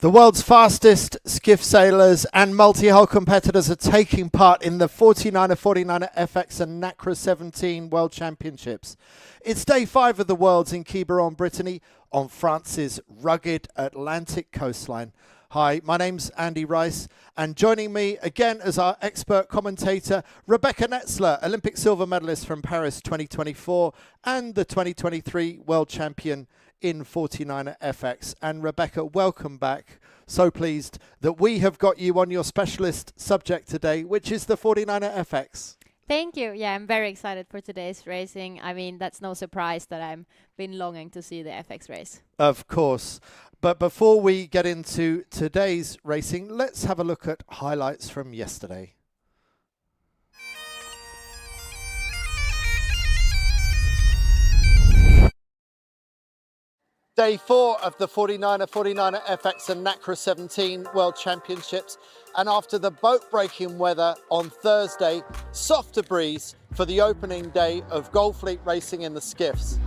The world's fastest skiff sailors and multi-hull competitors are taking part in the 49erFX Nacra 17 World Championships. It's day 5 of the Worlds in Quiberon, Brittany, on France's rugged Atlantic coastline. Hi, my name's Andy Rice, and joining me again as our expert commentator, Rebecca Netzler, Olympic silver medalist from Paris 2024 and the 2023 world champion in 49erFX. And Rebecca, welcome back. So pleased that we have got you on your specialist subject today, which is the 49erFX. Thank you. Yeah, I'm very excited for today's racing. I mean, that's no surprise that I've been longing to see the FX race. Of course. But before we get into today's racing, let's have a look at highlights from yesterday. Day 4 of the 49erFX Nacra 17 World Championships. And after the boat-breaking weather on Thursday, softer breeze for the opening day of Gold Fleet racing in the skiffs.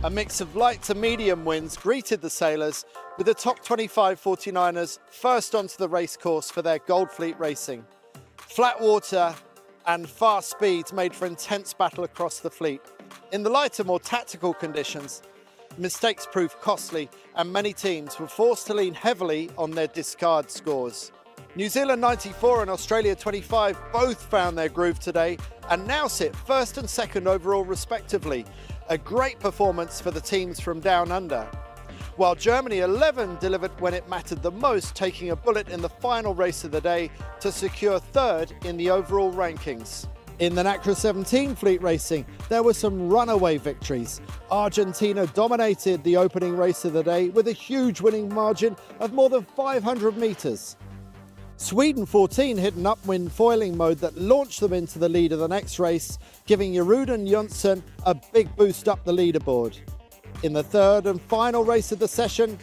A mix of light to medium winds greeted the sailors, with the top 25 49ers first onto the racecourse for their Gold Fleet racing. Flat water and fast speeds made for intense battle across the fleet. In the lighter, more tactical conditions, mistakes proved costly and many teams were forced to lean heavily on their discard scores. New Zealand 94 and Australia 25 both found their groove today and now sit first and second overall respectively. A great performance for the teams from down under. While Germany 11 delivered when it mattered the most, taking a bullet in the final race of the day to secure third in the overall rankings. In the Nacra 17 fleet racing, there were some runaway victories. Argentina dominated the opening race of the day with a huge winning margin of more than 500 metres. Sweden 14 hit an upwind foiling mode that launched them into the lead of the next race, giving Jerud and Jonsson a big boost up the leaderboard. In the third and final race of the session,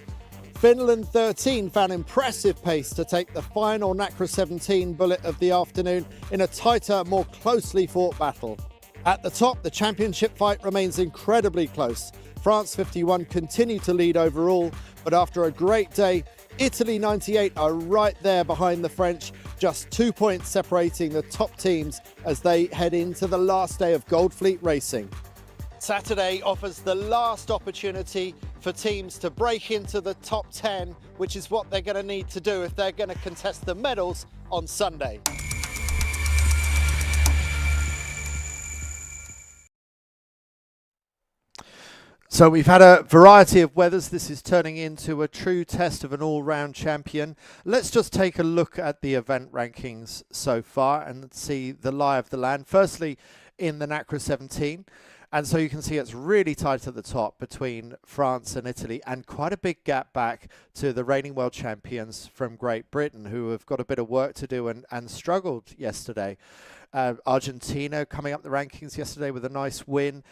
Finland 13 found impressive pace to take the final Nacra 17 bullet of the afternoon in a tighter, more closely fought battle. At the top, the championship fight remains incredibly close. France 51 continue to lead overall, but after a great day, Italy 98 are right there behind the French, just 2 points separating the top teams as they head into the last day of Gold Fleet racing. Saturday offers the last opportunity for teams to break into the top 10, which is what they're going to need to do if they're going to contest the medals on Sunday. So we've had a variety of weathers. This is turning into a true test of an all-round champion. Let's just take a look at the event rankings so far and see the lie of the land. Firstly, in the Nacra 17. And so you can see it's really tight at the top between France and Italy, and quite a big gap back to the reigning world champions from Great Britain, who have got a bit of work to do and struggled yesterday. Argentina coming up the rankings yesterday with a nice win.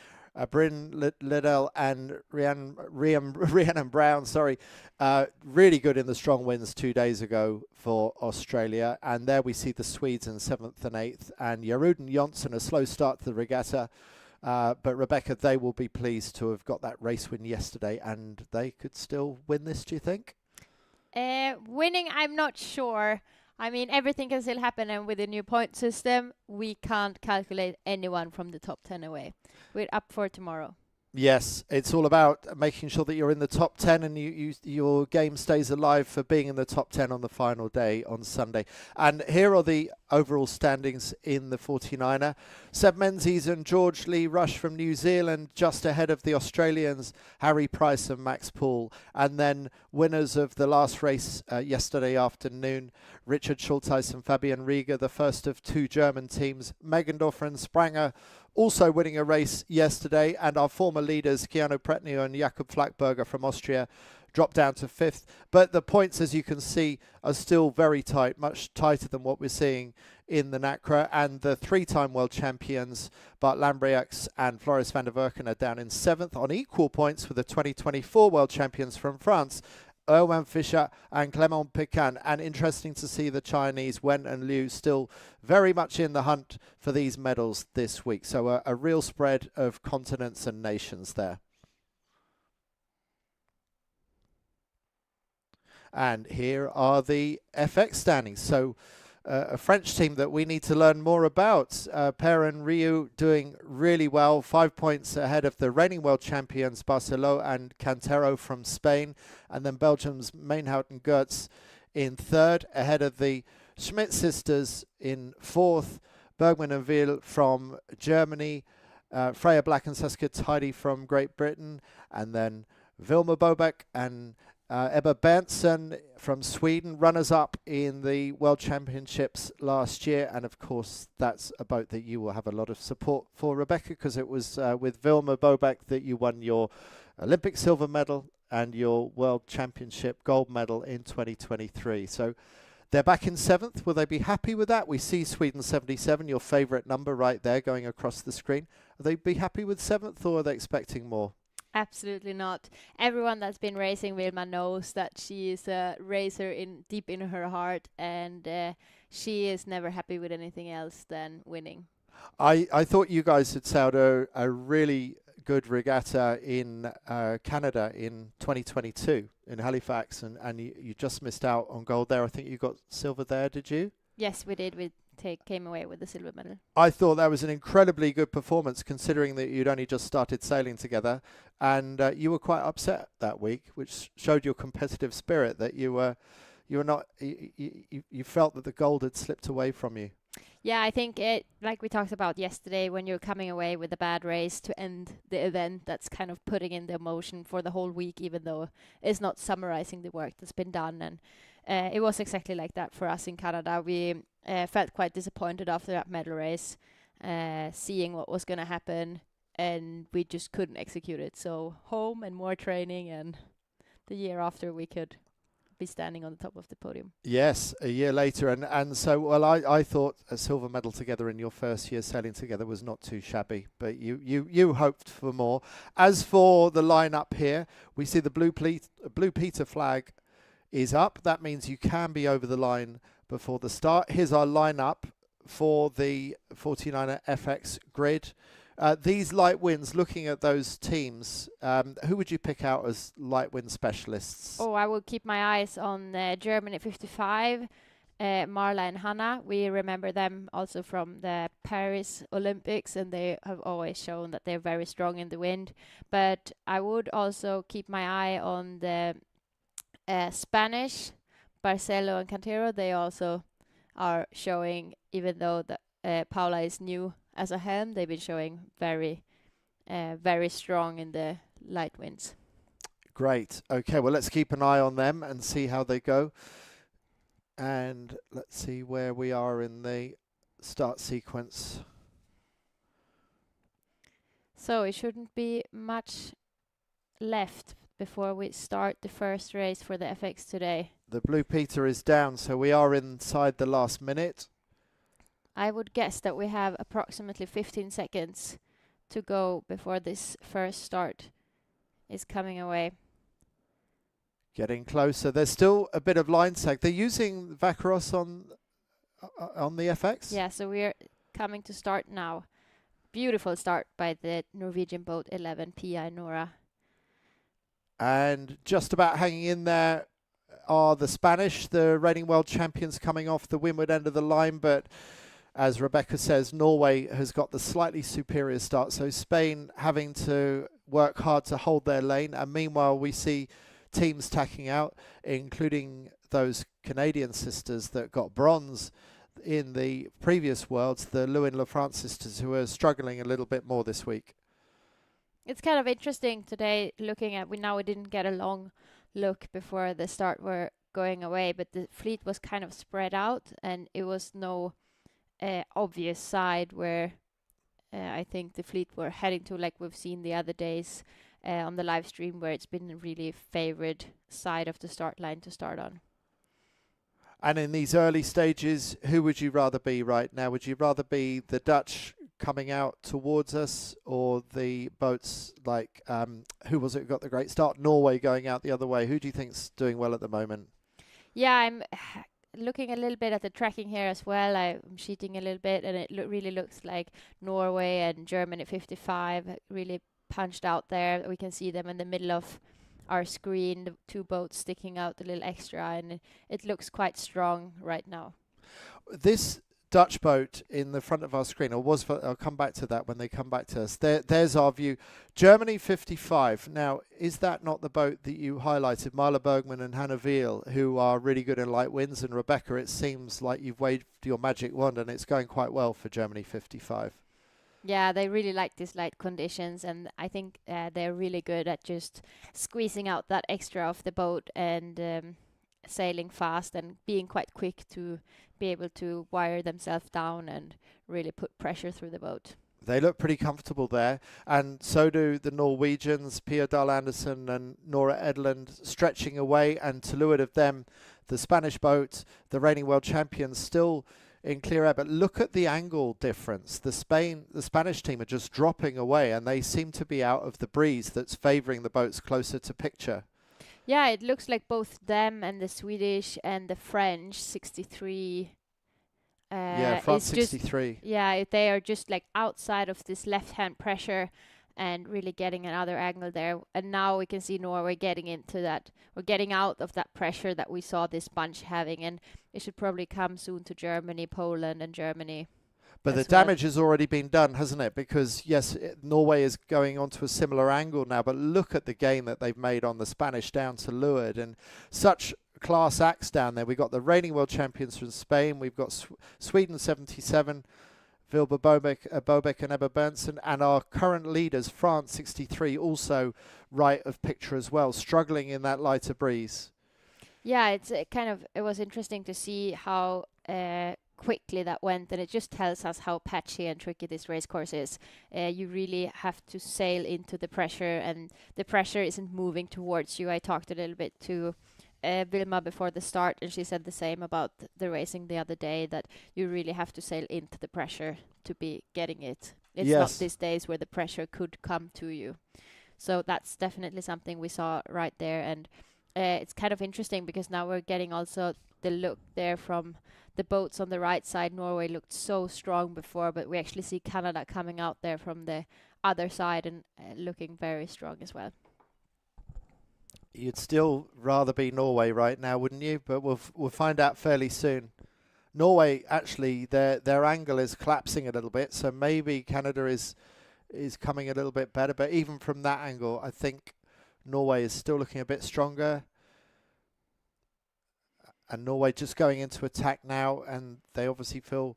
Bryn Liddell and Rhiannon Brown, really good in the strong wins 2 days ago for Australia. And there we see the Swedes in 7th and 8th, and Jerud and Jonsson a slow start to the regatta. But Rebecca, they will be pleased to have got that race win yesterday, and they could still win this, do you think? Winning, I'm not sure. I mean, everything can still happen, and with the new point system, we can't calculate anyone from the top 10 away. We're up for tomorrow. Yes, it's all about making sure that you're in the top 10 and your game stays alive for being in the top 10 on the final day on Sunday. And here are the overall standings in the 49er. Seb Menzies and George Lee Rush from New Zealand just ahead of the Australians, Harry Price and Max Poole. And then winners of the last race yesterday afternoon, Richard Schulteis and Fabian Rieger, the first of two German teams, Meggendorfer and Spranger, also winning a race yesterday, and our former leaders, Keanu Pretnio and Jakob Flackberger from Austria, dropped down to 5th. But the points, as you can see, are still very tight, much tighter than what we're seeing in the Nacra. And the three-time world champions, Bart Lambriax and Floris van der Werken, are down in 7th on equal points with the 2024 world champions from France, Erwan Fischer and Clément Pécan. And interesting to see the Chinese Wen and Liu still very much in the hunt for these medals this week. So a real spread of continents and nations there. And here are the FX standings. So a French team that we need to learn more about. Per and Riu doing really well, 5 points ahead of the reigning world champions Barceló and Cantero from Spain, and then Belgium's Mainhout and Gertz in third, ahead of the Schmidt sisters in fourth, Bergman and Ville from Germany, Freya Black and Saskia Tidy from Great Britain, and then Vilma Bobek and Ebba Berntsen from Sweden, runners-up in the World Championships last year. And of course, that's a boat that you will have a lot of support for, Rebecca, because it was with Vilma Bobek that you won your Olympic silver medal and your World Championship gold medal in 2023. So they're back in seventh. Will they be happy with that? We see Sweden 77, your favourite number right there going across the screen. Will they be happy with seventh, or are they expecting more? Absolutely not. Everyone that's been racing Vilma knows that she is a racer deep in her heart, and she is never happy with anything else than winning. I thought you guys had sailed a really good regatta in Canada in 2022 in Halifax, and you just missed out on gold there. I think you got silver there, did you? Yes, we did. We came away with the silver medal. I thought that was an incredibly good performance, considering that you'd only just started sailing together, and you were quite upset that week, which showed your competitive spirit, that you were not you felt that the gold had slipped away from you. Yeah, I think it, like we talked about yesterday, when you're coming away with a bad race to end the event, that's kind of putting in the emotion for the whole week, even though it's not summarizing the work that's been done. And it was exactly like that for us in Canada. We felt quite disappointed after that medal race, seeing what was going to happen, and we just couldn't execute it. So home and more training, and the year after we could be standing on the top of the podium. Yes, a year later, and so, well, I thought a silver medal together in your first year sailing together was not too shabby, but you hoped for more. As for the lineup here, we see the Blue Peter flag is up. That means you can be over the line before the start. Here's our lineup for the 49erFX grid. These light winds, looking at those teams, who would you pick out as light wind specialists? Oh, I will keep my eyes on Germany 55, Marla and Hannah. We remember them also from the Paris Olympics, and they have always shown that they're very strong in the wind. But I would also keep my eye on the Spanish, Barcelo and Cantero. They also are showing, even though Paula is new as a helm, they've been showing very strong in the light winds. Great. Okay, well, let's keep an eye on them and see how they go. And let's see where we are in the start sequence. So it shouldn't be much left before we start the first race for the FX today. The Blue Peter is down, so we are inside the last minute. I would guess that we have approximately 15 seconds to go before this first start is coming away. Getting closer. There's still a bit of line sag. They're using Vaqueros on the FX? Yeah, so we're coming to start now. Beautiful start by the Norwegian boat 11 PI Nora. And just about hanging in there are the Spanish, the reigning world champions, coming off the windward end of the line, but as Rebecca says, Norway has got the slightly superior start, so Spain having to work hard to hold their lane. And meanwhile, we see teams tacking out, including those Canadian sisters that got bronze in the previous Worlds, the Lewin LaFrance sisters, who are struggling a little bit more this week. It's kind of interesting today looking at, we didn't get a long look before the start were going away, but the fleet was kind of spread out, and it was no obvious side where I think the fleet were heading to, like we've seen the other days on the live stream, where it's been a really favored side of the start line to start on. And in these early stages, who would you rather be right now? Would you rather be the Dutch coming out towards us, or the boats like, who was it got the great start? Norway going out the other way. Who do you think's doing well at the moment? Yeah, I'm looking a little bit at the tracking here as well. I'm sheeting a little bit, and it really looks like Norway and Germany 55 really punched out there. We can see them in the middle of our screen, the two boats sticking out a little extra, and it looks quite strong right now. This Dutch boat in the front of our screen, I'll come back to that when they come back to us. There's our view. Germany 55. Now, is that not the boat that you highlighted, Marla Bergman and Hannah Veal, who are really good in light winds? And Rebecca, it seems like you've waved your magic wand and it's going quite well for Germany 55. Yeah, they really like these light conditions, and I think they're really good at just squeezing out that extra off the boat and sailing fast and being quite quick to be able to wire themselves down and really put pressure through the boat. They look pretty comfortable there, and so do the Norwegians, Pia Dahl Andersen and Nora Edlund, stretching away, and to leeward of them, the Spanish boat, the reigning world champions, still in clear air. But look at the angle difference. The Spanish team are just dropping away, and they seem to be out of the breeze that's favouring the boats closer to picture. Yeah, it looks like both them and the Swedish and the French 63. Yeah, France 63. Yeah, they are just like outside of this left-hand pressure and really getting another angle there. And now we can see Norway getting into that, or getting out of that pressure that we saw this bunch having. And it should probably come soon to Germany, Poland and Germany. But the damage has already been done, hasn't it? Because, yes, Norway is going onto a similar angle now, but look at the gain that they've made on the Spanish down to leeward. And such class acts down there. We've got the reigning world champions from Spain. We've got Sweden 77, Wilbur Bobek and Ebba Berntsen, and our current leaders, France 63, also right of picture as well, struggling in that lighter breeze. Yeah, it's it was interesting to see how quickly that went, and it just tells us how patchy and tricky this race course is. You really have to sail into the pressure, and the pressure isn't moving towards you. I talked a little bit to Vilma before the start, and she said the same about the racing the other day, that you really have to sail into the pressure to be getting it. It's not these days where the pressure could come to you. So that's definitely something we saw right there, and it's kind of interesting because now we're getting also the look there from the boats on the right side. Norway looked so strong before, but we actually see Canada coming out there from the other side and looking very strong as well. You'd still rather be Norway right now, wouldn't you? But we'll find out fairly soon. Norway, actually, their angle is collapsing a little bit, so maybe Canada is coming a little bit better. But even from that angle, I think Norway is still looking a bit stronger. And Norway just going into attack now, and they obviously feel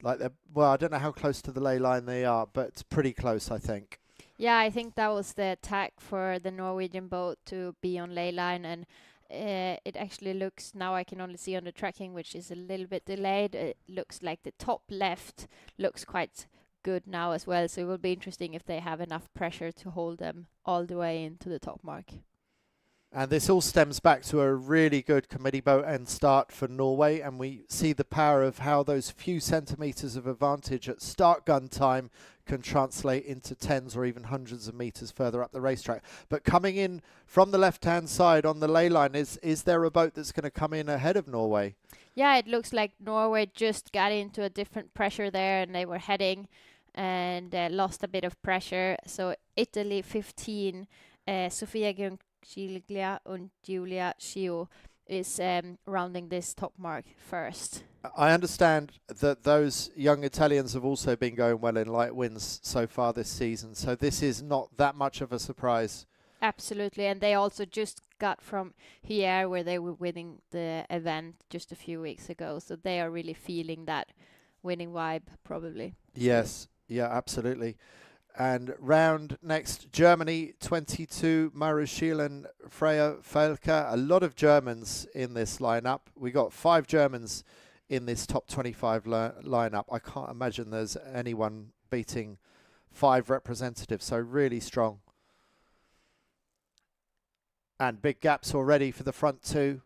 like they're, well, I don't know how close to the ley line they are, but it's pretty close, I think. Yeah, I think that was the attack for the Norwegian boat to be on ley line, and it actually looks, now I can only see on the tracking, which is a little bit delayed, it looks like the top left looks quite good now as well, so it will be interesting if they have enough pressure to hold them all the way into the top mark. And this all stems back to a really good committee boat end start for Norway, and we see the power of how those few centimetres of advantage at start gun time can translate into tens or even hundreds of metres further up the racetrack. But coming in from the left-hand side on the ley line, is there a boat that's going to come in ahead of Norway? Yeah, it looks like Norway just got into a different pressure there, and they were heading and lost a bit of pressure. So Italy 15, Sofia Giglia and Giulia Schio is rounding this top mark first. I understand that those young Italians have also been going well in light winds so far this season, so this is not that much of a surprise. Absolutely, and they also just got from here where they were winning the event just a few weeks ago, so they are really feeling that winning vibe probably. Yes, yeah, absolutely. And round next, Germany 22, Maruschil and Freya Felker. A lot of Germans in this lineup. We got 5 Germans in this top 25 lineup. I can't imagine there's anyone beating 5 representatives, so really strong. And big gaps already for the front 2.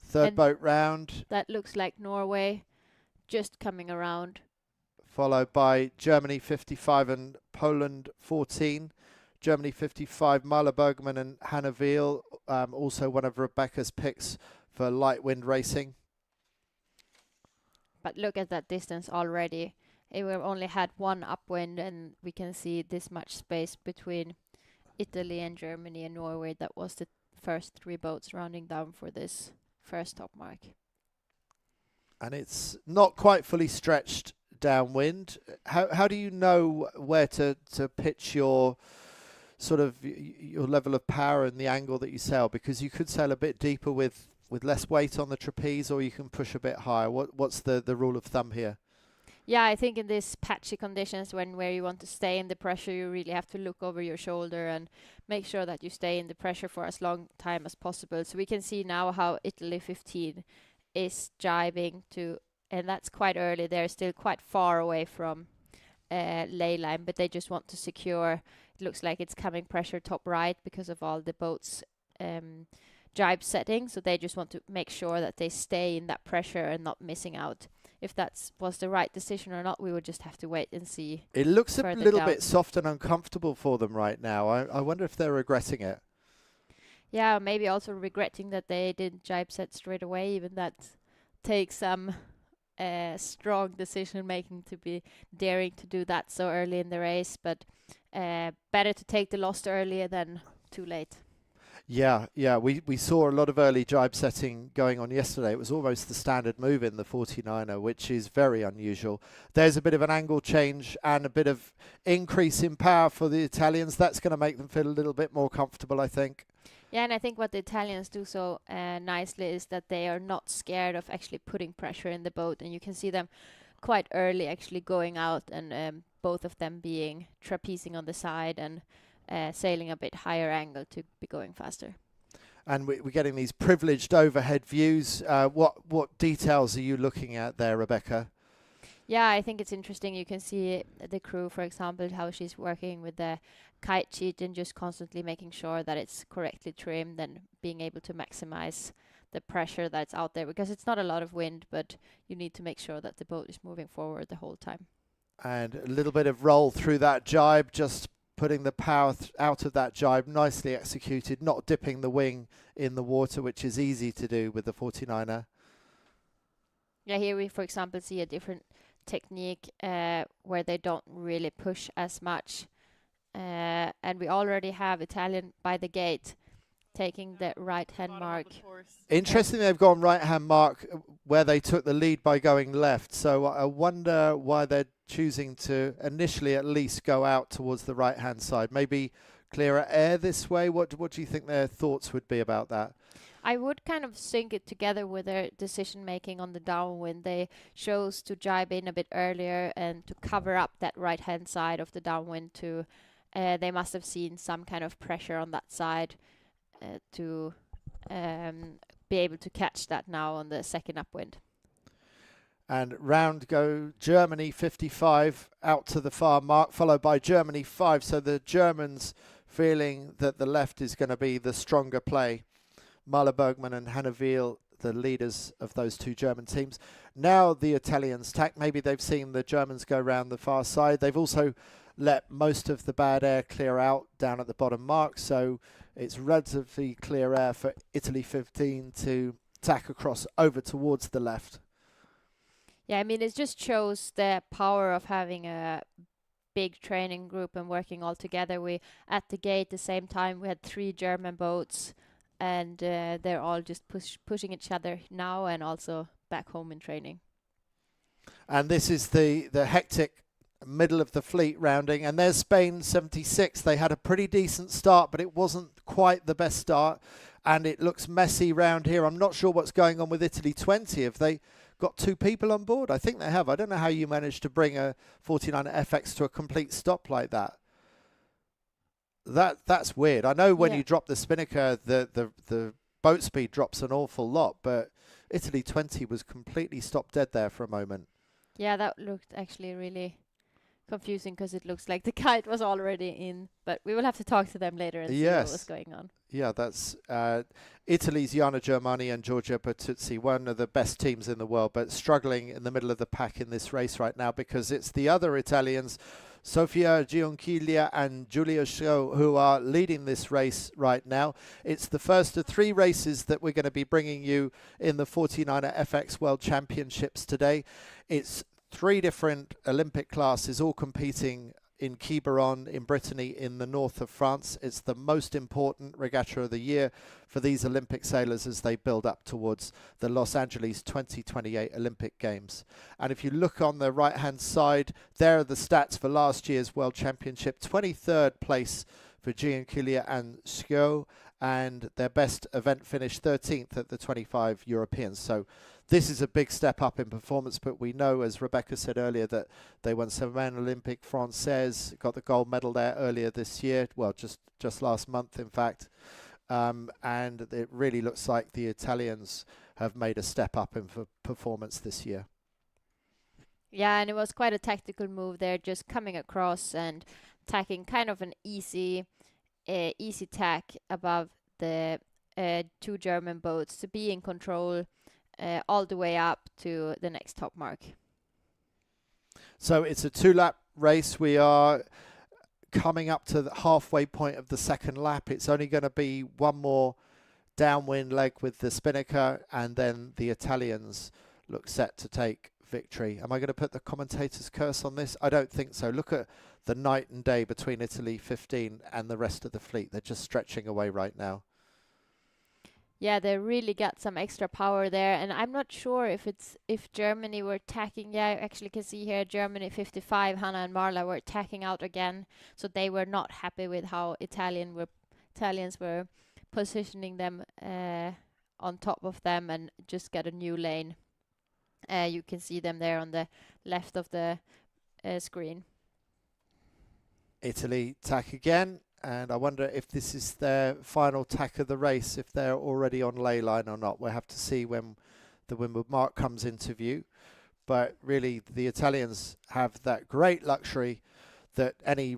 Third boat round. That looks like Norway just coming around. Followed by Germany 55 and Poland 14. Germany 55, Marla Bergman and Hannah Veal, also one of Rebecca's picks for light wind racing. But look at that distance already. We've only had one upwind, and we can see this much space between Italy and Germany and Norway. That was the first 3 boats rounding down for this first top mark. And it's not quite fully stretched downwind. How do you know where to pitch your sort of your level of power and the angle that you sail? Because you could sail a bit deeper with less weight on the trapeze, or you can push a bit higher. What's the rule of thumb here? Yeah, I think in these patchy conditions where you want to stay in the pressure, you really have to look over your shoulder and make sure that you stay in the pressure for as long time as possible. So we can see now how Italy 15 is jibing to, and that's quite early. They're still quite far away from ley line, but they just want to secure. It looks like it's coming pressure top right because of all the boats jibe setting. So they just want to make sure that they stay in that pressure and not missing out. If that was the right decision or not, we would just have to wait and see. It looks a little down. bit soft and uncomfortable for them right now. I wonder if they're regretting it. Yeah, maybe also regretting that they didn't jibe set straight away. Even that takes some strong decision making to be daring to do that so early in the race. But better to take the loss earlier than too late. Yeah, we saw a lot of early jibe setting going on yesterday. It was almost the standard move in the 49er, which is very unusual. There's a bit of an angle change and a bit of increase in power for the Italians. That's going to make them feel a little bit more comfortable, I think. Yeah, and I think what the Italians do so nicely is that they are not scared of actually putting pressure in the boat, and you can see them quite early actually going out and both of them being trapezing on the side and sailing a bit higher angle to be going faster. And we're getting these privileged overhead views. What details are you looking at there, Rebecca? Yeah, I think it's interesting. You can see the crew, for example, how she's working with the kite sheet and just constantly making sure that it's correctly trimmed and being able to maximize the pressure that's out there, because it's not a lot of wind, but you need to make sure that the boat is moving forward the whole time. And a little bit of roll through that jibe, just putting the power out of that jibe, nicely executed, not dipping the wing in the water, which is easy to do with the 49er. Yeah, here we, for example, see a different technique where they don't really push as much. And we already have Italian by the gate taking the right-hand mark. Interesting, they've gone right-hand mark where they took the lead by going left. So I wonder why they're choosing to initially at least go out towards the right-hand side. Maybe clearer air this way. What do you think their thoughts would be about that? I would kind of sync it together with their decision making on the downwind. They chose to jibe in a bit earlier and to cover up that right-hand side of the downwind. They must have seen some kind of pressure on that side to be able to catch that now on the second upwind. And round go Germany 55 out to the far mark, followed by Germany 5. So the Germans feeling that the left is going to be the stronger play. Marla Bergman and Hannah Veal, the leaders of those two German teams. Now the Italians tack. Maybe they've seen the Germans go round the far side. They've also let most of the bad air clear out down at the bottom mark. So it's relatively clear air for Italy 15 to tack across over towards the left. Yeah, I mean, it just shows the power of having a big training group and working all together. We, at the gate, the same time, we had 3 German boats, and they're all just pushing each other now and also back home in training. And this is the hectic middle of the fleet rounding. And there's Spain 76. They had a pretty decent start, but it wasn't quite the best start. And it looks messy round here. I'm not sure what's going on with Italy 20. Have they got 2 people on board? I think they have. I don't know how you managed to bring a 49erFX to a complete stop like that. That's weird. I know when you drop the spinnaker, the boat speed drops an awful lot, but Italy 20 was completely stopped dead there for a moment. Yeah, that looked actually really confusing because it looks like the kite was already in, but we will have to talk to them later and see what was going on. Yeah, that's Italy's Jana Germani and Giorgia Bertuzzi, one of the best teams in the world, but struggling in the middle of the pack in this race right now because it's the other Italians, Sofia Gionchiglia and Giulia Scio, who are leading this race right now. It's the first of 3 races that we're going to be bringing you in the 49erFX World Championships today. It's 3 different Olympic classes all competing in Quiberon in Brittany in the north of France. It's the most important regatta of the year for these Olympic sailors as they build up towards the Los Angeles 2028 Olympic Games. And if you look on the right hand side, there are the stats for last year's World Championship. 23rd place for Gianculia and Schio, and their best event finish 13th at the 25 Europeans. So this is a big step up in performance, but we know, as Rebecca said earlier, that they won Semaine Olympique Française, got the gold medal there earlier this year, well, just last month, in fact. And it really looks like the Italians have made a step up in performance this year. Yeah, and it was quite a tactical move there, just coming across and tacking kind of an easy tack above the two German boats to be in control all the way up to the next top mark. So it's a 2-lap race. We are coming up to the halfway point of the second lap. It's only going to be one more downwind leg with the Spinnaker, and then the Italians look set to take victory. Am I going to put the commentator's curse on this? I don't think so. Look at the night and day between Italy 15 and the rest of the fleet. They're just stretching away right now. Yeah, they really got some extra power there, and I'm not sure if Germany were tacking. Yeah, I actually can see here Germany 55, Hannah and Marla were tacking out again, so they were not happy with how Italians were positioning them on top of them and just got a new lane. You can see them there on the left of the screen. Italy tack again. And I wonder if this is their final tack of the race, if they're already on ley line or not. We'll have to see when the windward mark comes into view. But really, the Italians have that great luxury that any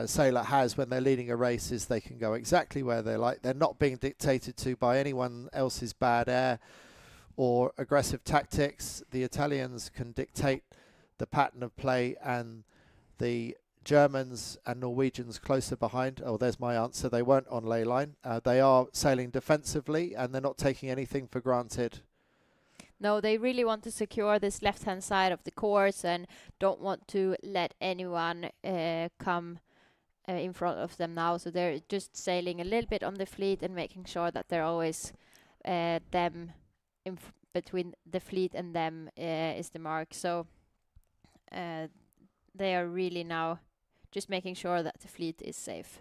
sailor has when they're leading a race, is they can go exactly where they like. They're not being dictated to by anyone else's bad air or aggressive tactics. The Italians can dictate the pattern of play, and the Germans and Norwegians closer behind. Oh, there's my answer. They weren't on ley line. They are sailing defensively, and they're not taking anything for granted. No, they really want to secure this left-hand side of the course and don't want to let anyone come in front of them now. So they're just sailing a little bit on the fleet and making sure that they're always them between the fleet and them is the mark. So they are really now just making sure that the fleet is safe.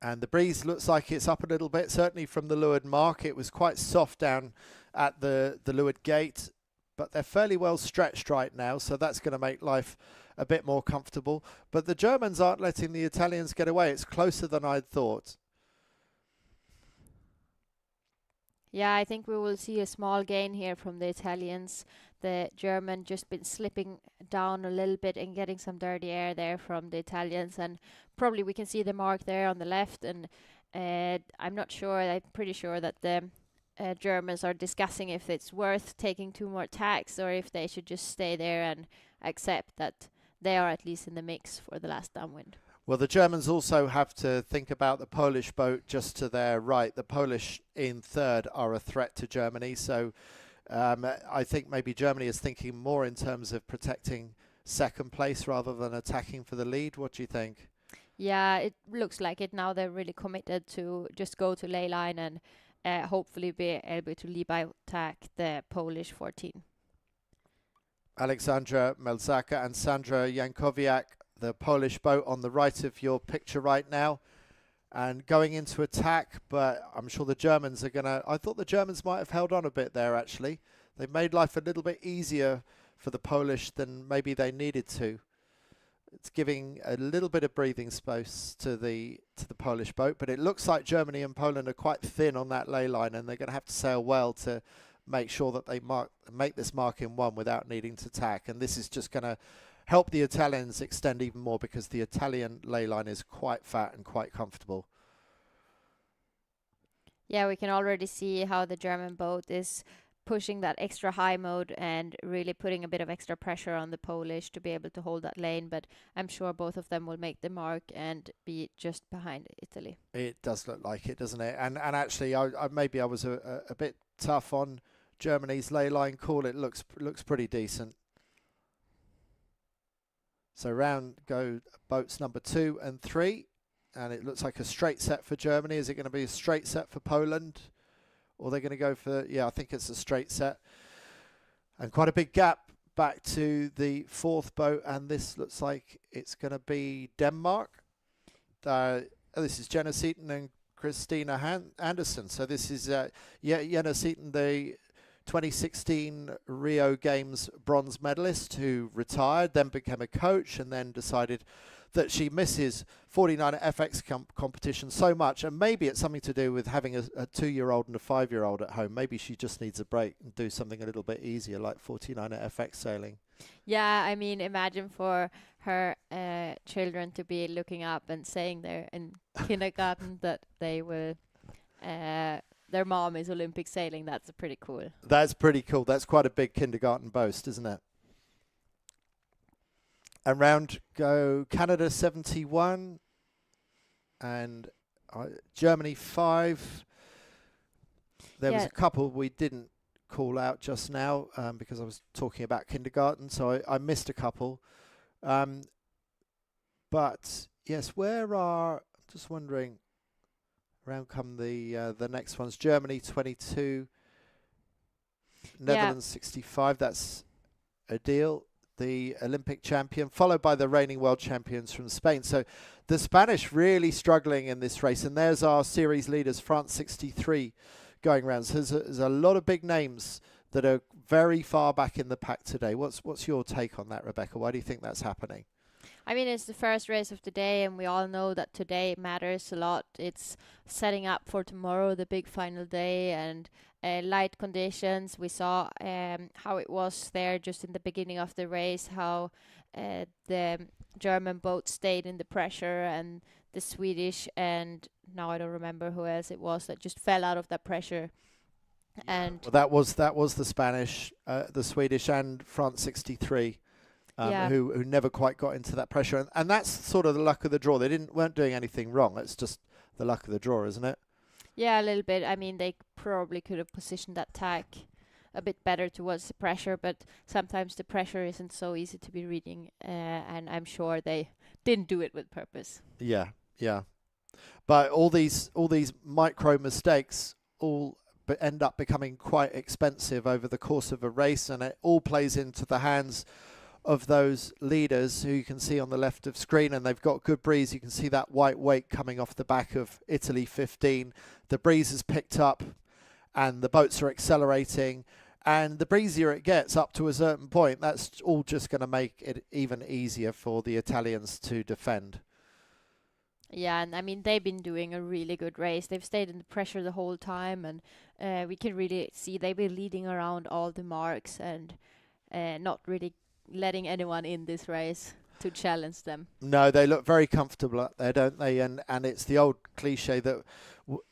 And the breeze looks like it's up a little bit, certainly from the leeward mark. It was quite soft down at the leeward gate, but they're fairly well stretched right now, so that's going to make life a bit more comfortable. But the Germans aren't letting the Italians get away. It's closer than I'd thought. Yeah, I think we will see a small gain here from the Italians. The German just been slipping down a little bit and getting some dirty air there from the Italians, and probably we can see the mark there on the left. And I'm not sure. I'm pretty sure that the Germans are discussing if it's worth taking 2 more tacks or if they should just stay there and accept that they are at least in the mix for the last downwind. Well, the Germans also have to think about the Polish boat just to their right. The Polish in third are a threat to Germany. So I think maybe Germany is thinking more in terms of protecting second place rather than attacking for the lead. What do you think? Yeah, it looks like it now. They're really committed to just go to ley line and hopefully be able to lead by attack the Polish 14. Alexandra Melzaka and Sandra Jankowiak, the Polish boat on the right of your picture right now, and going into attack. But I'm sure the Germans are gonna, I thought the Germans might have held on a bit there actually. They made life a little bit easier for the Polish than maybe they needed to. It's giving a little bit of breathing space to the Polish boat, but it looks like Germany and Poland are quite thin on that ley line, and they're going to have to sail well to make sure that they make this mark in 1 without needing to tack. And this is just going to help the Italians extend even more, because the Italian ley line is quite fat and quite comfortable. Yeah, we can already see how the German boat is pushing that extra high mode and really putting a bit of extra pressure on the Polish to be able to hold that lane. But I'm sure both of them will make the mark and be just behind Italy. It does look like it, doesn't it? And actually, maybe I was a bit tough on Germany's ley line call. It looks pretty decent. So round go boats number 2 and 3. And it looks like a straight set for Germany. Is it going to be a straight set for Poland? Or they're going to go for, yeah, I think it's a straight set. And quite a big gap back to the 4th boat. And this looks like it's going to be Denmark. This is Jenna Seaton and Christina Anderson. So this is Jenna Seaton, the 2016 Rio Games bronze medalist who retired, then became a coach, and then decided that she misses 49erFX competition so much, and maybe it's something to do with having a 2-year-old and a 5-year-old at home. Maybe she just needs a break and do something a little bit easier, like 49erFX sailing. Yeah, I mean, imagine for her children to be looking up and saying there in kindergarten that they will, their mom is Olympic sailing. That's pretty cool. That's pretty cool. That's quite a big kindergarten boast, isn't it? And round go Canada 71 and Germany 5. There was a couple we didn't call out just now because I was talking about kindergarten, so I missed a couple. But yes, where are, I'm just wondering, around come the next ones. Germany 22, Netherlands 65, that's a deal. The Olympic champion, followed by the reigning world champions from Spain. So the Spanish really struggling in this race. And there's our series leaders, France 63, going round. So there's a lot of big names that are very far back in the pack today. What's your take on that, Rebecca? Why do you think that's happening? I mean, it's the first race of the day, and we all know that today matters a lot. It's setting up for tomorrow, the big final day, and light conditions. We saw how it was there just in the beginning of the race, how the German boat stayed in the pressure, and the Swedish, and now I don't remember who else it was, that just fell out of that pressure. And well, that was the Spanish, the Swedish, and France 63. Who never quite got into that pressure, and that's sort of the luck of the draw. They weren't doing anything wrong. It's just the luck of the draw, isn't it? Yeah, a little bit. I mean, they probably could have positioned that tack a bit better towards the pressure, but sometimes the pressure isn't so easy to be reading, and I'm sure they didn't do it with purpose. Yeah. But all these micro mistakes all end up becoming quite expensive over the course of a race, and it all plays into the hands of those leaders who you can see on the left of screen, and they've got good breeze. You can see that white wake coming off the back of Italy 15. The breeze has picked up and the boats are accelerating, and the breezier it gets up to a certain point, that's all just going to make it even easier for the Italians to defend. Yeah, and I mean, they've been doing a really good race. They've stayed in the pressure the whole time, and we can really see they've been leading around all the marks and not really letting anyone in this race to challenge them. No, they look very comfortable up there, don't they? And it's the old cliche that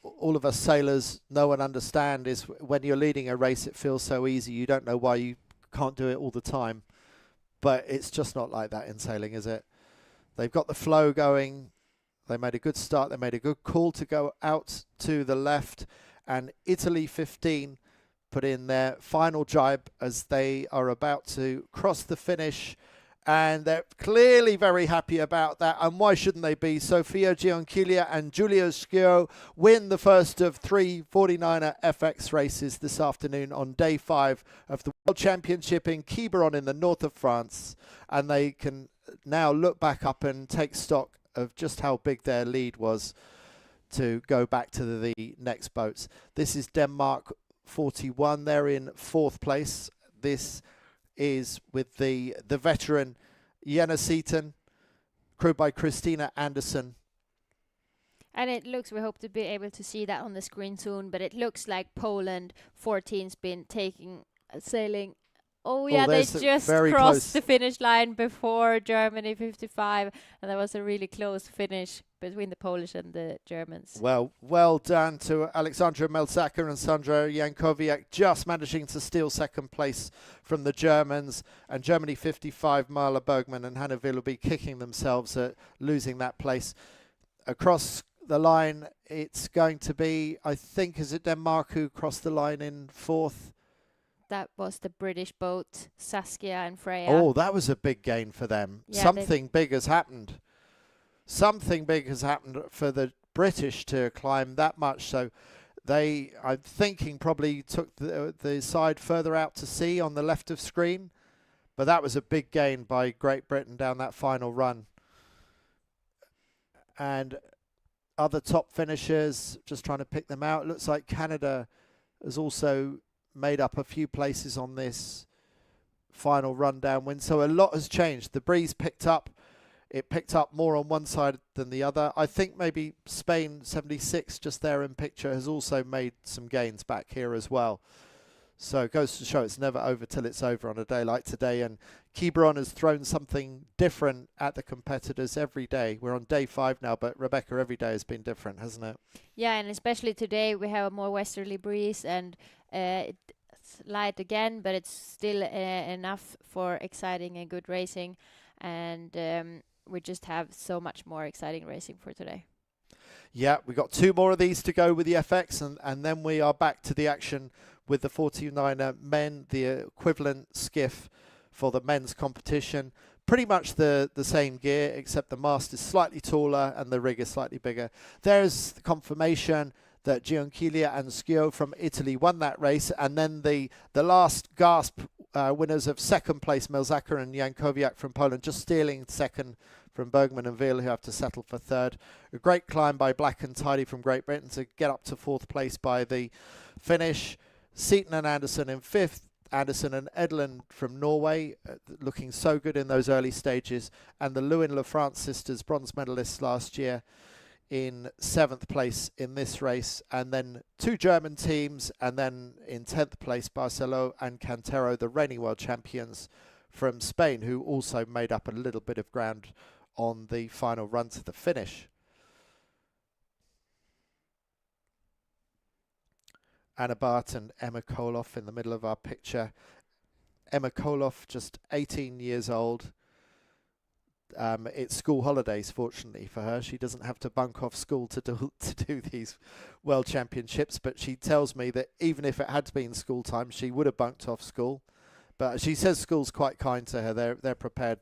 all of us sailors know and understand is when you're leading a race, it feels so easy. You don't know why you can't do it all the time. But it's just not like that in sailing, is it? They've got the flow going. They made a good start. They made a good call to go out to the left. And Italy 15 put in their final jibe as they are about to cross the finish, and they're clearly very happy about that, and why shouldn't they be? Sofia Gianchilia and Giulia Schio win the first of 3 49erFX races this afternoon on day 5 of the World Championship in Quiberon in the north of France, and they can now look back up and take stock of just how big their lead was to go back to the next boats. This is Denmark 41. They're in 4th place. This is with the veteran Jenna Seaton, crewed by Christina Anderson. And it looks, we hope to be able to see that on the screen soon, but it looks like Poland 14's been sailing. Oh yeah, they just crossed the finish line before Germany 55, and there was a really close finish between the Polish and the Germans. Well done to Alexandra Melzaka and Sandra Jankowiak, just managing to steal 2nd place from the Germans. And Germany 55, Marla Bergman and Hannah Willoughby kicking themselves at losing that place. Across the line, it's going to be, I think, is it Denmark who crossed the line in 4th? that was the British boat, Saskia and Freya. Oh, that was a big gain for them. Yeah, Something big has happened. Something big has happened for the British to climb that much. So they, I'm thinking, probably took the side further out to sea on the left of screen. But that was a big gain by Great Britain down that final run. And other top finishers, just trying to pick them out. It looks like Canada has also made up a few places on this final run downwind. So a lot has changed. The breeze picked up. It picked up more on one side than the other. I think maybe Spain 76 just there in picture has also made some gains back here as well. So it goes to show it's never over till it's over on a day like today. And Quiberon has thrown something different at the competitors every day. We're on day 5 now, but Rebecca, every day has been different, hasn't it? Yeah, and especially today we have a more westerly breeze, and it's light again, but it's still enough for exciting and good racing. And we just have so much more exciting racing for today. Yeah, we got 2 more of these to go with the FX, and then we are back to the action with the 49er men, the equivalent skiff for the men's competition. Pretty much the same gear, except the mast is slightly taller and the rig is slightly bigger. There's the confirmation that Gianchilia and Schio from Italy won that race, and then the last gasp winners of second place, Melzaka and Jankowiak from Poland, just stealing second from Bergman and Veal, who have to settle for third. A great climb by Black and Tidy from Great Britain to get up to 4th place by the finish. Seaton and Anderson in 5th. Anderson and Edlund from Norway, looking so good in those early stages. And the Lewin-Lafrance sisters, bronze medalists last year, in 7th place in this race. And then 2 German teams, and then in 10th place, Barcelo and Cantero, the reigning world champions from Spain, who also made up a little bit of ground on the final run to the finish. Anna Barth and Emma Koloff in the middle of our picture. Emma Koloff, just 18 years old. It's school holidays, fortunately for her. She doesn't have to bunk off school to do these world championships, but she tells me that even if it had been school time, she would have bunked off school. But she says school's quite kind to her. They're prepared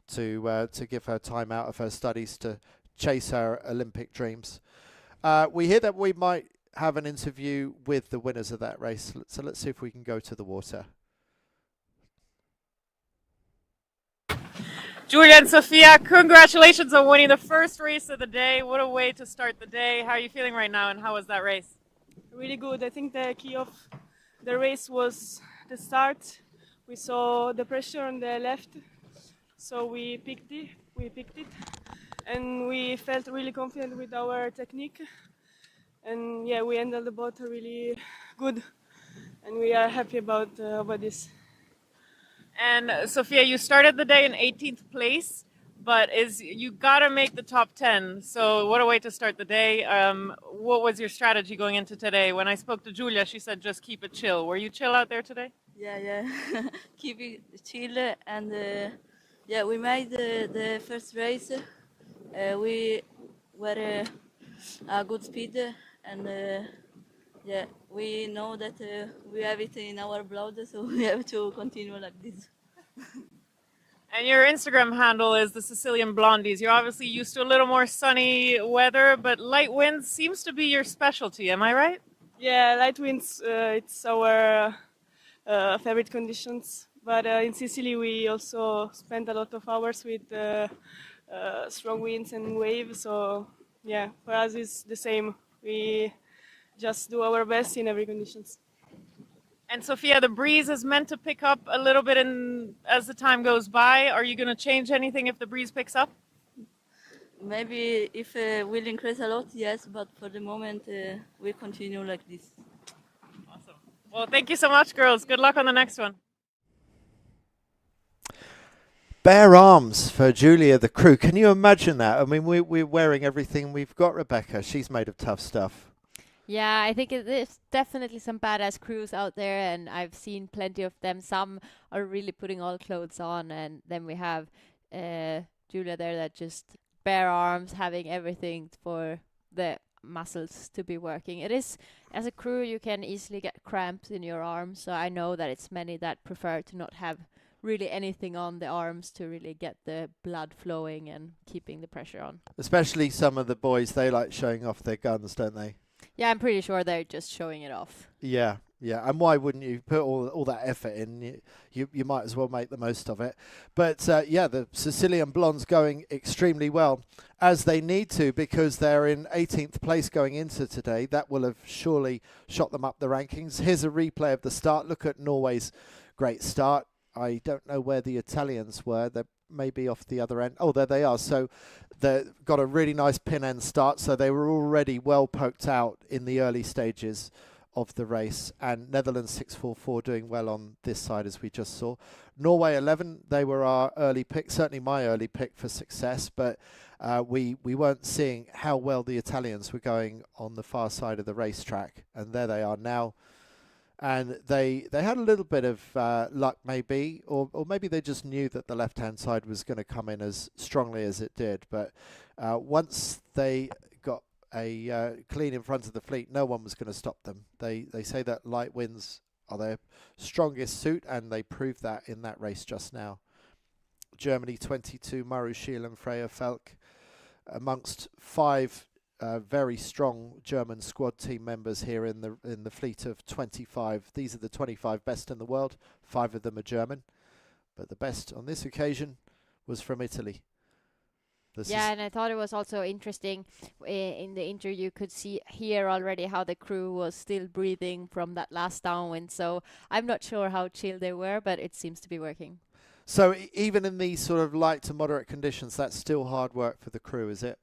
to give her time out of her studies to chase her Olympic dreams. We hear that we might have an interview with the winners of that race. So let's see if we can go to the water. Julia and Sophia, congratulations on winning the first race of the day. What a way to start the day. How are you feeling right now, and how was that race? Really good. I think the key of the race was the start. We saw the pressure on the left, so we picked it, and we felt really confident with our technique. And yeah, we handled the boat really good, and we are happy about this. And Sophia, you started the day in 18th place, but you gotta make the top 10. So what a way to start the day. What was your strategy going into today? When I spoke to Julia, she said just keep it chill. Were you chill out there today? Yeah. Keep it chill, and yeah, we made the first race. We were a good speed, and yeah, we know that we have it in our blood, so we have to continue like this. And your Instagram handle is the Sicilian Blondies. You're obviously used to a little more sunny weather, but light winds seems to be your specialty. Am I right? Yeah, light winds, it's our favorite conditions. But in Sicily, we also spend a lot of hours with strong winds and waves. So yeah, for us it's the same. We just do our best in every conditions. And Sophia, the breeze is meant to pick up a little bit as the time goes by. Are you going to change anything if the breeze picks up? Maybe if will increase a lot, yes, but for the moment we continue like this. Awesome. Well, thank you so much, girls. Good luck on the next one. Bare arms for Julia, the crew. Can you imagine that? I mean, we're wearing everything we've got, Rebecca. She's made of tough stuff. Yeah, I think there's definitely some badass crews out there, and I've seen plenty of them. Some are really putting all clothes on, and then we have Julia there that just bare arms, having everything for the muscles to be working. It is, as a crew, you can easily get cramps in your arms. So I know that it's many that prefer to not have really anything on the arms to really get the blood flowing and keeping the pressure on. Especially some of the boys, they like showing off their guns, don't they? Yeah, I'm pretty sure they're just showing it off. Yeah, yeah. And why wouldn't you put all that effort in? You might as well make the most of it. But yeah, the Sicilian Blondes going extremely well, as they need to, because they're in 18th place going into today. That will have surely shot them up the rankings. Here's a replay of the start. Look at Norway's great start. I don't know where the Italians were. They're maybe off the other end. Oh, there they are. So they've got a really nice pin end start. So they were already well poked out in the early stages of the race. And Netherlands 644 doing well on this side, as we just saw. Norway 11, they were our early pick, certainly my early pick for success. But we weren't seeing how well the Italians were going on the far side of the racetrack. And there they are now. And they had a little bit of luck maybe, or maybe they just knew that the left-hand side was going to come in as strongly as it did. But once they got a clean in front of the fleet, no one was going to stop them. They say that light winds are their strongest suit, and they proved that in that race just now. Germany 22, Maru Schiel and Freya Felk amongst 5 very strong German squad team members here in the fleet of 25. These are the 25 best in the world. 5 of them are German, but the best on this occasion was from Italy. Yeah, and I thought it was also interesting in the interview. You could hear already how the crew was still breathing from that last downwind. So I'm not sure how chill they were, but it seems to be working. So even in these sort of light to moderate conditions, that's still hard work for the crew, is it?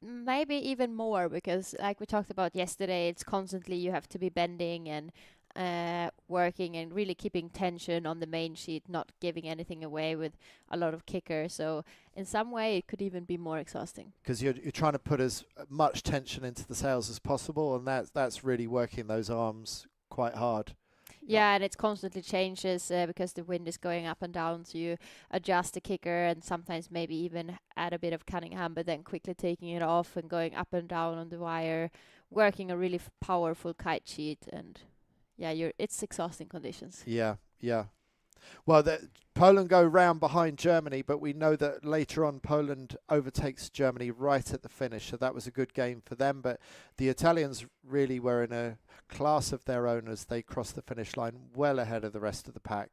Maybe even more, because like we talked about yesterday, it's constantly you have to be bending and working and really keeping tension on the main sheet, not giving anything away with a lot of kicker. So in some way it could even be more exhausting, because you're trying to put as much tension into the sails as possible, and that's really working those arms quite hard. Yeah, and it constantly changes because the wind is going up and down, so you adjust the kicker and sometimes maybe even add a bit of Cunningham, but then quickly taking it off and going up and down on the wire, working a really powerful kite sheet. And yeah, it's exhausting conditions. Yeah. Well, Poland go round behind Germany, but we know that later on Poland overtakes Germany right at the finish, so that was a good game for them. But the Italians really were in a class of their own as they crossed the finish line well ahead of the rest of the pack.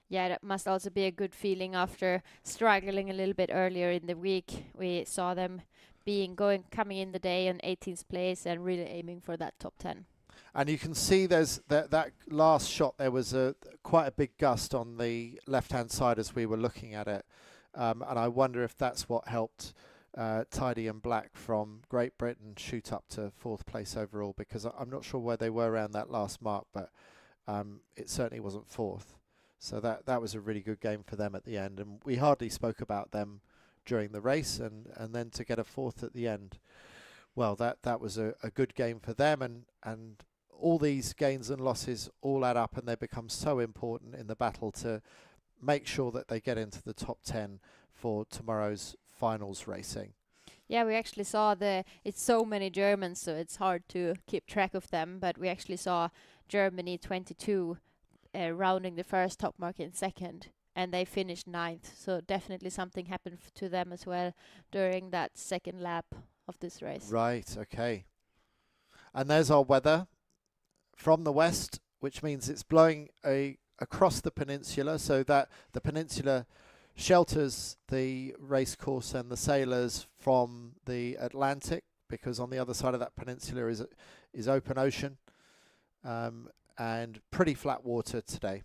Yeah, that must also be a good feeling after struggling a little bit earlier in the week. We saw them coming in the day in 18th place and really aiming for that top 10. And you can see there's that last shot, there was quite a big gust on the left-hand side as we were looking at it. And I wonder if that's what helped Tidy and Black from Great Britain shoot up to 4th place overall, because I'm not sure where they were around that last mark, but it certainly wasn't 4th. So that was a really good game for them at the end. And we hardly spoke about them during the race, and then to get a 4th at the end. Well, that was a good game for them, and all these gains and losses all add up, and they become so important in the battle to make sure that they get into the top 10 for tomorrow's finals racing. Yeah, we actually saw it's so many Germans, so it's hard to keep track of them, but we actually saw Germany 22 rounding the first top mark in 2nd, and they finished 9th. So definitely something happened to them as well during that 2nd lap of this race. Right, okay. And there's our weather from the west, which means it's blowing across the peninsula, so that the peninsula shelters the race course and the sailors from the Atlantic, because on the other side of that peninsula is open ocean, and pretty flat water today.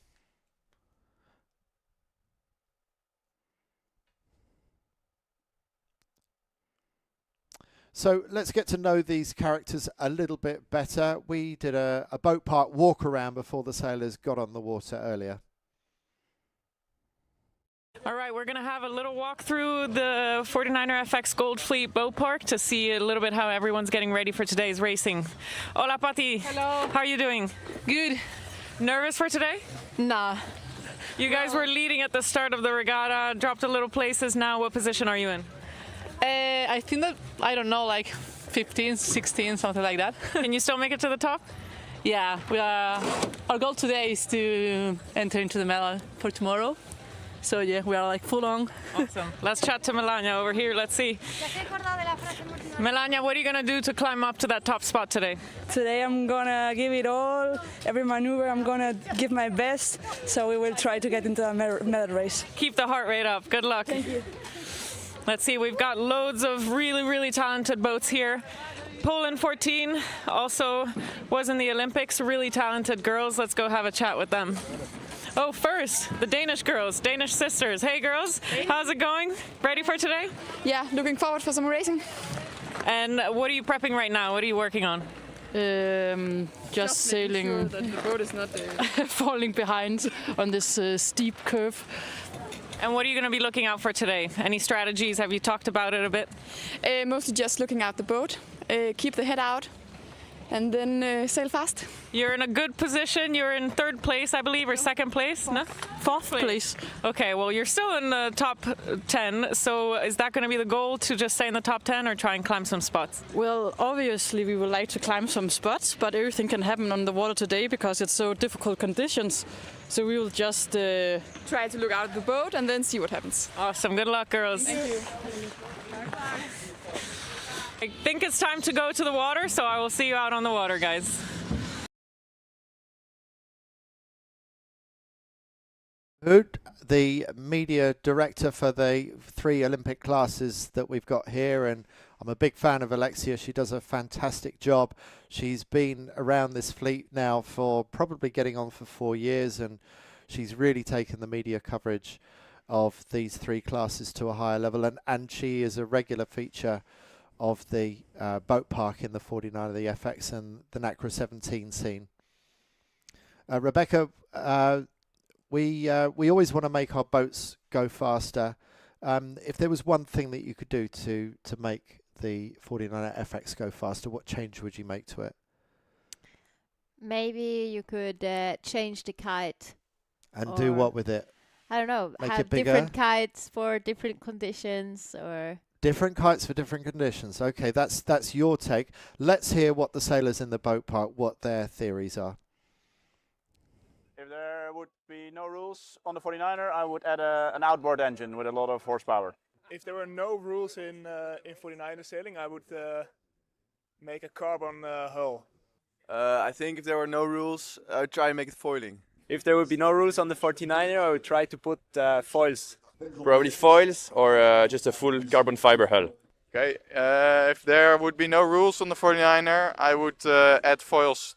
So let's get to know these characters a little bit better. We did a boat park walk around before the sailors got on the water earlier. All right, we're going to have a little walk through the 49erFX Gold Fleet Boat Park to see a little bit how everyone's getting ready for today's racing. Hola, Pati. Hello. How are you doing? Good. Nervous for today? Nah. You guys were leading at the start of the regatta, dropped a little places. Now, what position are you in? I think that, I don't know, like 15, 16, something like that. Can you still make it to the top? Yeah, our goal today is to enter into the medal for tomorrow. So yeah, we are like full on. Awesome. Let's chat to Melania over here. Let's see. Melania, what are you going to do to climb up to that top spot today? Today I'm gonna give it all. Every maneuver I'm gonna give my best. So we will try to get into a medal race. Keep the heart rate up. Good luck. Thank you. Let's see, we've got loads of really, really talented boats here. Poland 14 also was in the Olympics. Really talented girls. Let's go have a chat with them. Oh, first, the Danish girls, Danish sisters. Hey, girls, how's it going? Ready for today? Yeah, looking forward for some racing. And what are you prepping right now? What are you working on? Just sailing, Sure that the boat is not falling behind on this steep curve. And what are you going to be looking out for today? Any strategies? Have you talked about it a bit? mostly just looking out the boat, keep the head out, and then sail fast. You're in a good position. You're in third place, I believe, or second place? No? Fourth place. Okay, well, you're still in the top 10. So is that going to be the goal, to just stay in the top 10 or try and climb some spots? Well, obviously we would like to climb some spots, but everything can happen on the water today because it's so difficult conditions. So we will just Try to look out the boat and then see what happens. Awesome. Good luck, girls. Thank you. I think it's time to go to the water, so I will see you out on the water, guys. Hood, the media director for the 3 Olympic classes that we've got here, and I'm a big fan of Alexia. She does a fantastic job. She's been around this fleet now for probably getting on for 4 years, and she's really taken the media coverage of these 3 classes to a higher level, and she is a regular feature of the boat park in the 49er, the FX and the Nacra 17 scene. Rebecca, we always want to make our boats go faster. If there was one thing that you could do to make the 49erFX go faster, what change would you make to it? Maybe you could change the kite. And do what with it? I don't know. Make have it bigger? different kites for different conditions, or Different kites for different conditions. Okay, that's your take. Let's hear what the sailors in the boat park, what their theories are. If there would be no rules on the 49er, I would add an outboard engine with a lot of horsepower. If there were no rules in 49er sailing, I would make a carbon hull. I think if there were no rules, I would try and make it foiling. If there would be no rules on the 49er, I would try to put foils. Probably foils or just a full carbon fiber hull. Okay, if there would be no rules on the 49er, I would add foils.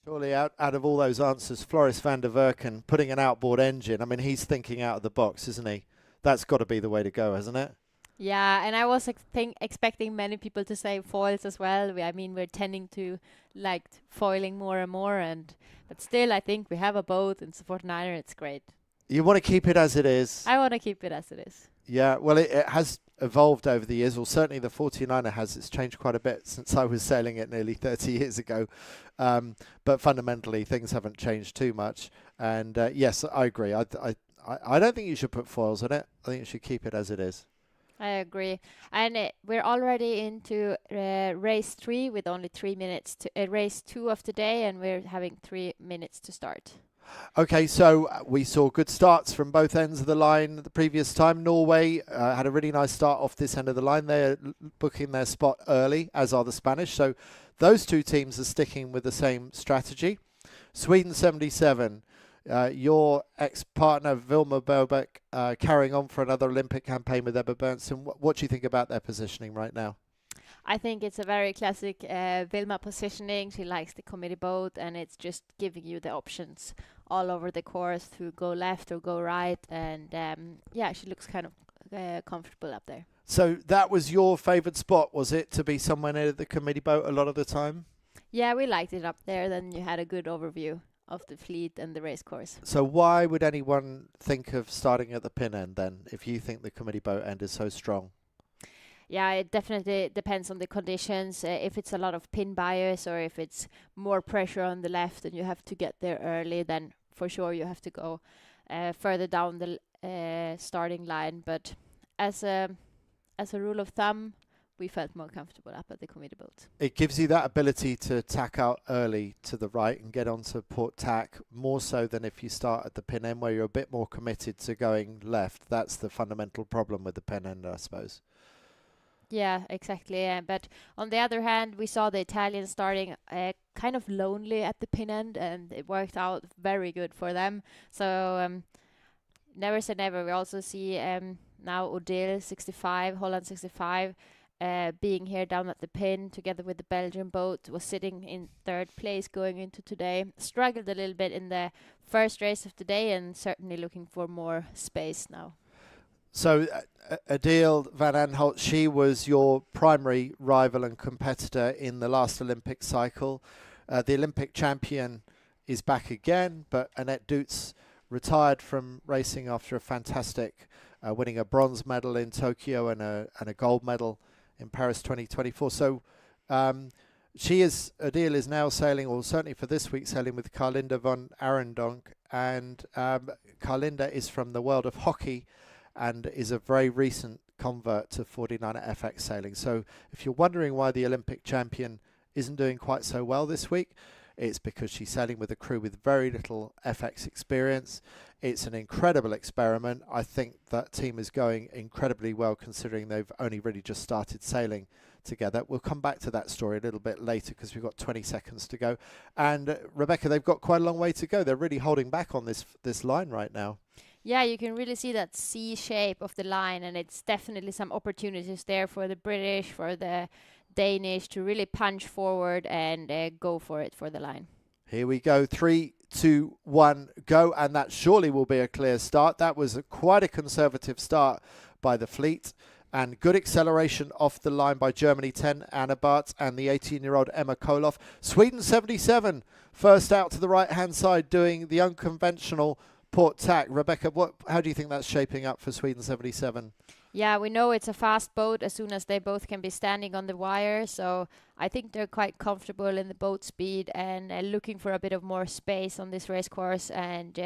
Surely out of all those answers, Floris van der Werken putting an outboard engine, I mean, he's thinking out of the box, isn't he? That's got to be the way to go, hasn't it? yeah. And I was expecting many people to say foils as well. I mean, we're tending to like foiling more and more, but still, I think we have a boat in the 49er. It's great. You want to keep it as it is? I want to keep it as it is. Yeah, well, it has evolved over the years. Well, certainly the 49er has. It's changed quite a bit since I was sailing it nearly 30 years ago. But fundamentally, things haven't changed too much. And yes, I agree. I don't think you should put foils on it. I think you should keep it as it is. I agree. And we're already into race 3 with only 3 minutes to race 2 of the day, and we're having 3 minutes to start. Okay, so we saw good starts from both ends of the line the previous time. Norway had a really nice start off this end of the line. They're booking their spot early, as are the Spanish. So those 2 teams are sticking with the same strategy. Sweden 77, your ex-partner Vilma Bobeck carrying on for another Olympic campaign with Ebba Berntsen. What do you think about their positioning right now? I think it's a very classic Vilma positioning. She likes the committee boat, and it's just giving you the options all over the course to go left or go right. And yeah, she looks kind of comfortable up there. So that was your favourite spot, was it, to be somewhere near the committee boat a lot of the time? Yeah, we liked it up there. Then you had a good overview of the fleet and the race course. So why would anyone think of starting at the pin end then, if you think the committee boat end is so strong? Yeah, it definitely depends on the conditions. If it's a lot of pin bias or if it's more pressure on the left and you have to get there early, then for sure you have to go further down starting line, but as a rule of thumb, we felt more comfortable up at the committee boat. It gives you that ability to tack out early to the right and get onto port tack, more so than if you start at the pin end where you're a bit more committed to going left. That's the fundamental problem with the pin end, I suppose. Yeah, exactly. But on the other hand, we saw the Italians starting kind of lonely at the pin end, and it worked out very good for them. So never say never. We also see now Odile 65, Holland 65, being here down at the pin together with the Belgian boat, was sitting in third place going into today. Struggled a little bit in the first race of today, and certainly looking for more space now. So Adele van Aanholt, she was your primary rival and competitor in the last Olympic cycle. The Olympic champion is back again, but Annette Doets retired from racing after a fantastic winning a bronze medal in Tokyo and a gold medal in Paris 2024. So Adele is now sailing, or certainly for this week, sailing with Carlinda van Arendonk, and Carlinda is from the world of hockey and is a very recent convert to 49erFX sailing. So if you're wondering why the Olympic champion isn't doing quite so well this week, it's because she's sailing with a crew with very little FX experience. It's an incredible experiment. I think that team is going incredibly well considering they've only really just started sailing together. We'll come back to that story a little bit later because we've got 20 seconds to go. And Rebecca, they've got quite a long way to go. They're really holding back on this line right now. Yeah, you can really see that C shape of the line, and it's definitely some opportunities there for the British, for the Danish to really punch forward and go for it for the line. Here we go. 3, 2, 1, go. And that surely will be a clear start. That was quite a conservative start by the fleet. And good acceleration off the line by Germany 10, Anna Bartz, and the 18-year-old Emma Koloff. Sweden 77, first out to the right-hand side, doing the unconventional port tack. Rebecca, how do you think that's shaping up for Sweden 77? Yeah, we know it's a fast boat as soon as they both can be standing on the wire. So I think they're quite comfortable in the boat speed and looking for a bit of more space on this race course and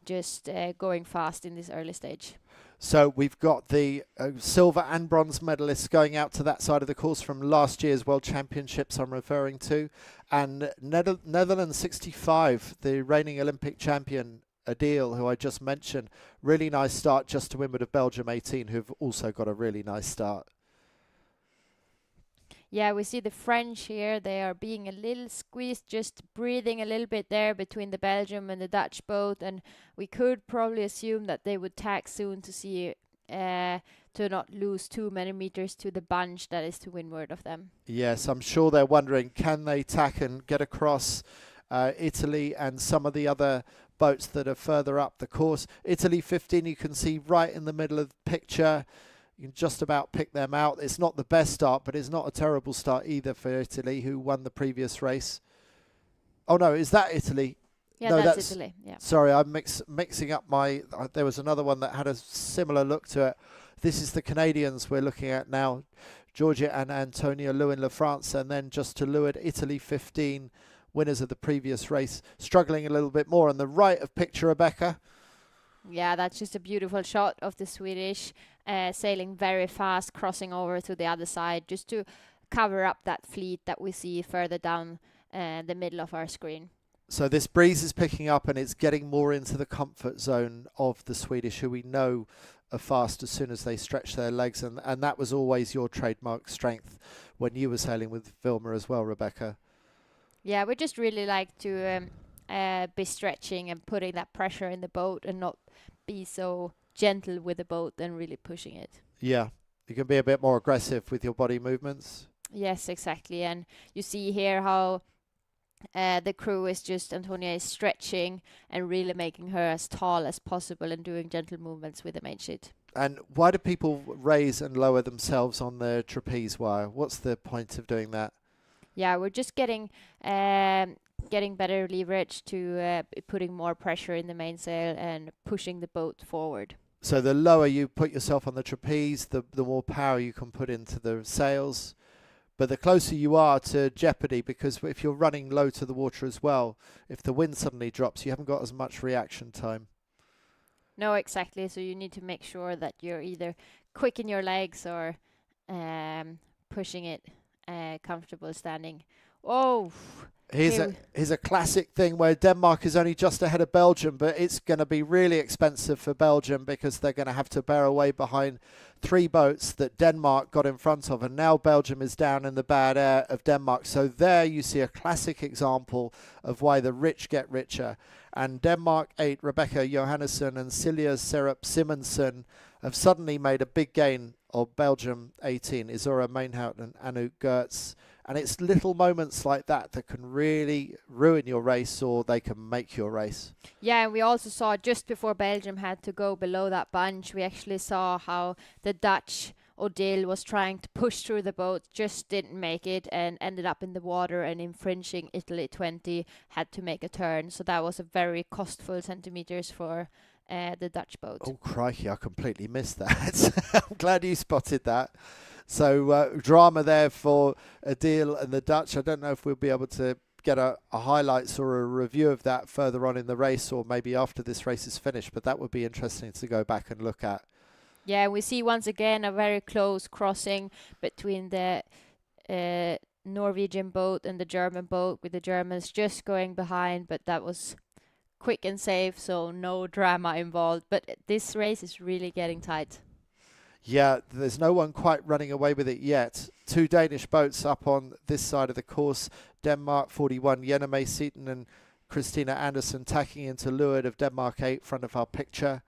just going fast in this early stage. So we've got the silver and bronze medalists going out to that side of the course from last year's World Championships I'm referring to. And Netherlands 65, the reigning Olympic champion, Adele, who I just mentioned, really nice start just to windward of Belgium 18, who've also got a really nice start. Yeah, we see the French here. They are being a little squeezed, just breathing a little bit there between the Belgium and the Dutch boat. And we could probably assume that they would tack soon to see to not lose too many meters to the bunch that is to windward of them. Yes, I'm sure they're wondering, can they tack and get across Italy and some of the other boats that are further up the course. Italy 15, you can see right in the middle of the picture. You can just about pick them out. It's not the best start, but it's not a terrible start either for Italy, who won the previous race. Oh no, is that Italy? Yeah, no, that's Italy. Yeah. Sorry, I'm mixing up my... there was another one that had a similar look to it. This is the Canadians we're looking at now. Georgia and Antonia Lewin-LaFrance, and then just to leeward, Italy 15, winners of the previous race, struggling a little bit more. On the right of picture, Rebecca. Yeah, that's just a beautiful shot of the Swedish sailing very fast, crossing over to the other side, just to cover up that fleet that we see further down the middle of our screen. So this breeze is picking up and it's getting more into the comfort zone of the Swedish, who we know are fast as soon as they stretch their legs. And that was always your trademark strength when you were sailing with Vilma as well, Rebecca. Yeah, we just really like to be stretching and putting that pressure in the boat and not be so gentle with the boat and really pushing it. Yeah, you can be a bit more aggressive with your body movements. Yes, exactly. And you see here how the crew is just, Antonia is stretching and really making her as tall as possible and doing gentle movements with the main sheet. And why do people raise and lower themselves on the trapeze wire? What's the point of doing that? Yeah, we're just getting better leverage to putting more pressure in the mainsail and pushing the boat forward. So the lower you put yourself on the trapeze, the more power you can put into the sails. But the closer you are to jeopardy, because if you're running low to the water as well, if the wind suddenly drops, you haven't got as much reaction time. No, exactly. So you need to make sure that you're either quick in your legs or pushing it comfortable standing. Oh, Here's a classic thing where Denmark is only just ahead of Belgium, but it's going to be really expensive for Belgium because they're going to have to bear away behind 3 boats that Denmark got in front of, and now Belgium is down in the bad air of Denmark. So there you see a classic example of why the rich get richer. And Denmark 8, Rebecca Johannesson and Silja Serup Simonsen have suddenly made a big gain of Belgium 18, Isora Mainhout and Anouk Gertz. And it's little moments like that that can really ruin your race, or they can make your race. Yeah, and we also saw just before Belgium had to go below that bunch, we actually saw how the Dutch Odile was trying to push through the boat, just didn't make it and ended up in the water and infringing Italy 20, had to make a turn. So that was a very costful centimeters for the Dutch boat. Oh, crikey, I completely missed that. I'm glad you spotted that. So drama there for Adil and the Dutch. I don't know if we'll be able to get a highlights or a review of that further on in the race, or maybe after this race is finished, but that would be interesting to go back and look at. Yeah, we see once again a very close crossing between the Norwegian boat and the German boat, with the Germans just going behind, but that was quick and safe, so no drama involved. But this race is really getting tight. Yeah, there's no one quite running away with it yet. 2 Danish boats up on this side of the course. Denmark 41, Jenna May Seaton and Christina Andersen tacking into leeward of Denmark 8, front of our picture.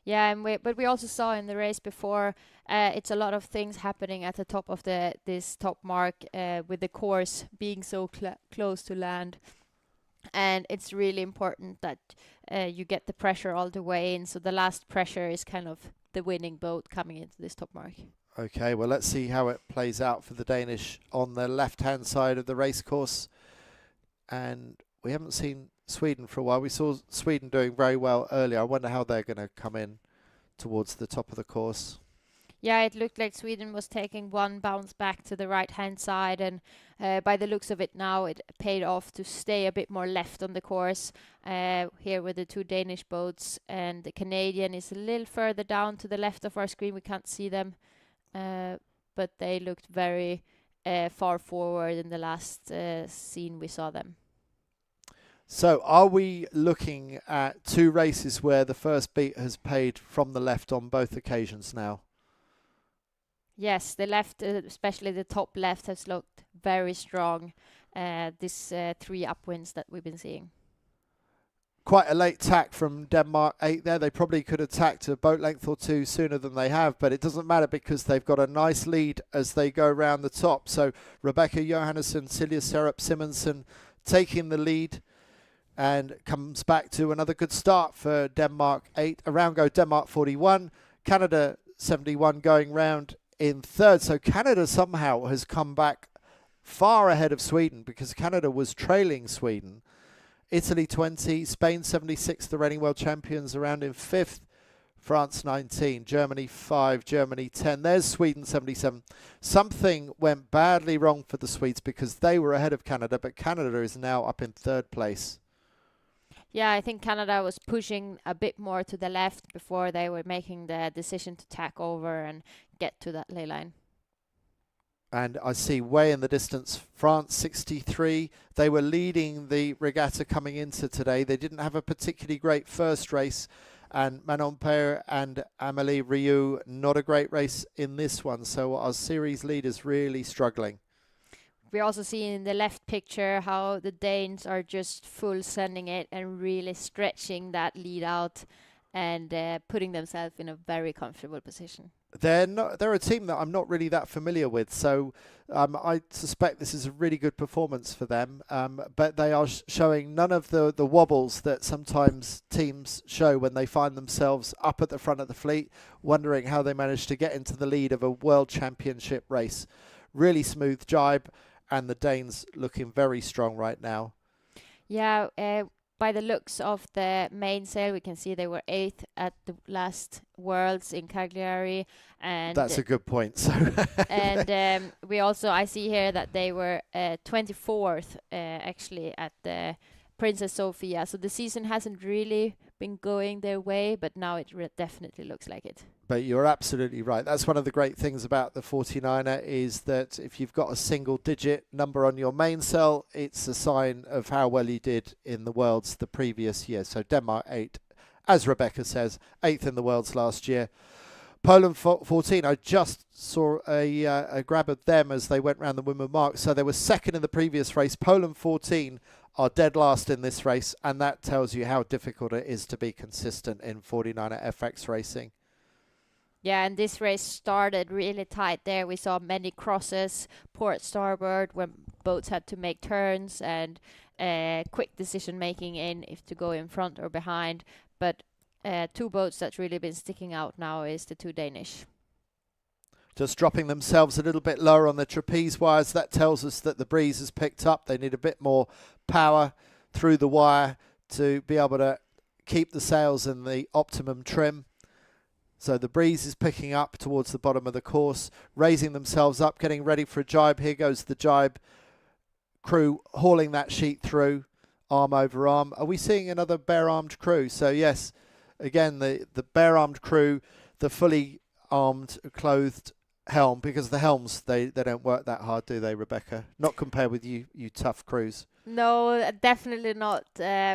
Yeah, and but we also saw in the race before, it's a lot of things happening at the top of this top mark, with the course being so close to land. And it's really important that you get the pressure all the way in. So the last pressure is kind of the winning boat coming into this top mark. Okay, well, let's see how it plays out for the Danish on the left-hand side of the race course. And we haven't seen Sweden for a while. We saw Sweden doing very well earlier. I wonder how they're going to come in towards the top of the course. Yeah, it looked like Sweden was taking one bounce back to the right-hand side, and by the looks of it now, it paid off to stay a bit more left on the course. Here with the 2 Danish boats, and the Canadian is a little further down to the left of our screen. We can't see them, but they looked very far forward in the last scene we saw them. So are we looking at 2 races where the first beat has paid from the left on both occasions now? Yes, the left, especially the top left, has looked very strong. This 3 upwinds that we've been seeing. Quite a late tack from Denmark 8 there. They probably could have tacked a boat length or 2 sooner than they have, but it doesn't matter because they've got a nice lead as they go round the top. So Rebecca Johannesson, Silja Serup Simonsen taking the lead, and comes back to another good start for Denmark 8. Around go Denmark 41, Canada 71 going round in 3rd. So Canada somehow has come back far ahead of Sweden, because Canada was trailing Sweden. Italy 20, Spain 76, the reigning world champions, around in 5th. France 19, Germany 5, Germany 10. There's Sweden 77. Something went badly wrong for the Swedes because they were ahead of Canada, but Canada is now up in 3rd place. Yeah, I think Canada was pushing a bit more to the left before they were making the decision to tack over and get to that ley line. And I see way in the distance, France 63. They were leading the regatta coming into today. They didn't have a particularly great first race. And Manon Pere and Amélie Rieu, not a great race in this one. So our series leaders really struggling. We also see in the left picture how the Danes are just full sending it and really stretching that lead out and putting themselves in a very comfortable position. They're a team that I'm not really that familiar with, so I suspect this is a really good performance for them, but they are showing none of the wobbles that sometimes teams show when they find themselves up at the front of the fleet, wondering how they managed to get into the lead of a world championship race. Really smooth jibe, and the Danes looking very strong right now. Yeah, by the looks of the mainsail, we can see they were 8th at the last Worlds in Cagliari, and that's a good point. So and we also, I see here that they were 24th actually at the Princess Sophia. So the season hasn't really been going their way, but now it definitely looks like it. But you're absolutely right. That's one of the great things about the 49er, is that if you've got a single digit number on your main cell, it's a sign of how well you did in the Worlds the previous year. So Denmark 8, as Rebecca says, 8th in the Worlds last year. Poland 14, I just saw a grab of them as they went round the women mark. So they were second in the previous race. Poland 14 are dead last in this race, and that tells you how difficult it is to be consistent in 49er FX racing. Yeah, and this race started really tight there. We saw many crosses, port starboard, when boats had to make turns, and quick decision making in if to go in front or behind. But two boats that's really been sticking out now is the two Danish. Just dropping themselves a little bit lower on the trapeze wires. That tells us that the breeze has picked up. They need a bit more power through the wire to be able to keep the sails in the optimum trim. So the breeze is picking up towards the bottom of the course, raising themselves up, getting ready for a jibe. Here goes the jibe crew hauling that sheet through, arm over arm. Are we seeing another bare-armed crew? So yes, again, the bare-armed crew, the fully armed, clothed helm, because the helms, they don't work that hard, do they, Rebecca? Not compared with you tough crews. No, definitely not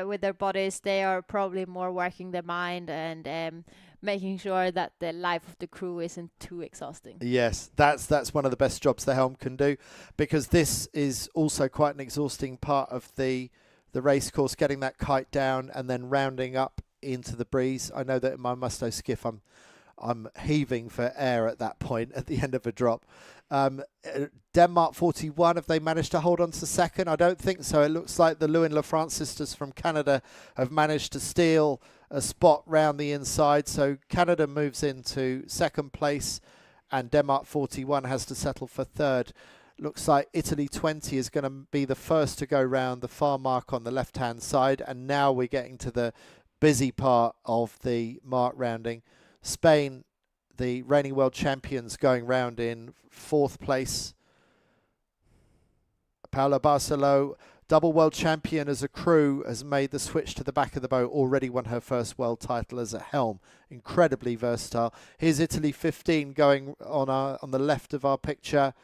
with their bodies. They are probably more working their mind and making sure that the life of the crew isn't too exhausting. Yes, that's one of the best jobs the helm can do, because this is also quite an exhausting part of the race course, getting that kite down and then rounding up into the breeze. I know that in my Musto skiff I'm heaving for air at that point at the end of a drop. Denmark 41, have they managed to hold on to second? I don't think so. It looks like the Lewin Lafrance sisters from Canada have managed to steal a spot round the inside. So Canada moves into second place and Denmark 41 has to settle for third. Looks like Italy 20 is going to be the first to go round the far mark on the left-hand side. And now we're getting to the busy part of the mark rounding. Spain, the reigning world champions, going round in fourth place. Paula Barcelo, double world champion as a crew, has made the switch to the back of the boat, already won her first world title as a helm. Incredibly versatile. Here's Italy 15 going on the left of our picture.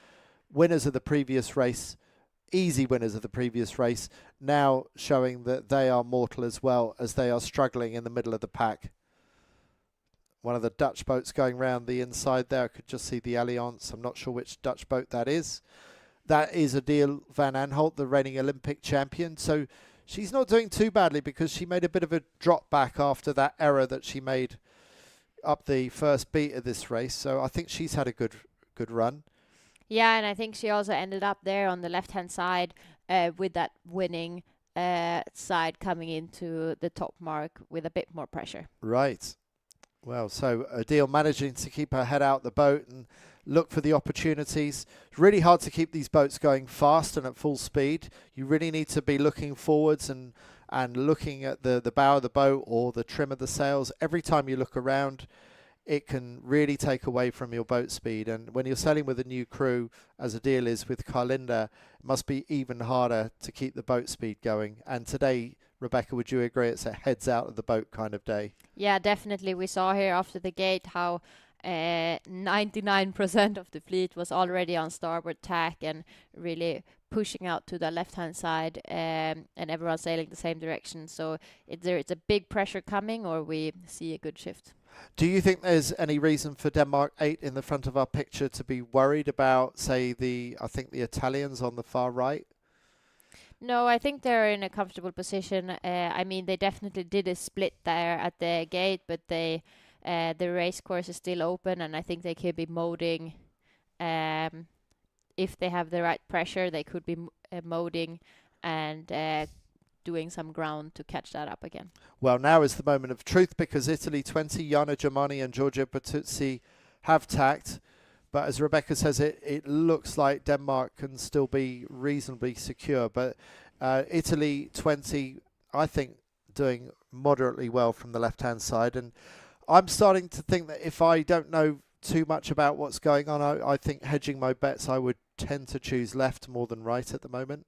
Winners of the previous race, easy winners of the previous race, now showing that they are mortal as well, as they are struggling in the middle of the pack. One of the Dutch boats going round the inside there. I could just see the Alliance. I'm not sure which Dutch boat that is. That is Adele van Aanholt, the reigning Olympic champion. So she's not doing too badly, because she made a bit of a drop back after that error that she made up the first beat of this race. So I think she's had a good run. Yeah, and I think she also ended up there on the left-hand side with that winning side coming into the top mark with a bit more pressure. Right. Well, so Adele managing to keep her head out the boat and look for the opportunities. It's really hard to keep these boats going fast and at full speed. You really need to be looking forwards and looking at the bow of the boat or the trim of the sails. Every time you look around, it can really take away from your boat speed. And when you're sailing with a new crew, as Adele is with Carlinda, it must be even harder to keep the boat speed going. And today, Rebecca, would you agree it's a heads out of the boat kind of day? Yeah, definitely. We saw here after the gate how 99% of the fleet was already on starboard tack and really pushing out to the left-hand side, and everyone sailing the same direction. So it's a big pressure coming, or we see a good shift. Do you think there's any reason for Denmark 8 in the front of our picture to be worried about, say, I think the Italians on the far right? No, I think they're in a comfortable position. I mean, they definitely did a split there at the gate, but the race course is still open, and I think they could be moding. If they have the right pressure, they could be moding and doing some ground to catch that up again. Well, now is the moment of truth, because Italy 20, Jana Germani and Giorgia Bertuzzi have tacked. But as Rebecca says, it looks like Denmark can still be reasonably secure. But Italy 20, I think, doing moderately well from the left-hand side. And I'm starting to think that if I don't know too much about what's going on, I think hedging my bets, I would tend to choose left more than right at the moment.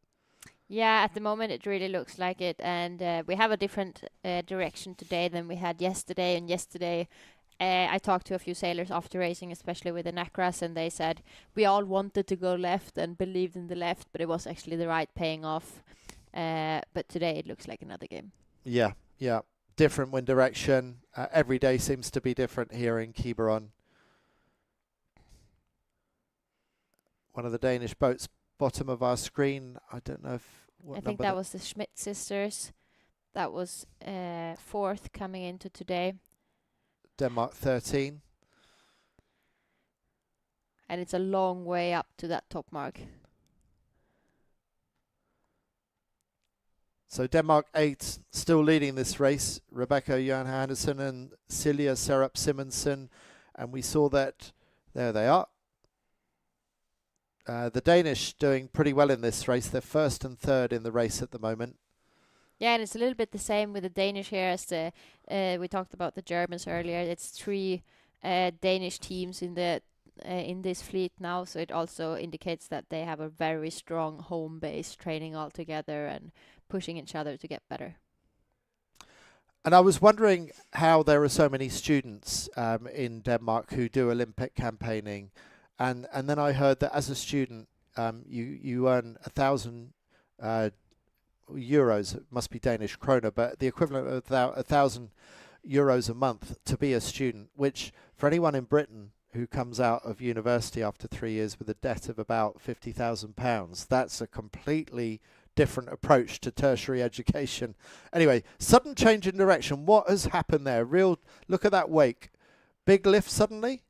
Yeah, at the moment it really looks like it, and we have a different direction today than we had yesterday. And yesterday, I talked to a few sailors after racing, especially with the Nacras, and they said we all wanted to go left and believed in the left, but it was actually the right paying off. But today it looks like another game. Yeah, yeah. Different wind direction. Every day seems to be different here in Quiberon. One of the Danish boats, bottom of our screen. I don't know if... I think that was the Schmidt sisters. That was fourth coming into today. Denmark 13. And it's a long way up to that top mark. So Denmark 8 still leading this race. Rebecca Johan Henderson and Celia Serup Simonsen. And we saw that, there they are. The Danish doing pretty well in this race. They're first and third in the race at the moment. Yeah, and it's a little bit the same with the Danish here as the we talked about the Germans earlier. It's 3 Danish teams in the in this fleet now, so it also indicates that they have a very strong home base, training all together and pushing each other to get better. And I was wondering how there are so many students in Denmark who do Olympic campaigning. And then I heard that as a student, you earn 1,000 euros. It must be Danish kroner, but the equivalent of 1,000 euros a month to be a student, which for anyone in Britain who comes out of university after 3 years with a debt of about £50,000, that's a completely different approach to tertiary education. Anyway, sudden change in direction. What has happened there? Look at that wake. Big lift suddenly?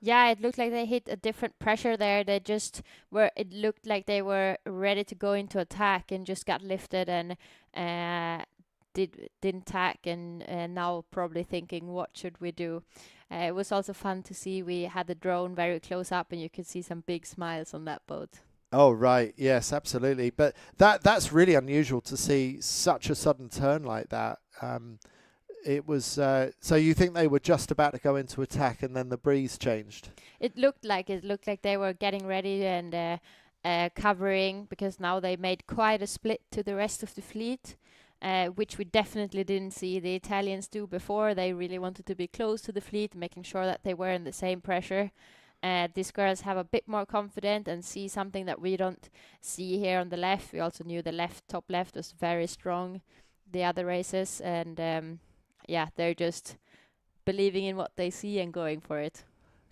Yeah, it looked like they hit a different pressure there. They just were, it looked like they were ready to go into attack and just got lifted and didn't tack and now probably thinking, what should we do? It was also fun to see. We had the drone very close up and you could see some big smiles on that boat. Oh, right. Yes, absolutely. But that's really unusual to see such a sudden turn like that. It was so you think they were just about to go into attack and then the breeze changed? It looked like they were getting ready and covering, because now they made quite a split to the rest of the fleet, which we definitely didn't see the Italians do before. They really wanted to be close to the fleet, making sure that they were in the same pressure. These girls have a bit more confidence and see something that we don't see here on the left. We also knew the top left was very strong the other races, and yeah, they're just believing in what they see and going for it.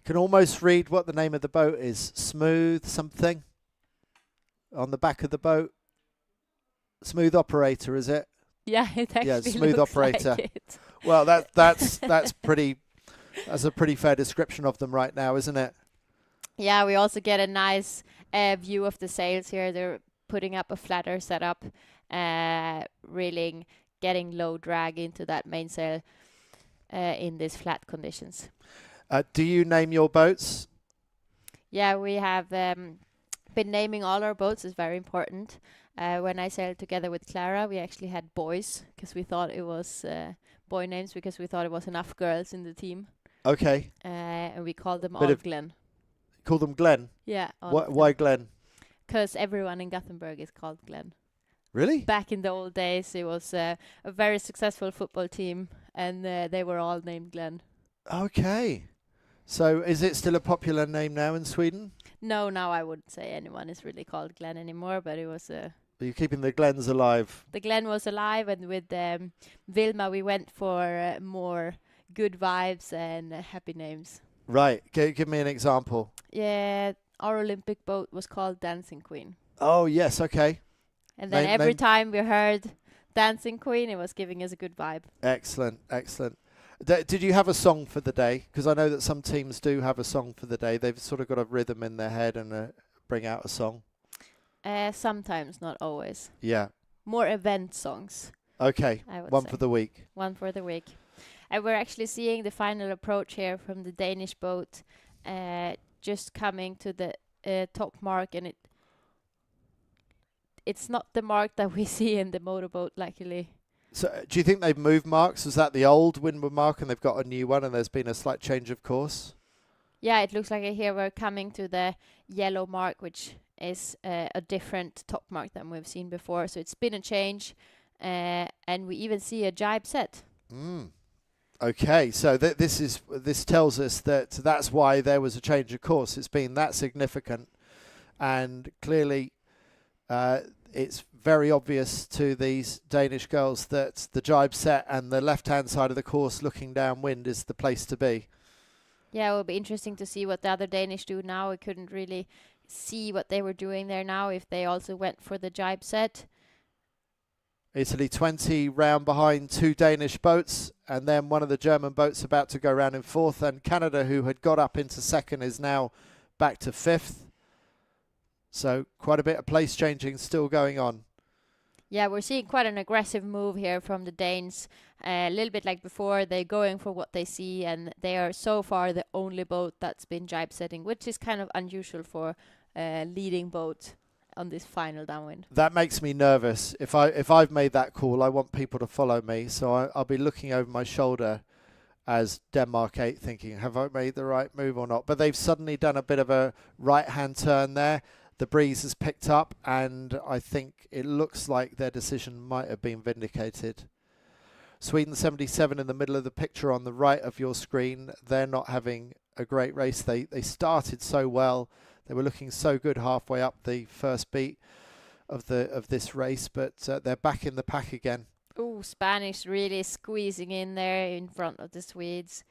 Can almost read what the name of the boat is. Smooth something on the back of the boat. Smooth Operator, is it? Yeah, it actually Smooth looks Operator. like it. Well, that's pretty. That's a pretty fair description of them right now, isn't it? Yeah, we also get a nice view of the sails here. They're putting up a flatter setup, reeling, getting low drag into that mainsail in these flat conditions. Do you name your boats? Yeah, we have been naming all our boats. Is very important. When I sailed together with Clara, we actually had boys because we thought it was boy names because we thought it was enough girls in the team. Okay. And we called them all Glenn. Call them Glenn? Yeah. Why Glenn? Because everyone in Gothenburg is called Glenn. Really? Back in the old days, it was a very successful football team, and they were all named Glenn. Okay. So is it still a popular name now in Sweden? No, now I wouldn't say anyone is really called Glenn anymore, but it was a... You're keeping the Glens alive? The Glen was alive, and with Vilma, we went for more good vibes and happy names. Right. Give me an example. Yeah, our Olympic boat was called Dancing Queen. Oh, yes, okay. And then every time we heard Dancing Queen, it was giving us a good vibe. Excellent, excellent. Did you have a song for the day? Because I know that some teams do have a song for the day. They've sort of got a rhythm in their head and bring out a song. Sometimes, not always. Yeah. More event songs. Okay, one for the week. One for the week. And we're actually seeing the final approach here from the Danish boat, just coming to the top mark, and it's not the mark that we see in the motorboat, luckily. So do you think they've moved marks? Is that the old windward mark and they've got a new one and there's been a slight change of course? Yeah, it looks like here we're coming to the yellow mark, which is a different top mark than we've seen before. So it's been a change, and we even see a jibe set. Okay, so this tells us that that's why there was a change of course. It's been that significant, and clearly it's very obvious to these Danish girls that the jibe set and the left-hand side of the course looking downwind is the place to be. Yeah, it will be interesting to see what the other Danish do now. We couldn't really see what they were doing there now, if they also went for the jibe set. Italy 20 round behind 2 Danish boats, and then one of the German boats about to go round in 4th, and Canada, who had got up into 2nd, is now back to 5th. So quite a bit of place changing still going on. Yeah, we're seeing quite an aggressive move here from the Danes. A little bit like before, they're going for what they see, and they are so far the only boat that's been jibe setting, which is kind of unusual for a leading boat on this final downwind. That makes me nervous. If I've made that call, I want people to follow me, so I'll be looking over my shoulder as Denmark 8, thinking, have I made the right move or not? But they've suddenly done a bit of a right-hand turn there. The breeze has picked up, and I think it looks like their decision might have been vindicated. Sweden 77 in the middle of the picture on the right of your screen. They're not having a great race. They started so well. They were looking so good halfway up the first beat of this race, but they're back in the pack again. Ooh, Spanish really squeezing in there in front of the Swedes,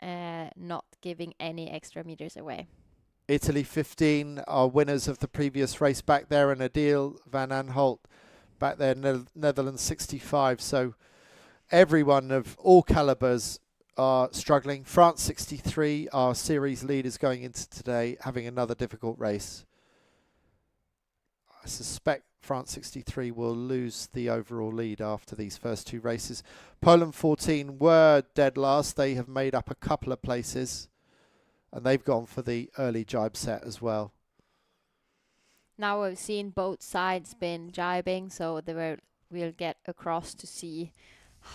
not giving any extra meters away. Italy 15 are winners of the previous race back there, and Adil van Aanholt back there, Netherlands 65. So everyone of all calibers are struggling. France 63, our series leaders going into today, having another difficult race. I suspect France 63 will lose the overall lead after these first 2 races. Poland 14 were dead last. They have made up a couple of places, and they've gone for the early jibe set as well. Now we've seen both sides been jibing, so we'll get across to see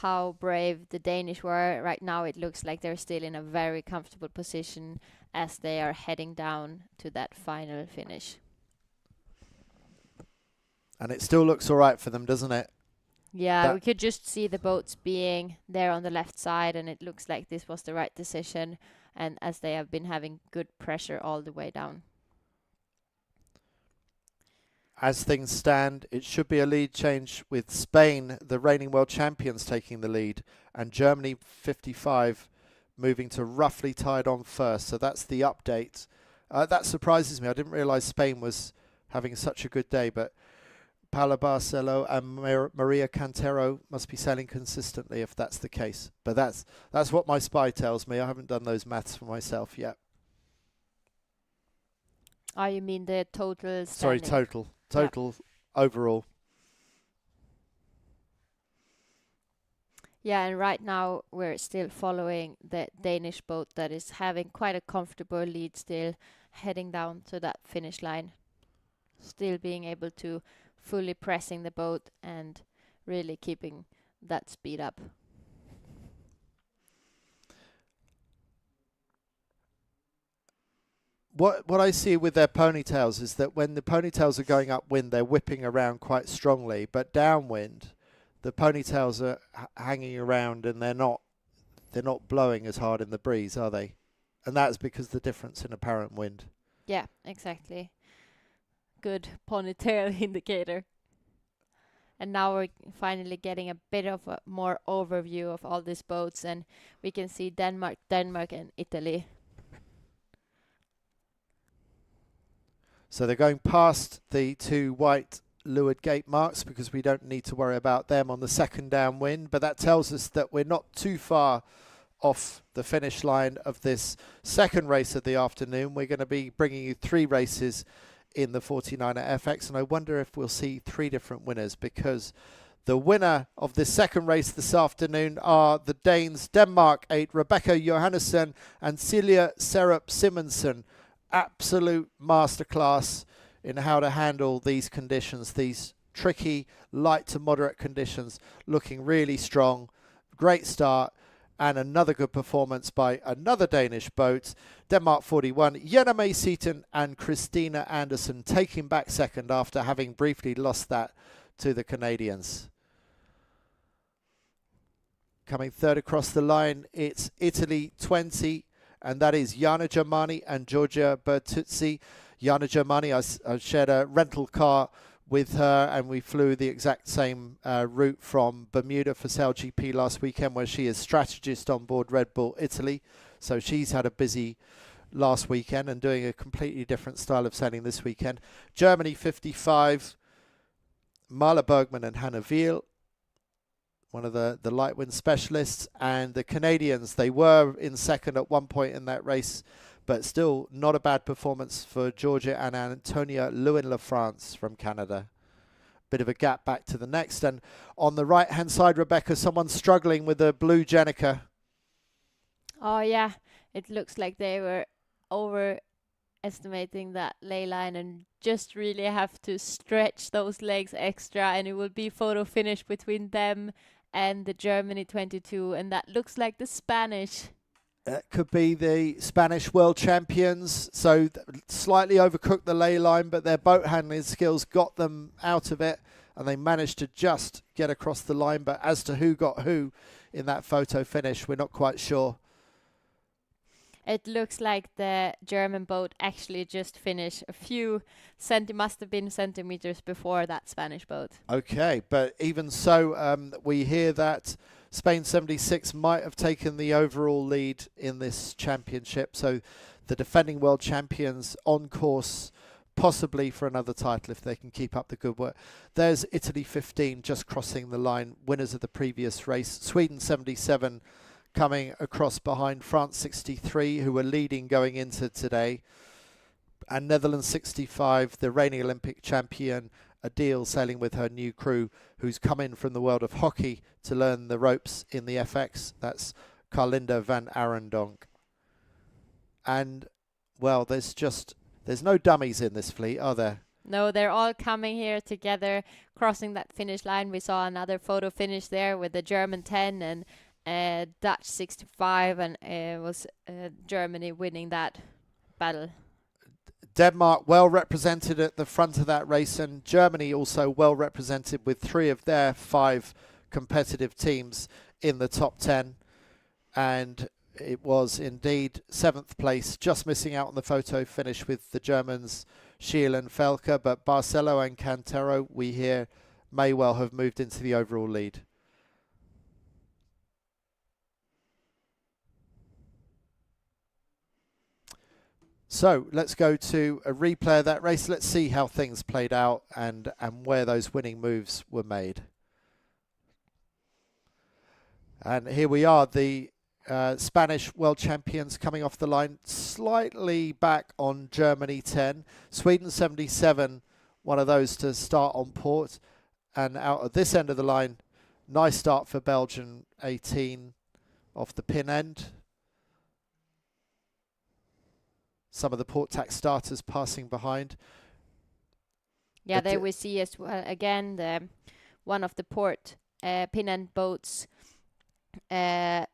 how brave the Danish were. Right now it looks like they're still in a very comfortable position as they are heading down to that final finish. And it still looks all right for them, doesn't it? Yeah, we could just see the boats being there on the left side, and it looks like this was the right decision, and as they have been having good pressure all the way down. As things stand, it should be a lead change with Spain, the reigning world champions, taking the lead, and Germany 55 moving to roughly tied on first. So that's the update. That surprises me. I didn't realise Spain was having such a good day, but Paula Barcelo and Maria Cantero must be sailing consistently if that's the case. But that's what my spy tells me. I haven't done those maths for myself yet. Oh, you mean the total standing? Sorry, total overall. Yeah, and right now we're still following the Danish boat that is having quite a comfortable lead, still heading down to that finish line. Still being able to fully pressing the boat and really keeping that speed up. What I see with their ponytails is that when the ponytails are going upwind, they're whipping around quite strongly, but downwind, the ponytails are hanging around and they're not blowing as hard in the breeze, are they? And that's because the difference in apparent wind. Yeah, exactly. Good ponytail indicator. And now we're finally getting a bit of a more overview of all these boats, and we can see Denmark and Italy. So they're going past the 2 white leeward gate marks because we don't need to worry about them on the second downwind, but that tells us that we're not too far off the finish line of this second race of the afternoon. We're going to be bringing you 3 races in the 49erFX, and I wonder if we'll see 3 different winners, because the winner of the second race this afternoon are the Danes, Denmark 8, Rebecca Johannesson and Celia Serup Simonsen. Absolute masterclass in how to handle these conditions, these tricky light to moderate conditions, looking really strong. Great start, And another good performance by another Danish boat, Denmark 41, Jenna May Seaton and Christina Anderson taking back second after having briefly lost that to the Canadians. Coming third across the line, it's Italy 20, and that is Jana Germani and Giorgia Bertuzzi. Jana Germani, I shared a rental car with her, and we flew the exact same route from Bermuda for Sail GP last weekend, where she is strategist on board Red Bull Italy. So she's had a busy last weekend and doing a completely different style of sailing this weekend. Germany 55, Marla Bergman and Hannah Veal, one of the light wind specialists. And the Canadians, they were in second at one point in that race, but still not a bad performance for Georgia and Antonia Lewin-LaFrance from Canada. Bit of a gap back to the next. And on the right-hand side, Rebecca, someone struggling with the blue Jenica. Oh, yeah. It looks like they were overestimating that ley line and just really have to stretch those legs extra, and it will be photo finish between them and the Germany 22, and that looks like the Spanish. Could be the Spanish world champions. So slightly overcooked the ley line, but their boat handling skills got them out of it, and they managed to just get across the line. But as to who got who in that photo finish, we're not quite sure. It looks like the German boat actually just finished a few must have been centimeters before that Spanish boat. Okay, but even so, we hear that Spain 76 might have taken the overall lead in this championship. So the defending world champions on course possibly for another title if they can keep up the good work. There's Italy 15 just crossing the line, winners of the previous race. Sweden 77 coming across behind France 63, who were leading going into today. And Netherlands 65, the reigning Olympic champion, Adele, sailing with her new crew, who's come in from the world of hockey to learn the ropes in the FX. That's Carlinda van Arendonk. And, well, there's no dummies in this fleet, are there? No, they're all coming here together, crossing that finish line. We saw another photo finish there with the German 10 and Dutch 65, and it was Germany winning that battle. Denmark well represented at the front of that race, and Germany also well represented with 3 of their 5 competitive teams in the top 10. And it was indeed 7th place, just missing out on the photo finish with the Germans Schiel and Felker, but Barcelo and Cantero, we hear, may well have moved into the overall lead. So let's go to a replay of that race. Let's see how things played out and where those winning moves were made. And here we are, the Spanish world champions coming off the line, slightly back on Germany 10. Sweden 77, one of those to start on port. And out at this end of the line, nice start for Belgium 18 off the pin end. Some of the port tack starters passing behind. Yeah, there we see as well again one of the port pin end boats coming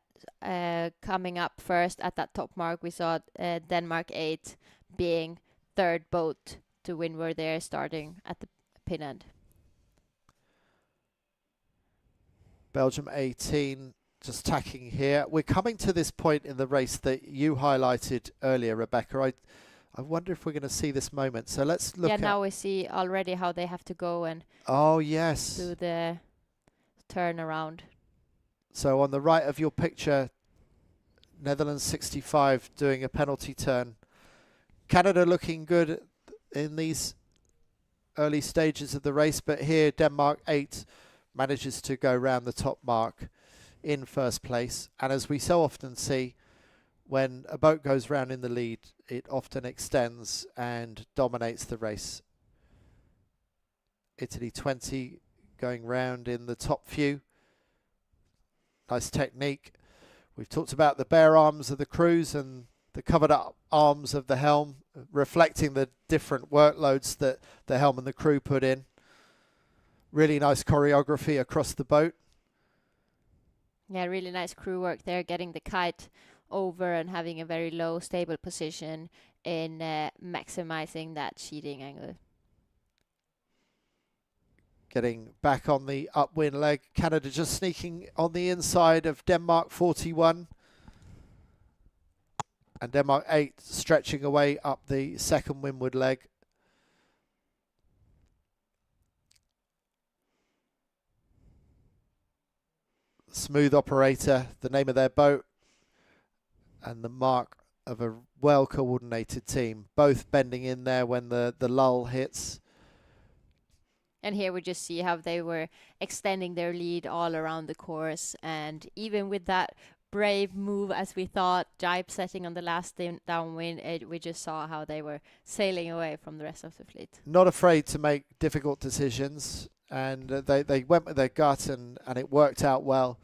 up first at that top mark. We saw Denmark 8 being 3rd boat to windward there, starting at the pin end. Belgium 18 just tacking here. We're coming to this point in the race that you highlighted earlier, Rebecca. I wonder if we're going to see this moment. So let's look at... Yeah, now we see already how they have to go and oh, yes, do the turnaround. So on the right of your picture, Netherlands 65 doing a penalty turn. Canada looking good in these early stages of the race, but here Denmark 8 manages to go round the top mark in first place. And as we so often see, when a boat goes round in the lead, it often extends and dominates the race. Italy 20 going round in the top few. Nice technique. We've talked about the bare arms of the crews and the covered up arms of the helm, reflecting the different workloads that the helm and the crew put in. Really nice choreography across the boat. Yeah, really nice crew work there, getting the kite over and having a very low, stable position in maximizing that sheeting angle. Getting back on the upwind leg. Canada just sneaking on the inside of Denmark 41. And Denmark 8 stretching away up the second windward leg. Smooth Operator, the name of their boat, and the mark of a well-coordinated team. Both bending in there when the lull hits. And here we just see how they were extending their lead all around the course. And even with that brave move, as we thought, jibe setting on the last downwind, we just saw how they were sailing away from the rest of the fleet. Not afraid to make difficult decisions. And they went with their gut, and it worked out well.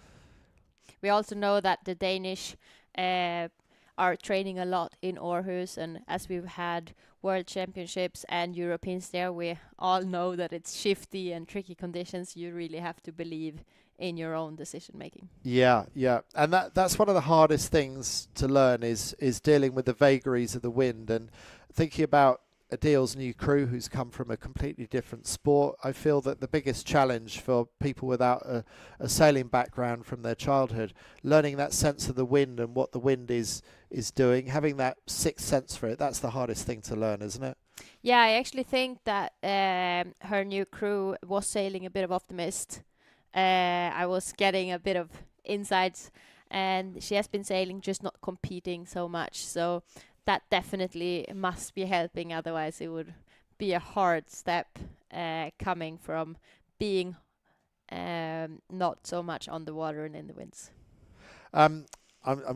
We also know that the Danish are training a lot in Aarhus, and as we've had World Championships and Europeans there, we all know that it's shifty and tricky conditions. You really have to believe in your own decision making. Yeah, yeah. And that's one of the hardest things to learn is dealing with the vagaries of the wind, and thinking about Adil's new crew who's come from a completely different sport. I feel that the biggest challenge for people without a sailing background from their childhood, learning that sense of the wind and what the wind is doing, having that sixth sense for it, that's the hardest thing to learn, isn't it? Yeah, I actually think that her new crew was sailing a bit of optimist. I was getting a bit of insights, and she has been sailing, just not competing so much. So that definitely must be helping, otherwise it would be a hard step coming from being not so much on the water and in the winds. I'm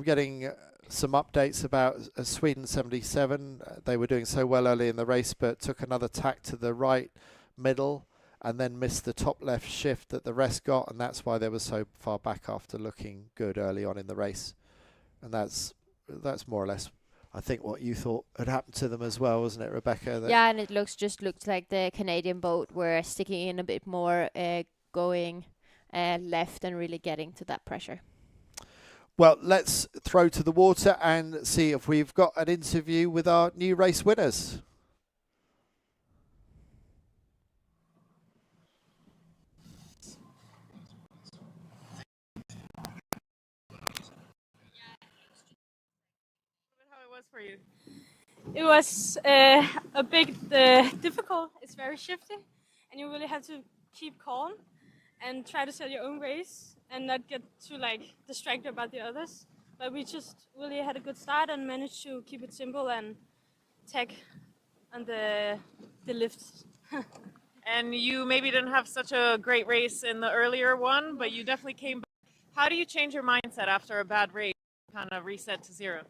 getting some updates about Sweden 77. They were doing so well early in the race, but took another tack to the right middle and then missed the top left shift that the rest got, and that's why they were so far back after looking good early on in the race. And that's more or less, I think, what you thought had happened to them as well, wasn't it, Rebecca? Yeah, and it looks like the Canadian boat were sticking in a bit more, going left and really getting to that pressure. Well, let's throw to the water and see if we've got an interview with our new race winners. For you? It was a bit difficult. It's very shifty, and you really have to keep calm and try to sail your own race and not get too distracted about the others. But we just really had a good start and managed to keep it simple and tag on the lifts. And you maybe didn't have such a great race in the earlier one, but you definitely came back. How do you change your mindset after a bad race, kind of reset to zero?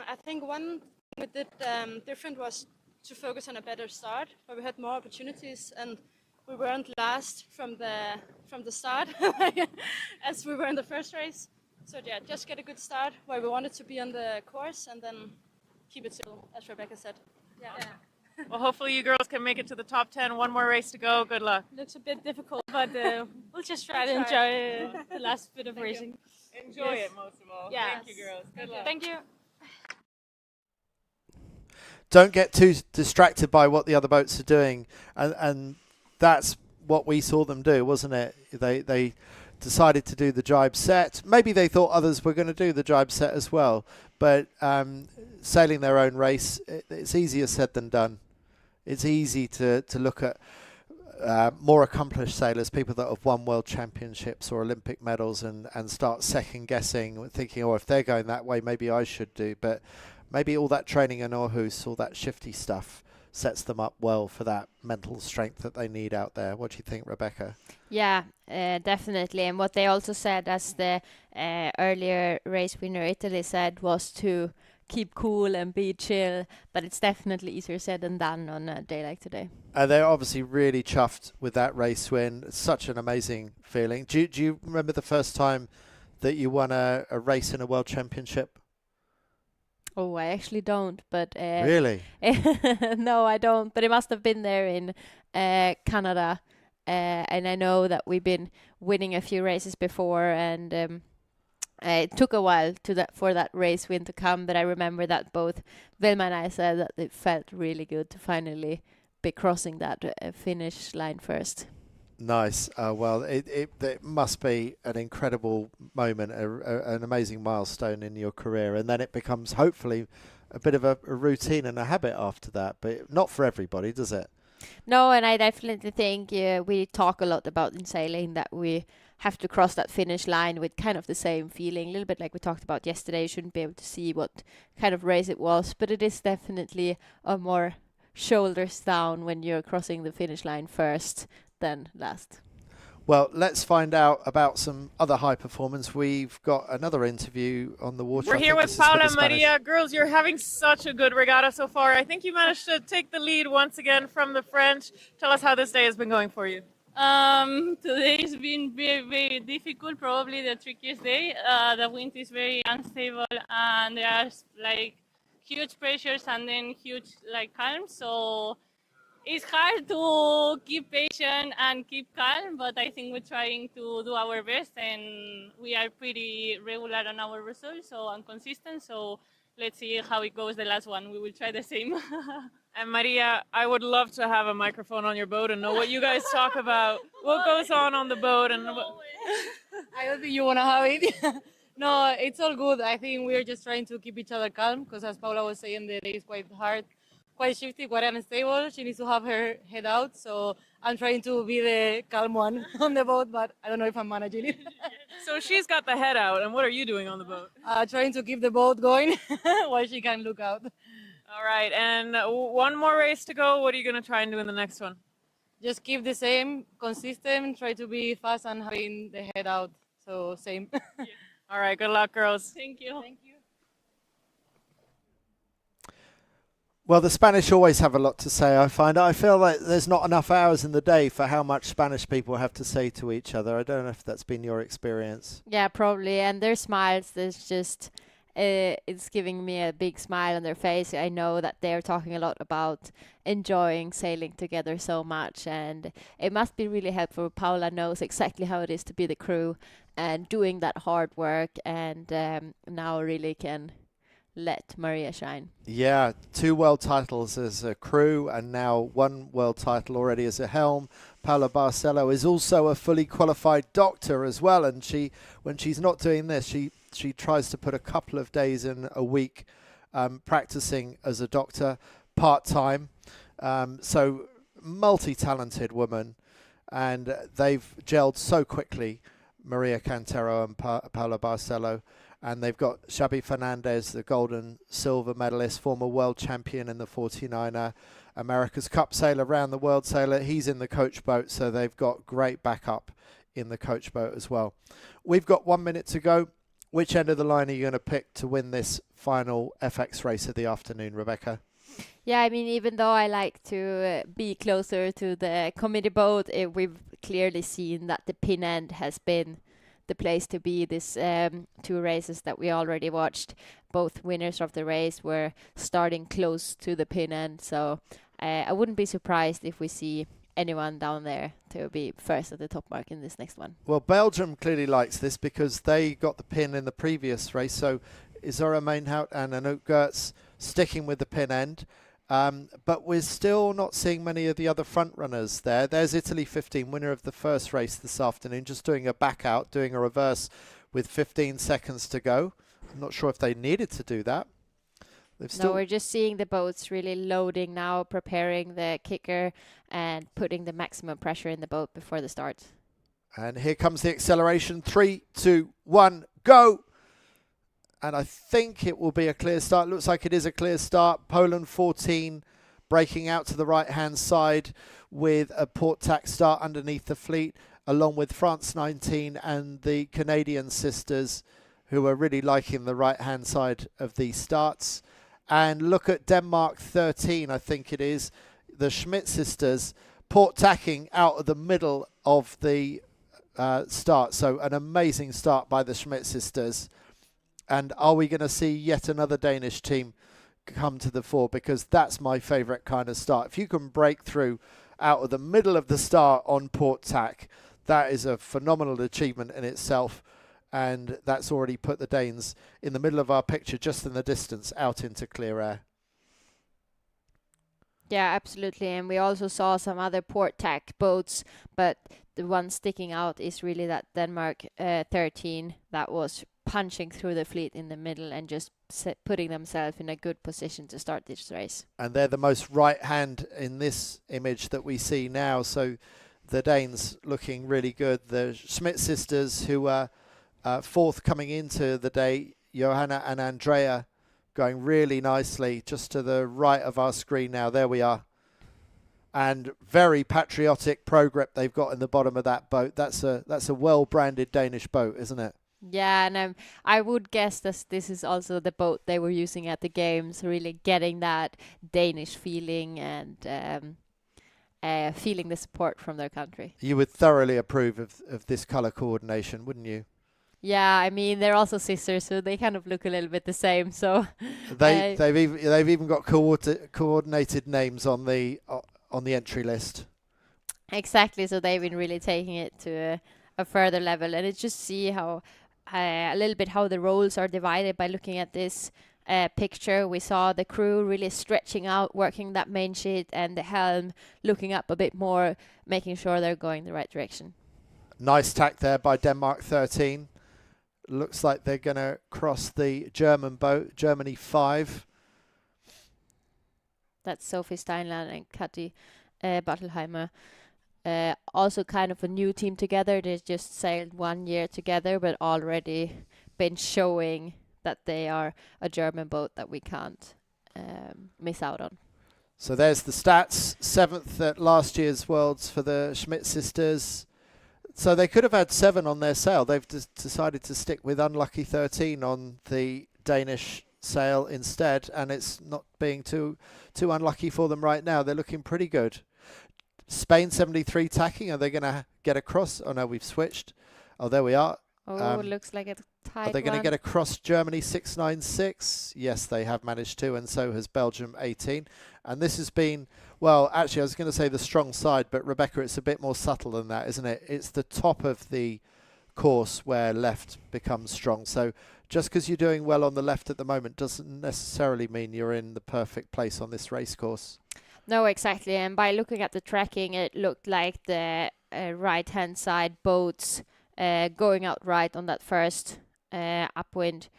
I think one thing we did different was to focus on a better start, where we had more opportunities and we weren't last from the start as we were in the first race. So yeah, just get a good start where we wanted to be on the course and then keep it simple, as Rebecca said. Yeah. Well, hopefully you girls can make it to the top 10. One more race to go. Good luck. Looks a bit difficult, but we'll just try to enjoy the last bit of racing. Enjoy it most of all. Yeah. Thank you, girls. Good luck. Thank you. Don't get too distracted by what the other boats are doing, and that's what we saw them do, wasn't it? They decided to do the jibe set. Maybe they thought others were going to do the jibe set as well, but sailing their own race, it's easier said than done. It's easy to look at more accomplished sailors, people that have won world championships or Olympic medals, and start second guessing, thinking, oh, if they're going that way, maybe I should do. But maybe all that training in Aarhus, all that shifty stuff, sets them up well for that mental strength that they need out there. What do you think, Rebecca? Yeah, definitely. And what they also said, as the earlier race winner Italy said, was to keep cool and be chill. But it's definitely easier said than done on a day like today. They're obviously really chuffed with that race win. It's such an amazing feeling. Do you remember the first time that you won a race in a world championship? Oh, I actually don't, but... Really? No, I don't, but it must have been there in Canada, and I know that we've been winning a few races before, and It took a while for that race win to come, but I remember that both Vilma and I said that it felt really good to finally be crossing that finish line first. Nice. Well, it must be an incredible moment, an amazing milestone in your career, and then it becomes hopefully a bit of a routine and a habit after that, but not for everybody, does it? No, and I definitely think we talk a lot about in sailing that we have to cross that finish line with kind of the same feeling, a little bit like we talked about yesterday. You shouldn't be able to see what kind of race it was, but it is definitely a more shoulders down when you're crossing the finish line first than last. Well, let's find out about some other high performance. We've got another interview on the water. We're here with Paula and Maria. Girls, you're having such a good regatta so far. I think you managed to take the lead once again from the French. Tell us how this day has been going for you. Today has been very, very difficult, probably the trickiest day. The wind is very unstable and there are like huge pressures and then huge like calms. So it's hard to keep patient and keep calm, but I think we're trying to do our best and we are pretty regular on our results, so and consistent. So let's see how it goes the last one. We will try the same. And Maria, I would love to have a microphone on your boat and know what you guys talk about, what goes on the boat. And I don't think you want to have it. No, it's all good. I think we're just trying to keep each other calm because as Paula was saying, the day is quite hard, quite shifty, quite unstable. She needs to have her head out. So I'm trying to be the calm one on the boat, but I don't know if I'm managing it. So she's got the head out. And what are you doing on the boat? Trying to keep the boat going while she can look out. All right, and one more race to go. What are you going to try and do in the next one? Just keep the same, consistent, try to be fast and having the head out. So same. Yeah. All right, good luck, girls. Thank you. Thank you. Well, the Spanish always have a lot to say, I find. I feel like there's not enough hours in the day for how much Spanish people have to say to each other. I don't know if that's been your experience. Yeah, probably. And their smiles, there's just... it's giving me a big smile on their face. I know that they're talking a lot about enjoying sailing together so much, and it must be really helpful. Paula knows exactly how it is to be the crew and doing that hard work, and now really can let Maria shine. Yeah, 2 world titles as a crew and now 1 world title already as a helm. Paula Barcelo is also a fully qualified doctor as well, and when she's not doing this, she tries to put a couple of days in a week practicing as a doctor part-time. So multi-talented woman, and they've gelled so quickly, Maria Cantero and Paula Barcelo. And they've got Xabi Fernandez, the gold and silver medalist, former world champion in the 49er, America's Cup sailor, round the world sailor. He's in the coach boat, so they've got great backup in the coach boat as well. We've got 1 minute to go. Which end of the line are you going to pick to win this final FX race of the afternoon, Rebecca? Yeah, I mean, even though I like to be closer to the committee boat, we've clearly seen that the pin end has been the place to be. This 2 races that we already watched, both winners of the race were starting close to the pin end. So I wouldn't be surprised if we see anyone down there to be first at the top mark in this next one. Well, Belgium clearly likes this because they got the pin in the previous race. So Isora Mainhout and Anouk Gertz sticking with the pin end. But we're still not seeing many of the other front runners there. There's Italy 15, winner of the first race this afternoon, just doing a back out, doing a reverse with 15 seconds to go. I'm not sure if they needed to do that. No, we're just seeing the boats really loading now, preparing the kicker and putting the maximum pressure in the boat before the start. And here comes the acceleration. 3, 2, 1, go! And I think it will be a clear start. Looks like it is a clear start. Poland 14 breaking out to the right-hand side with a port tack start underneath the fleet, along with France 19 and the Canadian sisters, who are really liking the right-hand side of these starts. And look at Denmark 13, I think it is, the Schmidt sisters, port tacking out of the middle of the start. So an amazing start by the Schmidt sisters. And are we going to see yet another Danish team come to the fore? Because that's my favourite kind of start. If you can break through out of the middle of the start on port tack, that is a phenomenal achievement in itself. and that's already put the Danes in the middle of our picture, just in the distance, out into clear air. Yeah, absolutely. And we also saw some other port tack boats, but the one sticking out is really that Denmark 13 that was punching through the fleet in the middle and just putting themselves in a good position to start this race. And they're the most right hand in this image that we see now. So the Danes looking really good. The Schmidt sisters, who were fourth coming into the day, Johanna and Andrea, going really nicely just to the right of our screen now. There we are. And very patriotic pro grip they've got in the bottom of that boat. That's a well-branded Danish boat, isn't it? Yeah, and I would guess that this is also the boat they were using at the games, really getting that Danish feeling and feeling the support from their country. You would thoroughly approve of this colour coordination, wouldn't you? Yeah, I mean, they're also sisters, so they kind of look a little bit the same. So they've even got coordinated names on the entry list. Exactly, so they've been really taking it to a further level, and it's just see how a little bit how the roles are divided by looking at this picture. We saw the crew really stretching out, working that main sheet, and the helm looking up a bit more, making sure they're going the right direction. Nice tack there by Denmark 13. Looks like they're going to cross the German boat, Germany 5. That's Sophie Steinland and Kati Bartelheimer. Also kind of a new team together. They just sailed 1 year together, but already been showing that they are a German boat that we can't miss out on. So there's the stats. 7th at last year's Worlds for the Schmidt sisters. So they could have had 7 on their sail. They've decided to stick with unlucky 13 on the Danish sail instead, and it's not being too unlucky for them right now. They're looking pretty good. Spain 73 tacking. Are they going to get across? Oh no, we've switched. Oh, there we are. Oh, looks like a tight Are they going to one. get across Germany 696? Yes, they have managed to, and so has Belgium 18. And this has been, well, actually, I was going to say the strong side, but Rebecca, it's a bit more subtle than that, isn't it? It's the top of the course where left becomes strong. So just because you're doing well on the left at the moment doesn't necessarily mean you're in the perfect place on this race course. No, exactly. And by looking at the tracking, it looked like the right-hand side boats going out right on that first upwind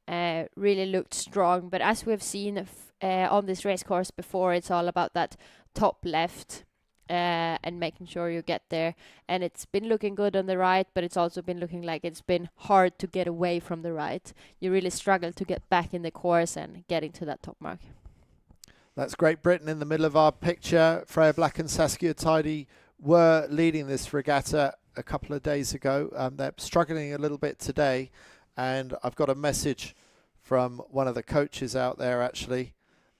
really looked strong. But as we've seen on this race course before, it's all about that top left and making sure you get there. And it's been looking good on the right, but it's also been looking like it's been hard to get away from the right. You really struggle to get back in the course and getting to that top mark. That's Great Britain in the middle of our picture. Freya Black and Saskia Tidy were leading this regatta a couple of days ago. They're struggling a little bit today, and I've got a message from one of the coaches out there actually,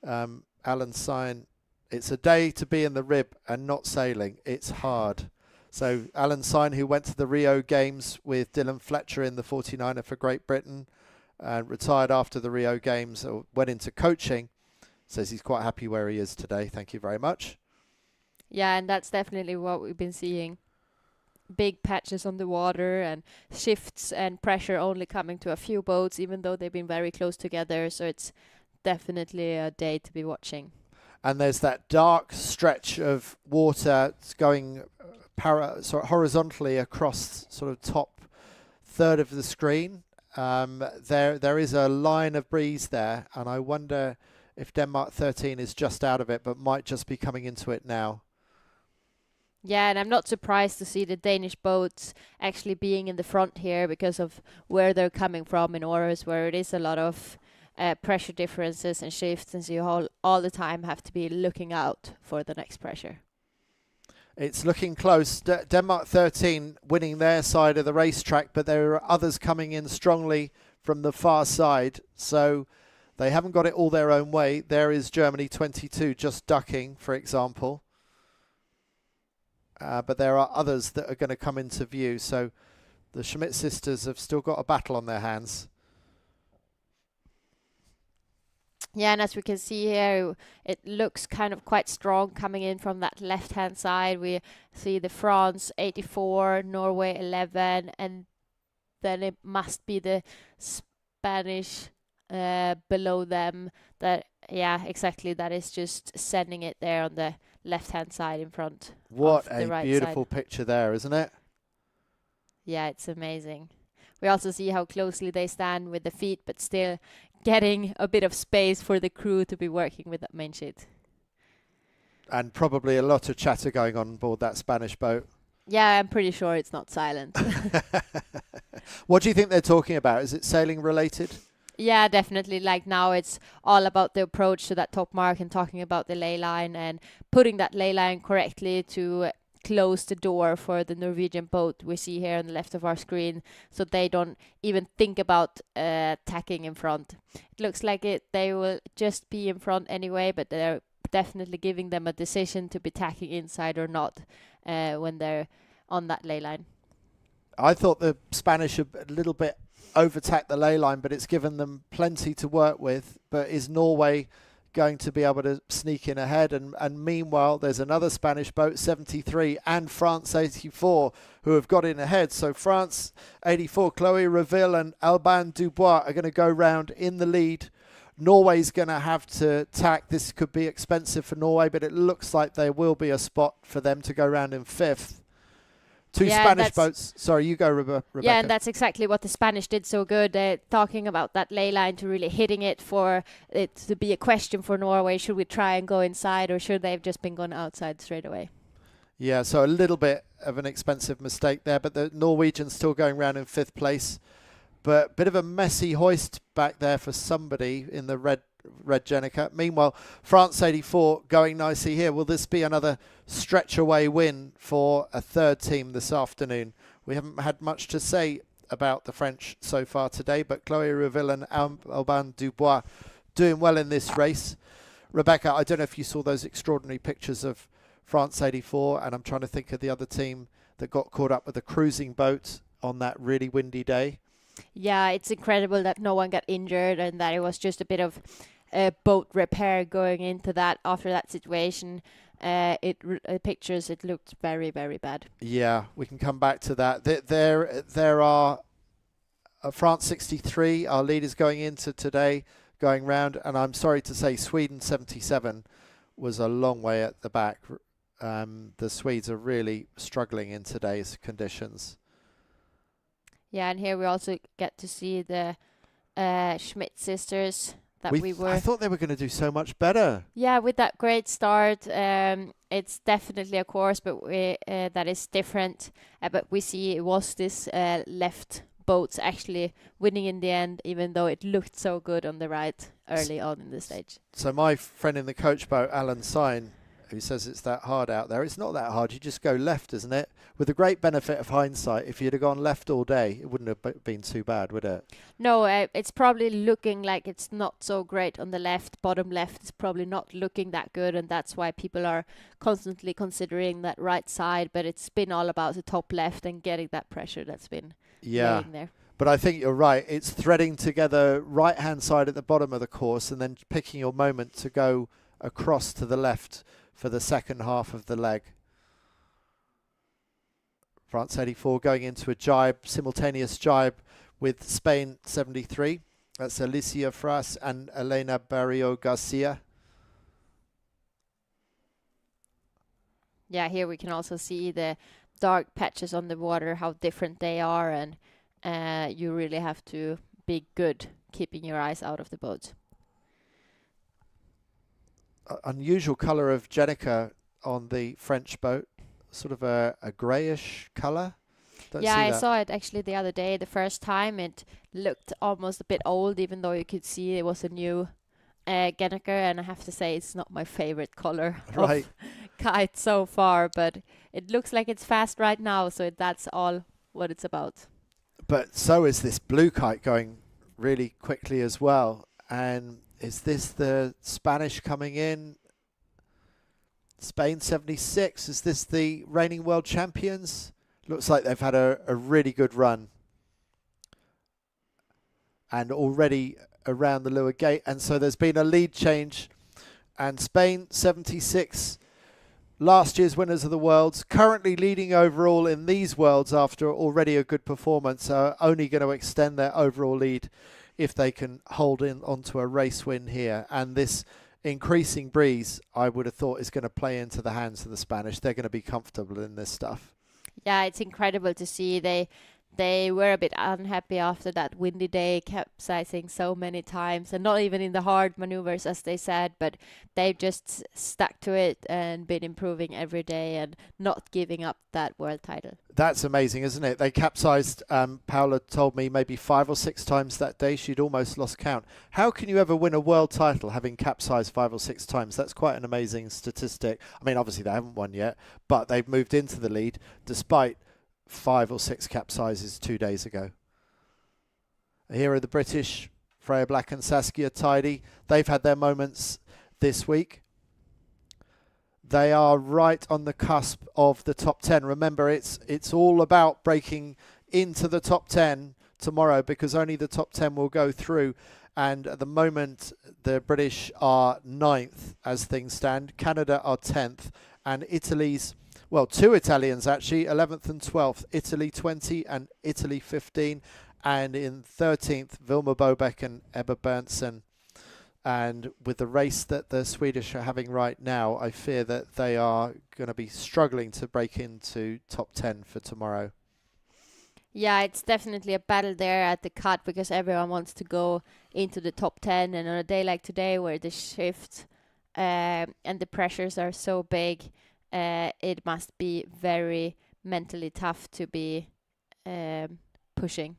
Alan Sine. It's a day to be in the rib and not sailing. It's hard. So Alan Sine, who went to the Rio Games with Dylan Fletcher in the 49er for Great Britain and retired after the Rio Games, or went into coaching, says he's quite happy where he is today. Thank you very much. Yeah, and that's definitely what we've been seeing. Big patches on the water and shifts and pressure only coming to a few boats, even though they've been very close together. So it's definitely a day to be watching. And there's that dark stretch of water going sort of horizontally across sort of top third of the screen. There is a line of breeze there, and I wonder if Denmark 13 is just out of it, but might just be coming into it now. Yeah, and I'm not surprised to see the Danish boats actually being in the front here because of where they're coming from in Aarhus, where it is a lot of pressure differences and shifts, and so you all the time have to be looking out for the next pressure. It's looking close. Denmark 13 winning their side of the racetrack, but there are others coming in strongly from the far side, so they haven't got it all their own way. There is Germany 22 just ducking, for example. But there are others that are going to come into view. So the Schmidt sisters have still got a battle on their hands. Yeah, and as we can see here, it looks kind of quite strong coming in from that left-hand side. We see the France 84, Norway 11, and then it must be the Spanish below them. That, yeah, exactly. That is just sending it there on the left-hand side in front. What of the a right beautiful side. picture there, isn't it? Yeah, it's amazing. We also see how closely they stand with the feet, but still getting a bit of space for the crew to be working with that main sheet. And probably a lot of chatter going on board that Spanish boat. Yeah, I'm pretty sure it's not silent. What do you think they're talking about? Is it sailing related? Yeah, definitely. Like now it's all about the approach to that top mark and talking about the ley line and putting that ley line correctly to close the door for the Norwegian boat we see here on the left of our screen, so they don't even think about tacking in front. It looks like they will just be in front anyway, but they're definitely giving them a decision to be tacking inside or not when they're on that ley line. I thought the Spanish a little bit overtacked the ley line, but it's given them plenty to work with. But is Norway going to be able to sneak in ahead? And meanwhile, there's another Spanish boat, 73, and France 84, who have got in ahead. So France 84, Chloe Reville and Alban Dubois are going to go round in the lead. Norway's going to have to tack. This could be expensive for Norway, but it looks like there will be a spot for them to go round in fifth. Two Spanish boats. Sorry, you go, Rebecca. Yeah, and that's exactly what the Spanish did so good. Talking about that ley line to really hitting it for it to be a question for Norway. Should we try and go inside, or should they have just been gone outside straight away? Yeah, so a little bit of an expensive mistake there, but the Norwegians still going round in fifth place. But bit of a messy hoist back there for somebody in the red Jenica. Meanwhile, France 84 going nicely here. Will this be another stretch away win for a third team this afternoon? We haven't had much to say about the French so far today, but Chloé Reville and Alban Dubois doing well in this race. Rebecca, I don't know if you saw those extraordinary pictures of France 84, and I'm trying to think of the other team that got caught up with a cruising boat on that really windy day. Yeah, it's incredible that no one got injured and that it was just a bit of boat repair going into that after that situation. Pictures, it looked very, very bad. Yeah, we can come back to that. There are France 63, our leaders going into today, going round, and I'm sorry to say Sweden 77 was a long way at the back. The Swedes are really struggling in today's conditions. Yeah, and here we also get to see the Schmidt sisters that I thought they were going to do so much better. Yeah, with that great start, it's definitely a course, but that is different. But we see it was this left boats actually winning in the end, even though it looked so good on the right early on in the stage. So my friend in the coach boat, Alan Syne, who says it's that hard out there. It's not that hard. You just go left, isn't it? With the great benefit of hindsight, if you'd have gone left all day, it wouldn't have been too bad, would it? No, it's probably looking like it's not so great on the left. Bottom left is probably not looking that good, and that's why people are constantly considering that right side. But it's been all about the top left and getting that pressure that's been laying there. But I think you're right. It's threading together right-hand side at the bottom of the course and then picking your moment to go across to the left for the second half of the leg. France 84 going into a jibe, simultaneous jibe with Spain 73. That's Alicia Fras and Elena Barrio Garcia. Yeah, here we can also see the dark patches on the water, how different they are, and you really have to be good keeping your eyes out of the boat. Unusual colour of Jenica on the French boat, sort of a greyish colour. Yeah, I saw it actually the other day. The first time it looked almost a bit old, even though you could see it was a new Jenica, and I have to say it's not my favourite colour of kite so far, but it looks like it's fast right now, so that's all what it's about. But so is this blue kite going really quickly as well. And is this the Spanish coming in? Spain 76. Is this the reigning world champions? Looks like they've had a really good run. And already around the Lure gate. And so there's been a lead change. And Spain 76 last year's winners of the Worlds, currently leading overall in these Worlds after already a good performance, are only going to extend their overall lead if they can hold in onto a race win here. And this increasing breeze, I would have thought, is going to play into the hands of the Spanish. They're going to be comfortable in this stuff. Yeah, it's incredible to see. They were a bit unhappy after that windy day, capsizing so many times, and not even in the hard maneuvers, as they said, but they've just stuck to it and been improving every day and not giving up that world title. That's amazing, isn't it? They capsized, Paula told me, maybe 5 or 6 times that day. She'd almost lost count. How can you ever win a world title having capsized 5 or 6 times? That's quite an amazing statistic. I mean, obviously they haven't won yet, but they've moved into the lead despite 5 or 6 capsizes 2 days ago. Here are the British, Freya Black and Saskia Tidy. They've had their moments this week. They are right on the cusp of the top 10. Remember, it's all about breaking into the top 10 tomorrow, because only the top 10 will go through. And at the moment, the British are 9th as things stand. Canada are 10th. And Italy's, well, 2 Italians actually, 11th and 12th. Italy 20 and Italy 15. And in 13th, Vilma Bobek and Ebba Berntsen. And with the race that the Swedish are having right now, I fear that they are going to be struggling to break into top 10 for tomorrow. Yeah, it's definitely a battle there at the cut, because everyone wants to go into the top 10. And on a day like today, where the shift and the pressures are so big, it must be very mentally tough to be pushing.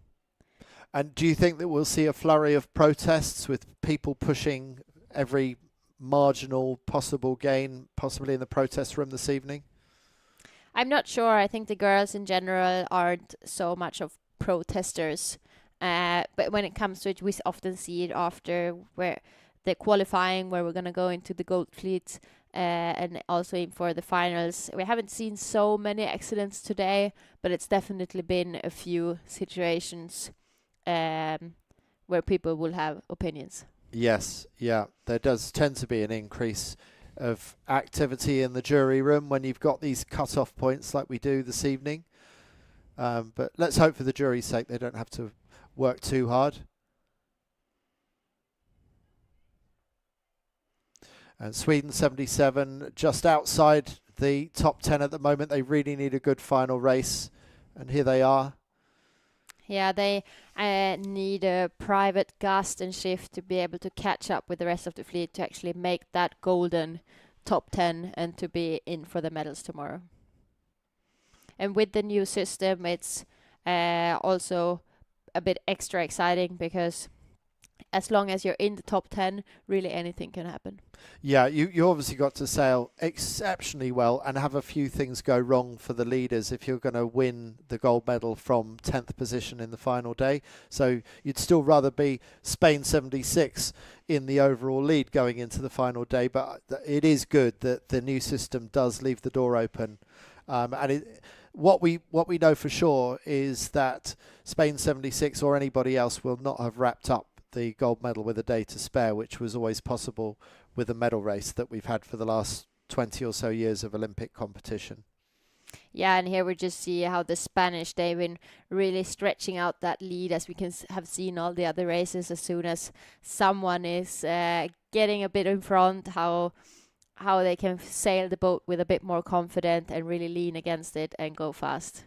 And do you think that we'll see a flurry of protests with people pushing every marginal possible gain, possibly in the protest room this evening? I'm not sure. I think the girls in general aren't so much of protesters. But when it comes to it, we often see it after where the qualifying, where we're going to go into the gold fleet and also in for the finals. We haven't seen so many accidents today, but it's definitely been a few situations where people will have opinions. Yes, yeah. There does tend to be an increase of activity in the jury room when you've got these cut-off points like we do this evening. But let's hope for the jury's sake they don't have to work too hard. And Sweden 77, just outside the top 10 at the moment. They really need a good final race. And here they are. Yeah, they need a private gust and shift to be able to catch up with the rest of the fleet to actually make that golden top 10 and to be in for the medals tomorrow. And with the new system, it's also a bit extra exciting, because as long as you're in the top 10, really anything can happen. Yeah, you obviously got to sail exceptionally well and have a few things go wrong for the leaders if you're going to win the gold medal from 10th position in the final day. So you'd still rather be Spain 76 in the overall lead going into the final day. But it is good that the new system does leave the door open. What we know for sure is that Spain 76 or anybody else will not have wrapped up the gold medal with a day to spare, which was always possible with a medal race that we've had for the last 20 or so years of Olympic competition. Yeah, and here we just see how the Spanish, they've been really stretching out that lead, as we can have seen all the other races. As soon as someone is getting a bit in front, how they can sail the boat with a bit more confidence and really lean against it and go fast.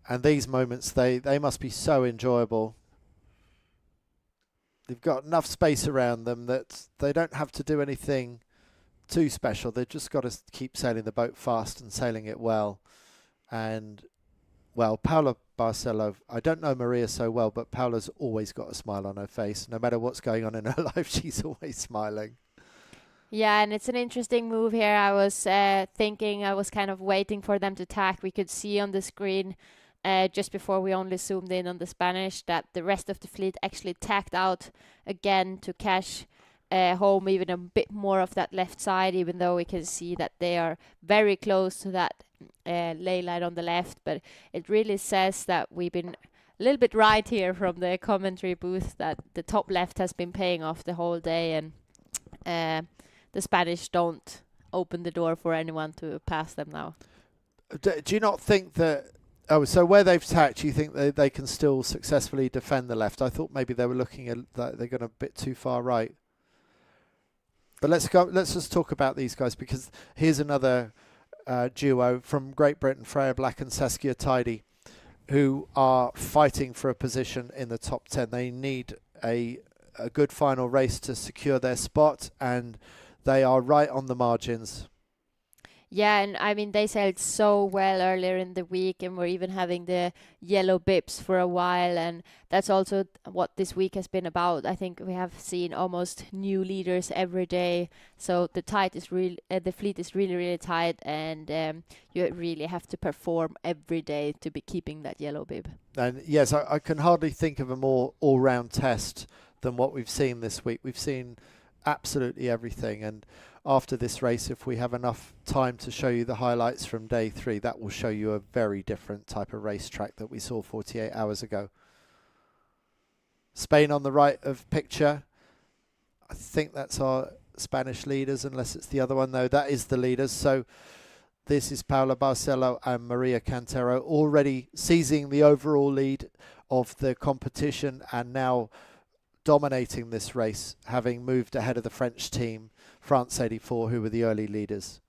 And these moments, they must be so enjoyable. They've got enough space around them that they don't have to do anything too special. They've just got to keep sailing the boat fast and sailing it well. And, well, Paula Barcelo, I don't know Maria so well, but Paula's always got a smile on her face. No matter what's going on in her life, she's always smiling. Yeah, and it's an interesting move here. I was thinking, I was kind of waiting for them to tack. We could see on the screen just before we only zoomed in on the Spanish that the rest of the fleet actually tacked out again to cash home even a bit more of that left side, even though we can see that they are very close to that ley line on the left. But it really says that we've been a little bit right here from the commentary booth, that the top left has been paying off the whole day, and the Spanish don't open the door for anyone to pass them now. Do you not think that? Oh, so where they've tacked, you think they can still successfully defend the left? I thought maybe they were looking at that they're going a bit too far right. But let's just talk about these guys, because here's another duo from Great Britain, Freya Black and Saskia Tidy, who are fighting for a position in the top 10. They need a good final race to secure their spot, and they are right on the margins. Yeah, and I mean, they sailed so well earlier in the week, and we're even having the yellow bibs for a while, and that's also what this week has been about. I think we have seen almost new leaders every day, so the fleet is really, really tight, and you really have to perform every day to be keeping that yellow bib. And yes, I can hardly think of a more all-round test than what we've seen this week. We've seen absolutely everything, and after this race, if we have enough time to show you the highlights from day 3, that will show you a very different type of racetrack that we saw 48 hours ago. Spain on the right of picture. I think that's our Spanish leaders, unless it's the other one. No, that is the leaders. So this is Paula Barcelo and Maria Cantero already seizing the overall lead of the competition and now dominating this race, having moved ahead of the French team, France 84, who were the early leaders.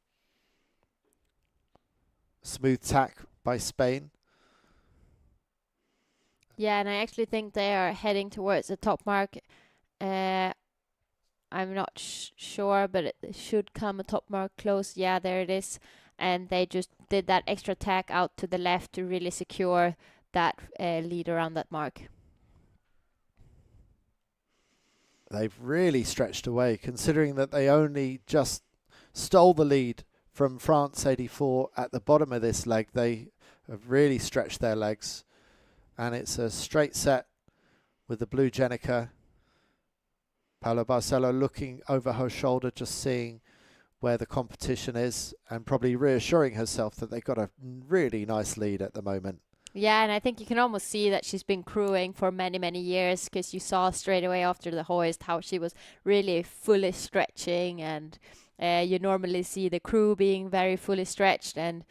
Smooth tack by Spain. Yeah, and I actually think they are heading towards the top mark. I'm not sure, but it should come a top mark close. Yeah, there it is. And they just did that extra tack out to the left to really secure that lead around that mark. They've really stretched away, considering that they only just stole the lead from France 84 at the bottom of this leg. They have really stretched their legs. And it's a straight set with the blue Jenica. Paolo Barcelo looking over her shoulder, just seeing where the competition is and probably reassuring herself that they've got a really nice lead at the moment. Yeah, and I think you can almost see that she's been crewing for many, many years, because you saw straight away after the hoist how she was really fully stretching, and you normally see the crew being very fully stretched and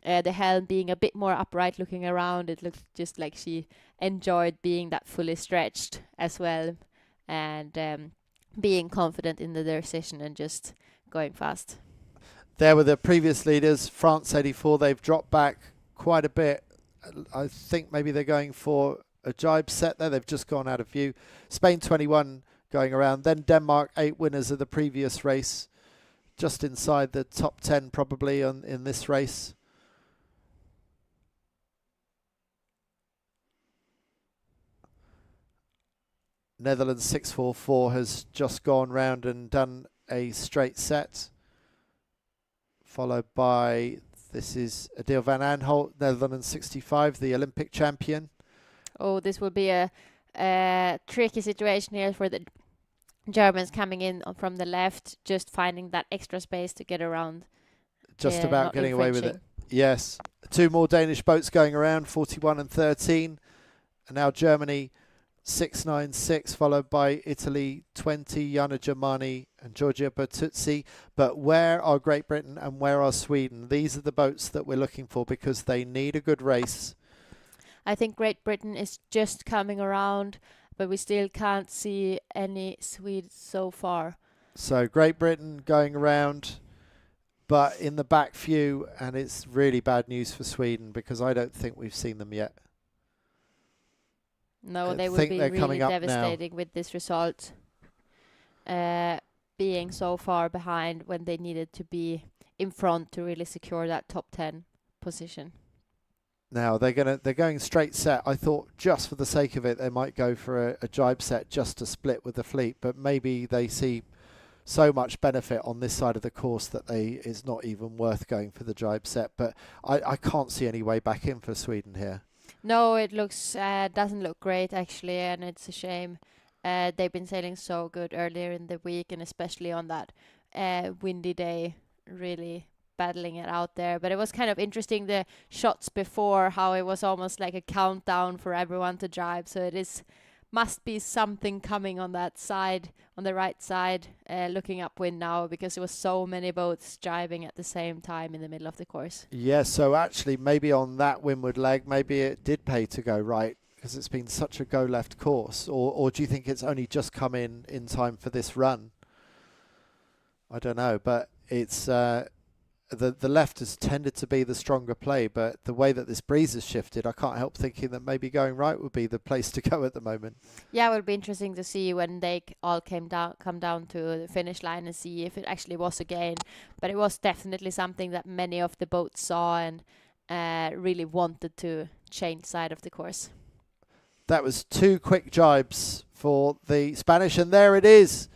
the helm being a bit more upright looking around. It looked just like she enjoyed being that fully stretched as well, and being confident in the decision and just going fast. There were the previous leaders, France 84. They've dropped back quite a bit. I think maybe they're going for a jibe set there. They've just gone out of view. Spain 21 going around. Then Denmark, 8 winners of the previous race. Just inside the top 10 probably in this race. Netherlands 644 has just gone round and done a straight set. Followed by... This is Adil van Aanholt, Netherlands 65, the Olympic champion. Oh, this will be a tricky situation here for the Germans coming in from the left, just finding that extra space to get around. Just about getting away with it. Yes. 2 more Danish boats going around, 41 and 13. And now Germany 696, followed by Italy 20, Jana Germani and Giorgia Bertuzzi. But where are Great Britain and where are Sweden? These are the boats that we're looking for, because they need a good race. I think Great Britain is just coming around, but we still can't see any Swedes so far. So Great Britain going around, but in the back few, and it's really bad news for Sweden, because I don't think we've seen them yet. No, they would be really devastating with this result. Being so far behind when they needed to be in front to really secure that top 10 position. Now they're going straight set. I thought just for the sake of it they might go for a jibe set just to split with the fleet, but maybe they see so much benefit on this side of the course that it's not even worth going for the jibe set. But I can't see any way back in for Sweden here. No, it doesn't look great actually, and it's a shame. They've been sailing so good earlier in the week, and especially on that windy day, really battling it out there. But it was kind of interesting, the shots before, how it was almost like a countdown for everyone to jibe. So it is must be something coming on that side, on the right side, looking upwind now, because there was so many boats driving at the same time in the middle of the course. Yeah, so actually maybe on that windward leg, maybe it did pay to go right, because it's been such a go left course. Or do you think it's only just come in time for this run? I don't know, but it's the left has tended to be the stronger play, but the way that this breeze has shifted, I can't help thinking that maybe going right would be the place to go at the moment. Yeah, it will be interesting to see when they all come down to the finish line and see if it actually was a gain. But it was definitely something that many of the boats saw and really wanted to change side of the course. That was 2 quick jibes for the Spanish, and there it is.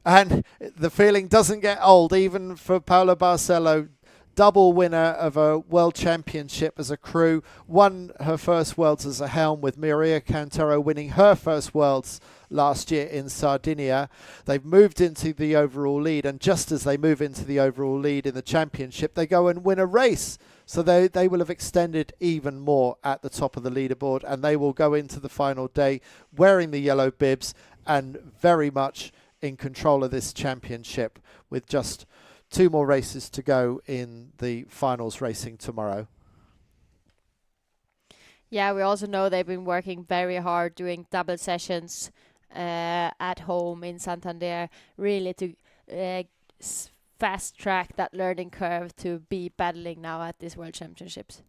And the feeling doesn't get old, even for Paula Barcelo, double winner of a World Championship as a crew, won her first Worlds as a helm, with Maria Cantero winning her first Worlds last year in Sardinia. They've moved into the overall lead, and just as they move into the overall lead in the championship, they go and win a race. So they will have extended even more at the top of the leaderboard, and they will go into the final day wearing the yellow bibs and very much in control of this championship, with just 2 more races to go in the finals racing tomorrow. Yeah, we also know they've been working very hard doing double sessions at home in Santander, really to fast track that learning curve to be battling now at these World Championships.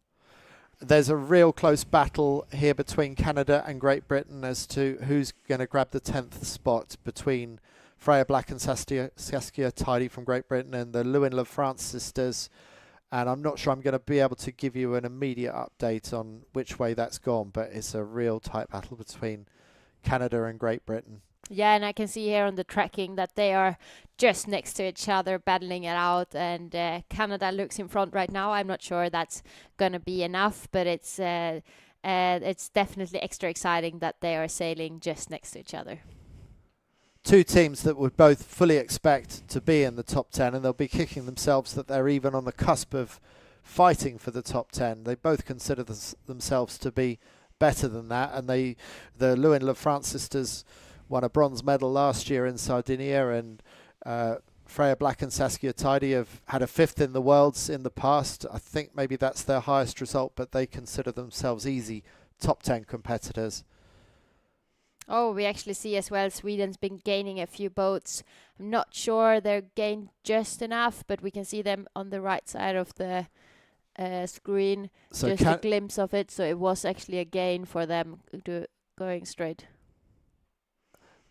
There's a real close battle here between Canada and Great Britain as to who's going to grab the 10th spot between Freya Black and Saskia Tidy from Great Britain and the Lewin-Lefrance sisters. And I'm not sure I'm going to be able to give you an immediate update on which way that's gone, but it's a real tight battle between Canada and Great Britain. Yeah, and I can see here on the tracking that they are just next to each other, battling it out, and Canada looks in front right now. I'm not sure that's going to be enough, but it's definitely extra exciting that they are sailing just next to each other. 2 teams that would both fully expect to be in the top 10, and they'll be kicking themselves that they're even on the cusp of fighting for the top 10. They both consider themselves to be better than that, and the Lewin-Lefrance sisters won a bronze medal last year in Sardinia, and Freya Black and Saskia Tidy have had a 5th in the Worlds in the past. I think maybe that's their highest result, but they consider themselves easy top 10 competitors. Oh, we actually see as well Sweden's been gaining a few boats. I'm not sure they're gained just enough, but we can see them on the right side of the screen. So just a glimpse of it. So it was actually a gain for them going straight.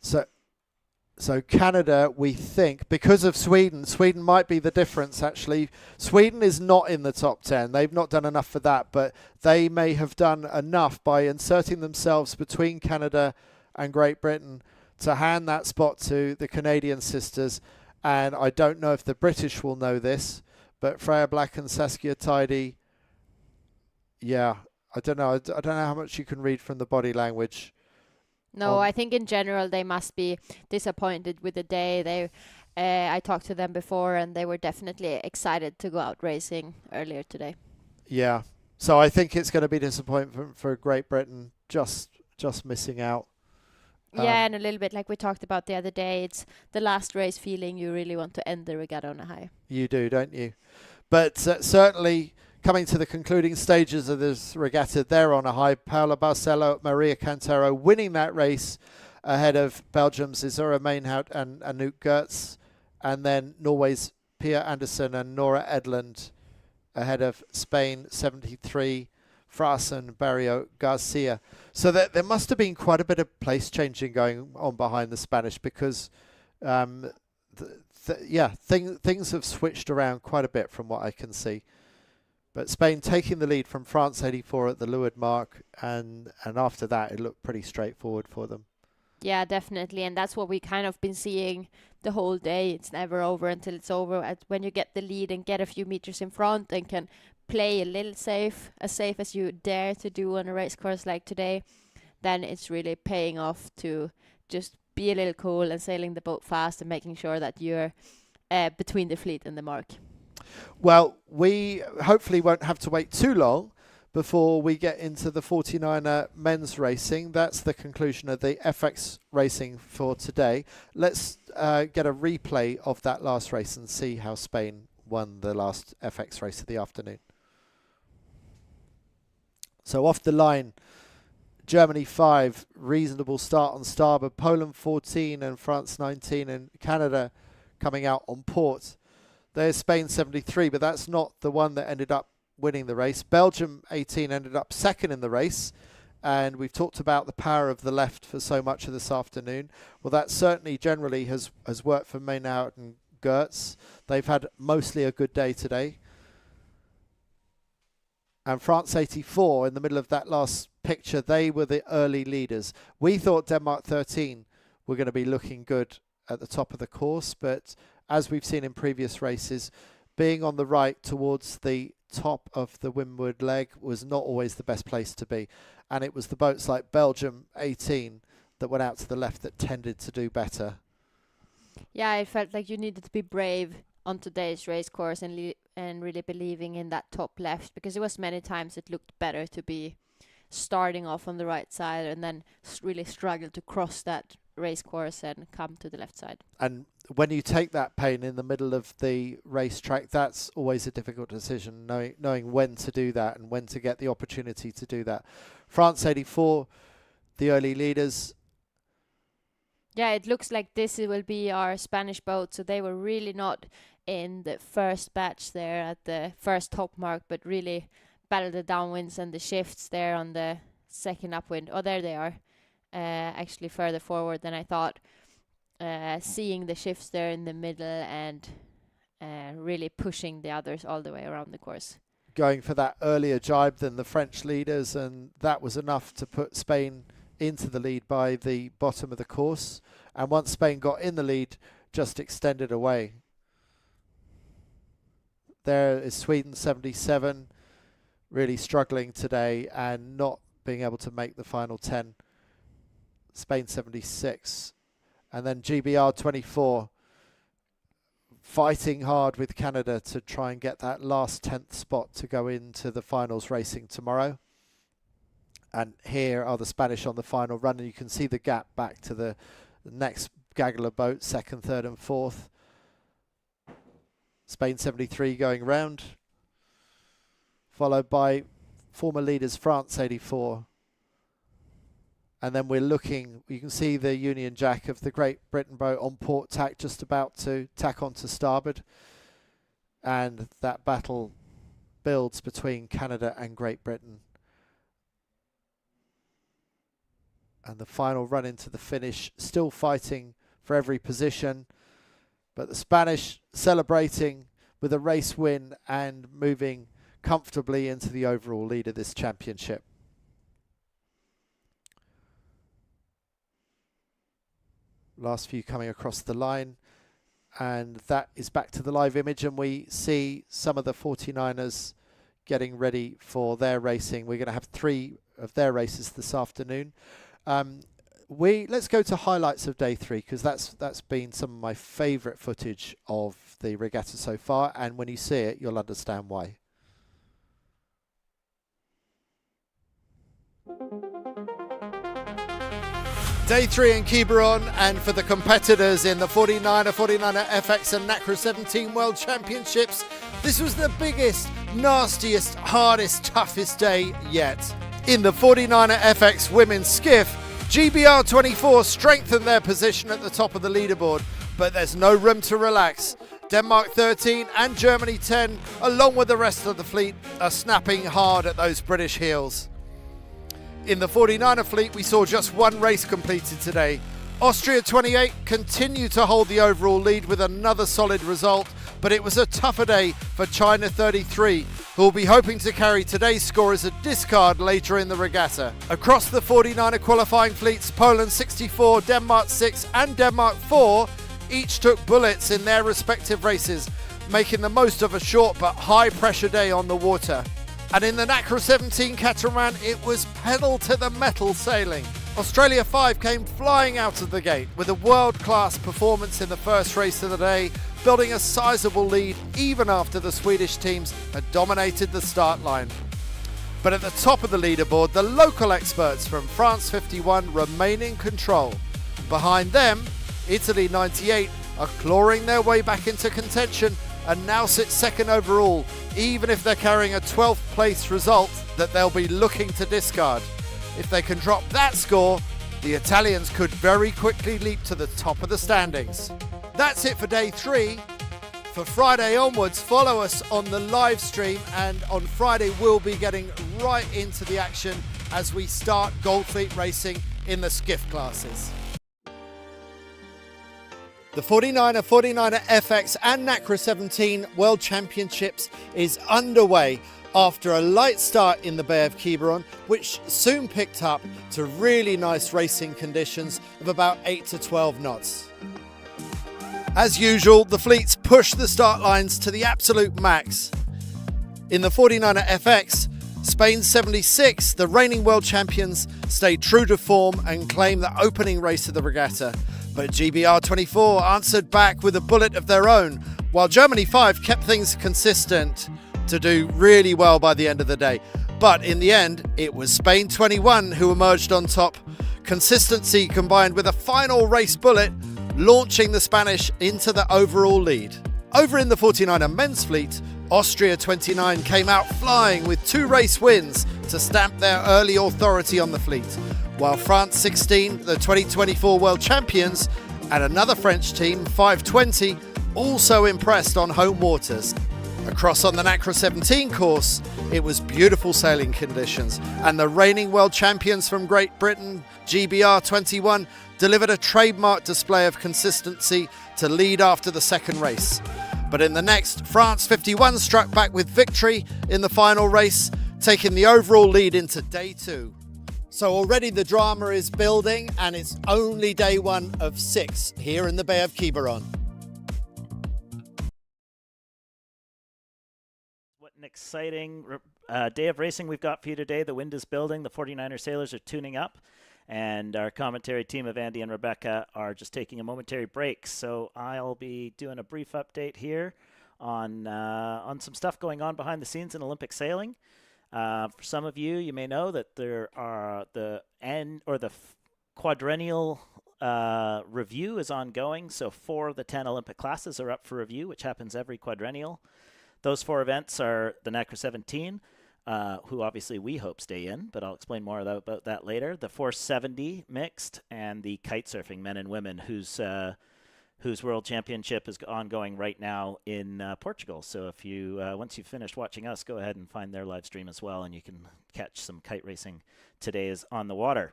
So Canada, we think, because of Sweden might be the difference actually. Sweden is not in the top 10. They've not done enough for that, but they may have done enough by inserting themselves between Canada and Great Britain to hand that spot to the Canadian sisters. And I don't know if the British will know this, but Freya Black and Saskia Tidy, yeah, I don't know how much you can read from the body language. No, I think in general they must be disappointed with the day. I talked to them before, and they were definitely excited to go out racing earlier today. Yeah, so I think it's going to be disappointment for Great Britain, just missing out. Yeah, and a little bit like we talked about the other day, it's the last race feeling you really want to end the regatta on a high. You do, don't you? But certainly coming to the concluding stages of this regatta, they're on a high. Paula Barcelo, Maria Cantero winning that race ahead of Belgium's Isura Mainhout and Anouk Gertz, and then Norway's Pia Andersen and Nora Edlund ahead of Spain 73, Frasen, Barrio Garcia. So there must have been quite a bit of place changing going on behind the Spanish, because things have switched around quite a bit from what I can see. But Spain taking the lead from France 84 at the leeward mark, and after that it looked pretty straightforward for them. Yeah, definitely, and that's what we kind of been seeing the whole day. It's never over until it's over. When you get the lead and get a few meters in front and can play a little safe as you dare to do on a race course like today, then it's really paying off to just be a little cool and sailing the boat fast and making sure that you're between the fleet and the mark. Well, we hopefully won't have to wait too long before we get into the 49er men's racing. That's the conclusion of the FX racing for today. Let's get a replay of that last race and see how Spain won the last FX race of the afternoon. So off the line, Germany 5, reasonable start on starboard, Poland 14 and France 19, and Canada coming out on port. There's Spain 73, but that's not the one that ended up winning the race. Belgium 18 ended up second in the race, and we've talked about the power of the left for so much of this afternoon. Well, that certainly generally has worked for Maynard and Gertz. They've had mostly a good day today. And France 84, in the middle of that last picture, they were the early leaders. We thought Denmark 13 were going to be looking good at the top of the course, but as we've seen in previous races, being on the right towards the top of the windward leg was not always the best place to be. And it was the boats like Belgium 18 that went out to the left that tended to do better. Yeah, I felt like you needed to be brave on today's race course and really believing in that top left, because it was many times it looked better to be starting off on the right side and then really struggle to cross that race course and come to the left side. And when you take that pain in the middle of the racetrack, that's always a difficult decision, knowing when to do that and when to get the opportunity to do that. France 84, the early leaders. Yeah, it looks like this will be our Spanish boat, so they were really not in the first batch there at the first top mark, but really battled the downwinds and the shifts there on the second upwind. Oh, there they are, actually further forward than I thought. Seeing the shifts there in the middle and really pushing the others all the way around the course. Going for that earlier jibe than the French leaders, and that was enough to put Spain into the lead by the bottom of the course. And once Spain got in the lead, just extended away. There is Sweden 77, really struggling today and not being able to make the final 10. Spain 76. And then GBR 24 fighting hard with Canada to try and get that last 10th spot to go into the finals racing tomorrow. And here are the Spanish on the final run, and you can see the gap back to the next gaggle of boats, second, third and fourth. Spain 73 going round, followed by former leaders France 84. And then we're looking, you can see the Union Jack of the Great Britain boat on port tack, just about to tack onto starboard. And that battle builds between Canada and Great Britain. And the final run into the finish, still fighting for every position. But the Spanish celebrating with a race win and moving comfortably into the overall lead of this championship. Last few coming across the line, and that is back to the live image, and we see some of the 49ers getting ready for their racing. We're going to have 3 of their races this afternoon. Let's go to highlights of day 3, because that's been some of my favourite footage of the regatta so far, and when you see it you'll understand why. Day 3 in Quiberon, and for the competitors in the 49erFX and Nacra 17 World Championships, this was the biggest, nastiest, hardest, toughest day yet. In the 49erFX women's skiff, GBR 24 strengthened their position at the top of the leaderboard, but there's no room to relax. Denmark 13 and Germany 10, along with the rest of the fleet, are snapping hard at those British heels. In the 49er fleet, we saw just one race completed today. Austria 28 continued to hold the overall lead with another solid result, but it was a tougher day for China 33, who will be hoping to carry today's score as a discard later in the regatta. Across the 49er qualifying fleets, Poland 64, Denmark 6 and Denmark 4 each took bullets in their respective races, making the most of a short but high pressure day on the water. And in the Nacra 17 catamaran, it was pedal to the metal sailing. Australia 5 came flying out of the gate with a world-class performance in the first race of the day, building a sizable lead even after the Swedish teams had dominated the start line. But at the top of the leaderboard, the local experts from France 51 remain in control. Behind them, Italy 98 are clawing their way back into contention and now sit second overall, even if they're carrying a 12th place result that they'll be looking to discard. If they can drop that score, the Italians could very quickly leap to the top of the standings. That's it for day 3. For Friday onwards, follow us on the live stream, and on Friday we'll be getting right into the action as we start Gold Fleet racing in the skiff classes. The 49erFX and Nacra 17 World Championships is underway after a light start in the Bay of Quiberon, which soon picked up to really nice racing conditions of about 8 to 12 knots. As usual, the fleets push the start lines to the absolute max. In the 49erFX, Spain's 76, the reigning world champions, stayed true to form and claimed the opening race of the regatta. But GBR 24 answered back with a bullet of their own, while Germany 5 kept things consistent to do really well by the end of the day. But in the end, it was Spain 21 who emerged on top. Consistency combined with a final race bullet, launching the Spanish into the overall lead. Over in the 49er men's fleet, Austria 29 came out flying with 2 race wins to stamp their early authority on the fleet, while France 16, the 2024 world champions, and another French team, 520, also impressed on home waters. Across on the Nacra 17 course, it was beautiful sailing conditions, and the reigning world champions from Great Britain, GBR 21, delivered a trademark display of consistency to lead after the second race. But in the next, France 51 struck back with victory in the final race, taking the overall lead into day 2. So already the drama is building, and it's only day 1 of 6 here in the Bay of Quiberon. What an exciting day of racing we've got for you today. The wind is building, the 49er sailors are tuning up, and our commentary team of Andy and Rebecca are just taking a momentary break. So I'll be doing a brief update here on some stuff going on behind the scenes in Olympic sailing. For some of you, you may know that there are the quadrennial review is ongoing. So 4 of the 10 Olympic classes are up for review, which happens every quadrennial. Those 4 events are the Nacra 17, who obviously we hope stay in, but I'll explain more about that later. The 470 mixed, and the kite surfing men and women, whose world championship is ongoing right now in Portugal. So if you once you've finished watching us, go ahead and find their live stream as well, and you can catch some kite racing today is on the water.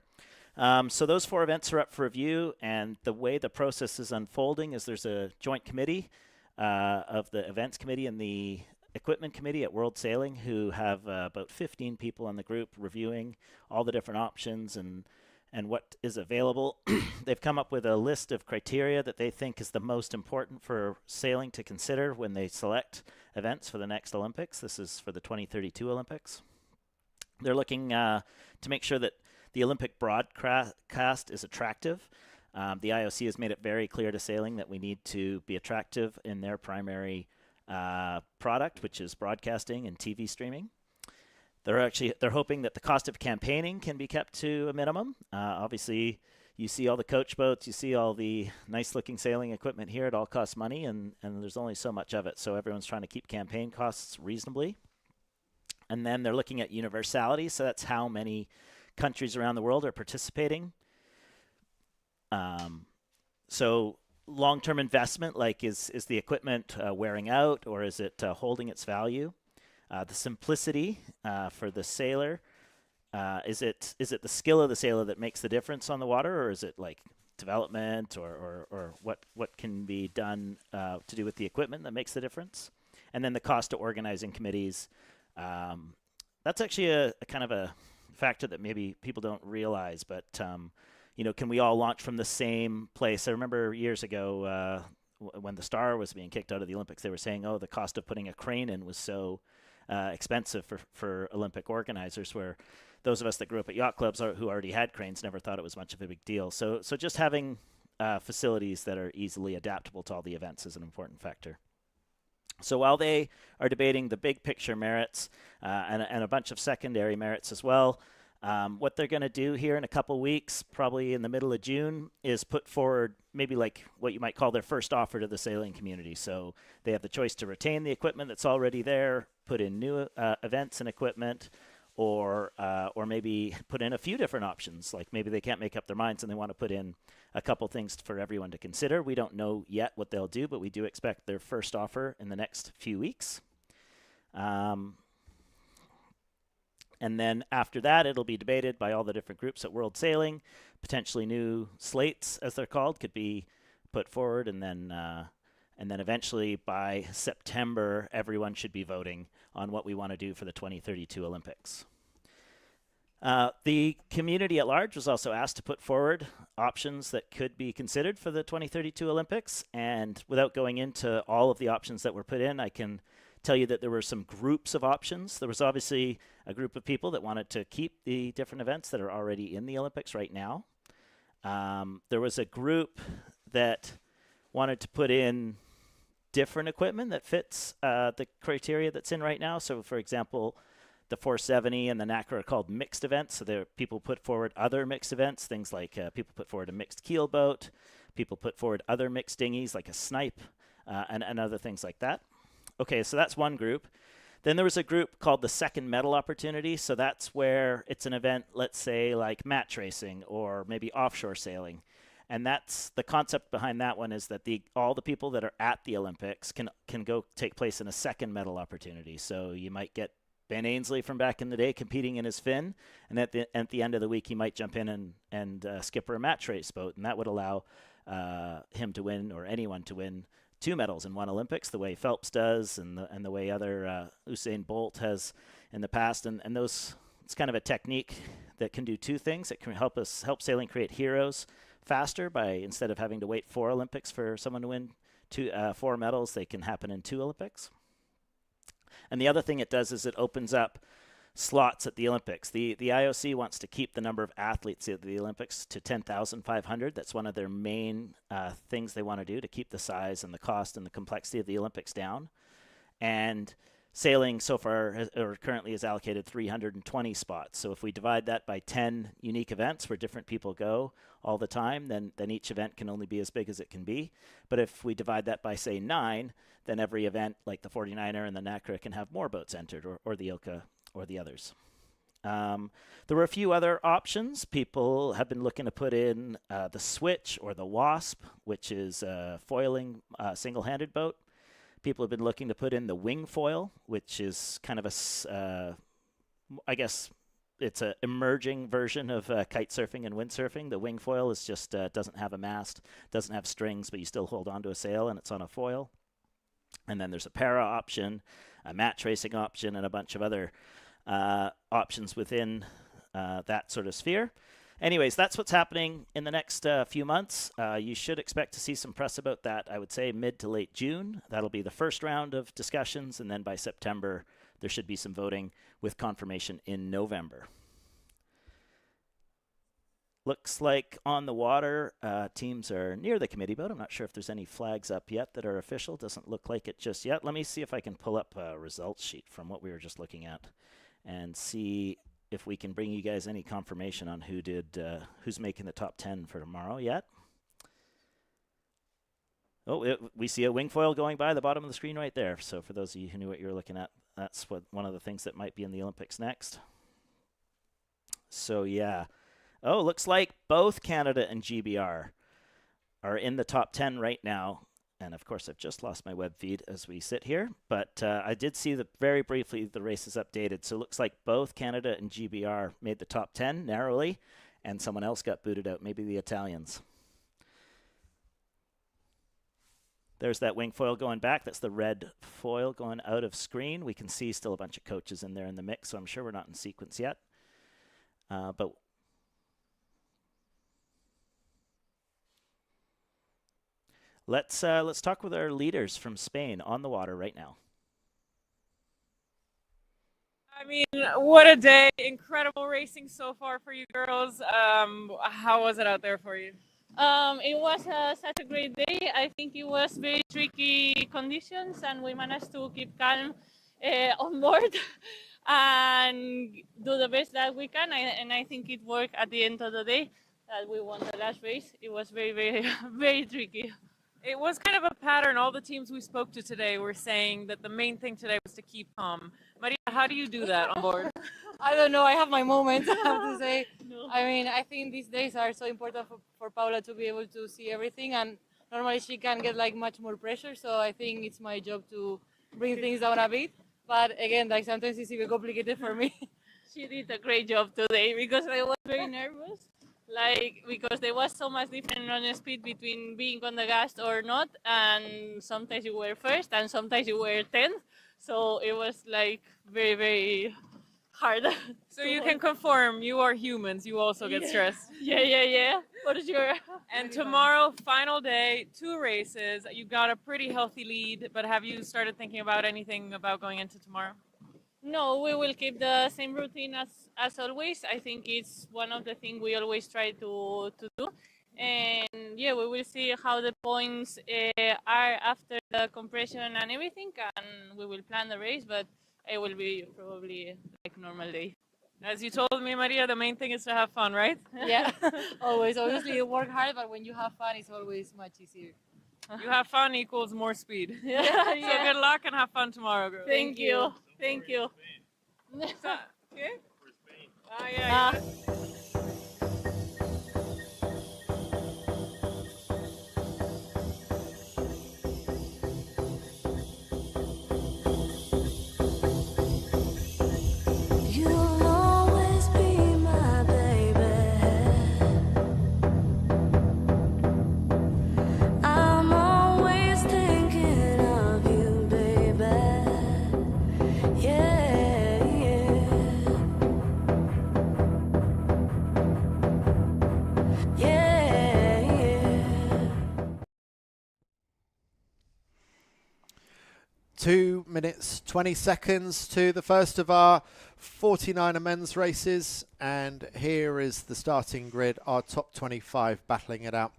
So those 4 events are up for review, and the way the process is unfolding is there's a joint committee of the events committee and the equipment committee at World Sailing, who have about 15 people in the group reviewing all the different options and what is available. They've come up with a list of criteria that they think is the most important for sailing to consider when they select events for the next Olympics. This is for the 2032 Olympics. They're looking to make sure that the Olympic broadcast is attractive. The IOC has made it very clear to sailing that we need to be attractive in their primary product, which is broadcasting and TV streaming. They're hoping that the cost of campaigning can be kept to a minimum. Obviously, you see all the coach boats, you see all the nice-looking sailing equipment here. It all costs money, and there's only so much of it. So everyone's trying to keep campaign costs reasonably. And then they're looking at universality. So that's how many countries around the world are participating. So long-term investment, like is the equipment wearing out, or is it holding its value? The simplicity for the sailor, is it the skill of the sailor that makes the difference on the water, or is it like development or what can be done to do with the equipment that makes the difference? And then the cost to organizing committees. That's actually a kind of a factor that maybe people don't realize, but can we all launch from the same place? I remember years ago when the Star was being kicked out of the Olympics, they were saying, the cost of putting a crane in was so expensive for Olympic organizers, where those of us that grew up at yacht clubs who already had cranes never thought it was much of a big deal. So just having facilities that are easily adaptable to all the events is an important factor. So while they are debating the big picture merits and a bunch of secondary merits as well, what they're going to do here in a couple weeks, probably in the middle of June, is put forward maybe like what you might call their first offer to the sailing community. So they have the choice to retain the equipment that's already there, put in new events and equipment, or maybe put in a few different options. Like maybe they can't make up their minds and they want to put in a couple things for everyone to consider. We don't know yet what they'll do, but we do expect their first offer in the next few weeks. And then after that, it'll be debated by all the different groups at World Sailing. Potentially new slates, as they're called, could be put forward, and then eventually by September, everyone should be voting on what we want to do for the 2032 Olympics. The community at large was also asked to put forward options that could be considered for the 2032 Olympics. And without going into all of the options that were put in, I can tell you that there were some groups of options. There was obviously a group of people that wanted to keep the different events that are already in the Olympics right now. There was a group that wanted to put in different equipment that fits the criteria that's in right now. So, for example, the 470 and the Nacra are called mixed events. So there people put forward other mixed events, things like people put forward a mixed keel boat, people put forward other mixed dinghies like a snipe, and other things like that. Okay, so that's one group. Then there was a group called the Second Medal Opportunity. So that's where it's an event, let's say, like match racing or maybe offshore sailing. And that's the concept behind that one, is that all the people that are at the Olympics can go take place in a second medal opportunity. So you might get Ben Ainsley from back in the day competing in his fin, and at the end of the week he might jump in and skipper a match race boat, and that would allow him to win, or anyone to win, 2 medals in one Olympics, the way Phelps does, and the way other Usain Bolt has in the past. And those, it's kind of a technique that can do two things. It can help sailing create heroes faster by, instead of having to wait 4 Olympics for someone to win 4 medals, they can happen in 2 Olympics. And the other thing it does is it opens up slots at the Olympics. The IOC wants to keep the number of athletes at the Olympics to 10,500. That's one of their main things they want to do, to keep the size and the cost and the complexity of the Olympics down. And sailing so far currently is allocated 320 spots. So if we divide that by 10 unique events where different people go all the time, then each event can only be as big as it can be. But if we divide that by, say, 9, then every event, like the 49er and the Nacra, can have more boats entered, or the Ilka or the others. There were a few other options. People have been looking to put in the Switch or the Wasp, which is a foiling single-handed boat. People have been looking to put in the wing foil, which is kind of I guess it's an emerging version of kite surfing and windsurfing. The wing foil is just doesn't have a mast, doesn't have strings, but you still hold onto a sail and it's on a foil. And then there's a para option, a match racing option, and a bunch of other options within that sort of sphere. Anyways, that's what's happening in the next few months. You should expect to see some press about that, I would say, mid to late June. That'll be the first round of discussions, and then by September, there should be some voting with confirmation in November. Looks like on the water, teams are near the committee boat. I'm not sure if there's any flags up yet that are official. Doesn't look like it just yet. Let me see if I can pull up a results sheet from what we were just looking at and see if we can bring you guys any confirmation on who's making the top 10 for tomorrow yet. Oh, we see a wing foil going by the bottom of the screen right there. So for those of you who knew what you were looking at, that's one of the things that might be in the Olympics next. So yeah. Oh, looks like both Canada and GBR are in the top 10 right now. And of course, I've just lost my web feed as we sit here. But I did see that very briefly the race is updated. So it looks like both Canada and GBR made the top 10 narrowly, and someone else got booted out, maybe the Italians. There's that wing foil going back. That's the red foil going out of screen. We can see still a bunch of coaches in there in the mix, so I'm sure we're not in sequence yet. But let's talk with our leaders from Spain on the water right now. I mean, what a day. Incredible racing so far for you girls. How was it out there for you? It was such a great day. I think it was very tricky conditions, and we managed to keep calm on board and do the best that we can. And I think it worked at the end of the day that we won the last race. It was very, very, very tricky. It was kind of a pattern. All the teams we spoke to today were saying that the main thing today was to keep calm. Maria, how do you do that on board? I don't know. I have my moments, I have to say. I mean, I think these days are so important for Paula to be able to see everything, and normally she can get like much more pressure. So I think it's my job to bring things down a bit. But again, like sometimes it's even complicated for me. She did a great job today because I was very nervous. Like, because there was so much different on the speed between being on the gas or not, and sometimes you were first and sometimes you were 10th. So it was like very, very hard. So you can conform. You are humans. You also get stressed. Yeah. For sure. And tomorrow, final day, 2 races. You got a pretty healthy lead, but have you started thinking about anything about going into tomorrow? No, we will keep the same routine as always. I think it's one of the things we always try to do. And yeah, we will see how the points are after the compression and everything, and we will plan the race, but it will be probably like normal day. As you told me, Maria, the main thing is to have fun, right? Yeah, always. Obviously, you work hard, but when you have fun, it's always much easier. You have fun equals more speed. Yeah. So good luck and have fun tomorrow, girls. Thank you. Thank you. Okay? Yeah. You'll always be my baby. I'm always thinking of you, baby. Yeah, yeah. Yeah, yeah. 2 minutes 20 seconds to the first of our 49er men's races, and here is the starting grid, our top 25 battling it out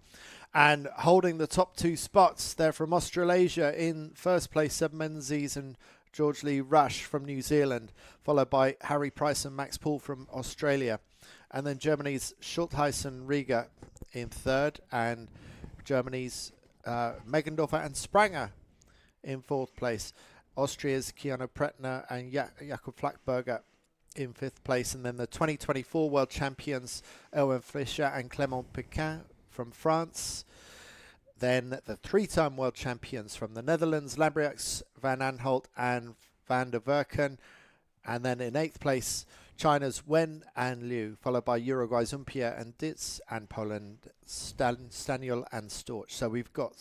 and holding the top 2 spots. They're from Australasia. In first place, Seb Menzies and George Lee Rush from New Zealand, followed by Harry Price and Max Poole from Australia, and then Germany's Schultheisen Rieger in third, and Germany's Meggendorfer and Spranger in fourth place. Austria's Keanu Pretner and Jakob Flackberger in fifth place. And then the 2024 world champions, Erwin Fischer and Clément Piquin from France. Then the 3-time world champions from the Netherlands, Lambriax, Van Aanholt and Van der Werken. And then in 8th place, China's Wen and Liu, followed by Uruguay's Umpia and Ditz, and Poland, Staniel and Storch. So we've got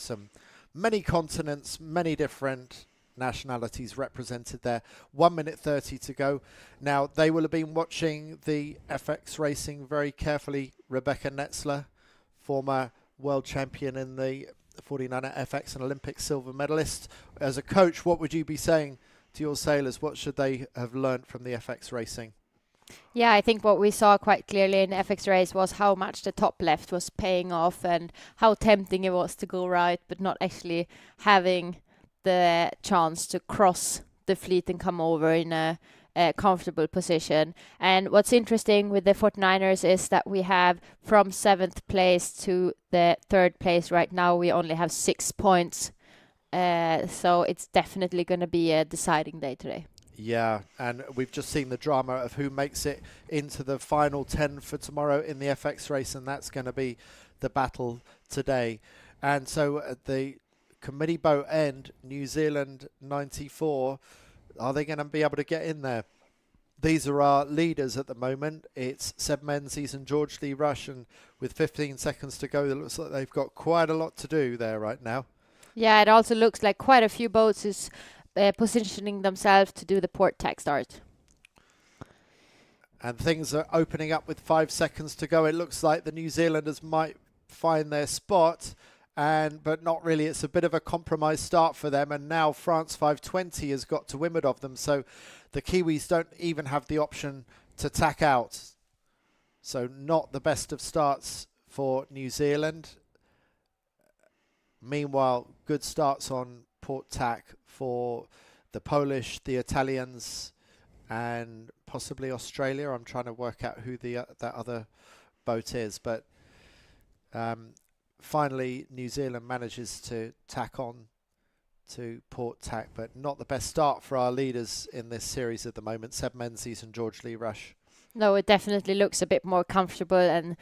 many continents, many different nationalities represented there. 1 minute 30 to go. Now, they will have been watching the FX racing very carefully. Rebecca Netzler, former world champion in the 49er FX and Olympic silver medalist. As a coach, what would you be saying to your sailors? What should they have learned from the FX racing? Yeah, I think what we saw quite clearly in the FX race was how much the top left was paying off and how tempting it was to go right, but not actually having the chance to cross the fleet and come over in a comfortable position. And what's interesting with the 49ers is that we have from 7th place to the 3rd place right now, we only have 6 points. So it's definitely going to be a deciding day today. Yeah, and we've just seen the drama of who makes it into the final 10 for tomorrow in the FX race, and that's going to be the battle today. And so at the committee boat end, New Zealand 94, are they going to be able to get in there? These are our leaders at the moment. It's Seb Menzies and George Lee Rush, and with 15 seconds to go, it looks like they've got quite a lot to do there right now. Yeah, it also looks like quite a few boats is positioning themselves to do the port tack start. And things are opening up with 5 seconds to go. It looks like the New Zealanders might find their spot, but not really. It's a bit of a compromise start for them. And now France 520 has got to windward of them. So the Kiwis don't even have the option to tack out. So not the best of starts for New Zealand. Meanwhile, good starts on port tack for the Polish, the Italians, and possibly Australia. I'm trying to work out who that other boat is, but finally New Zealand manages to tack on to port tack, but not the best start for our leaders in this series at the moment, Seb Menzies and George Lee Rush. No, it definitely looks a bit more comfortable and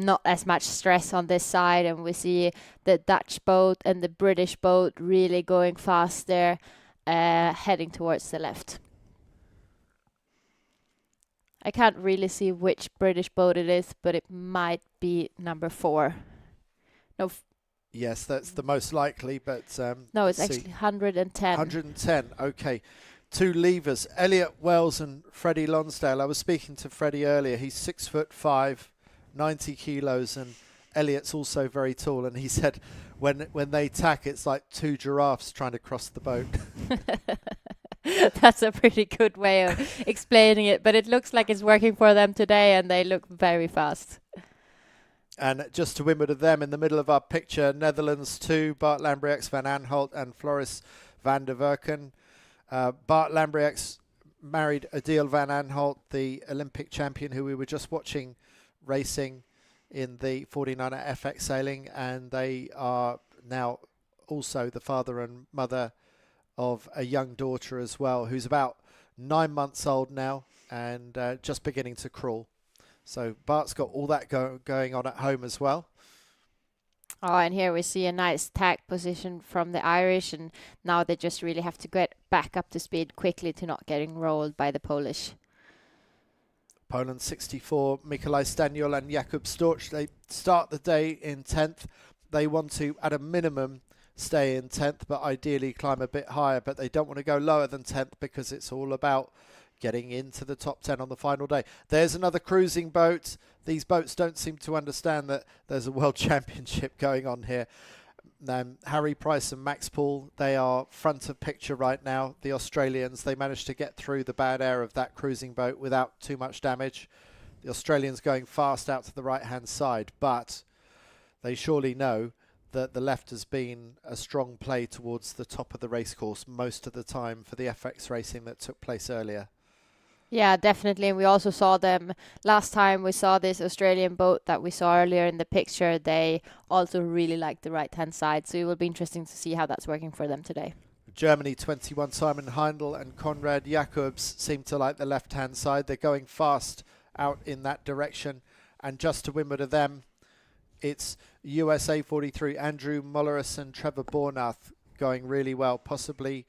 not as much stress on this side, and we see the Dutch boat and the British boat really going fast there, heading towards the left. I can't really see which British boat it is, but it might be number 4. No. Yes, that's the most likely, but no, it's actually 110. 110. Okay. 2 levers, Elliot Wells and Freddie Lonsdale. I was speaking to Freddie earlier. He's 6'5", 90 kilos, and Elliot's also very tall. And he said when they tack, it's like 2 giraffes trying to cross the boat. That's a pretty good way of explaining it, but it looks like it's working for them today, and they look very fast. And just to windward of them, in the middle of our picture, Netherlands 2, Bart Lambrechts, Van Aanholt and Floris van der Werken. Bart Lambrechts married Adele van Aanholt, the Olympic champion who we were just watching racing in the 49erFX sailing, and they are now also the father and mother of a young daughter as well, who's about 9 months old now and just beginning to crawl. So Bart's got all that going on at home as well. Oh, and here we see a nice tack position from the Irish, and now they just really have to get back up to speed quickly to not getting rolled by the Polish. Poland 64, Mikolaj Staniol and Jakub Storch. They start the day in 10th. They want to, at a minimum, stay in 10th, but ideally climb a bit higher. But they don't want to go lower than 10th because it's all about getting into the top 10 on the final day. There's another cruising boat. These boats don't seem to understand that there's a world championship going on here. Harry Price and Max Paul, they are front of picture right now. The Australians, they managed to get through the bad air of that cruising boat without too much damage. The Australians going fast out to the right-hand side, but they surely know that the left has been a strong play towards the top of the racecourse most of the time for the FX racing that took place earlier. Yeah, definitely. And we also saw them last time we saw this Australian boat that we saw earlier in the picture. They also really like the right-hand side. So it will be interesting to see how that's working for them today. Germany 21, Simon Heindl and Konrad Jakobs seem to like the left-hand side. They're going fast out in that direction. And just to windward of them, it's USA 43, Andrew Molleris and Trevor Bornath going really well. Possibly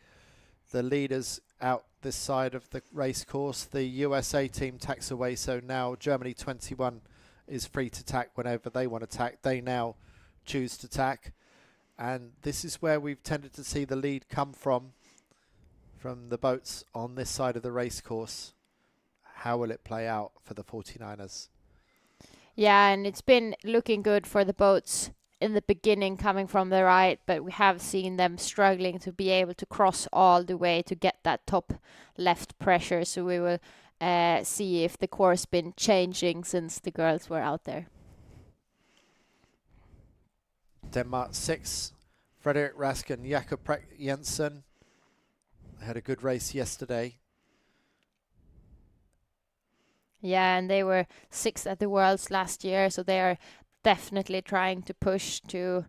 the leaders out this side of the race course. The USA team tacks away, so now Germany 21 is free to tack whenever they want to tack. They now choose to tack, and this is where we've tended to see the lead come from the boats on this side of the race course. How will it play out for the 49ers? Yeah, and it's been looking good for the boats in the beginning coming from the right, but we have seen them struggling to be able to cross all the way to get that top left pressure. So we will see if the course been changing since the girls were out there. Denmark 6, Frederik Rask and Jakob Prak Jensen had a good race yesterday. Yeah, and they were 6th at the Worlds last year, so they are definitely trying to push to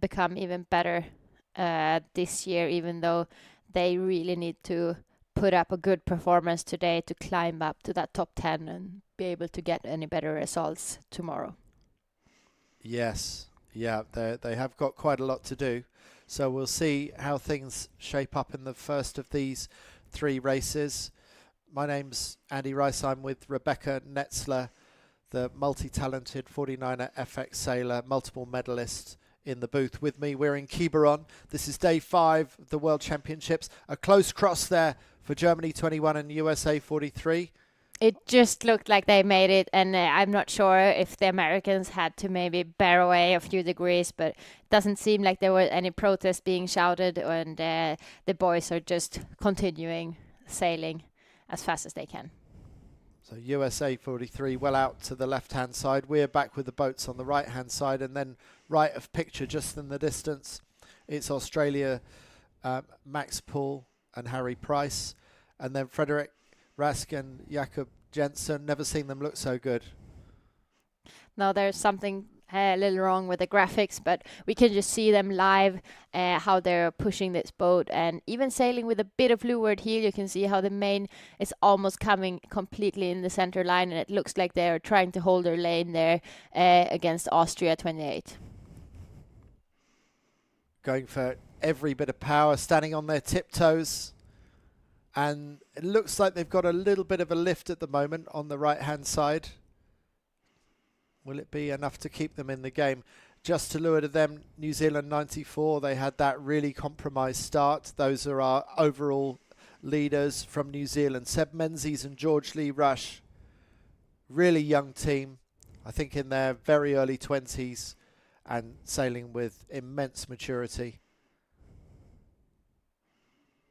become even better this year, even though they really need to put up a good performance today to climb up to that top 10 and be able to get any better results tomorrow. Yes, yeah, they have got quite a lot to do. So we'll see how things shape up in the first of these 3 races. My name's Andy Rice. I'm with Rebecca Netzler, the multi-talented 49erFX sailor, multiple medalist in the booth with me. We're in Quiberon. This is day 5 of the World Championships. A close cross there for Germany 21 and USA 43. It just looked like they made it, and I'm not sure if the Americans had to maybe bear away a few degrees, but it doesn't seem like there were any protests being shouted, and the boys are just continuing sailing as fast as they can. So USA 43 well out to the left-hand side. We're back with the boats on the right-hand side, and then right of picture, just in the distance, it's Australia, Max Paul and Harry Price, and then Frederik Rask and Jakob Jensen. Never seen them look so good. No, there's something a little wrong with the graphics, but we can just see them live, how they're pushing this boat, and even sailing with a bit of leeward heel. You can see how the main is almost coming completely in the center line, and it looks like they're trying to hold their lane there against Austria 28. Going for every bit of power, standing on their tiptoes, and it looks like they've got a little bit of a lift at the moment on the right hand side. Will it be enough to keep them in the game? Just to leeward of them, New Zealand 94, they had that really compromised start. Those are our overall leaders from New Zealand. Seb Menzies and George Lee Rush. Really young team, I think in their very early 20s, and sailing with immense maturity.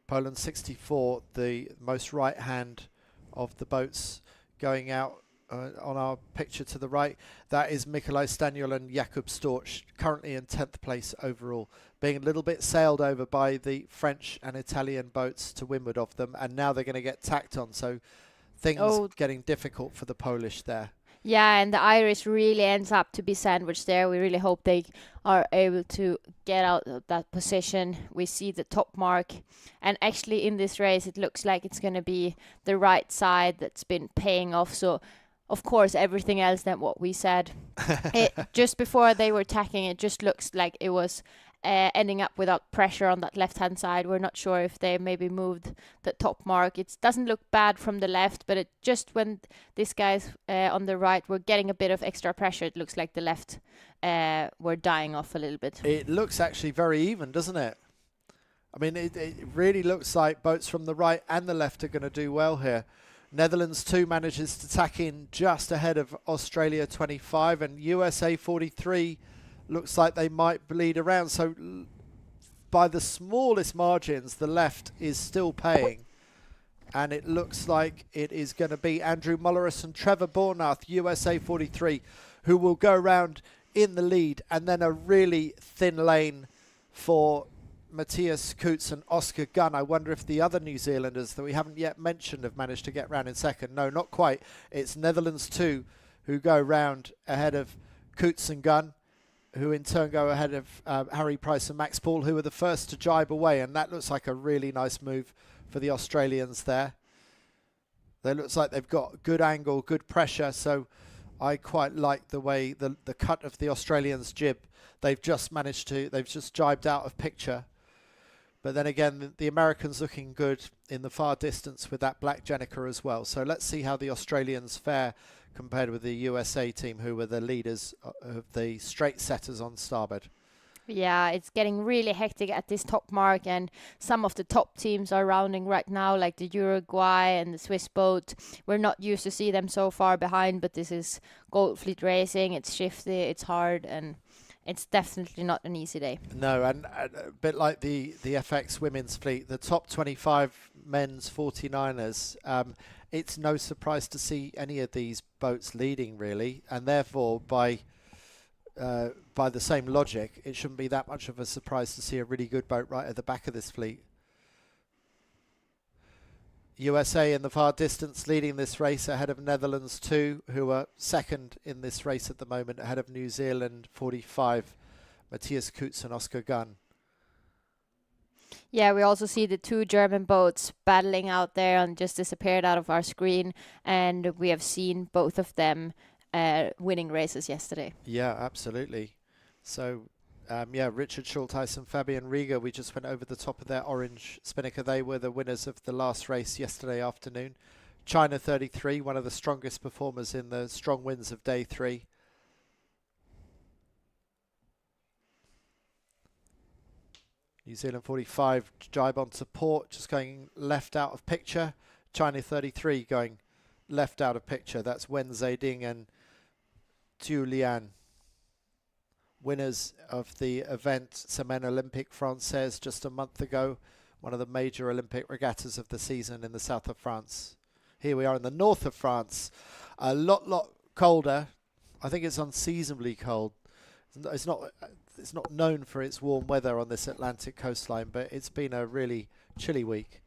Poland 64, the most right hand of the boats going out on our picture to the right. That is Mikolaj Staniel and Jakub Storch, currently in 10th place overall, being a little bit sailed over by the French and Italian boats to windward of them, and now they're going to get tacked on, so things getting difficult for the Polish there. Yeah, and the Irish really ends up to be sandwiched there. We really hope they are able to get out of that position. We see the top mark, and actually in this race it looks like it's going to be the right side that's been paying off. So of course everything else than what we said, just before they were tacking, it just looks like it was ending up without pressure on that left hand side. We're not sure if they maybe moved the top mark. It doesn't look bad from the left, but it just when these guys on the right were getting a bit of extra pressure, it looks like the left were dying off a little bit. It looks actually very even, doesn't it? I mean, it really looks like boats from the right and the left are going to do well here. Netherlands 2 manages to tack in just ahead of Australia 25, and USA 43 looks like they might bleed around. So by the smallest margins, the left is still paying. And it looks like it is going to be Andrew Mulleris and Trevor Bornath, USA 43, who will go around in the lead. And then a really thin lane for Matthias Coutts and Oscar Gunn. I wonder if the other New Zealanders that we haven't yet mentioned have managed to get round in second. No, not quite. It's Netherlands 2 who go round ahead of Coutts and Gunn, who in turn go ahead of Harry Price and Max Paul, who are the first to jibe away. And that looks like a really nice move for the Australians there. It looks like they've got good angle, good pressure. So I quite like the way the cut of the Australians' jib. They've just jibed out of picture. But then again, the Americans looking good in the far distance with that black Jenica as well. So let's see how the Australians fare compared with the USA team, who were the leaders of the straight setters on starboard. Yeah, it's getting really hectic at this top mark, and some of the top teams are rounding right now, like the Uruguay and the Swiss boat. We're not used to see them so far behind, but this is Gold Fleet racing. It's shifty, it's hard, and it's definitely not an easy day. No, and a bit like the FX women's fleet, the top 25 men's 49ers, it's no surprise to see any of these boats leading, really, and therefore by the same logic, it shouldn't be that much of a surprise to see a really good boat right at the back of this fleet. USA in the far distance leading this race ahead of Netherlands 2, who are second in this race at the moment, ahead of New Zealand 45, Matthias Coutts and Oscar Gunn. Yeah, we also see the two German boats battling out there and just disappeared out of our screen, and we have seen both of them winning races yesterday. Yeah, absolutely. So yeah, Richard Schultheis and Fabian Rieger, we just went over the top of their orange spinnaker. They were the winners of the last race yesterday afternoon. China 33, one of the strongest performers in the strong winds of day 3. New Zealand 45, jibe onto port, just going left out of picture. China 33 going left out of picture. That's Wen Zeding and Tu Lian, winners of the event Semaine Olympique Française just a month ago, one of the major Olympic regattas of the season in the south of France. Here we are in the north of France, a lot colder. I think it's unseasonably cold It's not known for its warm weather on this Atlantic coastline, but it's been a really chilly week.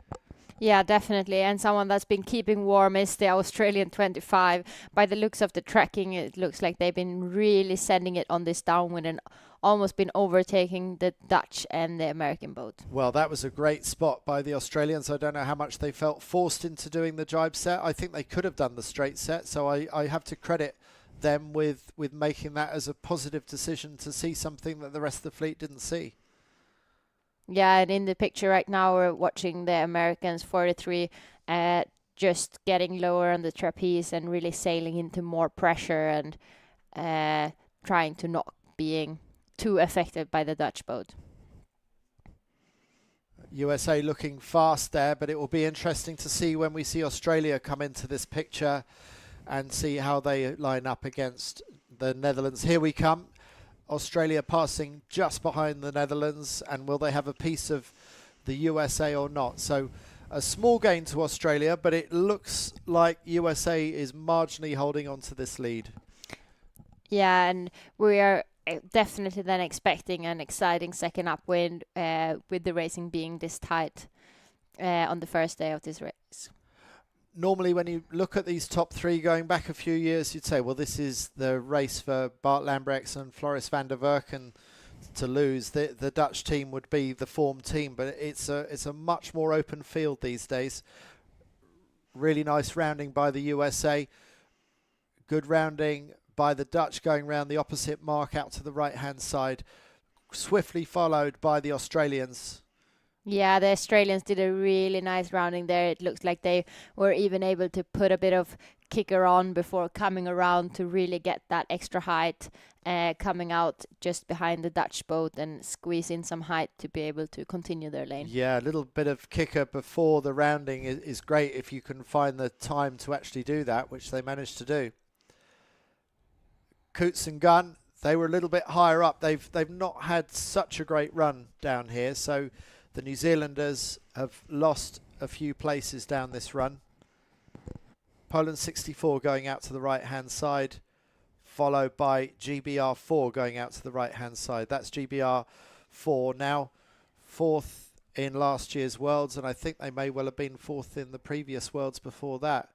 Yeah, definitely. And someone that's been keeping warm is the Australian 25. By the looks of the tracking, it looks like they've been really sending it on this downwind and almost been overtaking the Dutch and the American boat. Well, that was a great spot by the Australians. I don't know how much they felt forced into doing the jibe set. I think they could have done the straight set, so I have to credit them with making that as a positive decision to see something that the rest of the fleet didn't see. Yeah, and in the picture right now, we're watching the Americans 43 just getting lower on the trapeze and really sailing into more pressure and trying to not being too affected by the Dutch boat. USA looking fast there, but it will be interesting to see when we see Australia come into this picture and see how they line up against the Netherlands. Here we come. Australia passing just behind the Netherlands, and will they have a piece of the USA or not? So a small gain to Australia, but it looks like USA is marginally holding on to this lead. Yeah, and we are definitely then expecting an exciting second upwind with the racing being this tight on the first day of this race. Normally when you look at these top three going back a few years, you'd say, well, this is the race for Bart Lambrechts and Floris van der Werken to lose. The Dutch team would be the form team, but it's a much more open field these days. Really nice rounding by the USA. Good rounding by the Dutch going round the opposite mark out to the right-hand side. Swiftly followed by the Australians. Yeah, the Australians did a really nice rounding there. It looks like they were even able to put a bit of kicker on before coming around to really get that extra height coming out just behind the Dutch boat and squeeze in some height to be able to continue their lane. Yeah, a little bit of kicker before the rounding is great if you can find the time to actually do that, which they managed to do. Coots and Gunn, they were a little bit higher up. They've not had such a great run down here, so the New Zealanders have lost a few places down this run. Poland 64 going out to the right-hand side, followed by GBR 4 going out to the right-hand side. That's GBR 4 now fourth in last year's Worlds, and I think they may well have been fourth in the previous Worlds before that.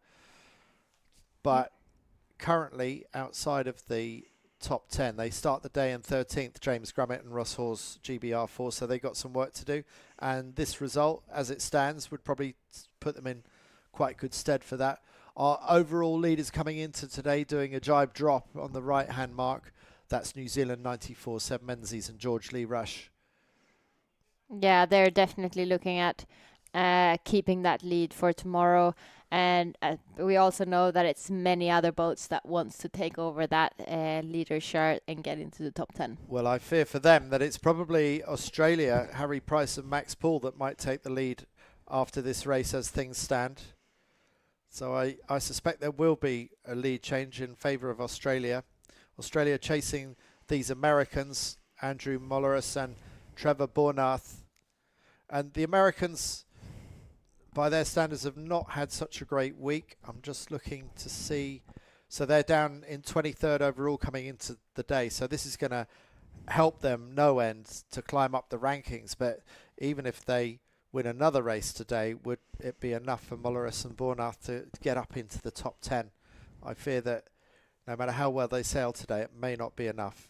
But currently outside of the top 10. They start the day in 13th, James Grummett and Ross Hawes GBR4, so they got some work to do. And this result, as it stands, would probably put them in quite good stead for that. Our overall leaders coming into today doing a jibe drop on the right-hand mark. That's New Zealand 94, Seb Menzies and George Lee Rush. Yeah, they're definitely looking at keeping that lead for tomorrow. And we also know that it's many other boats that wants to take over that leader shirt and get into the top 10. Well, I fear for them that it's probably Australia, Harry Price and Max Poole, that might take the lead after this race as things stand. So I suspect there will be a lead change in favour of Australia. Australia chasing these Americans, Andrew Molleris and Trevor Bornath. And the Americans, by their standards, have not had such a great week. I'm just looking to see. So they're down in 23rd overall coming into the day. So this is going to help them no end to climb up the rankings. But even if they win another race today, would it be enough for Molleris and Bornath to get up into the top 10? I fear that no matter how well they sail today, it may not be enough.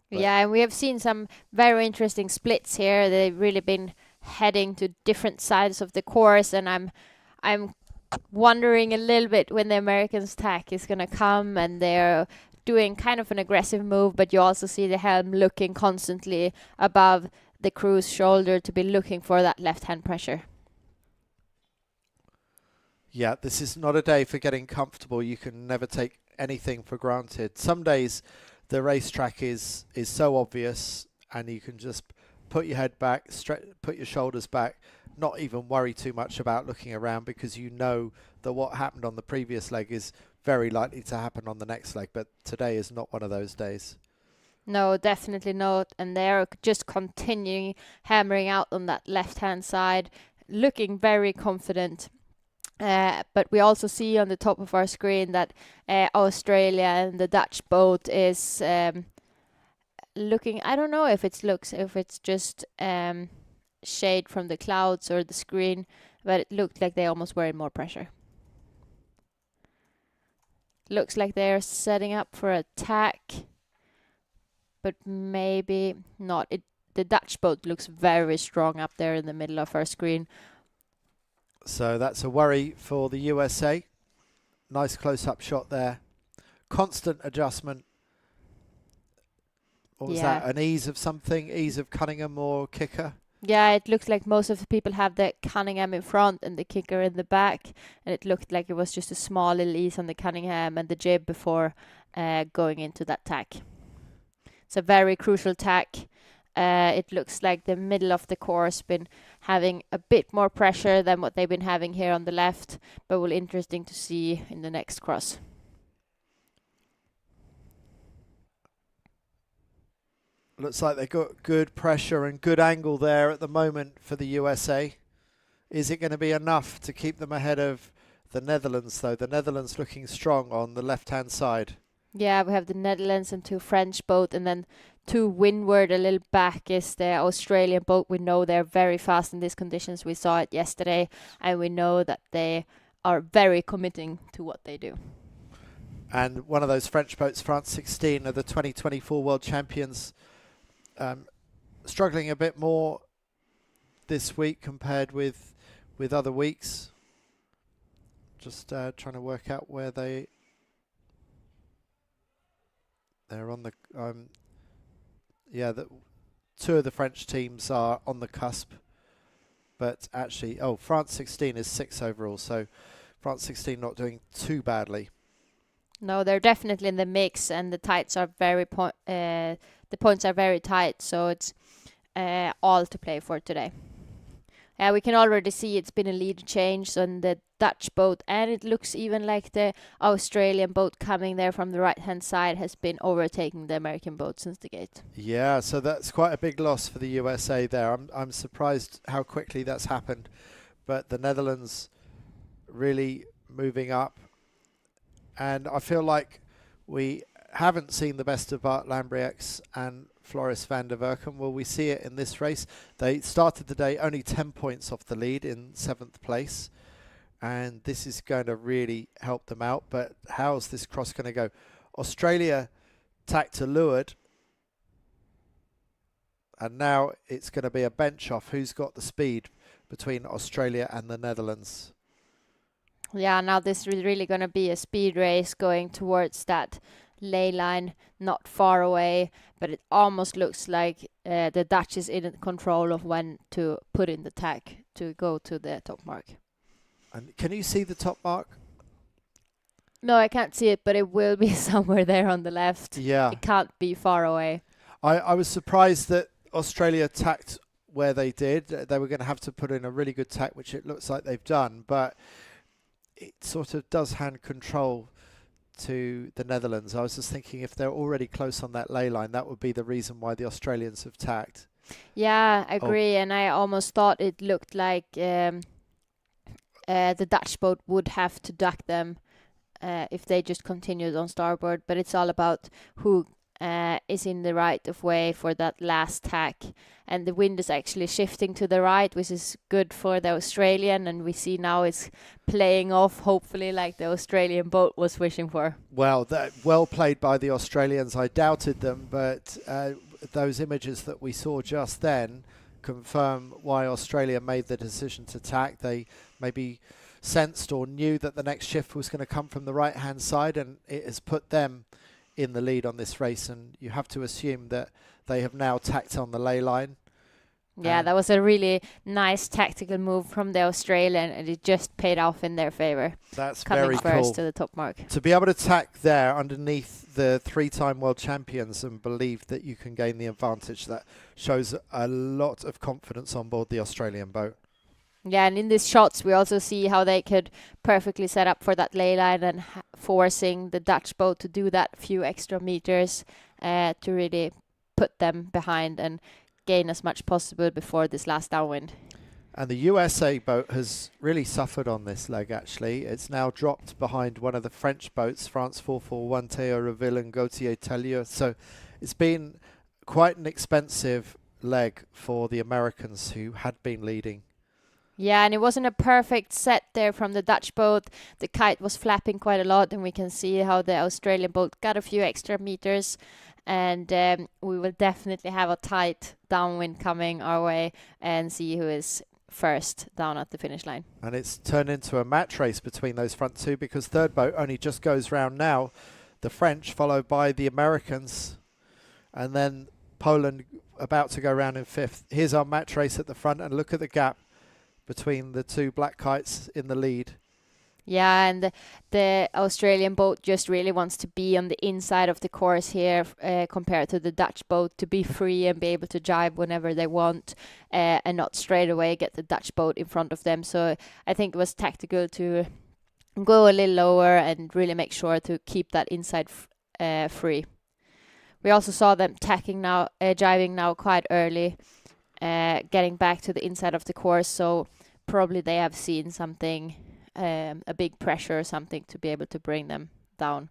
But yeah, and we have seen some very interesting splits here. They've really been heading to different sides of the course, and I'm wondering a little bit when the Americans' tack is going to come, and they're doing kind of an aggressive move, but you also see the helm looking constantly above the crew's shoulder to be looking for that left-hand pressure. Yeah, this is not a day for getting comfortable. You can never take anything for granted. Some days the racetrack is so obvious, and you can just put your head back, put your shoulders back, not even worry too much about looking around, because you know that what happened on the previous leg is very likely to happen on the next leg. But today is not one of those days. No, definitely not. And they're just continuing hammering out on that left-hand side, looking very confident. But we also see on the top of our screen that Australia and the Dutch boat is looking, I don't know if it's just shade from the clouds or the screen, but it looked like they almost were in more pressure. Looks like they're setting up for attack, but maybe not. The Dutch boat looks very strong up there in the middle of our screen. So that's a worry for the USA. Nice close-up shot there. Constant adjustment. What was that? An ease of something? Ease of Cunningham or kicker? Yeah, it looks like most of the people have the Cunningham in front and the kicker in the back, and it looked like it was just a small little ease on the Cunningham and the jib before going into that tack. It's a very crucial tack. It looks like the middle of the course been having a bit more pressure than what they've been having here on the left, but will interesting to see in the next cross. Looks like they've got good pressure and good angle there at the moment for the USA. Is it going to be enough to keep them ahead of the Netherlands, though? The Netherlands looking strong on the left-hand side. Yeah, we have the Netherlands and 2 French boats, and then to windward a little back is the Australian boat. We know they're very fast in these conditions. We saw it yesterday, and we know that they are very committing to what they do. And one of those French boats, France 16, are the 2024 World Champions. Struggling a bit more this week compared with other weeks. Just trying to work out where they're on the the 2 of the French teams are on the cusp, but actually France 16 is 6 overall, so France 16 not doing too badly. No, they're definitely in the mix, and the tights are the points are very tight, so it's all to play for today. We can already see it's been a lead change on the Dutch boat, and it looks even like the Australian boat coming there from the right-hand side has been overtaking the American boat since the gate. Yeah, so that's quite a big loss for the USA there. I'm surprised how quickly that's happened, but the Netherlands really moving up, and I feel like we haven't seen the best of Bart Lambrieux and Floris van der Werken. Will we see it in this race? They started the day only 10 points off the lead in 7th place, and this is going to really help them out. But how's this cross going to go? Australia tacked to leeward, and now it's going to be a bench off. Who's got the speed between Australia and the Netherlands? Yeah, now this is really going to be a speed race going towards that ley line, not far away, but it almost looks like the Dutch is in control of when to put in the tack to go to the top mark. And can you see the top mark? No, I can't see it, but it will be somewhere there on the left. Yeah. It can't be far away. I was surprised that Australia tacked where they did. They were going to have to put in a really good tack, which it looks like they've done, but it sort of does hand control to the Netherlands. I was just thinking if they're already close on that ley line, that would be the reason why the Australians have tacked. Yeah, I agree, and I almost thought it looked like the Dutch boat would have to duck them if they just continued on starboard, but it's all about who is in the right of way for that last tack, and the wind is actually shifting to the right, which is good for the Australian, and we see now it's playing off, hopefully, like the Australian boat was wishing for. Well, well played by the Australians. I doubted them, but those images that we saw just then confirm why Australia made the decision to tack. They maybe sensed or knew that the next shift was going to come from the right-hand side, and it has put them in the lead on this race, and you have to assume that they have now tacked on the ley line. Yeah, that was a really nice tactical move from the Australian, and it just paid off in their favor. That's coming very first cool. to the top mark. To be able to tack there underneath the 3-time world champions and believe that you can gain the advantage, that shows a lot of confidence on board the Australian boat. Yeah, and in these shots we also see how they could perfectly set up for that ley line and forcing the Dutch boat to do that few extra meters to really put them behind and gain as much possible before this last downwind. And the USA boat has really suffered on this leg, actually. It's now dropped behind one of the French boats, France 441, Théo Reville and Gauthier Tellier. So it's been quite an expensive leg for the Americans who had been leading. Yeah, and it wasn't a perfect set there from the Dutch boat. The kite was flapping quite a lot, and we can see how the Australian boat got a few extra meters. And we will definitely have a tight downwind coming our way and see who is first down at the finish line. And it's turned into a match race between those front two, because third boat only just goes round now. The French followed by the Americans, and then Poland about to go round in fifth. Here's our match race at the front, and look at the gap between the two black kites in the lead. Yeah, and the Australian boat just really wants to be on the inside of the course here compared to the Dutch boat, to be free and be able to jibe whenever they want and not straight away get the Dutch boat in front of them. So I think it was tactical to go a little lower and really make sure to keep that inside free. We also saw them tacking now, jibing now quite early, getting back to the inside of the course. So probably they have seen something, a big pressure or something to be able to bring them down.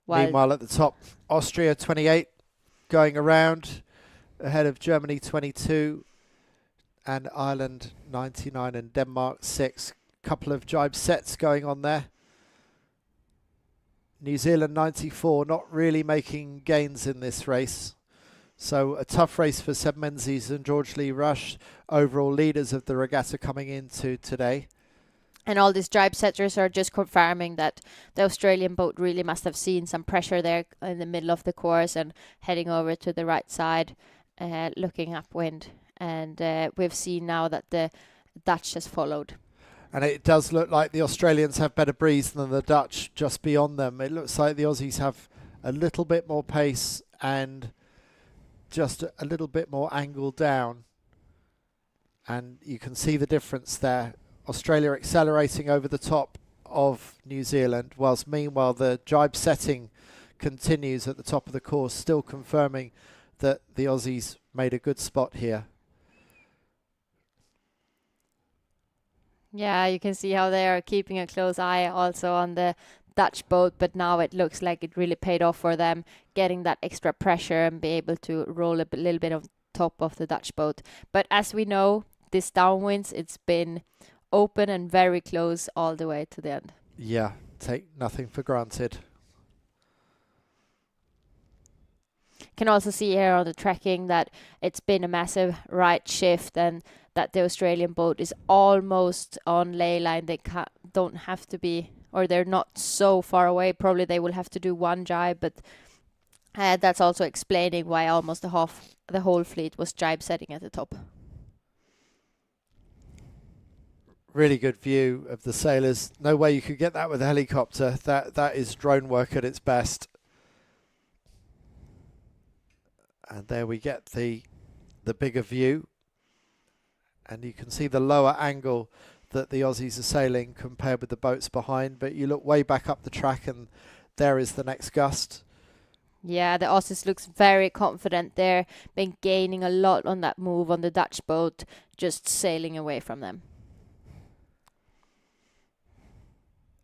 Meanwhile, at the top, Austria 28 going around ahead of Germany 22 and Ireland 99 and Denmark 6. Couple of jibe sets going on there. New Zealand 94 not really making gains in this race. So a tough race for Seb Menzies and George Lee Rush, overall leaders of the regatta coming into today. And all these jibe setters are just confirming that the Australian boat really must have seen some pressure there in the middle of the course and heading over to the right side, looking upwind. And we've seen now that the Dutch has followed. And it does look like the Australians have better breeze than the Dutch just beyond them. It looks like the Aussies have a little bit more pace and just a little bit more angle down. And you can see the difference there. Australia accelerating over the top of New Zealand, whilst meanwhile the jibe setting continues at the top of the course, still confirming that the Aussies made a good spot here. Yeah, you can see how they are keeping a close eye also on the Dutch boat, but now it looks like it really paid off for them, getting that extra pressure and be able to roll a little bit on top of the Dutch boat. But as we know, this downwinds, it's been open and very close all the way to the end. Yeah, take nothing for granted. Can also see here on the tracking that it's been a massive right shift and that the Australian boat is almost on ley line. They don't have to be, or they're not so far away. Probably they will have to do one jibe, but that's also explaining why almost the whole fleet was jibe setting at the top. Really good view of the sailors. No way you could get that with a helicopter. That is drone work at its best. And there we get the bigger view. And you can see the lower angle that the Aussies are sailing compared with the boats behind. But you look way back up the track and there is the next gust. Yeah, the Aussies looks very confident there. Been gaining a lot on that move on the Dutch boat, just sailing away from them.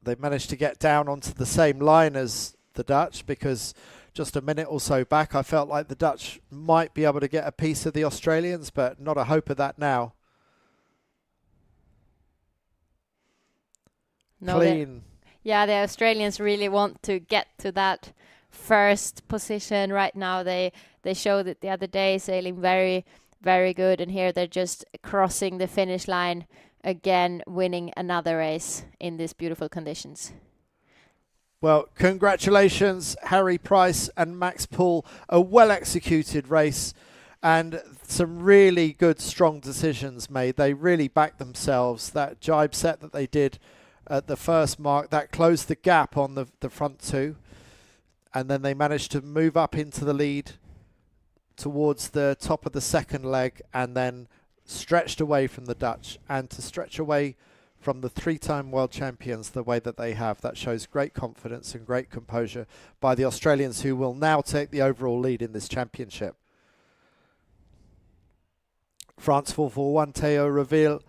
They managed to get down onto the same line as the Dutch, because just a minute or so back I felt like the Dutch might be able to get a piece of the Australians, but not a hope of that now. No, clean. Yeah, the Australians really want to get to that first position right now. They showed it the other day, sailing very, very good, and here they're just crossing the finish line again, winning another race in these beautiful conditions. Well, congratulations, Harry Price and Max Poole. A well-executed race and some really good, strong decisions made. They really backed themselves. That jibe set that they did at the first mark, that closed the gap on the front two. And then they managed to move up into the lead towards the top of the second leg and then stretched away from the Dutch. And to stretch away from the three-time world champions the way that they have, that shows great confidence and great composure by the Australians, who will now take the overall lead in this championship. France 441, Theo Reville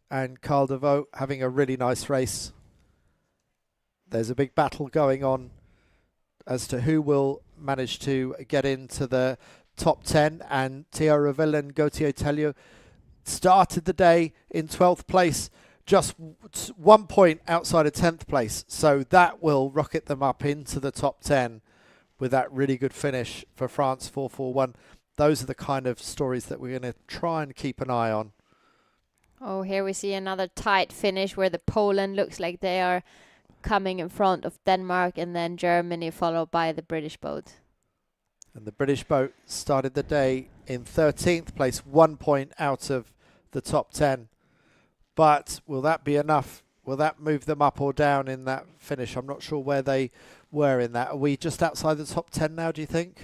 and Carl Devaux having a really nice race. There's a big battle going on as to who will manage to get into the top 10, and Theo Reville and Gautier Tellier started the day in 12th place, just 1 point outside of 10th place. So that will rocket them up into the top 10 with that really good finish for France 441. Those are the kind of stories that we're going to try and keep an eye on. Oh, here we see another tight finish where the Poland looks like they are coming in front of Denmark, and then Germany followed by the British boat. And the British boat started the day in 13th place, 1 point out of the top 10. But will that be enough? Will that move them up or down in that finish? I'm not sure where they were in that. Are we just outside the top 10 now, do you think?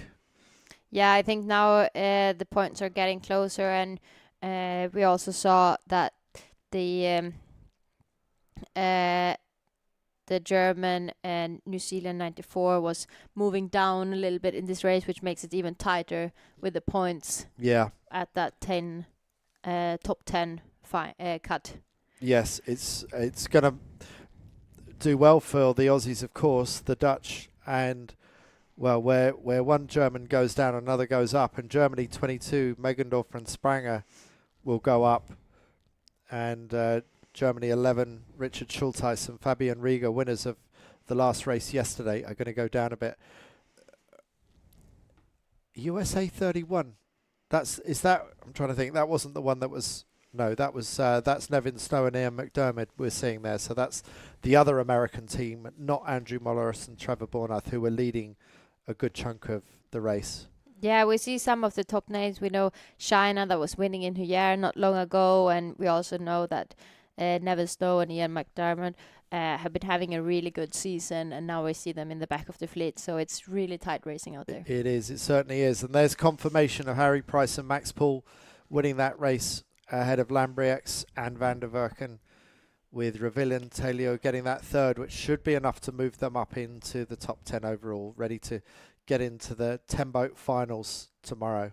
Yeah, I think now the points are getting closer, and we also saw that the German and New Zealand 94 was moving down a little bit in this race, which makes it even tighter with the points. Yeah. At that top 10 cut. Yes, it's going to do well for the Aussies, of course, the Dutch, and well, where one German goes down, another goes up, and Germany 22, Megendorf and Spranger will go up, and Germany 11, Richard Schulteis and Fabian Rieger, winners of the last race yesterday, are going to go down a bit. USA 31. I'm trying to think. That wasn't the one that was. No, that was that's Nevin Snow and Ian McDermott we're seeing there. So that's the other American team, not Andrew Molleris and Trevor Bornath, who were leading a good chunk of the race. Yeah, we see some of the top names. We know China that was winning in Huyer not long ago, and we also know that Nevin Snow and Ian McDermott have been having a really good season, and now we see them in the back of the fleet. So it's really tight racing out there. It is. It certainly is. And there's confirmation of Harry Price and Max Poole winning that race ahead of Lambriax and Van der Werken, with Reville and Taylor getting that third, which should be enough to move them up into the top 10 overall, ready to get into the 10-boat finals tomorrow.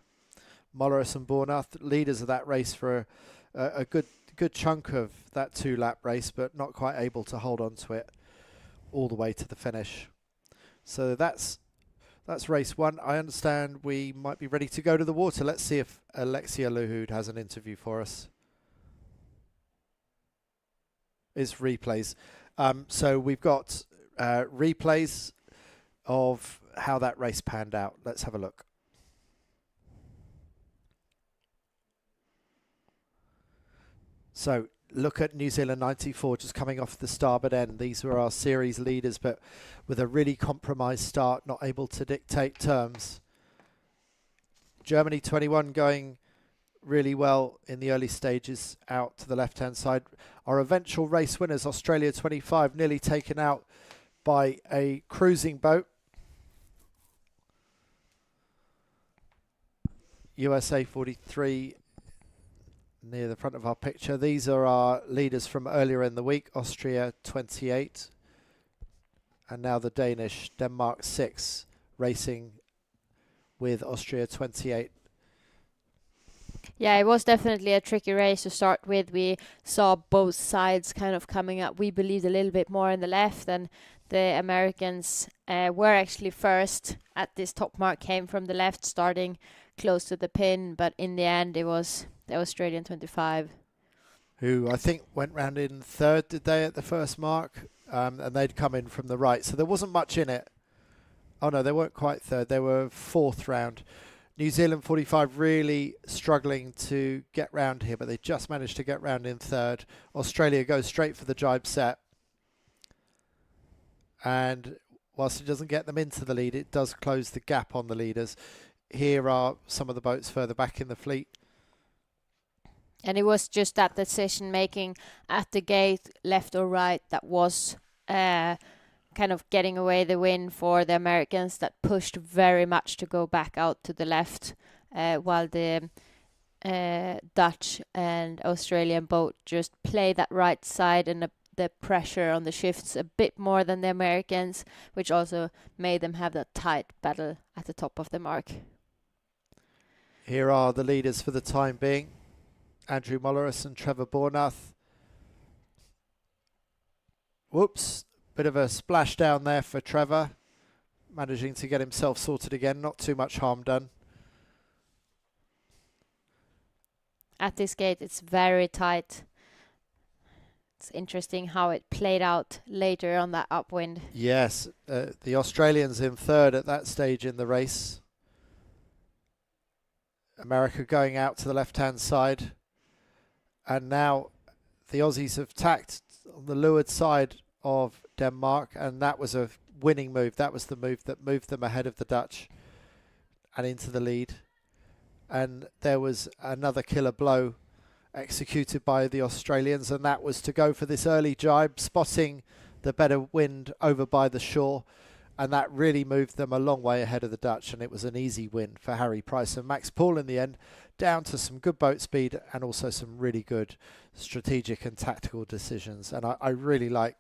Molleris and Bornath, leaders of that race for a good chunk of that 2-lap race, but not quite able to hold on to it all the way to the finish. So that's race 1. I understand we might be ready to go to the water. Let's see if Alexia Luhud has an interview for us. It's replays. So we've got replays of how that race panned out. Let's have a look. So look at New Zealand 94 just coming off the starboard end. These were our series leaders, but with a really compromised start, not able to dictate terms. Germany 21 going really well in the early stages out to the left-hand side. Our eventual race winners, Australia 25, nearly taken out by a cruising boat. USA 43 near the front of our picture. These are our leaders from earlier in the week. Austria 28, and now the Danish, Denmark 6, racing with Austria 28. Yeah, it was definitely a tricky race to start with. We saw both sides kind of coming up. We believed a little bit more in the left, and the Americans were actually first at this top mark, came from the left, starting close to the pin, but in the end it was the Australian 25. Who I think went round in third, did they, at the first mark? And they'd come in from the right, so there wasn't much in it. Oh no, they weren't quite third, they were fourth round. New Zealand 45 really struggling to get round here, but they just managed to get round in third. Australia goes straight for the jibe set. And whilst it doesn't get them into the lead, it does close the gap on the leaders. Here are some of the boats further back in the fleet. And it was just that decision making at the gate, left or right, that was kind of getting away the win for the Americans, that pushed very much to go back out to the left, while the Dutch and Australian boat just play that right side, and the pressure on the shifts a bit more than the Americans, which also made them have that tight battle at the top of the mark. Here are the leaders for the time being. Andrew Molleris and Trevor Bornath. Whoops, bit of a splash down there for Trevor. Managing to get himself sorted again, not too much harm done. at this gate, it's very tight. It's interesting how it played out later on that upwind. Yes, the Australians in third at that stage in the race. America going out to the left-hand side. And now the Aussies have tacked on the leeward side of Denmark, and that was a winning move. That was the move that moved them ahead of the Dutch and into the lead. And there was another killer blow executed by the Australians, and that was to go for this early jibe, spotting the better wind over by the shore, and that really moved them a long way ahead of the Dutch, and it was an easy win for Harry Price and Max Paul in the end, down to some good boat speed and also some really good strategic and tactical decisions. And I really like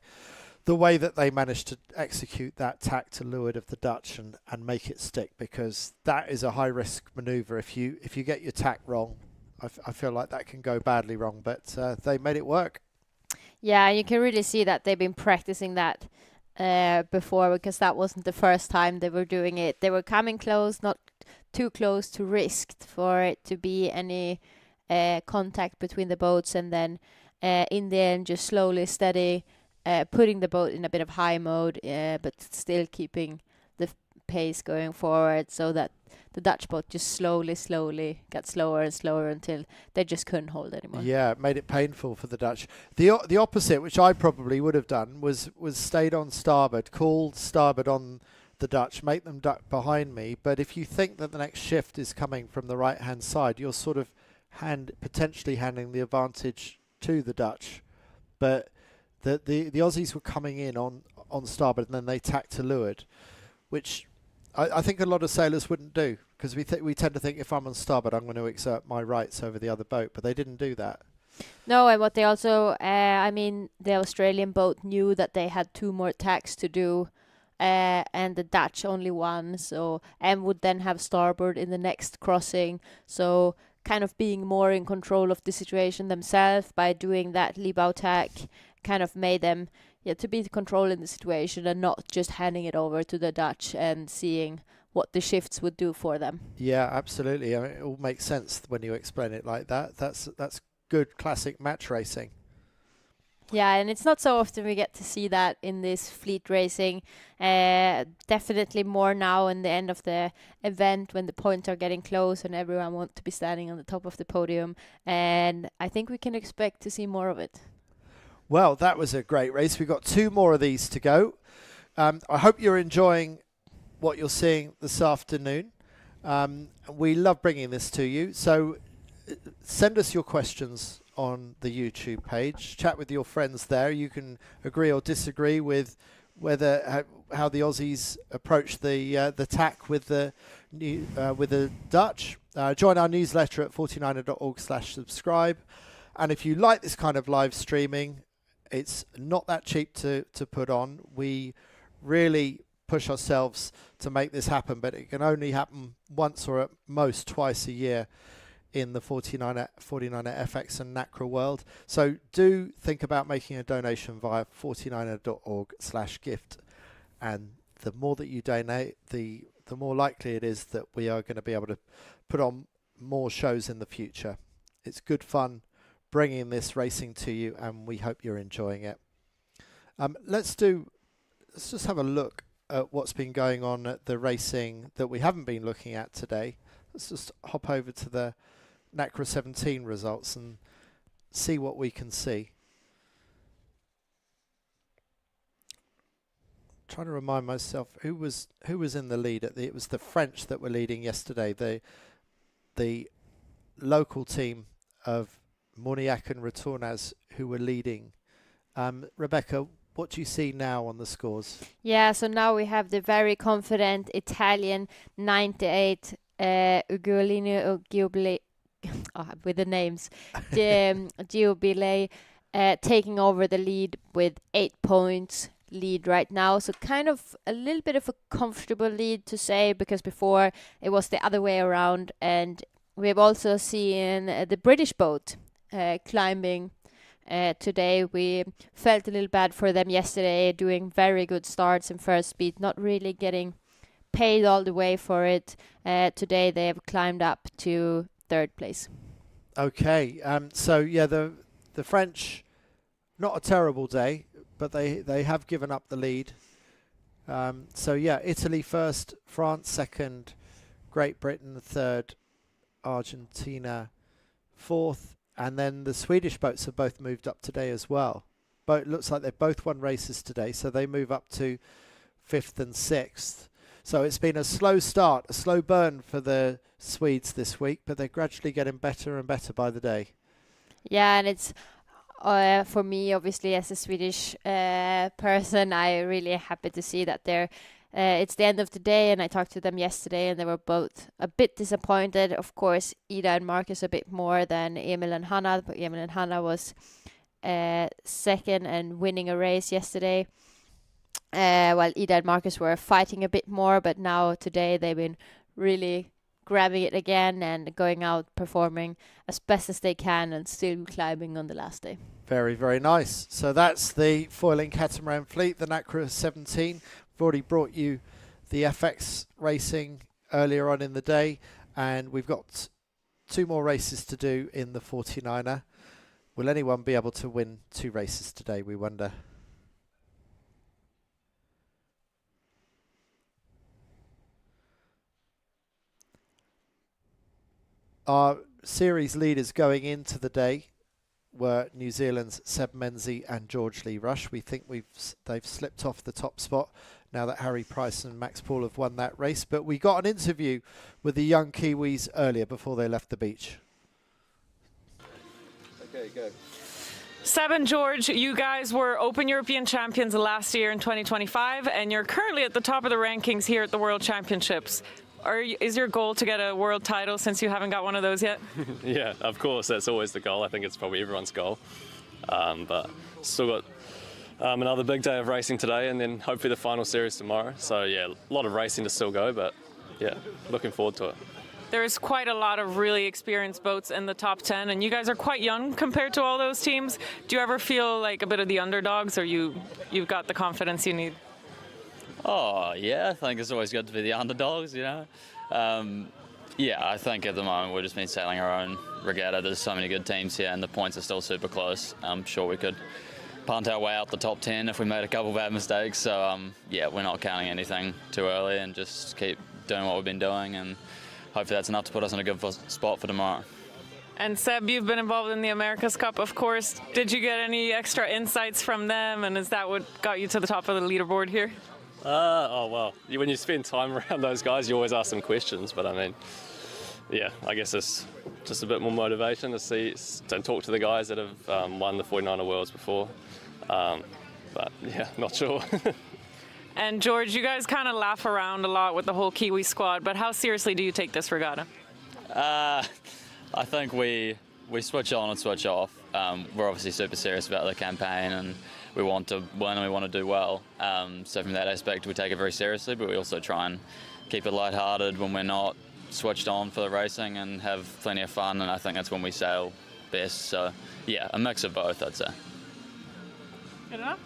the way that they managed to execute that tack to leeward of the Dutch and make it stick, because that is a high risk maneuver. If you get your tack wrong, I feel like that can go badly wrong, but they made it work. Yeah, you can really see that they've been practicing that before, because that wasn't the first time they were doing it. They were coming close, not too close to risk for it to be any contact between the boats, and then in the end just slowly, steady, putting the boat in a bit of high mode, but still keeping the pace going forward, so that the Dutch boat just slowly got slower and slower until they just couldn't hold anymore. Yeah, it made it painful for the Dutch. The opposite, which I probably would have done, was stayed on starboard, called starboard on the Dutch, make them duck behind me. But if you think that the next shift is coming from the right-hand side, you're sort of potentially handing the advantage to the Dutch. But the Aussies were coming in on starboard, and then they tacked to leeward, which I think a lot of sailors wouldn't do, because we tend to think if I'm on starboard, I'm going to exert my rights over the other boat, but they didn't do that. No, and what they also, the Australian boat knew that they had 2 more tacks to do, and the Dutch only one, and would then have starboard in the next crossing, so kind of being more in control of the situation themselves by doing that Libau tack kind of made them to be controlling the situation and not just handing it over to the Dutch and seeing what the shifts would do for them. Yeah, absolutely. I mean, it all makes sense when you explain it like that. That's good classic match racing. Yeah, and it's not so often we get to see that in this fleet racing. Definitely more now in the end of the event, when the points are getting close and everyone wants to be standing on the top of the podium. And I think we can expect to see more of it. Well, that was a great race. We've got 2 more of these to go. I hope you're enjoying what you're seeing this afternoon. We love bringing this to you. So send us your questions on the YouTube page. Chat with your friends there. You can agree or disagree with how the Aussies approach the tack with the Dutch. Join our newsletter at 49er.org/subscribe. And if you like this kind of live streaming, it's not that cheap to put on. We really push ourselves to make this happen, but it can only happen once or at most twice a year in the 49erFX and Nacra world. So do think about making a donation via 49er.org/gift. And the more that you donate, the more likely it is that we are going to be able to put on more shows in the future. It's good fun bringing this racing to you, and we hope you're enjoying it. Let's just have a look at what's been going on at the racing that we haven't been looking at today. Let's just hop over to the Nacra 17 results and see what we can see. Trying to remind myself who was in the lead. It was the French that were leading yesterday. The local team of Moniac and Retournaz who were leading. Rebecca, what do you see now on the scores? Yeah, so now we have the very confident Italian 98 Ugolino Giobile, with the names, Giobile, taking over the lead with 8 points lead right now. So kind of a little bit of a comfortable lead to say, because before it was the other way around. And we've also seen the British boat climbing today. We felt a little bad for them yesterday, doing very good starts in first speed, not really getting paid all the way for it. Today they have climbed up to 3rd place. Okay, so yeah, the French, not a terrible day, but they have given up the lead. So yeah, Italy first, France second, Great Britain third, Argentina fourth, and then the Swedish boats have both moved up today as well. But it looks like they've both won races today, so they move up to fifth and sixth. So it's been a slow start, a slow burn for the Swedes this week, but they're gradually getting better and better by the day. Yeah, and it's for me, obviously, as a Swedish person, I'm really happy to see that they're. It's the end of the day, and I talked to them yesterday, and they were both a bit disappointed. Of course, Ida and Marcus a bit more than Emil and Hanna, but Emil and Hanna was second and winning a race yesterday. While Ida and Marcus were fighting a bit more, but now today they've been really grabbing it again and going out performing as best as they can and still climbing on the last day. Very, very nice. So that's the foiling catamaran fleet, the Nacra 17. We've already brought you the FX racing earlier on in the day, and we've got 2 more races to do in the 49er. Will anyone be able to win 2 races today, we wonder? Our series leaders going into the day were New Zealand's Seb Menzies and George Lee Rush. We think they've slipped off the top spot now that Harry Price and Max Paul have won that race. But we got an interview with the young Kiwis earlier before they left the beach. Okay, go. Seb and George, you guys were Open European champions last year in 2025, and you're currently at the top of the rankings here at the World Championships. Is your goal to get a world title since you haven't got one of those yet? Yeah, of course, that's always the goal. I think it's probably everyone's goal. But still got another big day of racing today, and then hopefully the final series tomorrow. So yeah, a lot of racing to still go, but yeah, looking forward to it. There's quite a lot of really experienced boats in the top 10, and you guys are quite young compared to all those teams. Do you ever feel like a bit of the underdogs, or you've got the confidence you need? Oh, yeah, I think it's always good to be the underdogs, you know. Yeah, I think at the moment we've just been sailing our own regatta. There's so many good teams here, and the points are still super close. I'm sure we could punt our way out the top 10 if we made a couple of bad mistakes. So, yeah, we're not counting anything too early and just keep doing what we've been doing, and hopefully that's enough to put us in a good spot for tomorrow. And Seb, you've been involved in the America's Cup, of course. Did you get any extra insights from them, and is that what got you to the top of the leaderboard here? Oh, well, when you spend time around those guys, you always ask them questions. But, I mean, yeah, I guess it's just a bit more motivation to see and talk to the guys that have won the 49er Worlds before. But, yeah, not sure. And, George, you guys kind of laugh around a lot with the whole Kiwi squad, but how seriously do you take this regatta? I think we switch on and switch off. We're obviously super serious about the campaign, and we want to win and we want to do well. So from that aspect, we take it very seriously, but we also try and keep it lighthearted when we're not switched on for the racing and have plenty of fun, and I think that's when we sail best. So, yeah, a mix of both, I'd say. Good enough?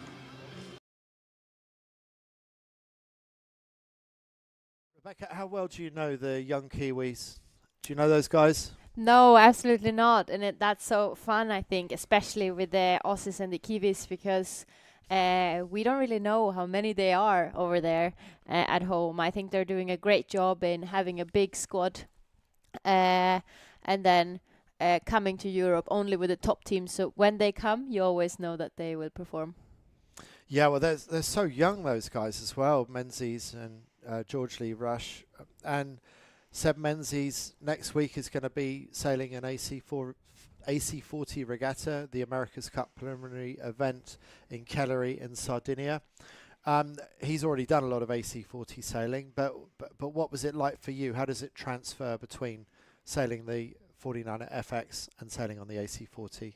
Rebecca, how well do you know the young Kiwis? Do you know those guys? No, absolutely not. And that's so fun, I think, especially with the Aussies and the Kiwis, because we don't really know how many they are over there at home. I think they're doing a great job in having a big squad and then coming to Europe only with the top team. So when they come, you always know that they will perform. Yeah, well, they're so young, those guys as well, Menzies and George Lee Rush. And Seb Menzies next week is going to be sailing an AC40 regatta, the America's Cup preliminary event in Cagliari in Sardinia. He's already done a lot of AC40 sailing, but what was it like for you? How does it transfer between sailing the 49erFX and sailing on the AC40?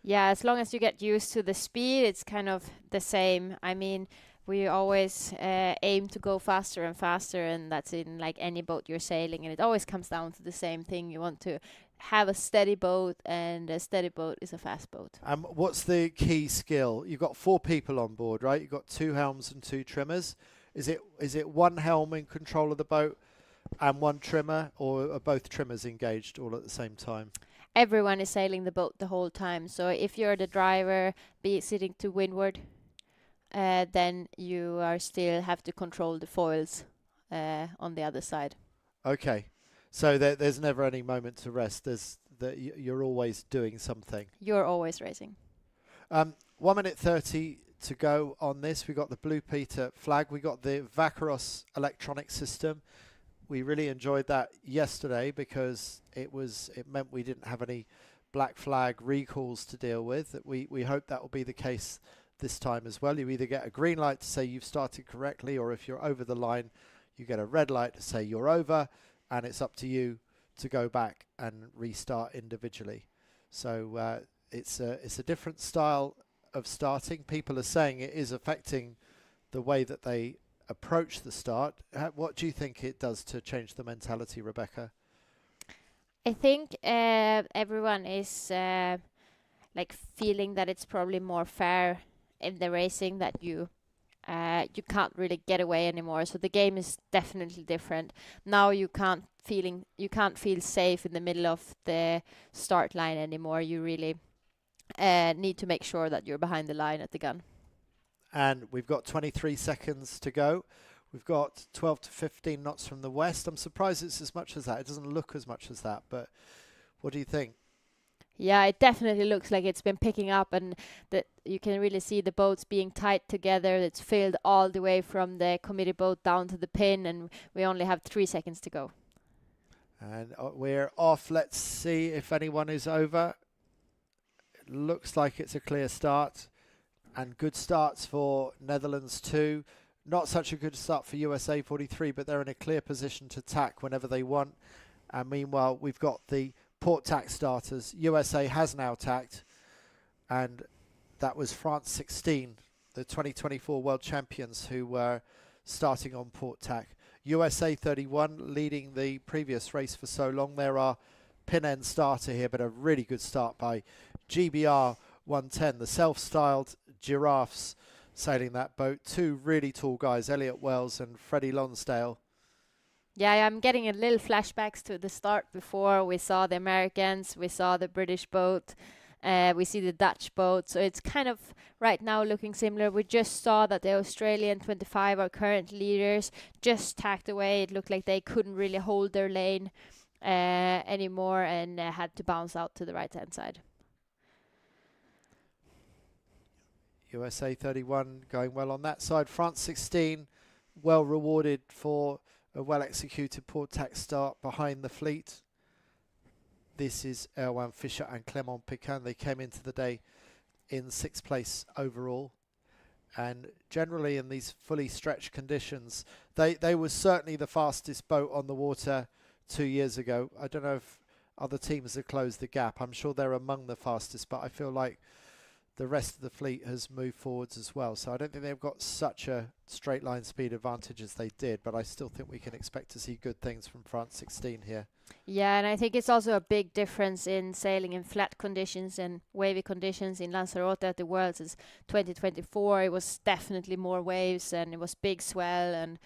Yeah, as long as you get used to the speed, it's kind of the same. I mean, we always aim to go faster and faster, and that's in like any boat you're sailing, and it always comes down to the same thing. You want to have a steady boat, and a steady boat is a fast boat. What's the key skill? You've got 4 people on board, right? You've got 2 helms and 2 trimmers. Is it one helm in control of the boat and 1 trimmer, or are both trimmers engaged all at the same time? everyone is sailing the boat the whole time. So if you're the driver, be it sitting to windward, then you are still have to control the foils on the other side. Okay, so there's never any moment to rest. You're always doing something. You're always racing. 1 minute 30 to go on this. We got the Blue Peter flag. We got the Vaqueros electronic system. We really enjoyed that yesterday because it meant we didn't have any black flag recalls to deal with. We hope that will be the case this time as well. You either get a green light to say you've started correctly, or if you're over the line, you get a red light to say you're over, and it's up to you to go back and restart individually. So it's a different style of starting. People are saying it is affecting the way that they approach the start. What do you think it does to change the mentality, Rebecca? I think everyone is like feeling that it's probably more fair in the racing, that you can't really get away anymore. So the game is definitely different. Now you can't feel safe in the middle of the start line anymore. You really need to make sure that you're behind the line at the gun. And we've got 23 seconds to go. We've got 12 to 15 knots from the west. I'm surprised it's as much as that. It doesn't look as much as that, but what do you think? Yeah, it definitely looks like it's been picking up, and that you can really see the boats being tied together. It's filled all the way from the committee boat down to the pin, and we only have 3 seconds to go. And we're off. Let's see if anyone is over. It looks like it's a clear start, and good starts for Netherlands too. Not such a good start for USA 43, but they're in a clear position to tack whenever they want. And meanwhile, we've got the port tack starters. USA has now tacked, and that was France 16, the 2024 world champions, who were starting on port tack. USA 31 leading the previous race for so long. There are pin end starter here, but a really good start by GBR 110, the self-styled giraffes sailing that boat. Two really tall guys, Elliot Wells and Freddie Lonsdale. Yeah, I'm getting a little flashbacks to the start before. We saw the Americans, we saw the British boat, we see the Dutch boat. So it's kind of right now looking similar. We just saw that the Australian 25 are current leaders, just tacked away. It looked like they couldn't really hold their lane anymore, and had to bounce out to the right-hand side. USA 31 going well on that side. France 16 well rewarded for a well-executed port tack start behind the fleet. This is Erwan Fischer and Clément Piquin. They came into the day in 6th place overall. And generally in these fully stretched conditions, they were certainly the fastest boat on the water 2 years ago. I don't know if other teams have closed the gap. I'm sure they're among the fastest, but I feel like the rest of the fleet has moved forwards as well. So I don't think they've got such a straight line speed advantage as they did, but I still think we can expect to see good things from France 16 here. Yeah, and I think it's also a big difference in sailing in flat conditions and wavy conditions. In Lanzarote at the Worlds is 2024, it was definitely more waves and it was big swell, and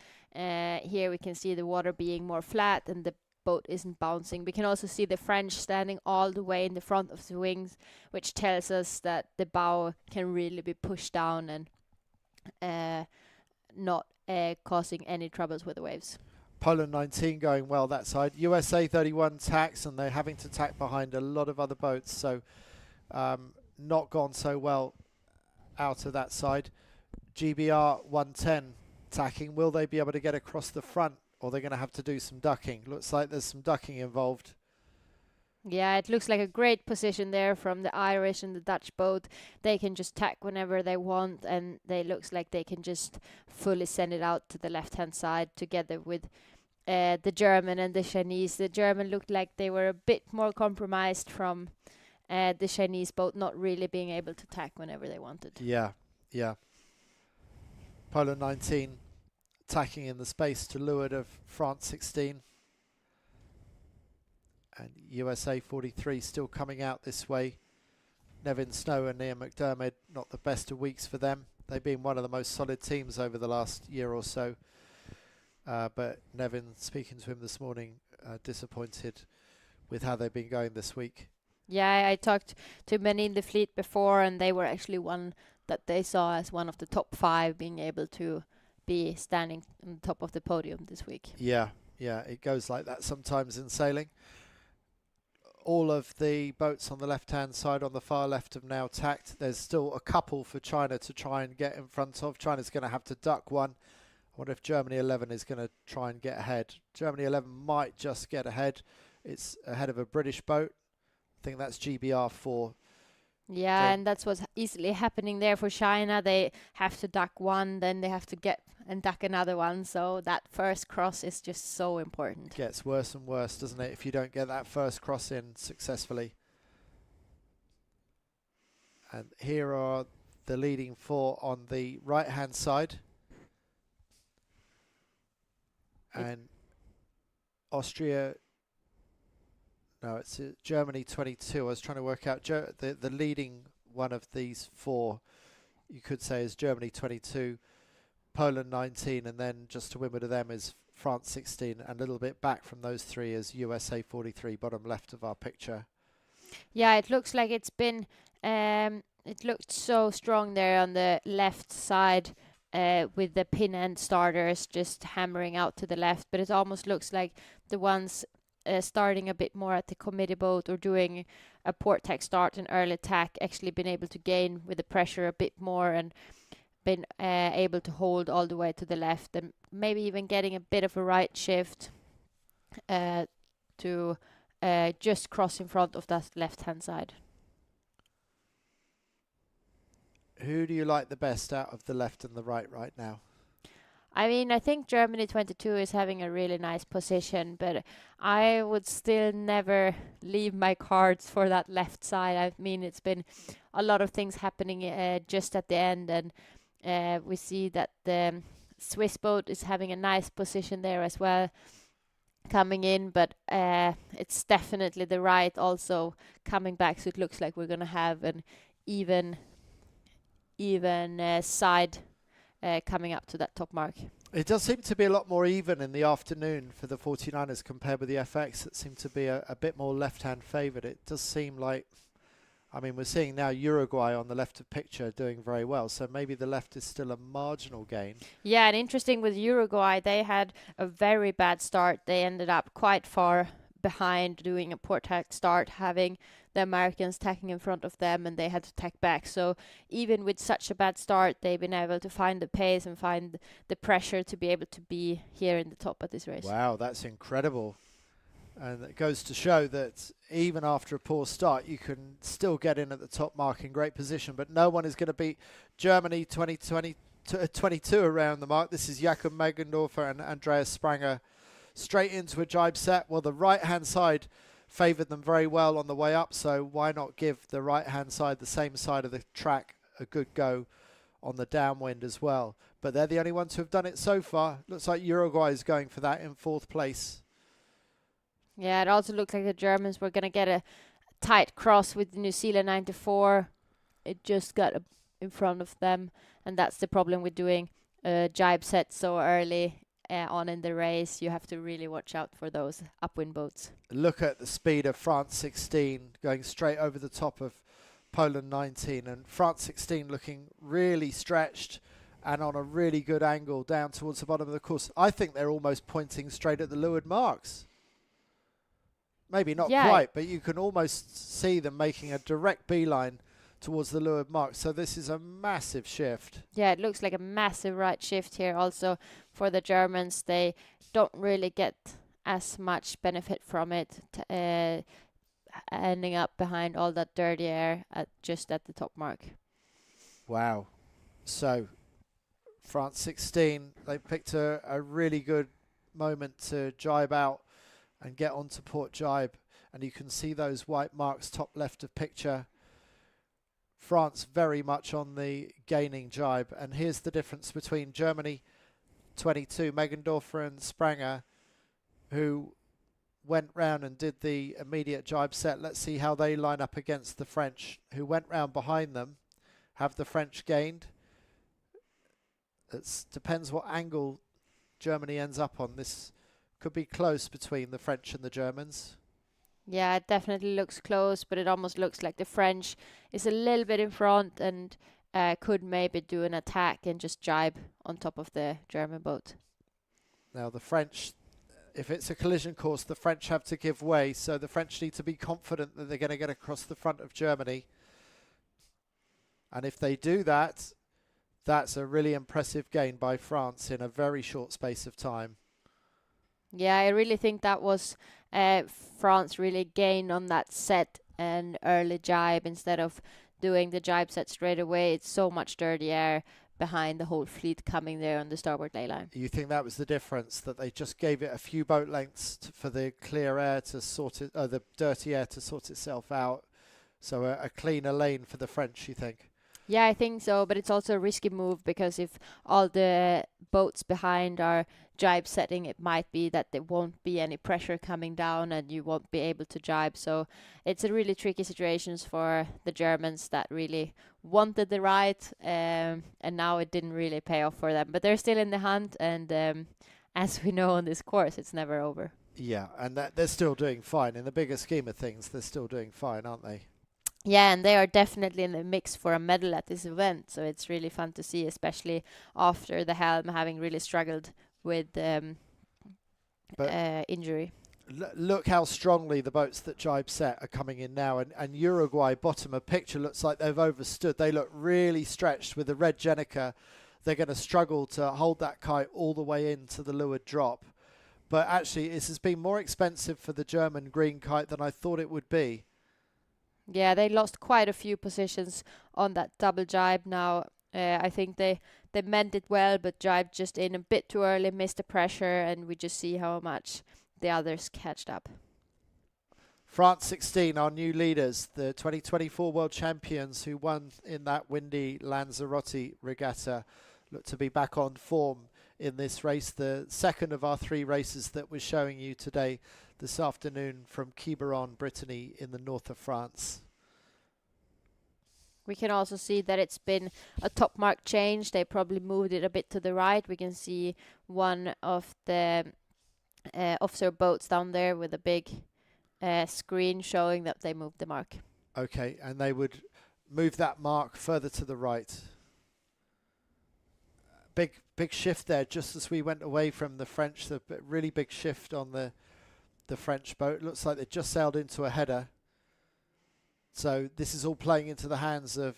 here we can see the water being more flat and the boat isn't bouncing. We can also see the French standing all the way in the front of the wings, which tells us that the bow can really be pushed down and not causing any troubles with the waves. Poland 19 going well that side. USA 31 tacks, and they're having to tack behind a lot of other boats, so not gone so well out of that side. GBR 110 tacking. Will they be able to get across the front, or they're going to have to do some ducking? Looks like there's some ducking involved. Yeah, it looks like a great position there from the Irish and the Dutch boat. They can just tack whenever they want, and they looks like they can just fully send it out to the left-hand side together with the German and the Chinese. The German looked like they were a bit more compromised from the Chinese boat not really being able to tack whenever they wanted. Yeah, yeah. Poland 19 tacking in the space to leeward of France 16. And USA 43 still coming out this way. Nevin Snow and Ian McDermott, not the best of weeks for them. They've been one of the most solid teams over the last year or so. But Nevin, speaking to him this morning, disappointed with how they've been going this week. Yeah, I talked to many in the fleet before, and they were actually one that they saw as one of the top 5 being able to be standing on the top of the podium this week. Yeah, it goes like that sometimes in sailing. All of the boats on the left-hand side on the far left have now tacked. There's still a couple for China to try and get in front of. China's going to have to duck one. I wonder if Germany 11 is going to try and get ahead. Germany 11 might just get ahead. It's ahead of a British boat. I think that's GBR 4. Yeah, and that's what's easily happening there for China. They have to duck one, then they have to get and duck another one. So that first cross is just so important. Gets worse and worse, doesn't it, if you don't get that first cross in successfully. And here are the leading 4 on the right-hand side. And Austria... No, it's Germany 22. I was trying to work out the leading one of these 4, you could say, is Germany 22, Poland 19, and then just to windward of them is France 16, and a little bit back from those 3 is USA 43, bottom left of our picture. Yeah, it looks like it's been, it looked so strong there on the left side with the pin end starters just hammering out to the left, but it almost looks like the ones starting a bit more at the committee boat or doing a port tack start and early tack actually been able to gain with the pressure a bit more and been able to hold all the way to the left and maybe even getting a bit of a right shift to just cross in front of that left hand side. Who do you like the best out of the left and the right now? I mean, I think Germany 22 is having a really nice position, but I would still never leave my cards for that left side. I mean, it's been a lot of things happening just at the end, and we see that the Swiss boat is having a nice position there as well coming in, but it's definitely the right also coming back, so it looks like we're going to have an even side coming up to that top mark. It does seem to be a lot more even in the afternoon for the 49ers compared with the FX. That seem to be a bit more left-hand favoured. It does seem like, I mean, we're seeing now Uruguay on the left of picture doing very well, so maybe the left is still a marginal gain. Yeah, and interesting with Uruguay, they had a very bad start. They ended up quite far behind doing a port tack start, having the Americans tacking in front of them, and they had to tack back. So even with such a bad start, they've been able to find the pace and find the pressure to be able to be here in the top of this race. Wow, that's incredible. And it goes to show that even after a poor start, you can still get in at the top mark in great position. But no one is going to beat Germany 22 around the mark. This is Jakob Megendorfer and Andreas Spranger straight into a jibe set. Well, the right-hand side favoured them very well on the way up, so why not give the right-hand side, the same side of the track, a good go on the downwind as well. But they're the only ones who have done it so far. Looks like Uruguay is going for that in 4th place. Yeah, it also looks like the Germans were going to get a tight cross with the New Zealand 94. It just got in front of them, and that's the problem with doing a jibe set so early on in the race. You have to really watch out for those upwind boats. Look at the speed of France 16 going straight over the top of Poland 19, and France 16 looking really stretched and on a really good angle down towards the bottom of the course. I think they're almost pointing straight at the leeward marks. Maybe not quite, but you can almost see them making a direct beeline towards the leeward mark. So this is a massive shift. Yeah, it looks like a massive right shift here. Also for the Germans, they don't really get as much benefit from it, ending up behind all that dirty air just at the top mark. Wow. So France 16, they picked a really good moment to jibe out and get onto port jibe, and you can see those white marks top left of picture. France very much on the gaining jibe, and here's the difference between Germany 22, Megendorfer and Spranger, who went round and did the immediate jibe set. Let's see how they line up against the French, who went round behind them. Have the French gained? It depends what angle Germany ends up on. This could be close between the French and the Germans. Yeah, it definitely looks close, but it almost looks like the French is a little bit in front and could maybe do an attack and just jibe on top of the German boat. Now the French, if it's a collision course, the French have to give way, so the French need to be confident that they're going to get across the front of Germany. And if they do that, that's a really impressive gain by France in a very short space of time. Yeah, I really think that was France really gained on that set and early jibe instead of doing the jibe set straight away. It's so much dirty air behind the whole fleet coming there on the starboard ley line. You think that was the difference, that they just gave it a few boat lengths for the clear air to sort it, the dirty air to sort itself out? So a cleaner lane for the French, you think? Yeah, I think so, but it's also a risky move because if all the boats behind are jibe setting, it might be that there won't be any pressure coming down and you won't be able to jibe. So it's a really tricky situations for the Germans that really wanted the right, and now it didn't really pay off for them. But they're still in the hunt, and as we know on this course, it's never over. Yeah, and that they're still doing fine. In the bigger scheme of things, they're still doing fine, aren't they? Yeah, and they are definitely in the mix for a medal at this event. So it's really fun to see, especially after the helm having really struggled with injury. Look how strongly the boats that jibe set are coming in now. And Uruguay, bottom of picture, looks like they've overstood. They look really stretched with the red Jenica. They're going to struggle to hold that kite all the way into the leeward drop. But actually, this has been more expensive for the German green kite than I thought it would be. Yeah, they lost quite a few positions on that double jibe now. I think they meant it well, but jibe just in a bit too early, missed the pressure, and we just see how much the others catched up. France 16, our new leaders, the 2024 world champions who won in that windy Lanzarote regatta, look to be back on form in this race, the second of our three races that we're showing you today, this afternoon from Quiberon, Brittany, in the north of France. We can also see that it's been a top mark change. They probably moved it a bit to the right. We can see one of the officer boats down there with a big screen showing that they moved the mark. Okay, and they would move that mark further to the right. Big shift there, just as we went away from the French. The really big shift on the French boat. Looks like they just sailed into a header. So this is all playing into the hands of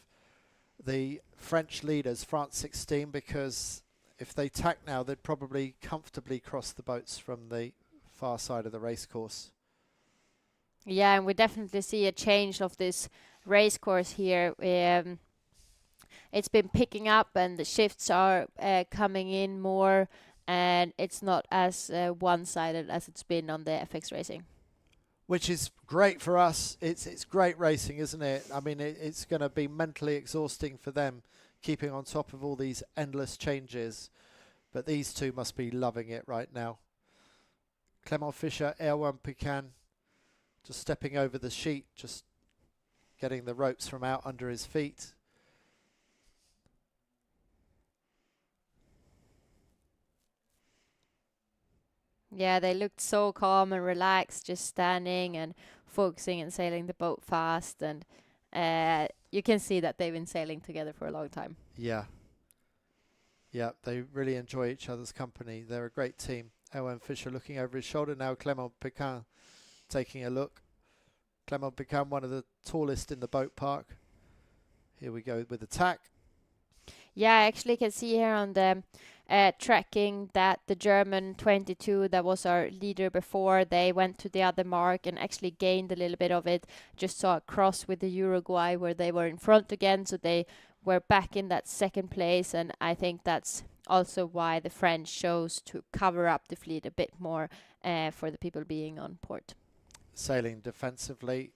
the French leaders, France 16, because if they tack now, they'd probably comfortably cross the boats from the far side of the race course. Yeah, and we definitely see a change of this race course here. It's been picking up and the shifts are coming in more, and it's not as one-sided as it's been on the FX Racing. Which is great for us. It's great racing, isn't it? I mean, it's going to be mentally exhausting for them, keeping on top of all these endless changes. But these two must be loving it right now. Clement Fischer, Erwan Pican, just stepping over the sheet, just getting the ropes from out under his feet. Yeah, they looked so calm and relaxed, just standing and focusing and sailing the boat fast. And you can see that they've been sailing together for a long time. Yeah. Yeah, they really enjoy each other's company. They're a great team. Erwan Fischer looking over his shoulder now. Clement Pican taking a look. Clement Pican, one of the tallest in the boat park. Here we go with the tack. Yeah, I actually can see here on the tracking that the German 22 that was our leader before, they went to the other mark and actually gained a little bit of it. Just saw a cross with the Uruguay where they were in front again, so they were back in that second place, and I think that's also why the French chose to cover up the fleet a bit more for the people being on port. Sailing defensively,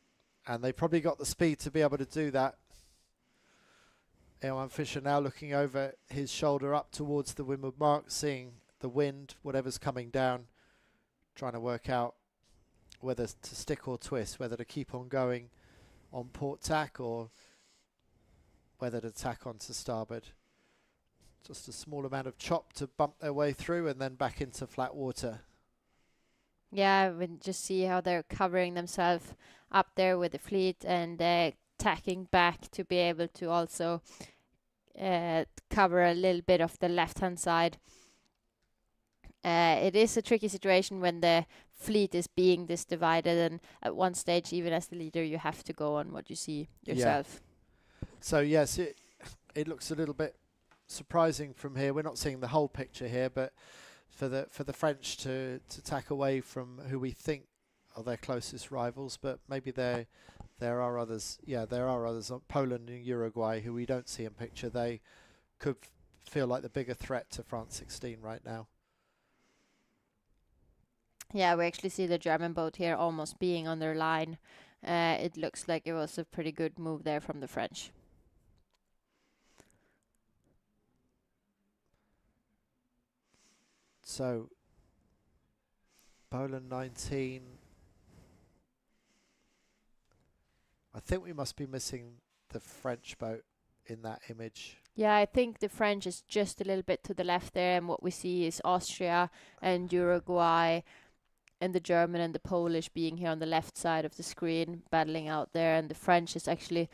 and they probably got the speed to be able to do that. Erwan Fischer now looking over his shoulder up towards the windward mark, seeing the wind, whatever's coming down, trying to work out whether to stick or twist, whether to keep on going on port tack or whether to tack onto starboard. Just a small amount of chop to bump their way through and then back into flat water. Yeah, we just see how they're covering themselves up there with the fleet and tacking back to be able to also cover a little bit of the left-hand side. It is a tricky situation when the fleet is being this divided, and at one stage, even as the leader, you have to go on what you see yourself. So yes, it looks a little bit surprising from here. We're not seeing the whole picture here, but for the French to tack away from who we think are their closest rivals, but maybe there are others. Yeah, there are others. Poland and Uruguay, who we don't see in picture, they could feel like the bigger threat to France 16 right now. Yeah, we actually see the German boat here almost being on their line. It looks like it was a pretty good move there from the French. So, Poland 19. I think we must be missing the French boat in that image. Yeah, I think the French is just a little bit to the left there, and what we see is Austria and Uruguay and the German and the Polish being here on the left side of the screen, battling out there, and the French is actually,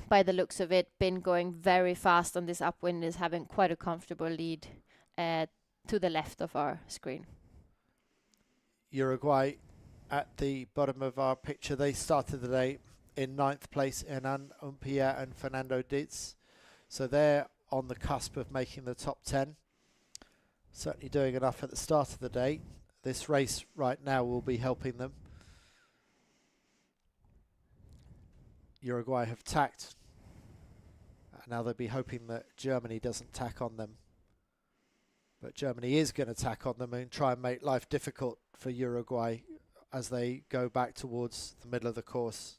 by the looks of it, been going very fast on this upwind, is having quite a comfortable lead to the left of our screen. Uruguay at the bottom of our picture. They started the day in 9th place, Hernan Umpia and Fernando Dietz. So they're on the cusp of making the top 10. Certainly doing enough at the start of the day. This race right now will be helping them. Uruguay have tacked. Now they'll be hoping that Germany doesn't tack on them. But Germany is going to tack on them and try and make life difficult for Uruguay as they go back towards the middle of the course.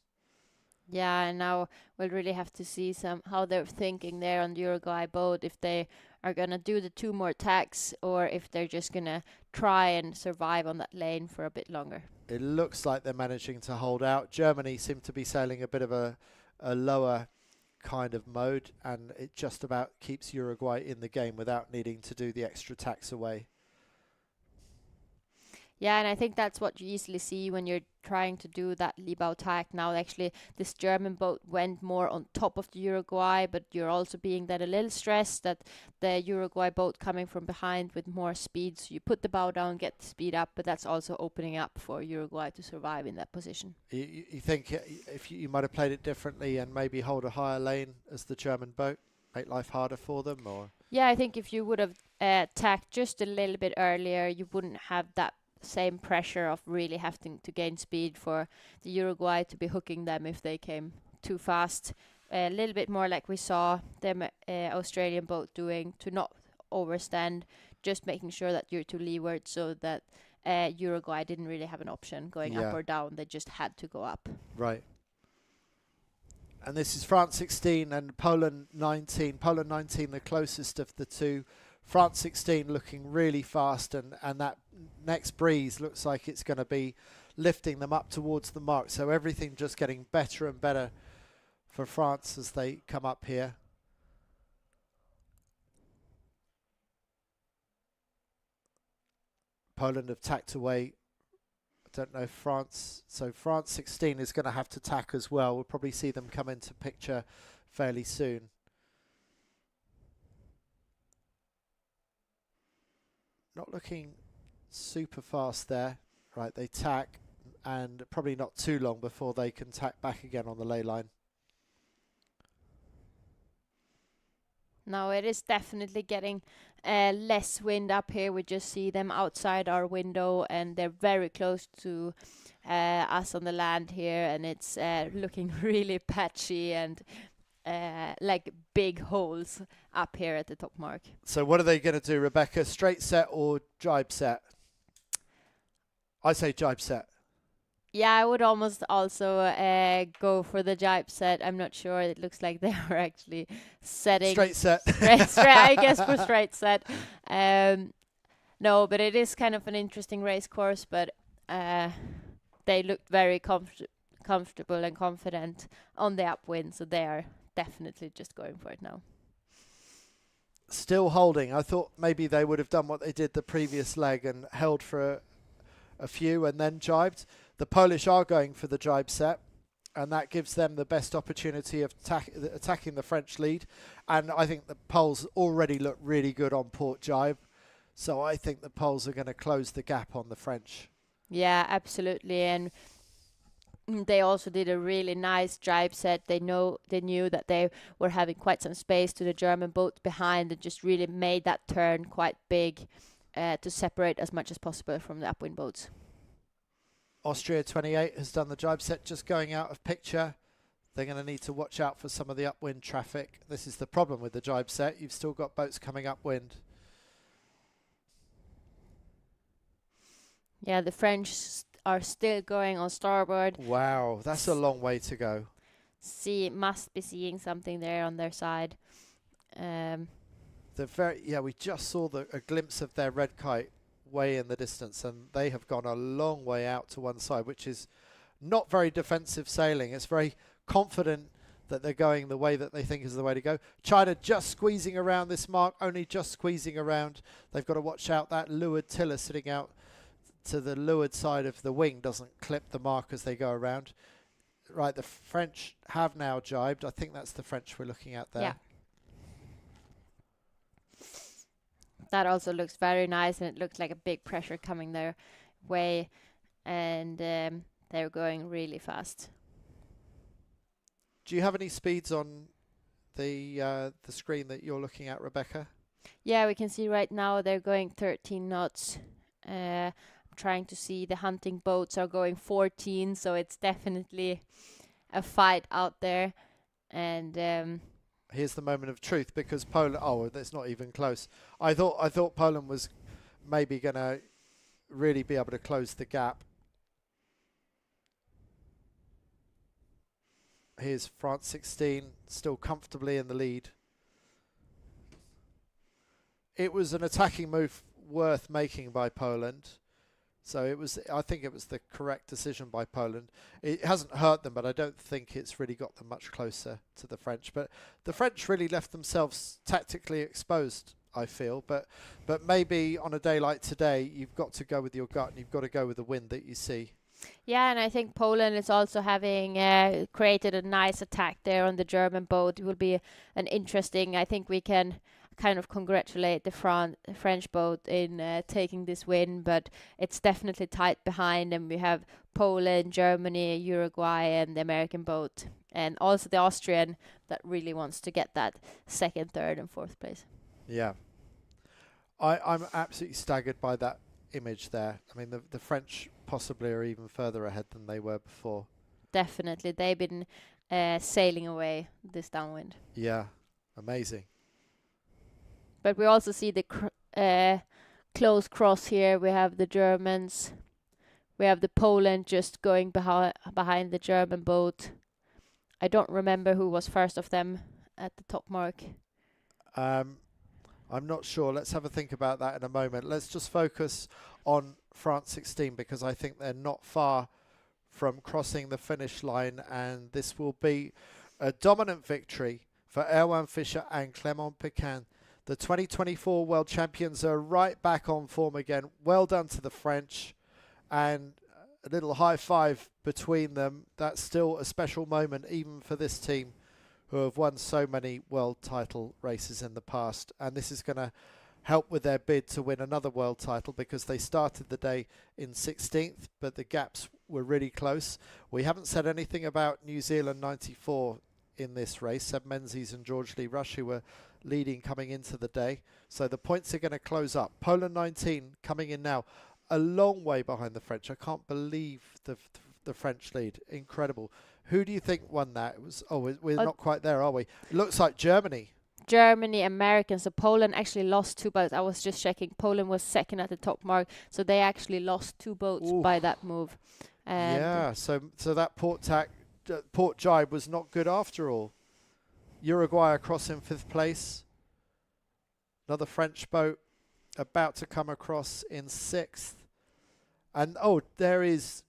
Yeah, and now we'll really have to see how they're thinking there on the Uruguay boat, if they are going to do the 2 more tacks or if they're just going to try and survive on that lane for a bit longer. It looks like they're managing to hold out. Germany seem to be sailing a bit of a lower kind of mode, and it just about keeps Uruguay in the game without needing to do the extra tacks away. Yeah, and I think that's what you easily see when you're trying to do that Libau tack. Now, actually, this German boat went more on top of the Uruguay, but you're also being then a little stressed that the Uruguay boat coming from behind with more speed. So you put the bow down, get the speed up, but that's also opening up for Uruguay to survive in that position. You think if you might have played it differently and maybe hold a higher lane as the German boat, make life harder for them, or? Yeah, I think if you would have tacked just a little bit earlier, you wouldn't have that same pressure of really having to gain speed for the Uruguay to be hooking them if they came too fast. A little bit more like we saw the Australian boat doing, to not overstand, just making sure that you're to leeward so that Uruguay didn't really have an option going up or down. They just had to go up. Right. And this is France 16 and Poland 19. Poland 19 the closest of the two. France 16 looking really fast, and that next breeze looks like it's going to be lifting them up towards the mark. So everything just getting better and better for France as they come up here. Poland have tacked away. I don't know if France... So France 16 is going to have to tack as well. We'll probably see them come into picture fairly soon. Not looking super fast there. Right, they tack, and probably not too long before they can tack back again on the ley line. No, it is definitely getting less wind up here. We just see them outside our window, and they're very close to us on the land here, and it's looking really patchy and like big holes up here at the top mark. So what are they going to do, Rebecca? Straight set or jibe set? I say jibe set. Yeah, I would almost also go for the jibe set. I'm not sure. It looks like they are actually setting straight set. straight, I guess for straight set. No, but it is kind of an interesting race course. But they looked very comfortable and confident on the upwind, so they are definitely just going for it now. Still holding. I thought maybe they would have done what they did the previous leg and held for a few and then jibed. The Polish are going for the jibe set, and that gives them the best opportunity of attacking the French lead. And I think the Poles already look really good on port jibe, so I think the Poles are going to close the gap on the French. Yeah, absolutely. And they also did a really nice jibe set. They knew that they were having quite some space to the German boat behind, and just really made that turn quite big to separate as much as possible from the upwind boats. Austria 28 has done the jibe set, just going out of picture. They're going to need to watch out for some of the upwind traffic. This is the problem with the jibe set. You've still got boats coming upwind. Yeah, the French are still going on starboard. Wow, that's a long way to go. Must be seeing something there on their side. We just saw a glimpse of their red kite way in the distance, and they have gone a long way out to one side, which is not very defensive sailing. It's very confident that they're going the way that they think is the way to go. China just squeezing around this mark, only just squeezing around. They've got to watch out that leeward tiller sitting out to the leeward side of the wing doesn't clip the mark as they go around. Right, the French have now jibed. I think that's the French we're looking at there. Yeah. That also looks very nice, and it looks like a big pressure coming their way, and they're going really fast. Do you have any speeds on the screen that you're looking at, Rebecca? Yeah, we can see right now they're going 13 knots. I'm trying to see the hunting boats are going 14, so it's definitely a fight out there. And here's the moment of truth, because Poland. Oh, that's not even close. I thought Poland was maybe going to really be able to close the gap. Here's France 16, still comfortably in the lead. It was an attacking move worth making by Poland. So I think it was the correct decision by Poland. It hasn't hurt them, but I don't think it's really got them much closer to the French. But the French really left themselves tactically exposed, I feel. But maybe on a day like today, you've got to go with your gut, and you've got to go with the wind that you see. Yeah, and I think Poland is also having created a nice attack there on the German boat. It will be an interesting. I think we can kind of congratulate the French boat in taking this win, but it's definitely tight behind, and we have Poland, Germany, Uruguay, and the American boat, and also the Austrian that really wants to get that second, third, and fourth place. Yeah, I'm absolutely staggered by that image there. I mean, the French possibly are even further ahead than they were before. Definitely, they've been sailing away this downwind. Yeah, amazing. But we also see the close cross here. We have the Germans. We have the Poland just going behind the German boat. I don't remember who was first of them at the top mark. I'm not sure. Let's have a think about that in a moment. Let's just focus on France 16, because I think they're not far from crossing the finish line, and this will be a dominant victory for Erwan Fischer and Clément Pequin. The 2024 World Champions are right back on form again. Well done to the French, and a little high five between them. That's still a special moment even for this team, who have won so many world title races in the past. And this is going to help with their bid to win another world title, because they started the day in 16th, but the gaps were really close. We haven't said anything about New Zealand 94 in this race. Seb Menzies and George Lee Rush, who were leading coming into the day. So the points are going to close up. Poland 19 coming in now, a long way behind the French. I can't believe the French lead. Incredible. Who do you think won that? It was we're not quite there, are we? It looks like Germany. Germany, American. So Poland actually lost 2 boats. I was just checking. Poland was second at the top mark, so they actually lost 2 boats by that move. And yeah. So that port jibe was not good after all. Uruguay across in 5th place. Another French boat about to come across in 6th. And there is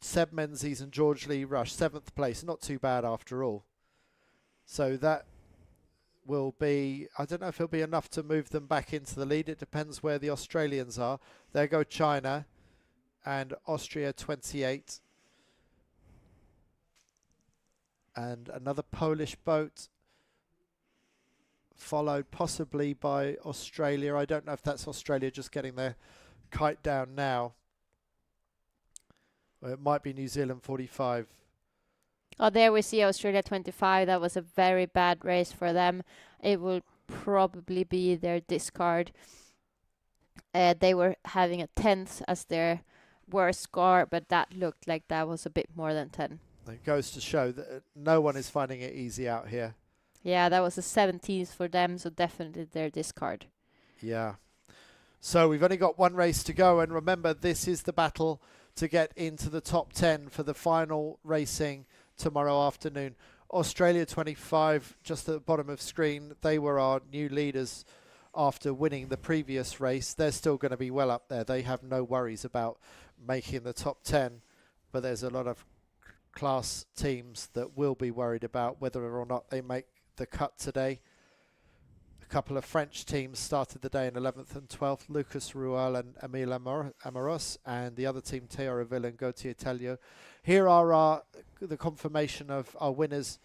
Seb Menzies and George Lee Rush, 7th place. Not too bad after all. So that will be, I don't know if it'll be enough to move them back into the lead. It depends where the Australians are. There go China. and Austria 28. And another Polish boat, followed possibly by Australia. I don't know if that's Australia just getting their kite down now. Or it might be New Zealand 45. Oh, there we see Australia 25. That was a very bad race for them. It will probably be their discard. They were having a 10th as their worst score, but that looked like that was a bit more than 10. It goes to show that no one is finding it easy out here. Yeah, that was a 17th for them, so definitely their discard. Yeah. So we've only got one race to go, and remember, this is the battle to get into the top 10 for the final racing tomorrow afternoon. Australia 25, just at the bottom of screen, they were our new leaders after winning the previous race. They're still going to be well up there. They have no worries about making the top 10, but there's a lot of class teams that will be worried about whether or not they make the cut today. A couple of French teams started the day in 11th and 12th, Lucas Ruel and Emile Amoros, and the other team, Teo Reville and Gauthier Telliot. Here are the confirmation of our winners,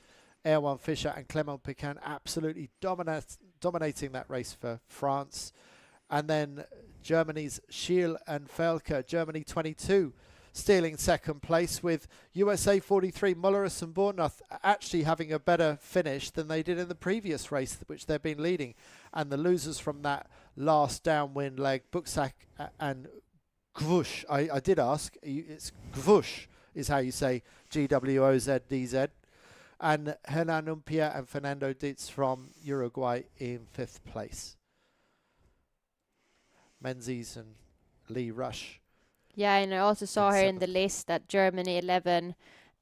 Erwan Fischer and Clément Piquin, absolutely dominating that race for France. And then Germany's Schiel and Felke, Germany 22, stealing second place, with USA 43, Mulleris and Bornath actually having a better finish than they did in the previous race, which they've been leading. And the losers from that last downwind leg, Buksak and Gvush. I did ask, it's Gvush is how you say Gwozddz. And Hernan Umpia and Fernando Dietz from Uruguay in 5th place. Menzies and Lee Rush. Yeah, and I also saw here in the list that Germany 11,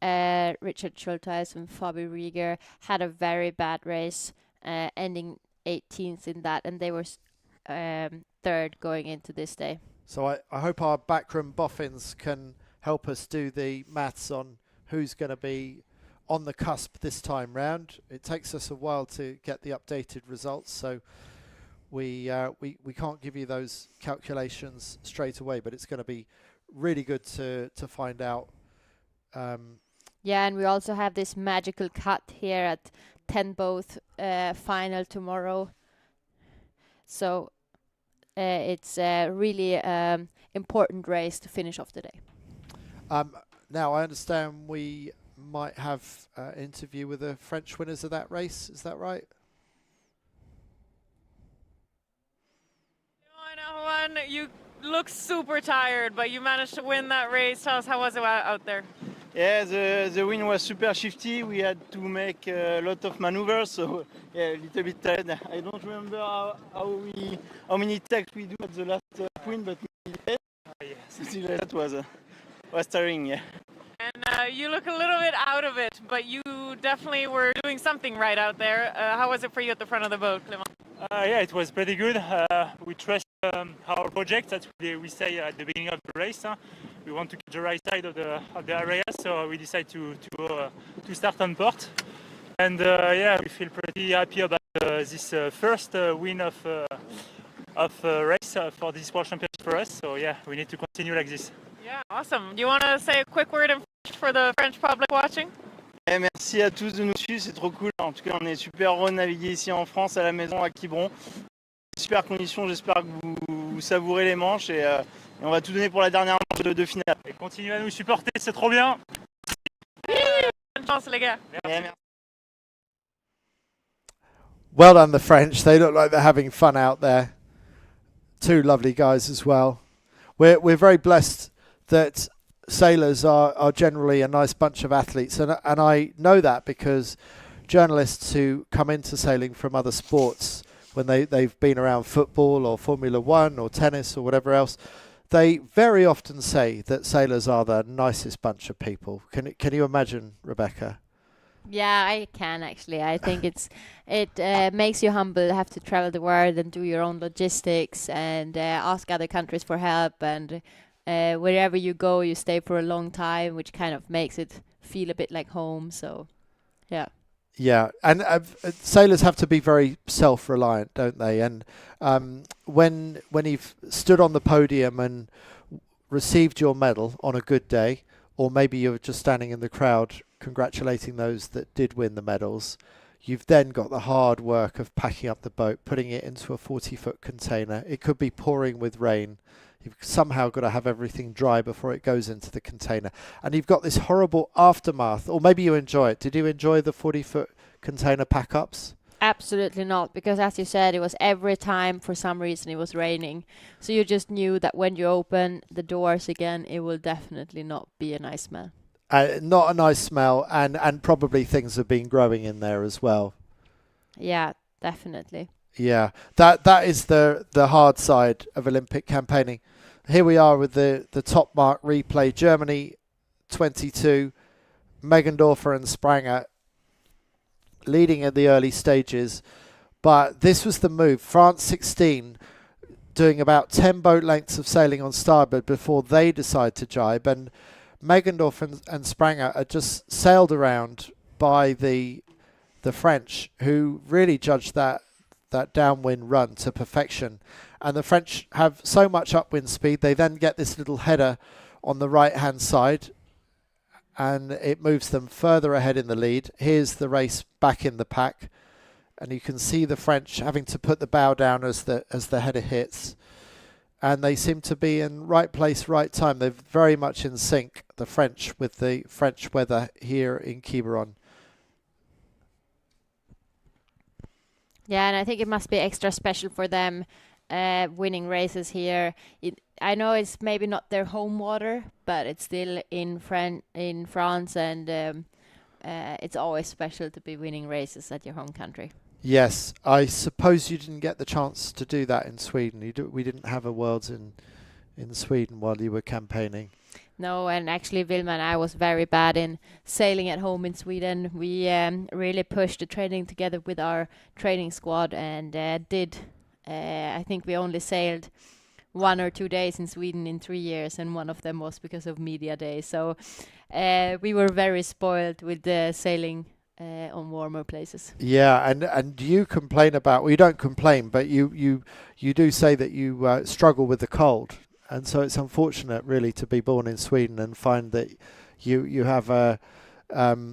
Richard Schulteis and Fabi Rieger had a very bad race, ending 18th in that, and they were 3rd going into this day. So I hope our backroom boffins can help us do the maths on who's going to be on the cusp this time round. It takes us a while to get the updated results, so we can't give you those calculations straight away, but it's going to be really good to find out. Yeah, and we also have this magical cut here at 10 both final tomorrow. So it's a really important race to finish off the day. Now, I understand we might have an interview with the French winners of that race. Is that right? You look super tired, but you managed to win that race. Tell us, how was it out there? Yeah, the wind was super shifty. We had to make a lot of maneuvers, so yeah, a little bit tired. I don't remember how many takes we do at the last wind, but that was tiring. Yeah. And you look a little bit out of it, but you definitely were doing something right out there. How was it for you at the front of the boat, Clément? Yeah, it was pretty good. We trust our project, that we say at the beginning of the race. We want to get the right side of the area, so we decided to start on port. And yeah, we feel pretty happy about this first win of race for this World Championship for us. So yeah, we need to continue like this. Yeah, awesome. Do you want to say a quick word in French for the French public watching? Merci à tous de nous suivre, c'est trop cool. En tout cas, on est super heureux de naviguer ici en France, à la maison, à Quiberon. Super conditions, j'espère que vous savourez les manches et on va tout donner pour la dernière manche de finale. Et continuez à nous supporter, c'est trop bien. Bonne chance, les gars. Merci. Well done, the French. They look like they're having fun out there. Two lovely guys as well. We're very blessed that sailors are generally a nice bunch of athletes, and I know that because journalists who come into sailing from other sports, when they've been around football or Formula One or tennis or whatever else, they very often say that sailors are the nicest bunch of people. Can you imagine, Rebecca? Yeah, I can actually. I think it makes you humble, have to travel the world and do your own logistics and ask other countries for help, and wherever you go, you stay for a long time, which kind of makes it feel a bit like home. So, yeah. Yeah, and sailors have to be very self-reliant, don't they? And when you've stood on the podium and received your medal on a good day, or maybe you're just standing in the crowd congratulating those that did win the medals, you've then got the hard work of packing up the boat, putting it into a 40-foot container. It could be pouring with rain. You've somehow got to have everything dry before it goes into the container. And you've got this horrible aftermath, or maybe you enjoy it. Did you enjoy the 40-foot container pack-ups? Absolutely not, because as you said, it was every time for some reason it was raining. So you just knew that when you open the doors again, it will definitely not be a nice smell. Not a nice smell, and probably things have been growing in there as well. Yeah, definitely. Yeah, that is the hard side of Olympic campaigning. Here we are with the top mark replay. Germany 22, Meggendorfer and Spranger leading in the early stages. But this was the move. France 16 doing about 10 boat lengths of sailing on starboard before they decide to jibe. And Meggendorfer and Spranger are just sailed around by the French, who really judged that downwind run to perfection. And the French have so much upwind speed, they then get this little header on the right hand side and it moves them further ahead in the lead. Here's the race back in the pack, and you can see the French having to put the bow down as the header hits, and they seem to be in right place, right time. They're very much in sync, the French, with the French weather here in Quiberon. Yeah, and I think it must be extra special for them winning races here. I know it's maybe not their home water, but it's still in France, and it's always special to be winning races at your home country. Yes, I suppose you didn't get the chance to do that in Sweden. We didn't have a Worlds in Sweden while you were campaigning. No, and actually Vilma and I was very bad in sailing at home in Sweden. We really pushed the training together with our training squad, and I think we only sailed 1 or 2 days in Sweden in 3 years, and one of them was because of media day. So we were very spoiled with the sailing on warmer places. Yeah, and you complain about, well, you don't complain, but you do say that you struggle with the cold. And so it's unfortunate, really, to be born in Sweden and find that you have a,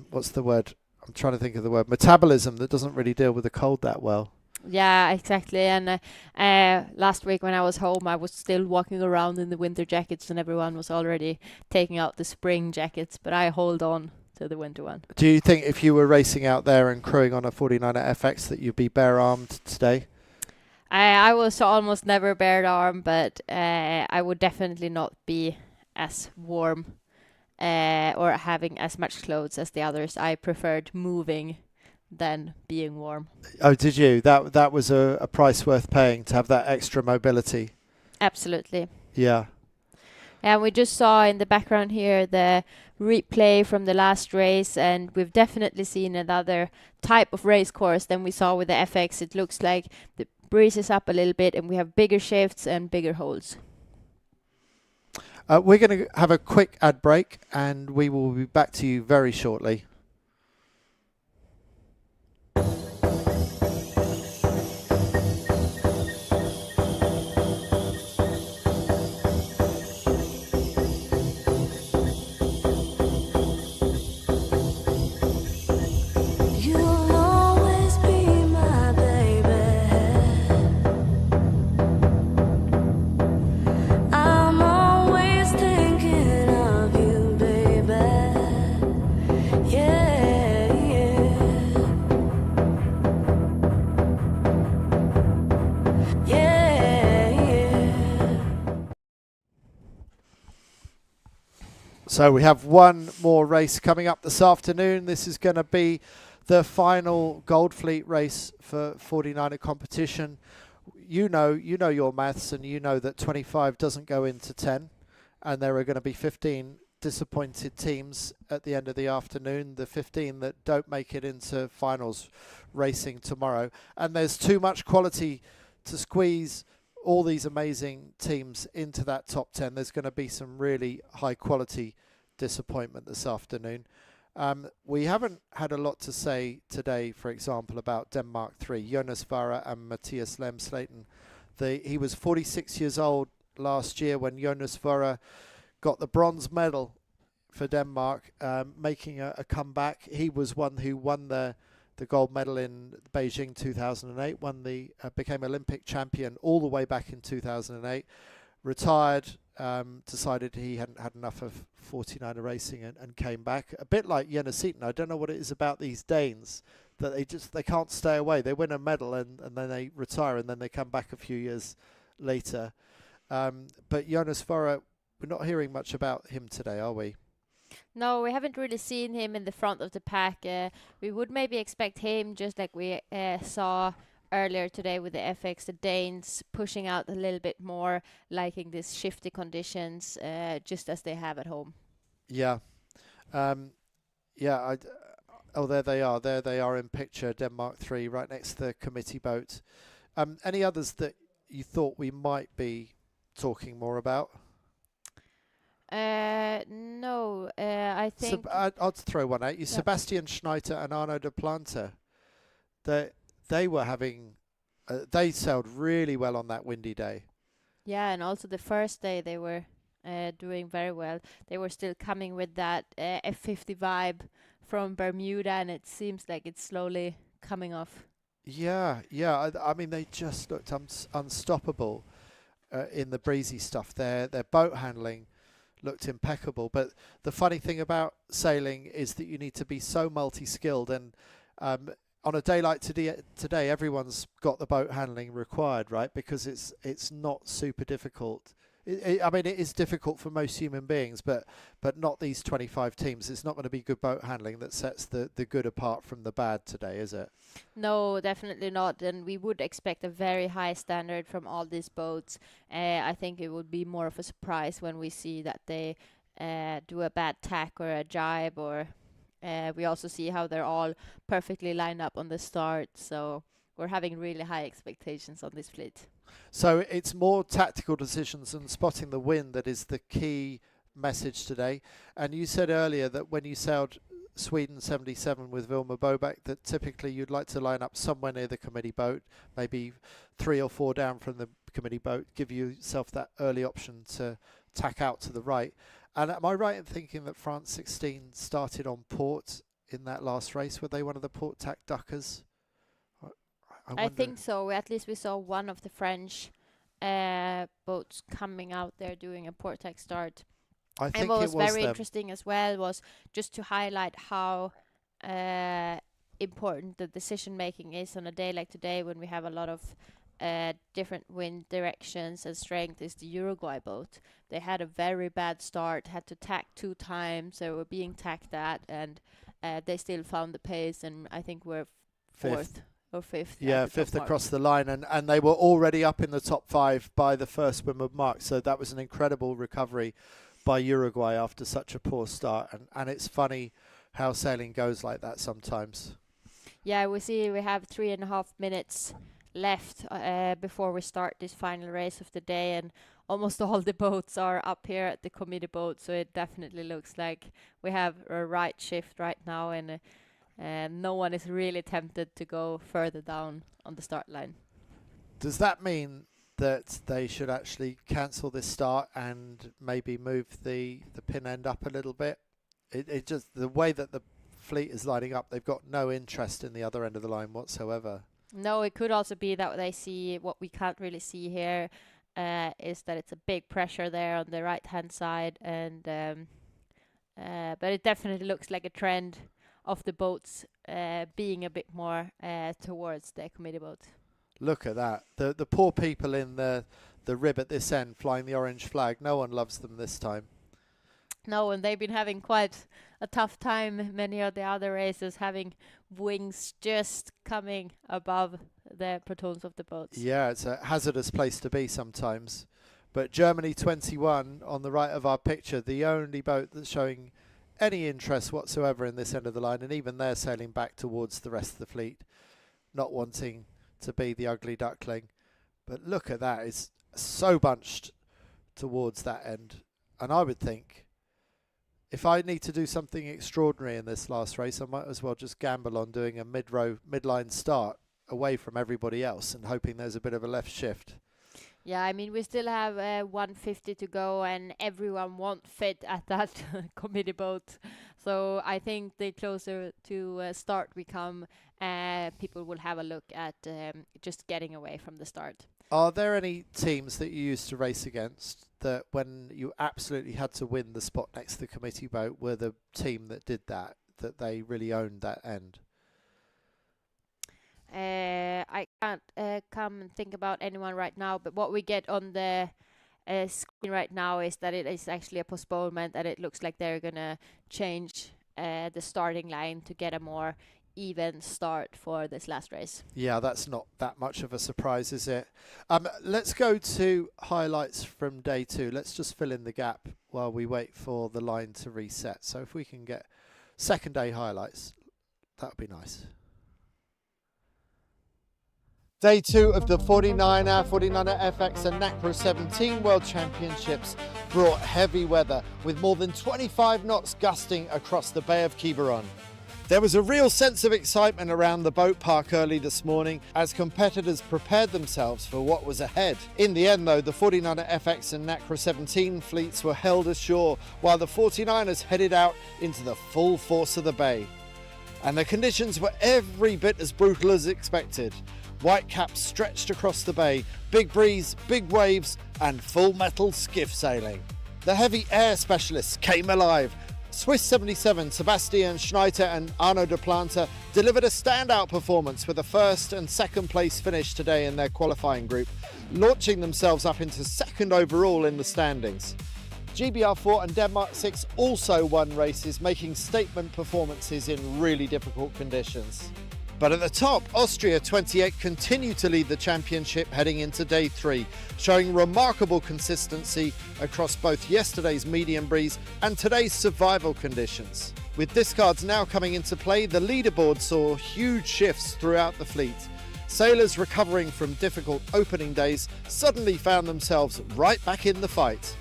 what's the word? I'm trying to think of the word. Metabolism that doesn't really deal with the cold that well. Yeah, exactly. And last week when I was home, I was still walking around in the winter jackets, and everyone was already taking out the spring jackets. But I hold on to the winter one. Do you think if you were racing out there and crewing on a 49erFX that you'd be bare-armed today? I was almost never bare arm, but I would definitely not be as warm or having as much clothes as the others. I preferred moving than being warm. Oh, did you? That was a price worth paying to have that extra mobility. Absolutely. Yeah. And we just saw in the background here the replay from the last race, and we've definitely seen another type of race course than we saw with the FX. It looks like the breeze is up a little bit, and we have bigger shifts and bigger holes. We're going to have a quick ad break, and we will be back to you very shortly. So we have one more race coming up this afternoon. This is going to be the final Gold Fleet race for 49er competition. You know your maths, and you know that 25 doesn't go into 10, and there are going to be 15 disappointed teams at the end of the afternoon, the 15 that don't make it into finals racing tomorrow. And there's too much quality to squeeze all these amazing teams into that top 10. There's going to be some really high quality disappointment this afternoon. We haven't had a lot to say today, for example, about Denmark 3, Jonas Vara and Matthias Lemsleten. He was 46 years old last year when Jonas Vora got the bronze medal for Denmark, making a comeback. He was one who won the gold medal in Beijing 2008, became Olympic champion all the way back in 2008, retired, decided he hadn't had enough of 49er racing and came back. A bit like Jonas Seaton. I don't know what it is about these Danes that they can't stay away. They win a medal and then they retire and then they come back a few years later. But Jonas Vora, we're not hearing much about him today, are we? No, we haven't really seen him in the front of the pack. We would maybe expect him, just like we saw earlier today with the FX, the Danes pushing out a little bit more, liking these shifty conditions, just as they have at home. Yeah. Yeah. Oh, there they are. There they are in picture, Denmark 3, right next to the committee boat. Any others that you thought we might be talking more about? No, I think... I'll throw one at you. Yeah. Sebastian Schneider and Arnaud de Plante, they were having... they sailed really well on that windy day. Yeah, and also the first day they were doing very well. They were still coming with that F50 vibe from Bermuda, and it seems like it's slowly coming off. Yeah. I mean, they just looked unstoppable in the breezy stuff. Their boat handling looked impeccable. But the funny thing about sailing is that you need to be so multi-skilled, and on a day like today, everyone's got the boat handling required, right? Because it's not super difficult. I mean, it is difficult for most human beings, but not these 25 teams. It's not going to be good boat handling that sets the good apart from the bad today, is it? No, definitely not. And we would expect a very high standard from all these boats. I think it would be more of a surprise when we see that they do a bad tack or a jibe, or we also see how they're all perfectly lined up on the start. So we're having really high expectations on this fleet. So it's more tactical decisions and spotting the wind that is the key message today. And you said earlier that when you sailed Sweden 77 with Vilma Bobak, that typically you'd like to line up somewhere near the committee boat, maybe 3 or 4 down from the committee boat, give yourself that early option to tack out to the right. And am I right in thinking that France 16 started on port in that last race? Were they one of the port tack duckers? I think so. At least we saw one of the French boats coming out there doing a port tack start. I think and what was very them. Interesting as well was just to highlight how important the decision making is on a day like today, when we have a lot of different wind directions and strength. Is the Uruguay boat. They had a very bad start, had to tack 2 times. They were being tacked at, and they still found the pace, and I think we're fourth. Or fifth. Yeah, fifth across the line, and they were already up in the top 5 by the first swim of March. So that was an incredible recovery by Uruguay after such a poor start. And it's funny how sailing goes like that sometimes. Yeah, we have 3.5 minutes left before we start this final race of the day, and almost all the boats are up here at the committee boat. So it definitely looks like we have a right shift right now, and no one is really tempted to go further down on the start line. Does that mean that they should actually cancel this start and maybe move the pin end up a little bit? It just, the way that the fleet is lining up, they've got no interest in the other end of the line whatsoever. No, it could also be that they see what we can't really see here, is that it's a big pressure there on the right hand side, and but it definitely looks like a trend of the boats being a bit more towards the committee boat. Look at that. The poor people in the rib at this end flying the orange flag. No one loves them this time. No, and they've been having quite a tough time, many of the other racers, having wings just coming above the protons of the boats. Yeah, it's a hazardous place to be sometimes. But Germany 21 on the right of our picture, the only boat that's showing any interest whatsoever in this end of the line, and even they're sailing back towards the rest of the fleet, not wanting to be the ugly duckling. But look at that, it's so bunched towards that end. And I would think, if I need to do something extraordinary in this last race, I might as well just gamble on doing a midline start away from everybody else and hoping there's a bit of a left shift. Yeah, I mean, we still have 150 to go, and everyone won't fit at that committee boat. So I think the closer to start we come, people will have a look at just getting away from the start. Are there any teams that you used to race against that when you absolutely had to win the spot next to the committee boat were the team that did that they really owned that end? I can't come and think about anyone right now, but what we get on the screen right now is that it is actually a postponement, and it looks like they're gonna change the starting line to get a more even start for this last race. Yeah, that's not that much of a surprise, is it? Let's go to highlights from day 2. Let's just fill in the gap while we wait for the line to reset. So if we can get second day highlights, that would be nice. Day 2 of the 49erFX Nacra 17 World Championships brought heavy weather with more than 25 knots gusting across the Bay of Quiberon. There was a real sense of excitement around the boat park early this morning as competitors prepared themselves for what was ahead. In the end though, the 49erFX and Nacra 17 fleets were held ashore while the 49ers headed out into the full force of the bay. And the conditions were every bit as brutal as expected. White caps stretched across the bay, big breeze, big waves, and full metal skiff sailing. The heavy air specialists came alive. Swiss 77 Sebastian Schneider and Arno de Planta delivered a standout performance with a first and second place finish today in their qualifying group, launching themselves up into second overall in the standings. GBR4 and Denmark 6 also won races, making statement performances in really difficult conditions. But at the top, Austria 28 continued to lead the championship heading into day 3, showing remarkable consistency across both yesterday's medium breeze and today's survival conditions. With discards now coming into play, the leaderboard saw huge shifts throughout the fleet. Sailors recovering from difficult opening days suddenly found themselves right back in the fight.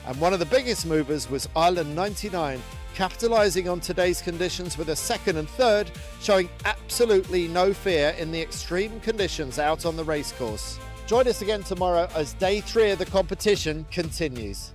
And one of the biggest movers was Island 99, capitalising on today's conditions with a second and third, showing absolutely no fear in the extreme conditions out on the racecourse. Join us again tomorrow as day 3 of the competition continues.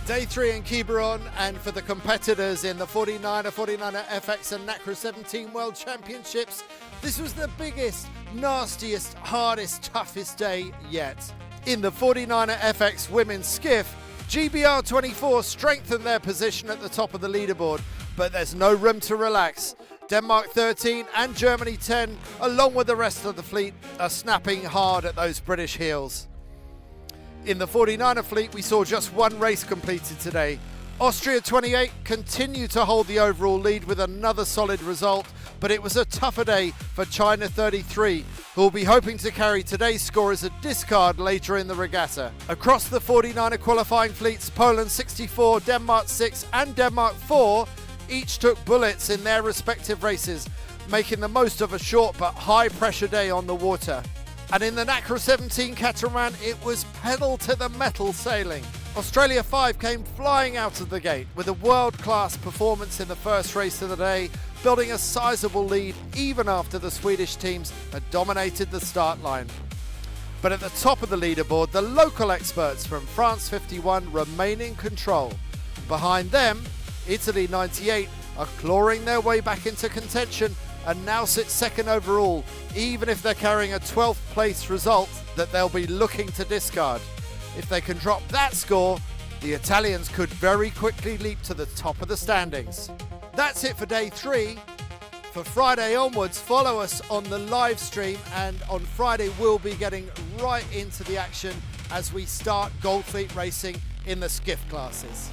Day 3 in Quiberon, and for the competitors in the 49erFX and Nacra 17 World Championships, this was the biggest, nastiest, hardest, toughest day yet. In the 49erFX women's skiff, GBR 24 strengthened their position at the top of the leaderboard, but there's no room to relax. Denmark 13 and Germany 10, along with the rest of the fleet, are snapping hard at those British heels. In the 49er fleet, we saw just one race completed today. Austria 28 continued to hold the overall lead with another solid result, but it was a tougher day for China 33, who will be hoping to carry today's score as a discard later in the regatta. Across the 49er qualifying fleets, Poland 64, Denmark 6 and Denmark 4 each took bullets in their respective races, making the most of a short but high pressure day on the water. And in the Nacra 17 catamaran, it was pedal to the metal sailing. Australia 5 came flying out of the gate with a world-class performance in the first race of the day, building a sizable lead even after the Swedish teams had dominated the start line. But at the top of the leaderboard, the local experts from France 51 remain in control. Behind them, Italy 98 are clawing their way back into contention and now sit second overall, even if they're carrying a 12th place result that they'll be looking to discard. If they can drop that score, the Italians could very quickly leap to the top of the standings. That's it for day 3. For Friday onwards, follow us on the live stream, and on Friday we'll be getting right into the action as we start Gold Fleet racing in the skiff classes.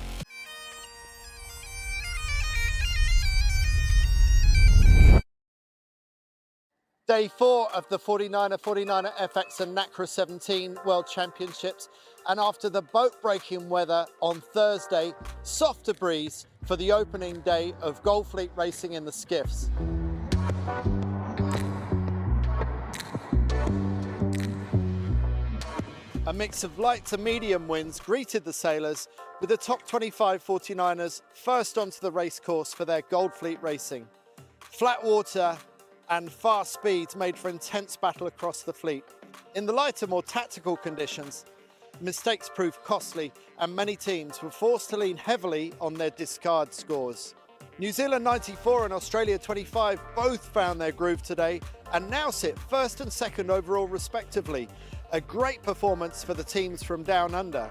Day 4 of the 49er FX and Nacra 17 World Championships. And after the boat-breaking weather on Thursday, softer breeze for the opening day of Gold Fleet racing in the skiffs. A mix of light to medium winds greeted the sailors, with the top 25 49ers first onto the race course for their Gold Fleet racing. Flat water and fast speeds made for intense battle across the fleet. In the lighter, more tactical conditions, mistakes proved costly and many teams were forced to lean heavily on their discard scores. New Zealand 94 and Australia 25 both found their groove today and now sit first and second overall respectively. A great performance for the teams from down under.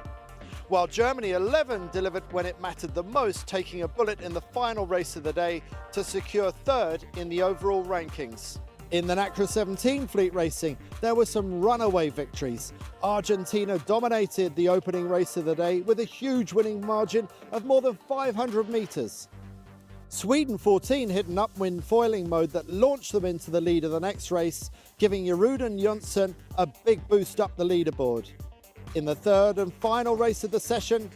While Germany 11 delivered when it mattered the most, taking a bullet in the final race of the day to secure third in the overall rankings. In the Nacra 17 fleet racing, there were some runaway victories. Argentina dominated the opening race of the day with a huge winning margin of more than 500 metres. Sweden 14 hit an upwind foiling mode that launched them into the lead of the next race, giving Jerud and Jonsson a big boost up the leaderboard. In the third and final race of the session,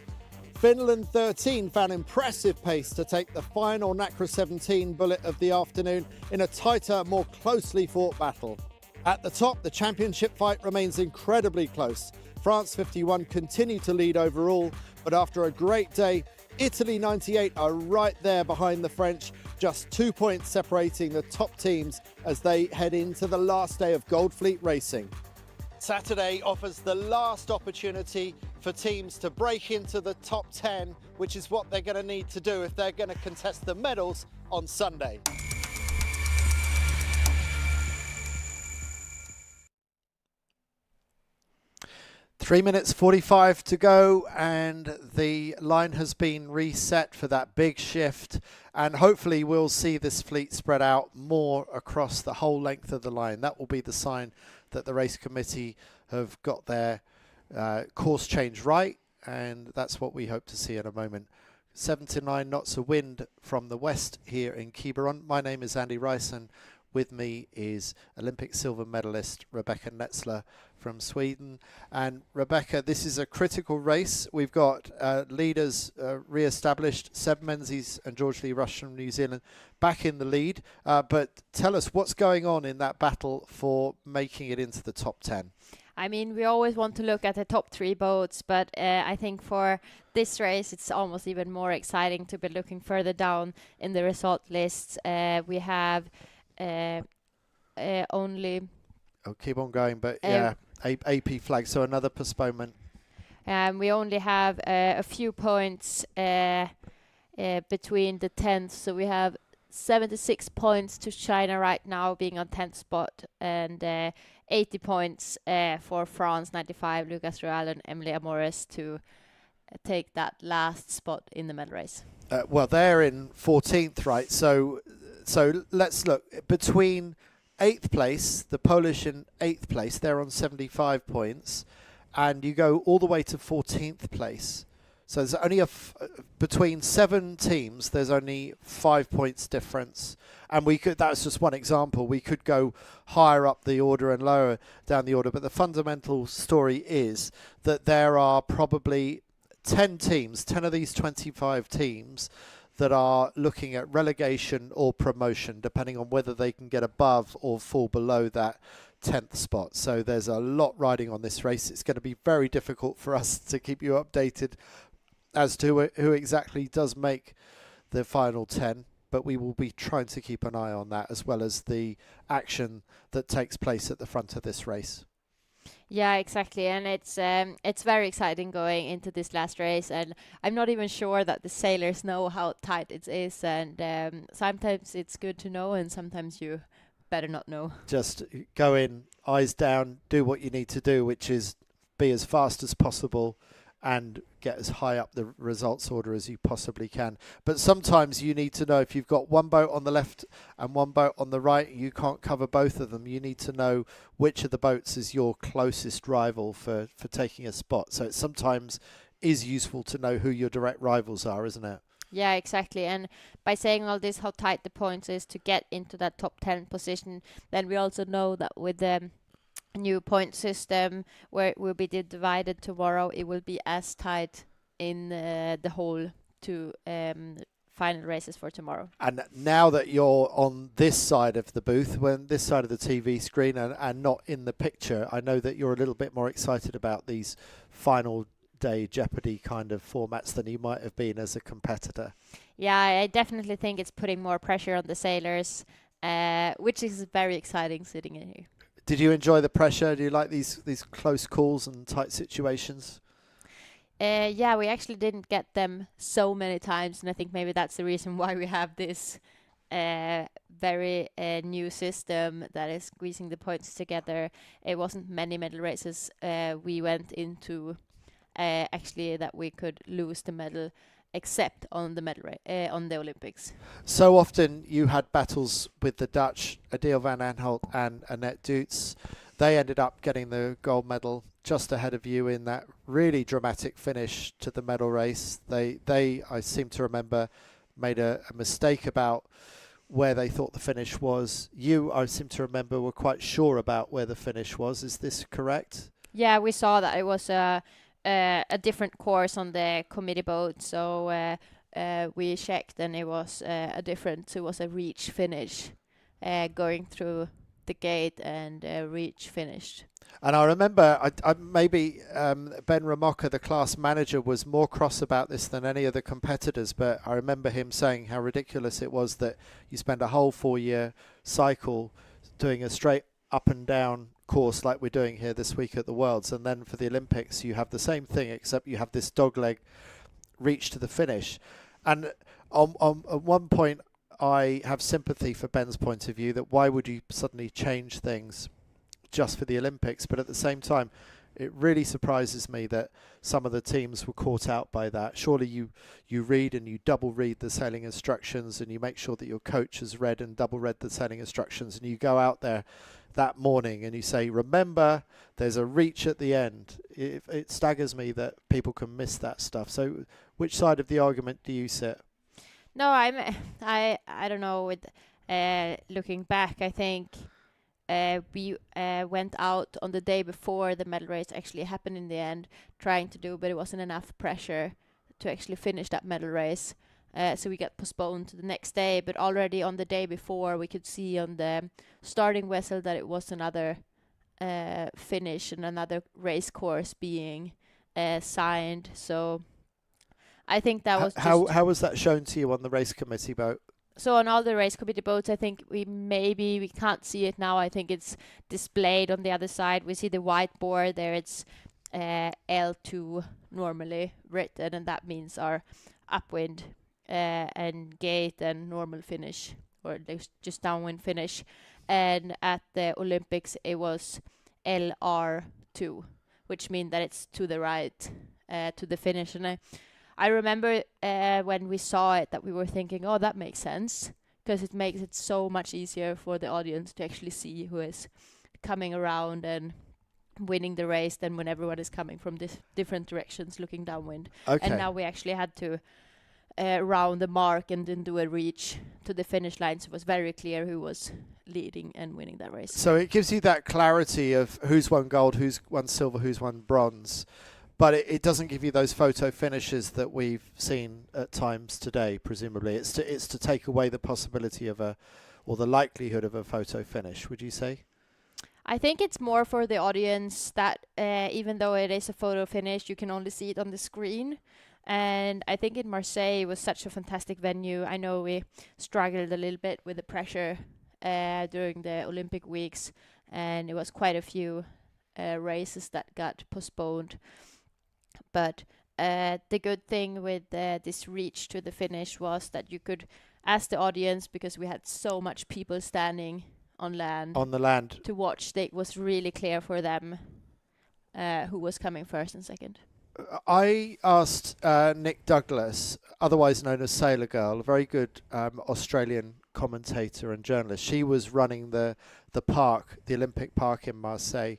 Finland 13 found impressive pace to take the final Nacra 17 bullet of the afternoon in a tighter, more closely fought battle. At the top, the championship fight remains incredibly close. France 51 continue to lead overall, but after a great day, Italy 98 are right there behind the French, just 2 points separating the top teams as they head into the last day of Gold Fleet racing. Saturday offers the last opportunity for teams to break into the top 10, which is what they're going to need to do if they're going to contest the medals on Sunday. Three minutes 45 to go, and the line has been reset for that big shift, and hopefully we'll see this fleet spread out more across the whole length of the line. That will be the sign that the race committee have got their course change right, and that's what we hope to see in a moment. 7 to 9 knots of wind from the west here in Quiberon. My name is Andy Rice, and with me is Olympic silver medalist Rebecca Netzler from Sweden. And Rebecca, this is a critical race. We've got leaders re-established, Seb Menzies and George Lee Rush from New Zealand back in the lead. But tell us what's going on in that battle for making it into the top 10. I mean, we always want to look at the top 3 boats, but I think for this race, it's almost even more exciting to be looking further down in the result lists. We have only... I'll keep on going, but yeah, AP flag, so another postponement. We only have a few points between the 10th, so we have 76 points to China right now, being on 10th spot, and 80 points for France, 95, Lucas Royal and Emily Amores to take that last spot in the medal race. Well, they're in 14th, right? So let's look. Between 8th place, the Polish in 8th place, they're on 75 points, and you go all the way to 14th place. So there's only between 7 teams, there's only 5 points difference. And we could, that's just one example. We could go higher up the order and lower down the order. But the fundamental story is that there are probably 10 teams, 10 of these 25 teams, that are looking at relegation or promotion, depending on whether they can get above or fall below that 10th spot. So there's a lot riding on this race. It's going to be very difficult for us to keep you updated as to who exactly does make the final 10, but we will be trying to keep an eye on that, as well as the action that takes place at the front of this race. Yeah, exactly, and it's very exciting going into this last race, and I'm not even sure that the sailors know how tight it is, and sometimes it's good to know, and sometimes you better not know. Just go in, eyes down, do what you need to do, which is be as fast as possible and get as high up the results order as you possibly can. But sometimes you need to know, if you've got one boat on the left and one boat on the right, you can't cover both of them. You need to know which of the boats is your closest rival for taking a spot. So it sometimes is useful to know who your direct rivals are, isn't it? Yeah, exactly. And by saying all this, how tight the points is to get into that top 10 position, then we also know that with the new point system, where it will be divided tomorrow, it will be as tight in the whole two final races for tomorrow. And now that you're on this side of the booth, when this side of the TV screen and not in the picture, I know that you're a little bit more excited about these final day Jeopardy kind of formats than you might have been as a competitor. Yeah, I definitely think it's putting more pressure on the sailors, which is very exciting sitting in here. Did you enjoy the pressure? Do you like these close calls and tight situations? Yeah, we actually didn't get them so many times, and I think maybe that's the reason why we have this very new system that is squeezing the points together. It wasn't many medal races we went into actually that we could lose the medal, except on the on the Olympics. So often you had battles with the Dutch, Adele van Aanholt and Annette Doots. They ended up getting the gold medal just ahead of you in that really dramatic finish to the medal race. They I seem to remember, made a mistake about where they thought the finish was. You, I seem to remember, were quite sure about where the finish was. Is this correct? Yeah, we saw that it was a different course on the committee boat, so we checked and it was it was a reach finish, going through the gate and reach finished. And I remember maybe Ben Ramoka, the class manager, was more cross about this than any of the competitors, but I remember him saying how ridiculous it was that you spend a whole 4-year cycle doing a straight up and down course like we're doing here this week at the Worlds, and then for the Olympics you have the same thing, except you have this dogleg reach to the finish. And on one point I have sympathy for Ben's point of view, that why would you suddenly change things just for the Olympics? But at the same time, it really surprises me that some of the teams were caught out by that. Surely you read and you double read the sailing instructions, and you make sure that your coach has read and double read the sailing instructions, and you go out there that morning and you say, remember, there's a reach at the end. It staggers me that people can miss that stuff. So which side of the argument do you sit? No, I don't know. With looking back, I think we went out on the day before the medal race actually happened in the end, trying to do, but it wasn't enough pressure to actually finish that medal race. So we got postponed to the next day, but already on the day before we could see on the starting vessel that it was another finish and another race course being signed. So I think that was how was that shown to you on the race committee boat? So on all the race committee boats, I think we can't see it now. I think it's displayed on the other side. We see the whiteboard there. It's L2 normally written, and that means our upwind and gate and normal finish, or just downwind finish. And at the Olympics, it was LR2, which means that it's to the right, to the finish. And I remember when we saw it that we were thinking, oh, that makes sense, because it makes it so much easier for the audience to actually see who is coming around and winning the race than when everyone is coming from different directions looking downwind. Okay. And now we actually had to round the mark and then do a reach to the finish line, so it was very clear who was leading and winning that race. So it gives you that clarity of who's won gold, who's won silver, who's won bronze. But it doesn't give you those photo finishes that we've seen at times today, presumably. It's to take away the possibility of or the likelihood of a photo finish, would you say? I think it's more for the audience that even though it is a photo finish, you can only see it on the screen. And I think in Marseille was such a fantastic venue. I know we struggled a little bit with the pressure during the Olympic weeks, and it was quite a few races that got postponed. But the good thing with this reach to the finish was that you could ask the audience, because we had so much people standing on the land to watch. It was really clear for them who was coming first and second. I asked Nick Douglas, otherwise known as Sailor Girl, a very good Australian commentator and journalist. She was running the park, the Olympic Park in Marseille.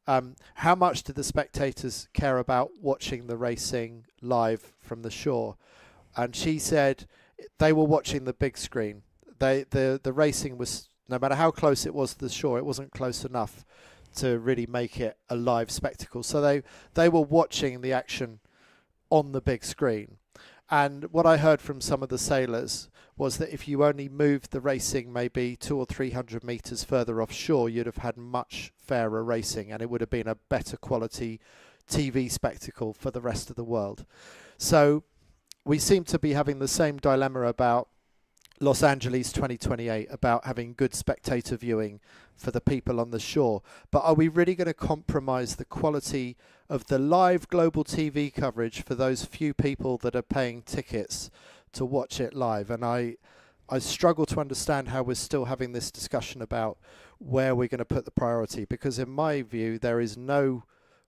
How much did the spectators care about watching the racing live from the shore? and she said they were watching the big screen. The racing was, no matter how close it was to the shore, it wasn't close enough to really make it a live spectacle. So they were watching the action on the big screen. And what I heard from some of the sailors was that if you only moved the racing maybe 200 or 300 meters further offshore, you'd have had much fairer racing, and it would have been a better quality TV spectacle for the rest of the world. So we seem to be having the same dilemma about Los Angeles 2028, about having good spectator viewing for the people on the shore. But are we really going to compromise the quality of the live global TV coverage for those few people that are paying tickets to watch it live? And I struggle to understand how we're still having this discussion about where we're going to put the priority, because in my view there is no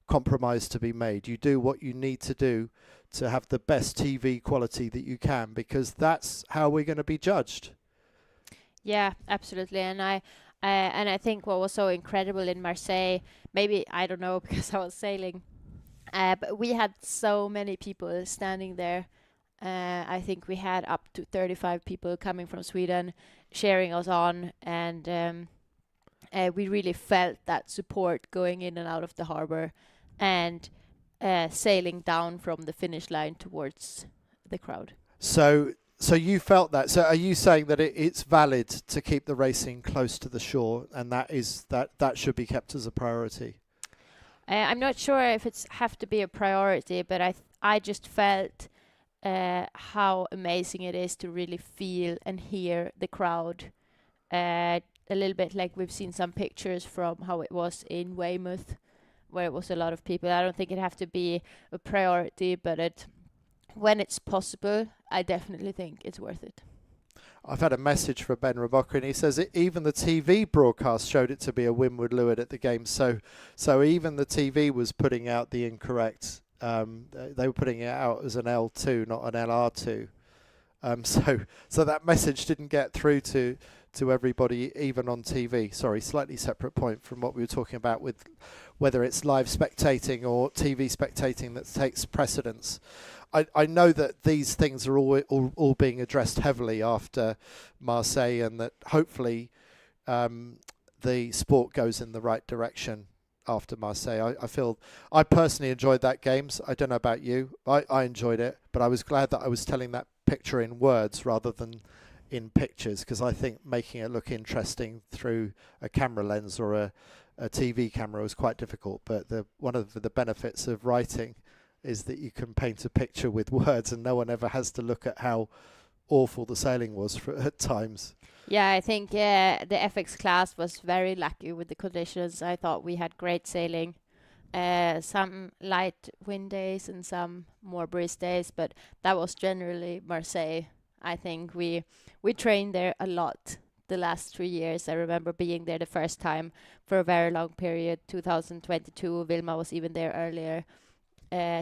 compromise to be made. You do what you need to do to have the best TV quality that you can, because that's how we're going to be judged. Yeah, absolutely. And I think what was so incredible in Marseille, maybe, I don't know, because I was sailing, but we had so many people standing there. I think we had up to 35 people coming from Sweden cheering us on, and we really felt that support going in and out of the harbor, and sailing down from the finish line towards the crowd. So you felt that. So are you saying that it's valid to keep the racing close to the shore, and that should be kept as a priority? I'm not sure if it's have to be a priority, but I just felt how amazing it is to really feel and hear the crowd. A little bit like we've seen some pictures from how it was in Weymouth, where it was a lot of people. I don't think it have to be a priority, but when it's possible, I definitely think it's worth it. I've had a message from Ben Raboka, and he says even the TV broadcast showed it to be a windward leeward at the game. So even the TV was putting out the incorrect. They were putting it out as an L2, not an LR2. So that message didn't get through to everybody, even on TV. Sorry, slightly separate point from what we were talking about with whether it's live spectating or TV spectating that takes precedence. I know that these things are all being addressed heavily after Marseille, and that hopefully the sport goes in the right direction after Marseille. I personally enjoyed that games. I don't know about you. I enjoyed it, but I was glad that I was telling that picture in words rather than in pictures, because I think making it look interesting through a camera lens or a TV camera was quite difficult. But one of the benefits of writing is that you can paint a picture with words, and no one ever has to look at how awful the sailing was at times. Yeah, I think the FX class was very lucky with the conditions. I thought we had great sailing, some light wind days and some more breeze days, but that was generally Marseille. I think we trained there a lot the last 3 years. I remember being there the first time for a very long period, 2022. Vilma was even there earlier,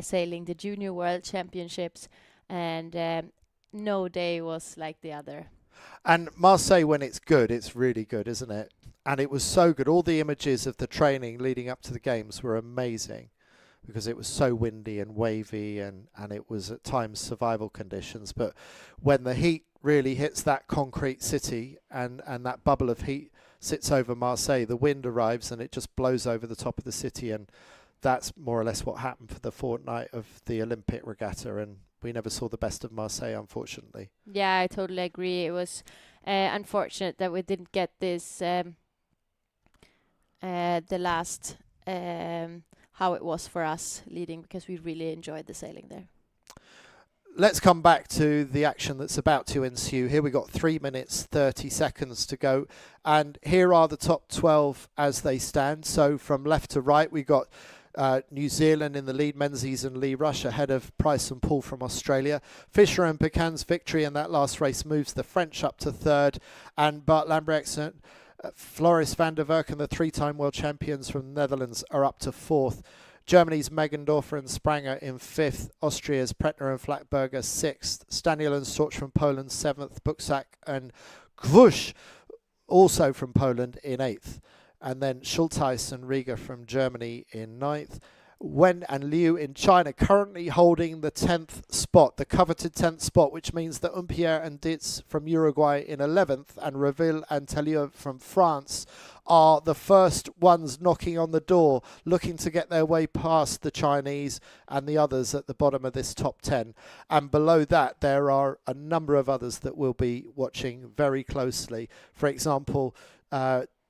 sailing the Junior World Championships, and no day was like the other. And Marseille, when it's good, it's really good, isn't it? And it was so good. All the images of the training leading up to the games were amazing, because it was so windy and wavy, and it was at times survival conditions. But when the heat really hits that concrete city, and that bubble of heat sits over Marseille, the wind arrives and it just blows over the top of the city, and that's more or less what happened for the fortnight of the Olympic regatta, and we never saw the best of Marseille, unfortunately. Yeah, I totally agree. It was unfortunate that we didn't get this the last how it was for us leading, because we really enjoyed the sailing there. Let's come back to the action that's about to ensue. Here we got 3 minutes 30 seconds to go, and here are the top 12 as they stand. So from left to right, we got New Zealand in the lead, Menzies and Lee Rush ahead of Price and Paul from Australia. Fisher and Pecan's victory in that last race moves the French up to third, and Bart Lambrechts and Floris van der Werken, the three-time world champions from the Netherlands, are up to fourth. Germany's Megendorfer and Spranger in fifth. Austria's Pretner and Flackberger sixth. Staniel and Storch from Poland seventh. Buksak and Gwusch also from Poland in eighth. And then Schulteis and Rieger from Germany in ninth. Wen and Liu in China currently holding the 10th spot, the coveted 10th spot, which means that Umpierre and Ditz from Uruguay in 11th and Reville and Tellier from France are the first ones knocking on the door, looking to get their way past the Chinese and the others at the bottom of this top 10. And below that, there are a number of others that we'll be watching very closely. For example,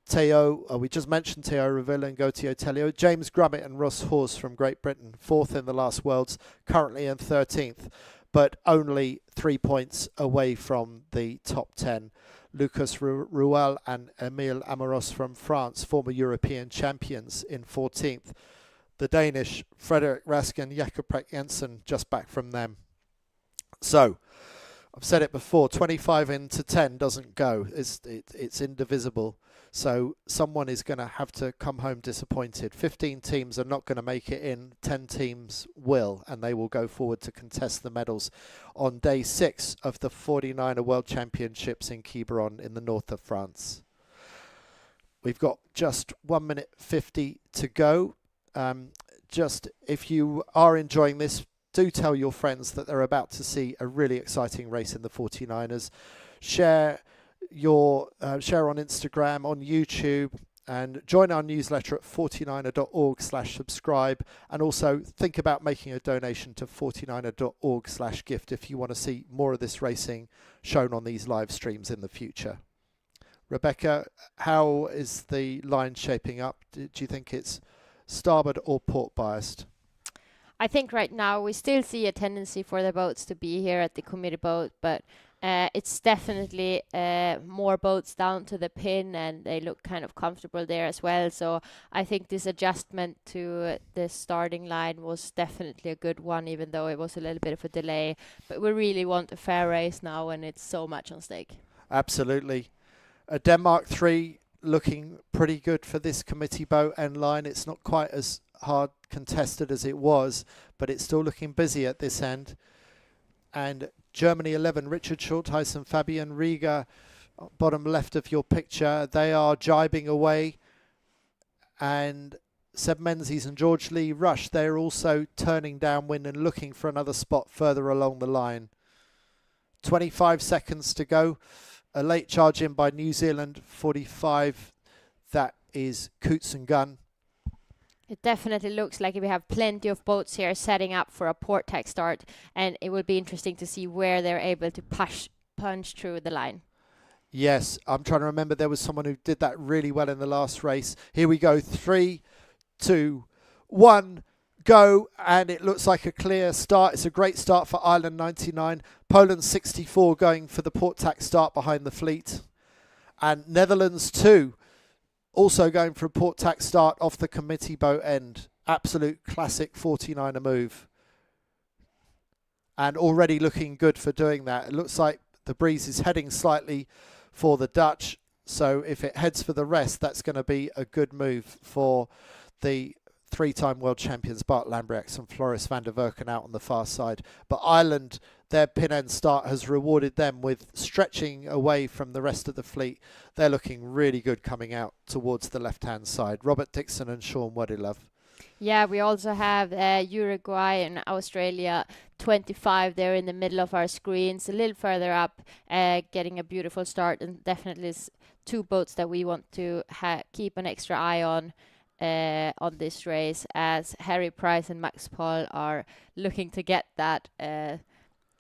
Theo, we just mentioned Theo Reville and Gautier Tellier. James Grummett and Ross Horse from Great Britain, 4th in the last Worlds, currently in 13th, but only 3 points away from the top 10. Lucas Ruel and Emile Amoros from France, former European champions, in 14th. The Danish, Frederik Rask and Jakob Jensen, just back from them. So, I've said it before, 25 into 10 doesn't go. It's indivisible. So someone is going to have to come home disappointed. 15 teams are not going to make it in. 10 teams will, and they will go forward to contest the medals on day 6 of the 49er World Championships in Quiberon in the north of France. We've got just 1 minute 50 to go. Just if you are enjoying this, do tell your friends that they're about to see a really exciting race in the 49ers. Share on Instagram, on YouTube, and join our newsletter at 49er.org/subscribe, and also think about making a donation to 49er.org/gift if you want to see more of this racing shown on these live streams in the future. Rebecca, how is the line shaping up? Do you think it's starboard or port biased? I think right now we still see a tendency for the boats to be here at the committee boat, but it's definitely more boats down to the pin, and they look kind of comfortable there as well. So I think this adjustment to the starting line was definitely a good one, even though it was a little bit of a delay. But we really want a fair race now, and it's so much on stake. Absolutely. Denmark 3 looking pretty good for this committee boat end line. It's not quite as hard contested as it was, but it's still looking busy at this end. And Germany 11, Richard Schultheis and Fabian Rieger, bottom left of your picture, they are jibing away. And Seb Menzies and George Lee Rush, they're also turning downwind and looking for another spot further along the line. 25 seconds to go. A late charge in by New Zealand, 45. That is Coots and Gunn. It definitely looks like we have plenty of boats here setting up for a port tack start, and it will be interesting to see where they're able to punch through the line. Yes, I'm trying to remember. There was someone who did that really well in the last race. Here we go. 3, 2, 1, go. And it looks like a clear start. It's a great start for Ireland 99. Poland 64 going for the port tack start behind the fleet. And Netherlands 2 also going for a port tack start off the committee boat end. Absolute classic 49er move. And already looking good for doing that. It looks like the breeze is heading slightly for the Dutch. So if it heads for the rest, that's going to be a good move for the 3-time world champions Bart Lambrechts and Floris van der Werken out on the far side. But Ireland, their pin end start has rewarded them with stretching away from the rest of the fleet. They're looking really good coming out towards the left-hand side. Robert Dixon and Sean Wadilove. Yeah, we also have Uruguay and Australia 25 there in the middle of our screens, a little further up, getting a beautiful start, and definitely 2 boats that we want to keep an extra eye on this race, as Harry Price and Max Paul are looking to get that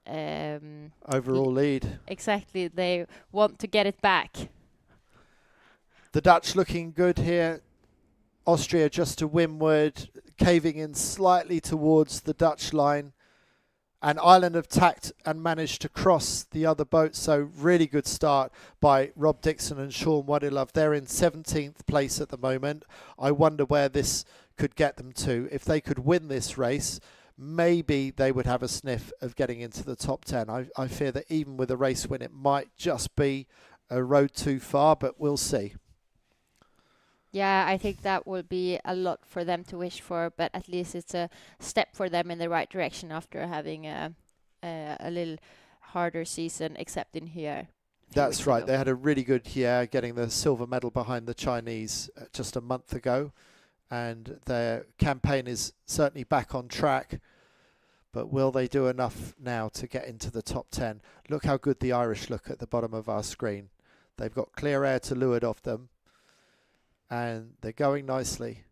overall lead. Exactly, they want to get it back. The Dutch looking good here. Austria just to windward, caving in slightly towards the Dutch line. And Ireland have tacked and managed to cross the other boats. So really good start by Rob Dixon and Sean Wadilove. They're in 17th place at the moment. I wonder where this could get them to. If they could win this race, maybe they would have a sniff of getting into the top 10. I fear that even with a race win, it might just be a road too far, but we'll see. Yeah, I think that will be a lot for them to wish for, but at least it's a step for them in the right direction after having a little harder season, except in here. That's right. They had a really good year, getting the silver medal behind the Chinese just a month ago. and their campaign is certainly back on track. But will they do enough now to get into the top 10? Look how good the Irish look at the bottom of our screen. They've got clear air to leeward of them, and they're going nicely.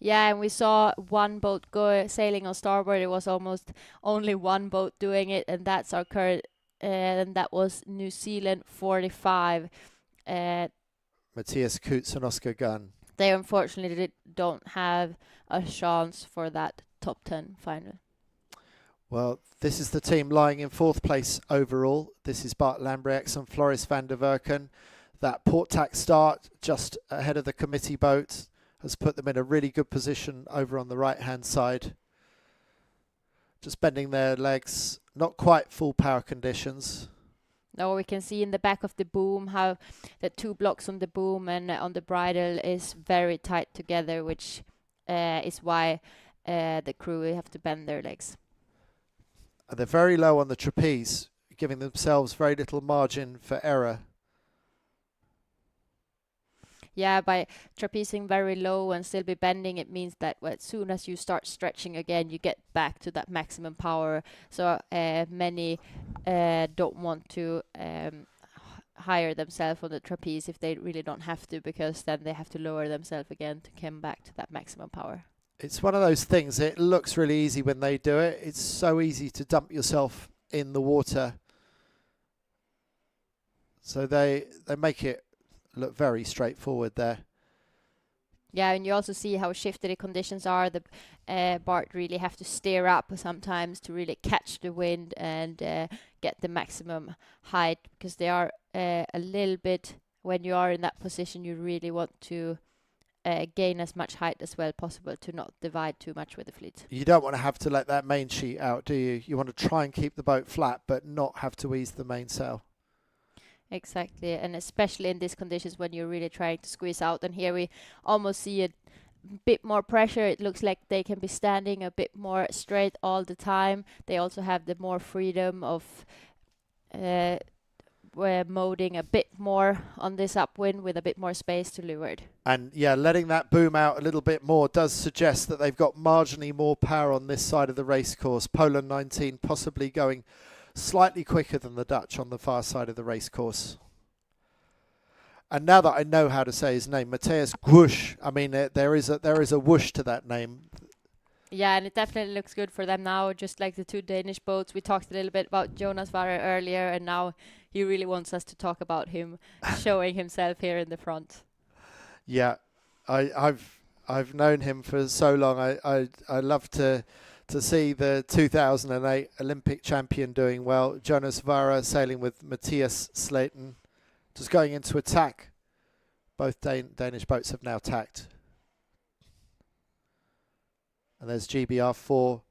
Yeah, and we saw one boat go sailing on starboard. It was almost only one boat doing it, and that's our current, and that was New Zealand 45. Matthias Coutts and Oscar Gunn. They unfortunately don't have a chance for that top 10 final. Well, this is the team lying in 4th place overall. This is Bart Lambrechts and Floris van der Werken. That port tack start just ahead of the committee boat has put them in a really good position over on the right-hand side. Just bending their legs, not quite full power conditions. Now we can see in the back of the boom how the 2 blocks on the boom and on the bridle is very tight together, which is why the crew will have to bend their legs. And they're very low on the trapeze, giving themselves very little margin for error. Yeah, by trapezing very low and still be bending, it means that as soon as you start stretching again, you get back to that maximum power. So many don't want to hire themselves on the trapeze if they really don't have to, because then they have to lower themselves again to come back to that maximum power. It's one of those things, it looks really easy when they do it. It's so easy to dump yourself in the water. So they make it look very straightforward there. Yeah, and you also see how shifted the conditions are. The Bart really have to steer up sometimes to really catch the wind and get the maximum height, because they are a little bit, when you are in that position, you really want to gain as much height as well possible to not divide too much with the fleet. You don't want to have to let that main sheet out, do you? You want to try and keep the boat flat, but not have to ease the mainsail. Exactly, and especially in these conditions when you're really trying to squeeze out. And here we almost see a bit more pressure. It looks like they can be standing a bit more straight all the time. They also have the more freedom of moding a bit more on this upwind with a bit more space to leeward. And yeah, letting that boom out a little bit more does suggest that they've got marginally more power on this side of the race course. Poland 19 possibly going slightly quicker than the Dutch on the far side of the race course. And now that I know how to say his name, Matthias Gusch, I mean, there is a whoosh to that name. Yeah, and it definitely looks good for them now, just like the 2 Danish boats. We talked a little bit about Jonas Varre earlier, and now he really wants us to talk about him showing himself here in the front. Yeah, I've known him for so long. I love to see the 2008 Olympic champion doing well. Jonas Varre sailing with Matthias Slayton, just going into attack. Both Danish boats have now tacked. And there's GBR4,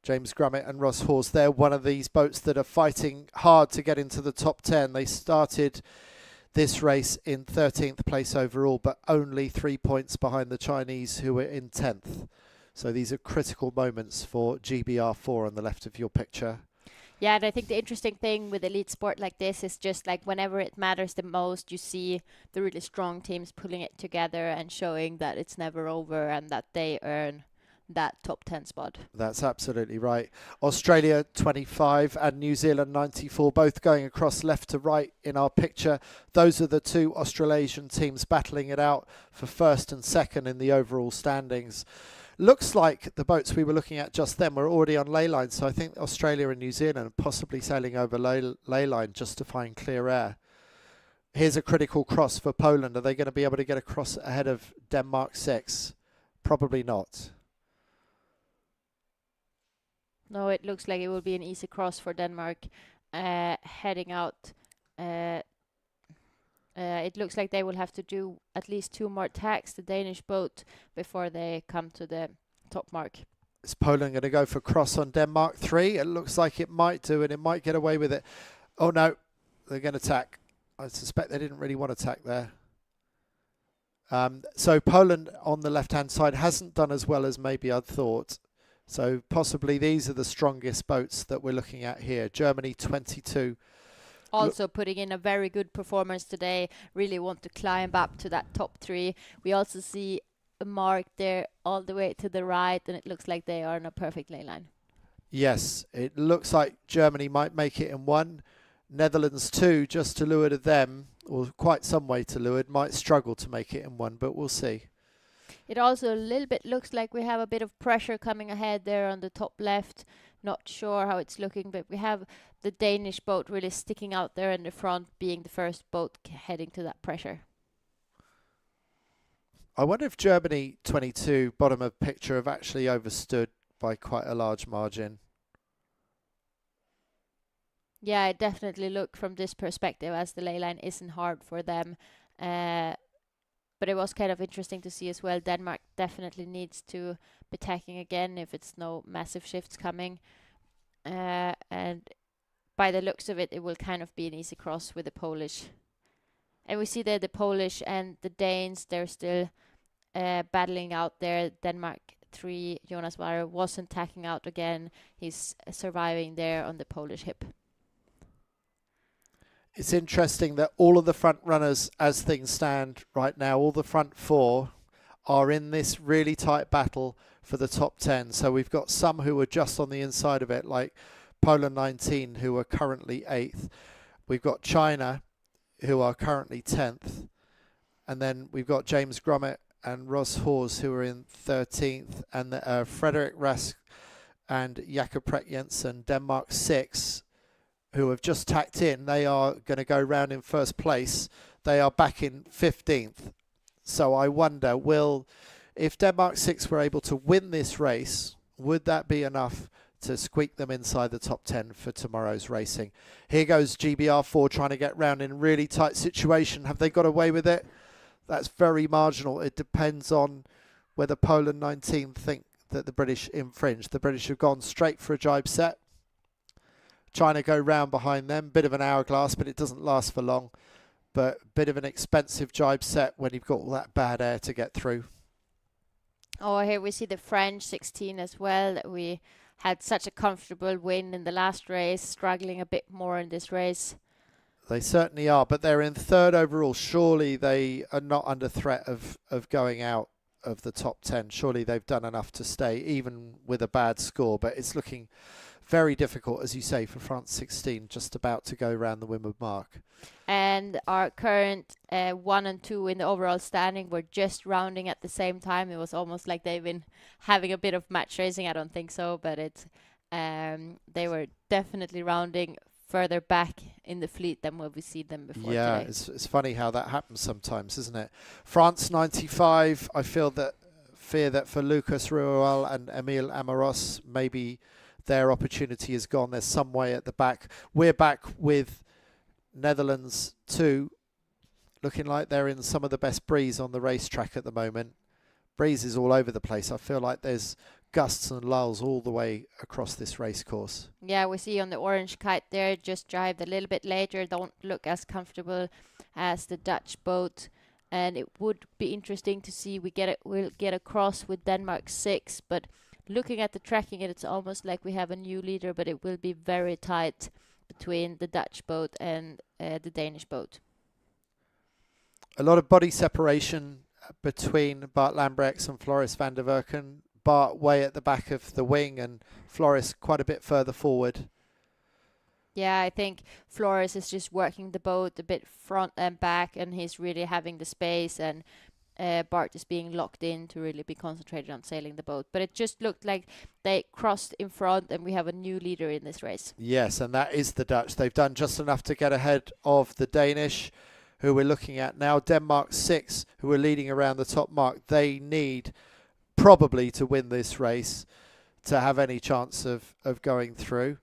James Grummett and Ross Hawes. They're one of these boats that are fighting hard to get into the top 10. They started this race in 13th place overall, but only 3 points behind the Chinese, who were in 10th. So these are critical moments for GBR4 on the left of your picture. Yeah, and I think the interesting thing with elite sport like this is just like whenever it matters the most, you see the really strong teams pulling it together and showing that it's never over and that they earn that top 10 spot. That's absolutely right. Australia 25 and New Zealand 94, both going across left to right in our picture. Those are the 2 Australasian teams battling it out for first and second in the overall standings. Looks like the boats we were looking at just then were already on ley line, so I think Australia and New Zealand are possibly sailing over ley line just to find clear air. Here's a critical cross for Poland. Are they going to be able to get across ahead of Denmark 6? Probably not. No, it looks like it will be an easy cross for Denmark heading out. It looks like they will have to do at least 2 more tacks, the Danish boat, before they come to the top mark. Is Poland going to go for cross on Denmark 3? It looks like it might do, and it might get away with it. Oh no, they're going to tack. I suspect they didn't really want to tack there. So Poland on the left-hand side hasn't done as well as maybe I'd thought. So possibly these are the strongest boats that we're looking at here. Germany 22. Also putting in a very good performance today. Really want to climb up to that top 3. We also see mark there all the way to the right, and it looks like they are on a perfect ley line. Yes, it looks like Germany might make it in 1. Netherlands 2, just to leeward of them, or quite some way to leeward, might struggle to make it in 1, but we'll see. It also a little bit looks like we have a bit of pressure coming ahead there on the top left. Not sure how it's looking, but we have the Danish boat really sticking out there in the front, being the first boat heading to that pressure. I wonder if Germany 22, bottom of picture, have actually overstood by quite a large margin. Yeah, I definitely look from this perspective as the ley line isn't hard for them. But it was kind of interesting to see as well. Denmark definitely needs to be tacking again if it's no massive shifts coming. And by the looks of it, it will kind of be an easy cross with the Polish. And we see there the Polish and the Danes, they're still battling out there. Denmark 3, Jonas Warre wasn't tacking out again. He's surviving there on the Polish hip. It's interesting that all of the front runners, as things stand right now, all the front 4 are in this really tight battle for the top 10. So we've got some who are just on the inside of it, like Poland 19, who are currently 8th. We've got China, who are currently 10th. And then we've got James Grommet and Ross Hors, who are in 13th. And Frederik Rask and Jakob Pret Jensen, Denmark 6, who have just tacked in. They are going to go round in first place. They are back in 15th. So I wonder, if Denmark 6 were able to win this race, would that be enough to squeak them inside the top 10 for tomorrow's racing? Here goes GBR4 trying to get round in a really tight situation. Have they got away with it? That's very marginal. It depends on whether Poland 19 think that the British infringed. The British have gone straight for a jibe set. China go round behind them. Bit of an hourglass, but it doesn't last for long. But bit of an expensive jibe set when you've got all that bad air to get through. Oh, here we see the French 16 as well. That we had such a comfortable win in the last race, struggling a bit more in this race. They certainly are, but they're in 3rd overall. Surely they are not under threat of going out of the top 10. Surely they've done enough to stay, even with a bad score. But it's looking very difficult, as you say, for France 16, just about to go around the windward mark. And our current 1 and 2 in the overall standing were just rounding at the same time. It was almost like they've been having a bit of match racing. I don't think so, but they were definitely rounding further back in the fleet than what we see them before. Yeah, today. it's funny how that happens sometimes, isn't it? France 95, I fear that for Lucas Ruel and Emile Amoros, maybe their opportunity is gone. There's some way at the back. We're back with Netherlands 2, looking like they're in some of the best breeze on the racetrack at the moment. Breeze is all over the place. I feel like there's gusts and lulls all the way across this race course. Yeah, we see on the orange kite there, just jibed a little bit later, don't look as comfortable as the Dutch boat. And it would be interesting to see we'll get across with Denmark 6, but looking at the tracking, it's almost like we have a new leader, but it will be very tight between the Dutch boat and the Danish boat. A lot of body separation between Bart Lambrechts and Floris van der Werken. Bart way at the back of the wing and Floris quite a bit further forward. Yeah, I think Floris is just working the boat a bit front and back, and he's really having the space, and Bart is being locked in to really be concentrated on sailing the boat. But it just looked like they crossed in front, and we have a new leader in this race. Yes, and that is the Dutch. They've done just enough to get ahead of the Danish, who we're looking at now. Denmark 6, who are leading around the top mark. They need probably to win this race to have any chance of going through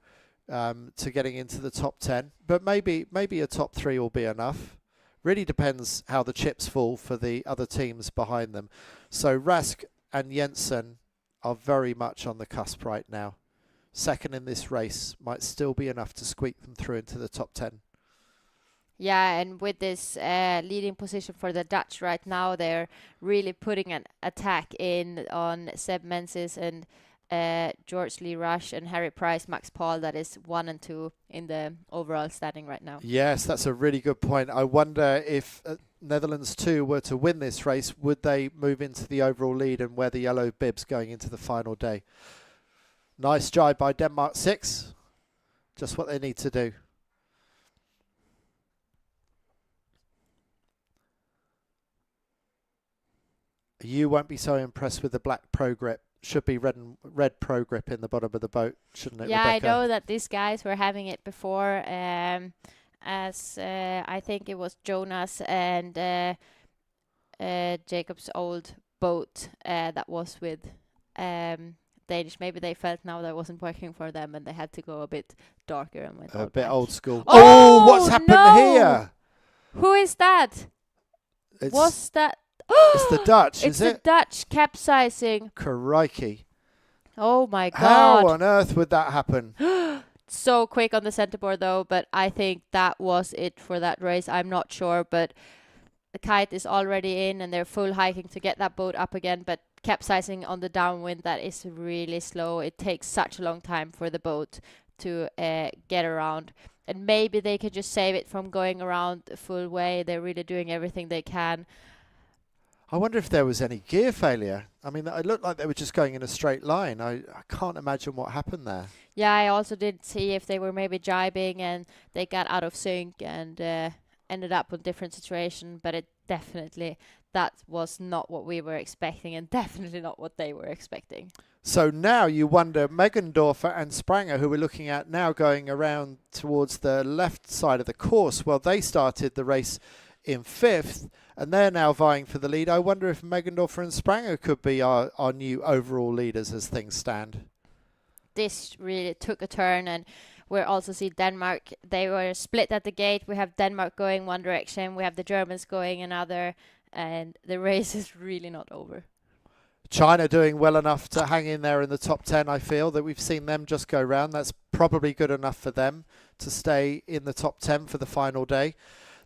to getting into the top 10. But maybe a top 3 will be enough. Really depends how the chips fall for the other teams behind them. So Rask and Jensen are very much on the cusp right now. Second in this race might still be enough to squeak them through into the top 10. Yeah, and with this leading position for the Dutch right now, they're really putting an attack in on Seb Menzies and George Lee Rush and Harry Price, Max Paul. That is 1 and 2 in the overall standing right now. Yes, that's a really good point. I wonder if Netherlands 2 were to win this race, would they move into the overall lead and wear the yellow bibs going into the final day? Nice jibe by Denmark 6. Just what they need to do. You won't be so impressed with the black Pro Grip. Should be red Pro Grip in the bottom of the boat, shouldn't it, Yeah, Rebecca? I know that these guys were having it before, as I think it was Jonas and Jacob's old boat that was with Danish. Maybe they felt now that wasn't working for them and they had to go a bit darker and went a bit old school. Oh, what's happened no! here? Who is that? It's, Was that? it's the Dutch, It's is the it? Dutch capsizing. Crikey. Oh my How god. on earth would that happen? So quick on the centerboard though, but I think that was it for that race. I'm not sure, but the kite is already in and they're full hiking to get that boat up again, but capsizing on the downwind, that is really slow. It takes such a long time for the boat to get around. And maybe they could just save it from going around the full way. They're really doing everything they can. I wonder if there was any gear failure. I mean, it looked like they were just going in a straight line. I can't imagine what happened there. Yeah, I also did see if they were maybe jibing and they got out of sync and ended up with different situation, but it definitely, that was not what we were expecting and definitely not what they were expecting. So now you wonder, Meggendorfer and Spranger, who we're looking at now going around towards the left side of the course, well, they started the race in 5th, and they're now vying for the lead. I wonder if Meggendorfer and Spranger could be our new overall leaders as things stand. This really took a turn, and we also see Denmark. They were split at the gate. We have Denmark going one direction, we have the Germans going another, and the race is really not over. China doing well enough to hang in there in the top 10, I feel, that we've seen them just go round. That's probably good enough for them to stay in the top 10 for the final day.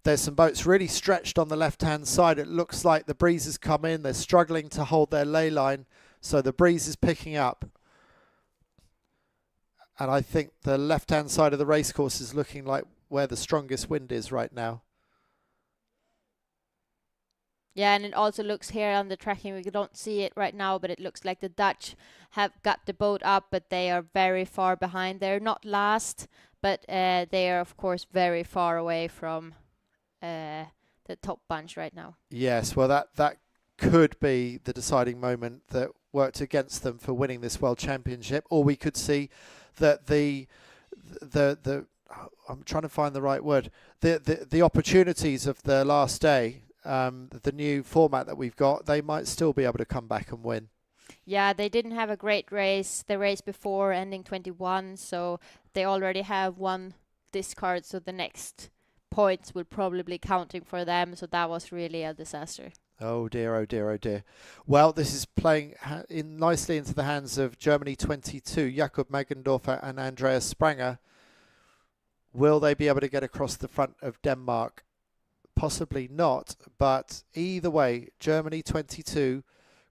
There's some boats really stretched on the left-hand side. It looks like the breeze has come in. They're struggling to hold their ley line, so the breeze is picking up. And I think the left-hand side of the racecourse is looking like where the strongest wind is right now. Yeah, and it also looks here on the tracking, we don't see it right now, but it looks like the Dutch have got the boat up, but they are very far behind. They're not last, but they are, of course, very far away from the top bunch right now. Yes, well, that could be the deciding moment that worked against them for winning this World Championship, or we could see that the I'm trying to find the right word, the opportunities of the last day, the new format that we've got, they might still be able to come back and win. Yeah, they didn't have a great race, the race before ending 21, so they already have one discard, so the next points will probably be counting for them, so that was really a disaster. Oh dear, oh dear, oh dear. Well, this is playing in nicely into the hands of Germany 22, Jakob Meggendorfer and Andreas Spranger. Will they be able to get across the front of Denmark? Possibly not, but either way, Germany 22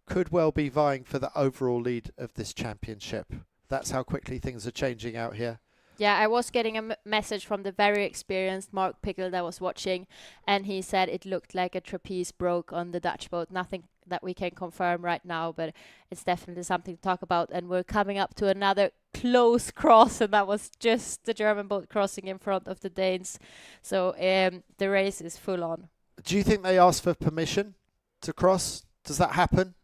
could well be vying for the overall lead of this championship. That's how quickly things are changing out here. Yeah, I was getting a message from the very experienced Mark Pickle that was watching, and he said it looked like a trapeze broke on the Dutch boat. Nothing that we can confirm right now, but it's definitely something to talk about. And we're coming up to another close cross, and that was just the German boat crossing in front of the Danes. So the race is full on. Do you think they asked for permission to cross? Does that happen?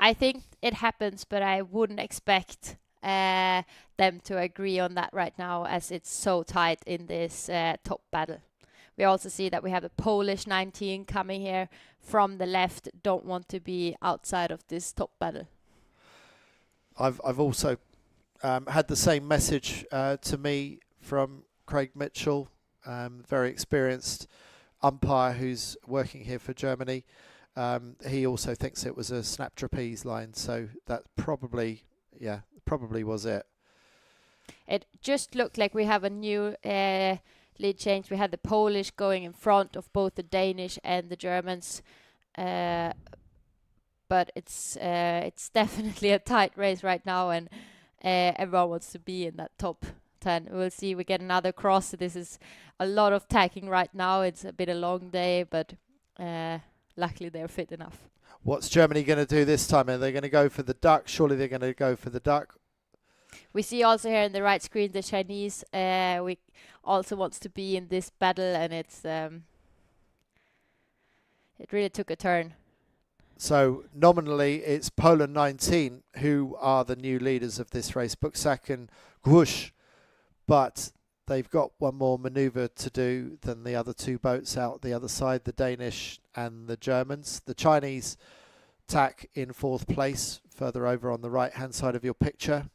I think it happens, but I wouldn't expect them to agree on that right now, as it's so tight in this top battle. We also see that we have the Polish 19 coming here from the left, don't want to be outside of this top battle. I've also had the same message to me from Craig Mitchell, very experienced umpire who's working here for Germany. He also thinks it was a snap trapeze line, so that probably was it. It just looked like we have a new lead change. We had the Polish going in front of both the Danish and the Germans, but it's definitely a tight race right now, and everyone wants to be in that top 10. We'll see. We get another cross. This is a lot of tacking right now. It's a bit a long day, but luckily they're fit enough. What's Germany going to do this time? Are they going to go for the duck? Surely they're going to go for the duck. We see also here in the right screen the Chinese we also wants to be in this battle, and it's it really took a turn. So nominally it's Poland 19 who are the new leaders of this race, Buksak and Gwush, but they've got one more manoeuvre to do than the other two boats out the other side, the Danish and the Germans. The Chinese tack in 4th place, further over on the right-hand side of your picture.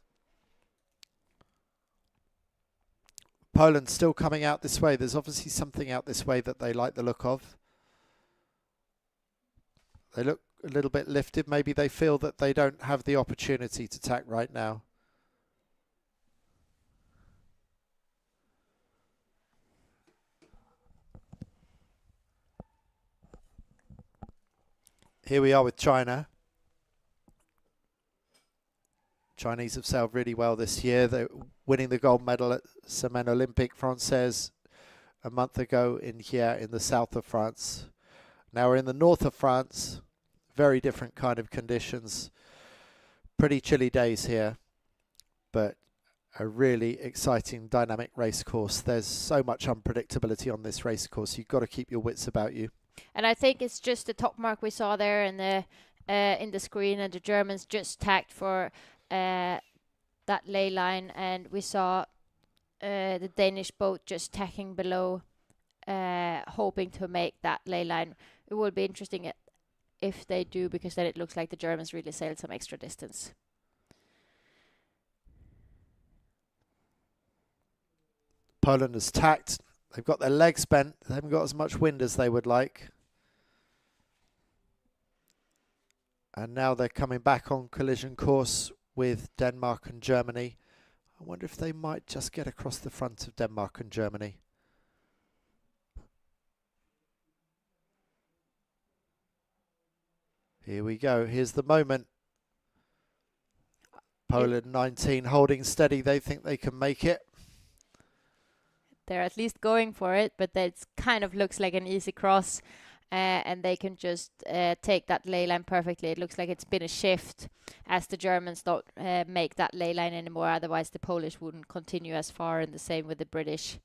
Poland still coming out this way. There's obviously something out this way that they like the look of. They look a little bit lifted. Maybe they feel that they don't have the opportunity to tack right now. Here we are with China. Chinese have sailed really well this year. They're winning the gold medal at Semaine Olympique Française a month ago in here in the south of France. Now we're in the north of France. Very different kind of conditions. Pretty chilly days here, but a really exciting dynamic race course. There's so much unpredictability on this race course. You've got to keep your wits about you. And I think it's just the top mark we saw there in the screen, and the Germans just tacked for that ley line, and we saw the Danish boat just tacking below, hoping to make that ley line. It will be interesting if they do, because then it looks like the Germans really sailed some extra distance. Poland has tacked. They've got their legs bent. They haven't got as much wind as they would like. And now they're coming back on collision course with Denmark and Germany. I wonder if they might just get across the front of Denmark and Germany. Here we go. Here's the moment. Poland 19 holding steady. They think they can make it. They're at least going for it, but that kind of looks like an easy cross, and they can just take that ley line perfectly. It looks like it's been a shift as the Germans don't make that ley line anymore. Otherwise, the Polish wouldn't continue as far, and the same with the British.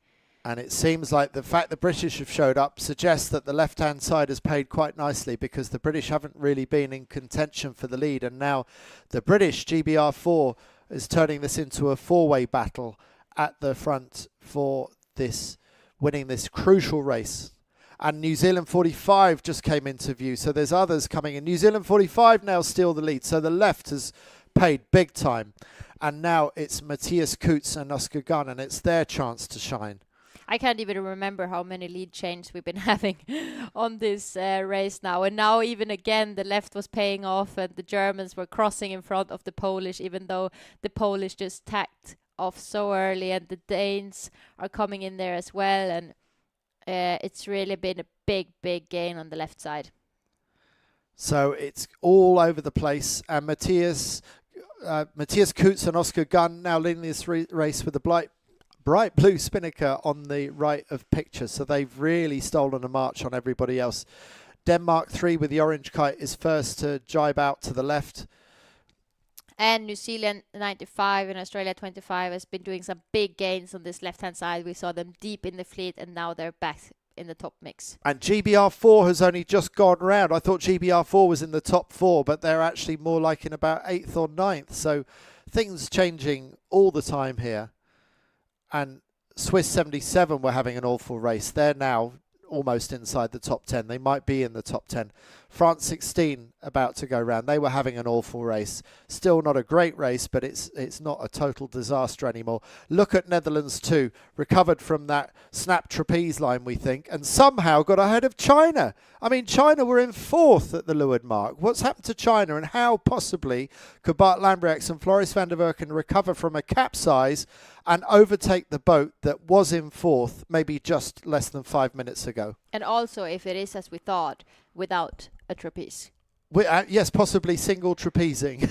And it seems like the fact the British have showed up suggests that the left-hand side has paid quite nicely, because the British haven't really been in contention for the lead. And now the British GBR4 is turning this into a four-way battle at the front for this, winning this crucial race. And New Zealand 45 just came into view. So there's others coming in. New Zealand 45 now steal the lead. So the left has paid big time. And now it's Matthias Koets and Oscar Gunn, and it's their chance to shine. I can't even remember how many lead changes we've been having on this race now. And now even again, the left was paying off, and the Germans were crossing in front of the Polish, even though the Polish just tacked off so early, and the Danes are coming in there as well. And it's really been a big gain on the left side. So it's all over the place. And Matthias Koets and Oscar Gunn now leading this race with a bright blue spinnaker on the right of picture. So they've really stolen a march on everybody else. Denmark 3 with the orange kite is first to jibe out to the left. And New Zealand 95 and Australia 25 has been doing some big gains on this left-hand side. We saw them deep in the fleet, and now they're back in the top mix. And GBR4 has only just gone round. I thought GBR4 was in the top 4, but they're actually more like in about 8th or 9th. So things changing all the time here. And Swiss 77 were having an awful race. They're now almost inside the top 10. They might be in the top 10. France 16 about to go round. They were having an awful race. Still not a great race, but it's not a total disaster anymore. Look at Netherlands 2, recovered from that snap trapeze line, we think, and somehow got ahead of China. I mean, China were in 4th at the leeward mark. What's happened to China, and how possibly could Bart Lambrechts and Floris van der Werken recover from a capsize and overtake the boat that was in 4th maybe just less than 5 minutes ago? And also, if it is as we thought, without a trapeze. Yes, possibly single trapezing.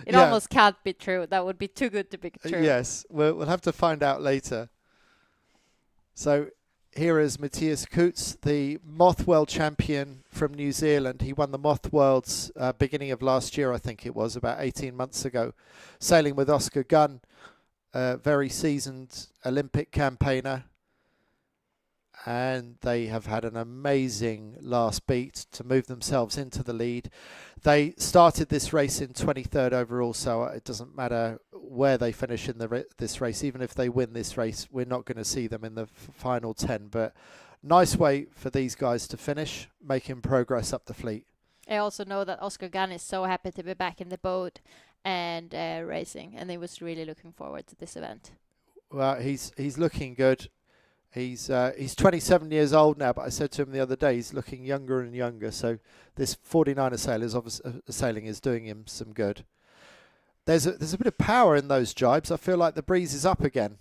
It almost can't be true. That would be too good to be true. Yes, we'll have to find out later. So here is Matthias Coutts, the Moth World champion from New Zealand. He won the Moth Worlds beginning of last year, I think it was, about 18 months ago, sailing with Oscar Gunn, a very seasoned Olympic campaigner. And they have had an amazing last beat to move themselves into the lead. They started this race in 23rd overall, so it doesn't matter where they finish in this race. Even if they win this race, we're not going to see them in the final 10. But nice way for these guys to finish, making progress up the fleet. I also know that Oscar Gunn is so happy to be back in the boat and racing, and he was really looking forward to this event. Well, he's looking good. He's 27 years old now, but I said to him the other day he's looking younger and younger. So this 49er sailing is doing him some good. There's a bit of power in those jibes. I feel like the breeze is up again.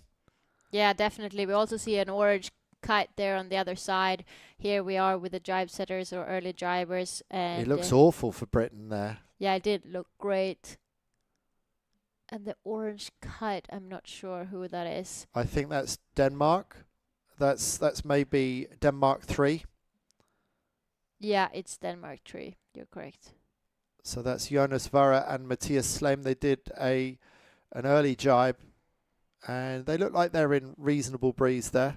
Yeah, definitely. We also see an orange kite there on the other side. Here we are with the jibe setters or early jibers. And it looks awful for Britain there. Yeah, it did look great. And the orange kite, I'm not sure who that is. I think that's Denmark. That's maybe Denmark 3. Yeah, it's Denmark 3. You're correct. So that's Jonas Vara and Matthias Slame. They did an early jibe, and they look like they're in reasonable breeze there.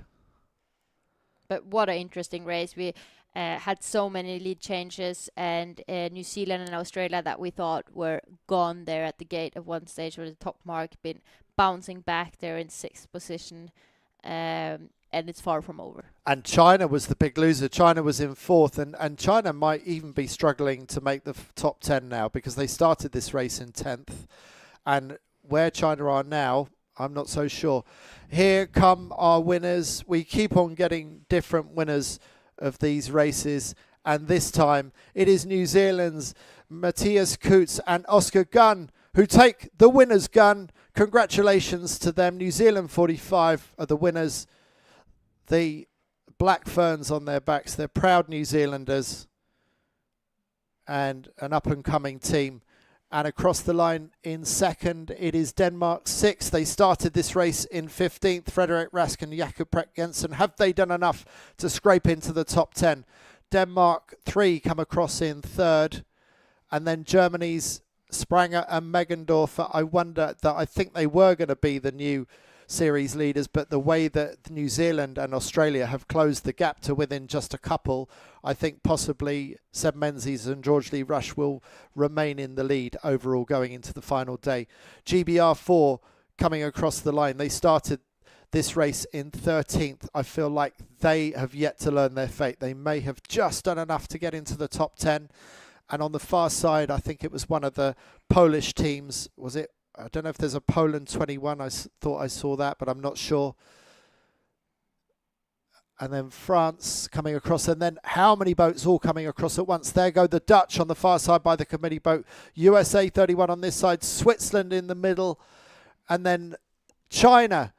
But what an interesting race. We had so many lead changes, and New Zealand and Australia that we thought were gone there at the gate at one stage where the top mark been bouncing back there in 6th position. And it's far from over. And China was the big loser. China was in 4th, and China might even be struggling to make the top 10 now because they started this race in 10th. And where China are now, I'm not so sure. Here come our winners. We keep on getting different winners of these races. And this time it is New Zealand's Matthias Coutts and Oscar Gunn who take the winner's gun. Congratulations to them. New Zealand 45 are the winners. The black ferns on their backs. They're proud New Zealanders and an up-and-coming team. And across the line in 2nd, it is Denmark 6th. They started this race in 15th. Frederik Rask and Jakob Pret Jensen. Have they done enough to scrape into the top 10? Denmark 3 come across in 3rd. And then Germany's Spranger and Meggendorfer. I think they were going to be the new series leaders, but the way that New Zealand and Australia have closed the gap to within just a couple, I think possibly Seb Menzies and George Lee Rush will remain in the lead overall going into the final day. GBR 4 coming across the line. They started this race in 13th. I feel like they have yet to learn their fate. They may have just done enough to get into the top 10. And on the far side, I think it was one of the Polish teams. Was it? I don't know if there's a Poland 21. I thought I saw that, but I'm not sure. And then France coming across. And then how many boats all coming across at once? There go the Dutch on the far side by the committee boat. USA 31 on this side. Switzerland in the middle. And then China.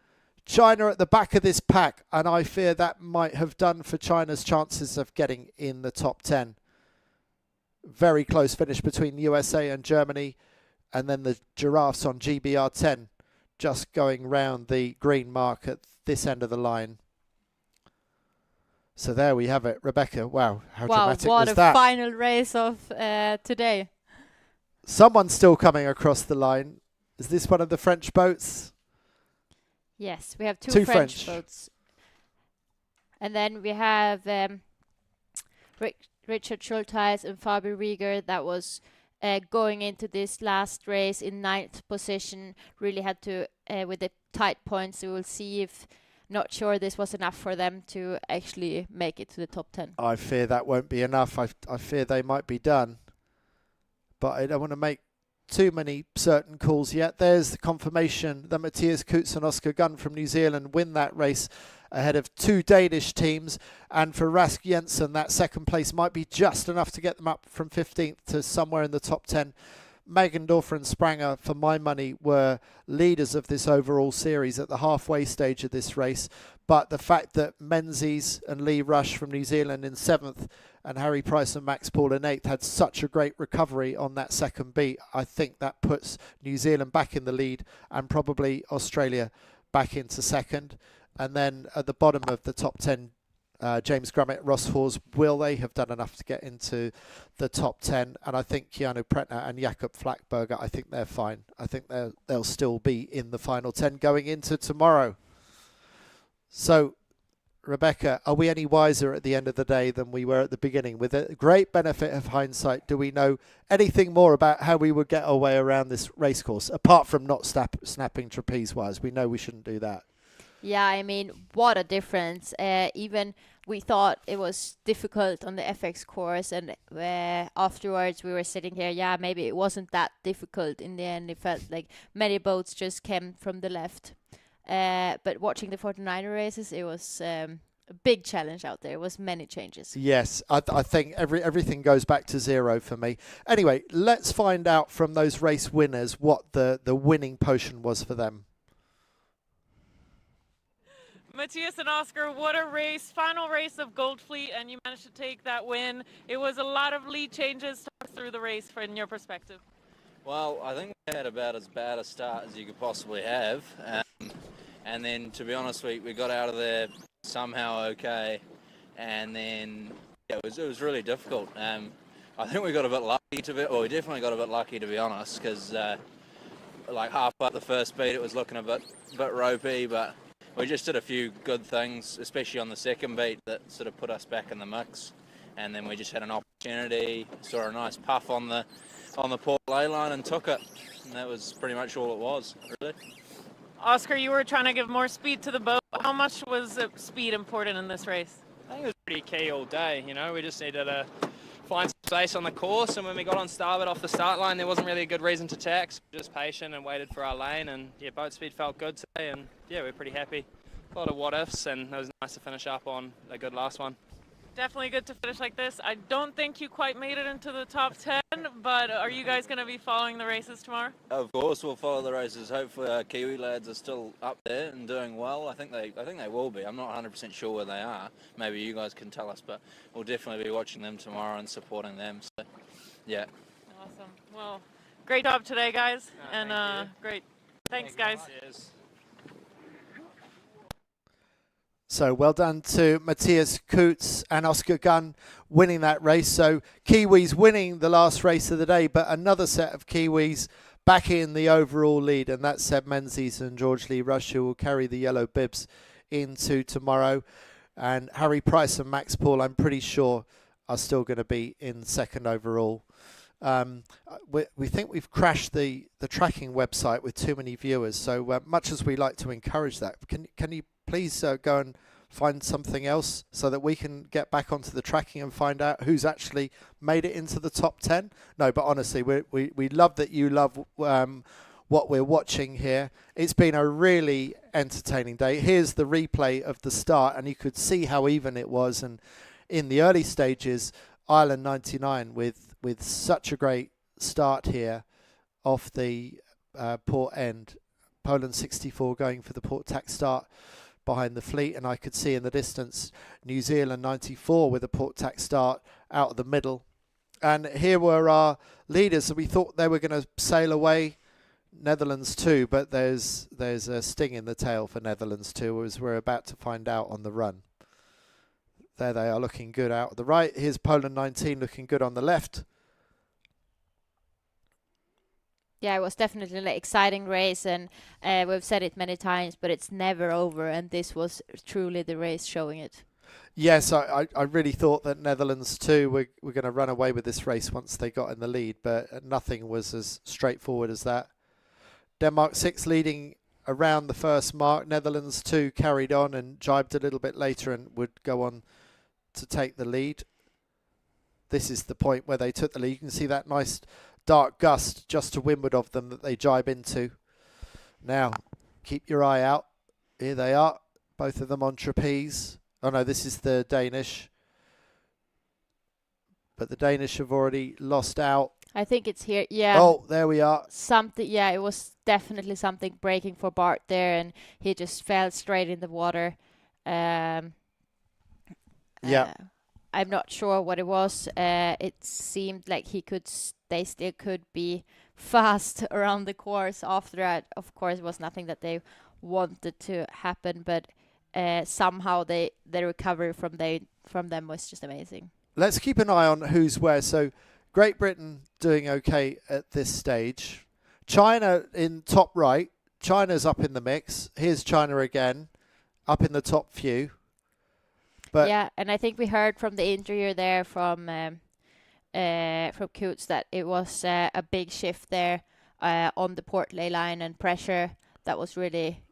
China at the back of this pack. And I fear that might have done for China's chances of getting in the top 10. Very close finish between USA and Germany. And then the Giraffes on GBR 10 just going round the green mark at this end of the line. So there we have it. Rebecca, wow, how dramatic was that? What a final race of today. Someone's still coming across the line. Is this one of the French boats? Yes, we have two French boats. And then we have Richard Schultheis and Fabi Rieger that was going into this last race in 9th position. Really had to, with the tight points, we will see if, not sure this was enough for them to actually make it to the top 10. I fear that won't be enough. I fear they might be done. But I don't want to make too many certain calls yet. There's the confirmation that Matthias Coutts and Oscar Gunn from New Zealand win that race ahead of 2 Danish teams. And for Rask Jensen, that 2nd place might be just enough to get them up from 15th to somewhere in the top 10. Meggendorfer and Spranger, for my money, were leaders of this overall series at the halfway stage of this race. But the fact that Menzies and Lee Rush from New Zealand in 7th and Harry Price and Max Paul in 8th had such a great recovery on that 2nd beat, I think that puts New Zealand back in the lead and probably Australia back into 2nd. And then at the bottom of the top 10, James Grummett, Ross Hawes, will they have done enough to get into the top 10? And I think Keanu Pretner and Jakob Flackberger, I think they're fine. I think they'll still be in the final 10 going into tomorrow. So, Rebecca, are we any wiser at the end of the day than we were at the beginning? With a great benefit of hindsight, do we know anything more about how we would get our way around this racecourse, apart from not snapping trapeze wires? We know we shouldn't do that. Yeah, I mean, what a difference. Even we thought it was difficult on the FX course, and afterwards we were sitting here, yeah, maybe it wasn't that difficult. In the end, it felt like many boats just came from the left. But watching the 49er races, it was a big challenge out there. It was many changes. Yes, I think everything goes back to zero for me. Anyway, let's find out from those race winners what the winning potion was for them. Matthias and Oscar, what a race. Final race of Gold Fleet, and you managed to take that win. It was a lot of lead changes. Talk through the race from your perspective. Well, I think we had about as bad a start as you could possibly have. And then, to be honest, we got out of there somehow okay. And then, yeah, it was really difficult. I think we got a bit lucky we definitely got a bit lucky, to be honest, because like half up the first beat, it was looking a bit ropey, but we just did a few good things, especially on the second beat, that sort of put us back in the mix. And then we just had an opportunity, saw a nice puff on the port lay line and took it. And that was pretty much all it was, really. Oscar, you were trying to give more speed to the boat. How much was speed important in this race? I think it was pretty key all day. You know, we just needed to find some space on the course, and when we got on starboard off the start line, there wasn't really a good reason to tax. Just patient and waited for our lane, and yeah, boat speed felt good today, and yeah, we're pretty happy. A lot of what ifs, and it was nice to finish up on a good last one. Definitely good to finish like this. I don't think you quite made it into the top 10, but are you guys going to be following the races tomorrow? Of course, we'll follow the races. Hopefully our Kiwi lads are still up there and doing well. I think they will be. I'm not 100% sure where they are. Maybe you guys can tell us, but we'll definitely be watching them tomorrow and supporting them. So, yeah. Awesome. Well, great job today, guys, and great. Thanks, guys. Cheers. So well done to Matthias Koets and Oscar Gunn winning that race. So Kiwis winning the last race of the day, but another set of Kiwis back in the overall lead, and that's Seb Menzies and George Lee Rush, who will carry the yellow bibs into tomorrow. And Harry Price and Max Paul, I'm pretty sure, are still going to be in second overall. We think we've crashed the tracking website with too many viewers, so much as we like to encourage that, can you please go and find something else so that we can get back onto the tracking and find out who's actually made it into the top 10? No, but honestly, we love that you love what we're watching here. It's been a really entertaining day. Here's the replay of the start, and you could see how even it was. And in the early stages, Ireland 99 with such a great start here off the port end. Poland 64 going for the port tack start behind the fleet, and I could see in the distance New Zealand 94 with a port tack start out of the middle. And here were our leaders. We thought they were going to sail away. Netherlands 2, but there's a sting in the tail for Netherlands 2, as we're about to find out on the run. There they are, looking good out of the right. Here's Poland 19 looking good on the left. Yeah, it was definitely an exciting race, and we've said it many times, but it's never over, and this was truly the race showing it. Yes, I really thought that Netherlands 2 were going to run away with this race once they got in the lead, but nothing was as straightforward as that. Denmark 6 leading around the first mark. Netherlands 2 carried on and jibed a little bit later and would go on to take the lead. This is the point where they took the lead. You can see that nice dark gust just to windward of them that they jibe into. Now, keep your eye out. Here they are, both of them on trapeze. Oh no, this is the Danish. But the Danish have already lost out. I think it's here, yeah. Oh, there we are. Something, yeah, it was definitely something breaking for Bart there, and he just fell straight in the water. Yeah. I'm not sure what it was. It seemed like they still could be fast around the course after that. Of course, it was nothing that they wanted to happen, but somehow the recovery from them was just amazing. Let's keep an eye on who's where. So Great Britain doing okay at this stage. China in top right. China's up in the mix. Here's China again, up in the top few. But yeah, and I think we heard from the interview there from Coots that it was a big shift there on the port lay line and pressure that was really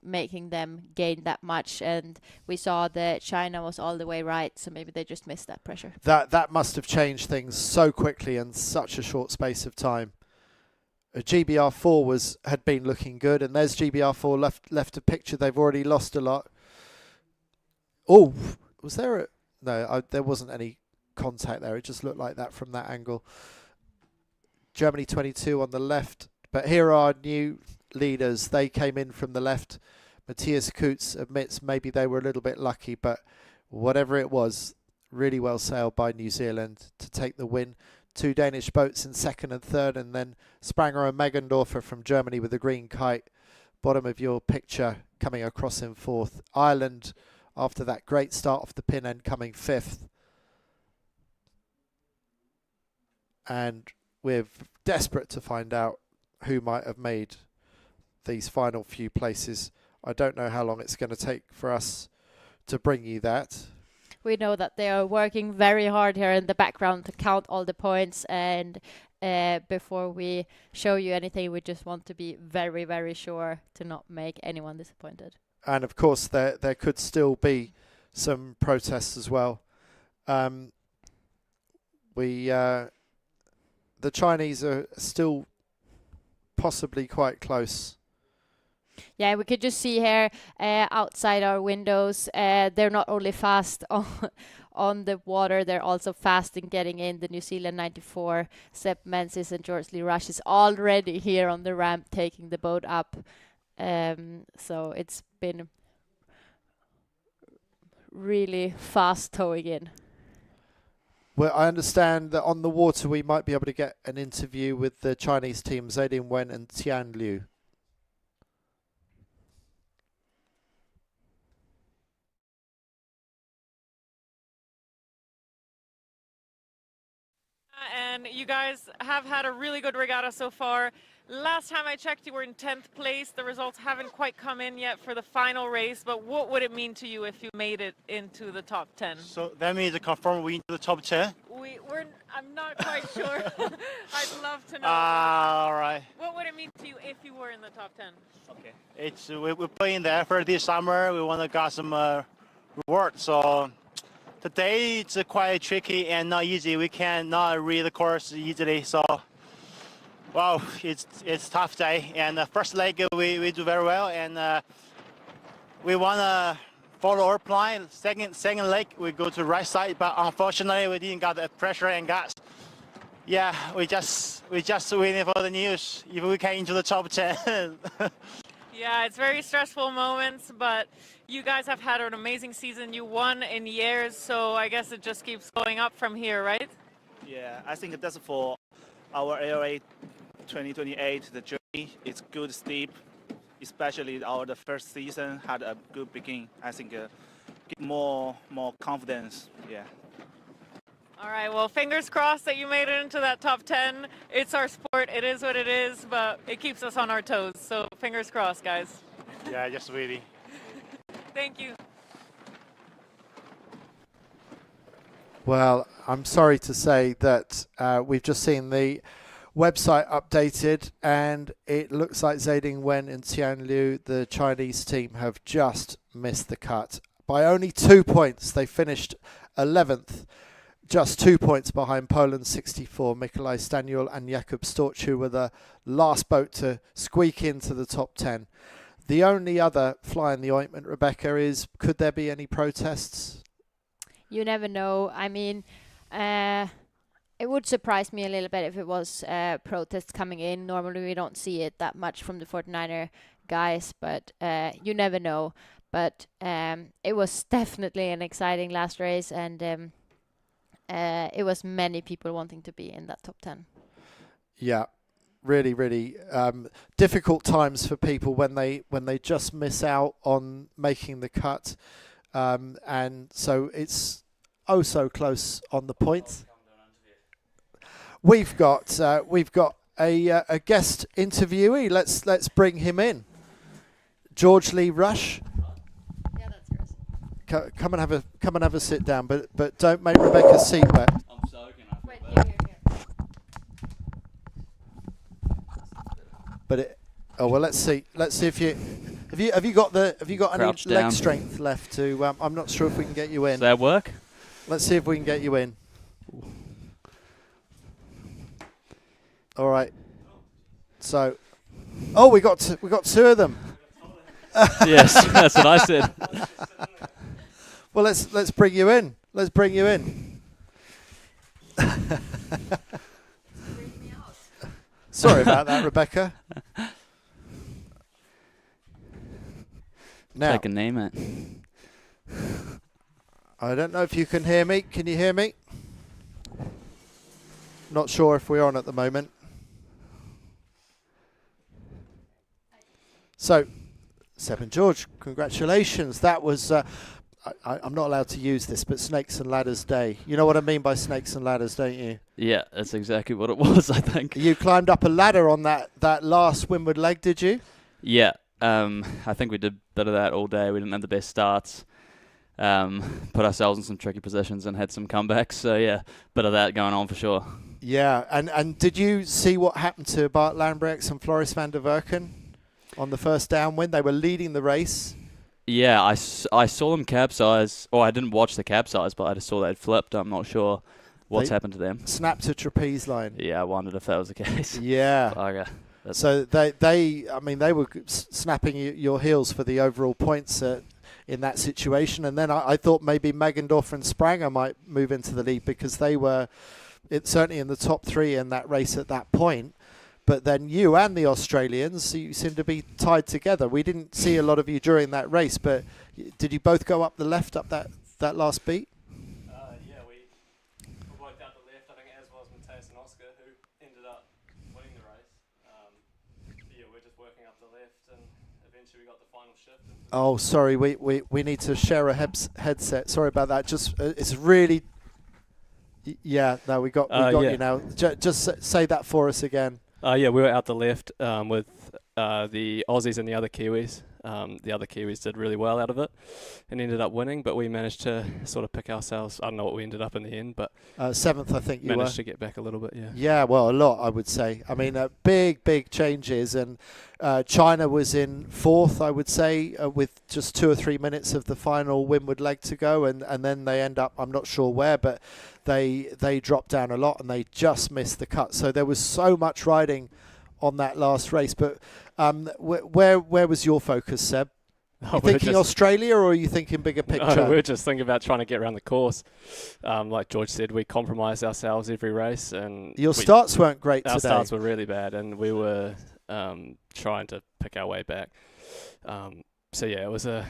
making them gain that much, and we saw that China was all the way right, so maybe they just missed that pressure. That must have changed things so quickly in such a short space of time. GBR4 had been looking good, and there's GBR4 left a picture. They've already lost a lot. Oh, was there a... No, there wasn't any contact there. It just looked like that from that angle. Germany 22 on the left, but here are new leaders. They came in from the left. Matthias Coots admits maybe they were a little bit lucky, but whatever it was, really well sailed by New Zealand to take the win. 2 Danish boats in second and third, and then Spranger and Meggendorfer from Germany with the green kite. Bottom of your picture coming across in fourth. Ireland, after that great start off the pin end, coming fifth. And we're desperate to find out who might have made these final few places. I don't know how long it's going to take for us to bring you that. We know that they are working very hard here in the background to count all the points, and before we show you anything, we just want to be very, very sure to not make anyone disappointed. And of course, there could still be some protests as well. The Chinese are still possibly quite close. Yeah, we could just see here outside our windows, they're not only fast on the water, they're also fast in getting in. The New Zealand 94, Sepp Menzies and George Lee Rush is already here on the ramp taking the boat up. So it's been really fast towing in. Well, I understand that on the water we might be able to get an interview with the Chinese team, Zedin Wen and Tian Liu. And you guys have had a really good regatta so far. Last time I checked, you were in 10th place. The results haven't quite come in yet for the final race, but what would it mean to you if you made it into the top 10? So that means confirm we into the top 10? I'm not quite sure. I'd love to know. All right. What would it mean to you if you were in the top 10? Okay. We're playing the effort this summer. We want to get some reward. So today it's quite tricky and not easy. We cannot read the course easily. So, wow, it's a tough day. And the first leg we do very well, and we want to follow our plan. Second leg we go to right side, but unfortunately we didn't got the pressure and gas. Yeah, we just waiting for the news if we can into the top 10. Yeah, it's very stressful moments, but you guys have had an amazing season. You won in years, so I guess it just keeps going up from here, right? Yeah, I think that's for our ARA 2028. The journey is good, steep, especially the first season had a good beginning. I think get more confidence. Yeah. All right, well, fingers crossed that you made it into that top 10. It's our sport. It is what it is, but it keeps us on our toes. So fingers crossed, guys. Yeah, just really. Thank you. Well, I'm sorry to say that we've just seen the website updated, and it looks like Zeding Wen and Tian Liu, the Chinese team, have just missed the cut by only 2 points. They finished 11th, just 2 points behind Poland 64, Mikolaj Staniul and Jakub Storch, who were the last boat to squeak into the top 10. The only other fly in the ointment, Rebecca, is could there be any protests? You never know. I mean, it would surprise me a little bit if it was protests coming in. Normally we don't see it that much from the 49er guys, but you never know. But it was definitely an exciting last race, and it was many people wanting to be in that top 10. Yeah, really difficult times for people when they just miss out on making the cut, and so it's oh so close on the points. We've got a guest interviewee. Let's bring him in. George Lee Rush. Yeah, that's yours. Come and have a sit down, but don't make Rebecca's seat wet. I'm soaking. Wait, here. But it. Oh well, let's see. Let's see if you have you got any Crouch leg down. strength left to. I'm not sure if we can get you in. Does that work? Let's see if we can get you in. All right. So, oh, we got two of them. Yes, that's what I said. Well, let's bring you in. Let's bring you in. Sorry about that, Rebecca. Now, Take a name it. I don't know if you can hear me. Can you hear me? Not sure if we're on at the moment. So, Seb and George, congratulations. That was, I'm not allowed to use this, but Snakes and Ladders Day. You know what I mean by Snakes and Ladders, don't you? Yeah, that's exactly what it was, I think. You climbed up a ladder on that last windward leg, did you? Yeah, I think we did a bit of that all day. We didn't have the best starts. Put ourselves in some tricky positions and had some comebacks. So, yeah, bit of that going on for sure. Yeah, and did you see what happened to Bart Lambrechts and Floris van der Werken on the first downwind? They were leading the race. Yeah, I saw them capsize. Or I didn't watch the capsize, but I just saw they'd flipped. I'm not sure what's happened to them. Snapped a trapeze line. Yeah, I wondered if that was the case. Yeah. Okay. So they were snapping your heels for the overall points in that situation. And then I thought maybe Magendorf and Spranger might move into the lead because they were certainly in the top three in that race at that point. But then you and the Australians, you seem to be tied together. We didn't see a lot of you during that race, but did you both go up the left up that last beat? Yeah, we worked out the left, I think, as was Matthias and Oscar, who ended up winning the race. Yeah, we're just working up the left, and eventually we got the final shift. Oh, sorry, we need to share a headset. Sorry about that. Just it's really. Yeah, no, we got yeah. you now. Just say that for us again. Yeah, we were out the left with the Aussies and the other Kiwis. The other Kiwis did really well out of it and ended up winning, but we managed to sort of pick ourselves. I don't know what we ended up in the end, but seventh, I think you were. Managed to get back a little bit, yeah. Yeah, well, a lot, I would say. I mean, big changes, and China was in fourth, I would say, with just 2 or 3 minutes of the final windward leg to go, and then they end up, I'm not sure where, but they dropped down a lot and they just missed the cut. So there was so much riding on that last race. But where was your focus, Seb? You thinking Australia, or are you thinking bigger picture? No, we're just thinking about trying to get around the course. Like George said, we compromised ourselves every race, and your starts weren't great our today. Starts were really bad, and we were trying to pick our way back. So yeah, it was a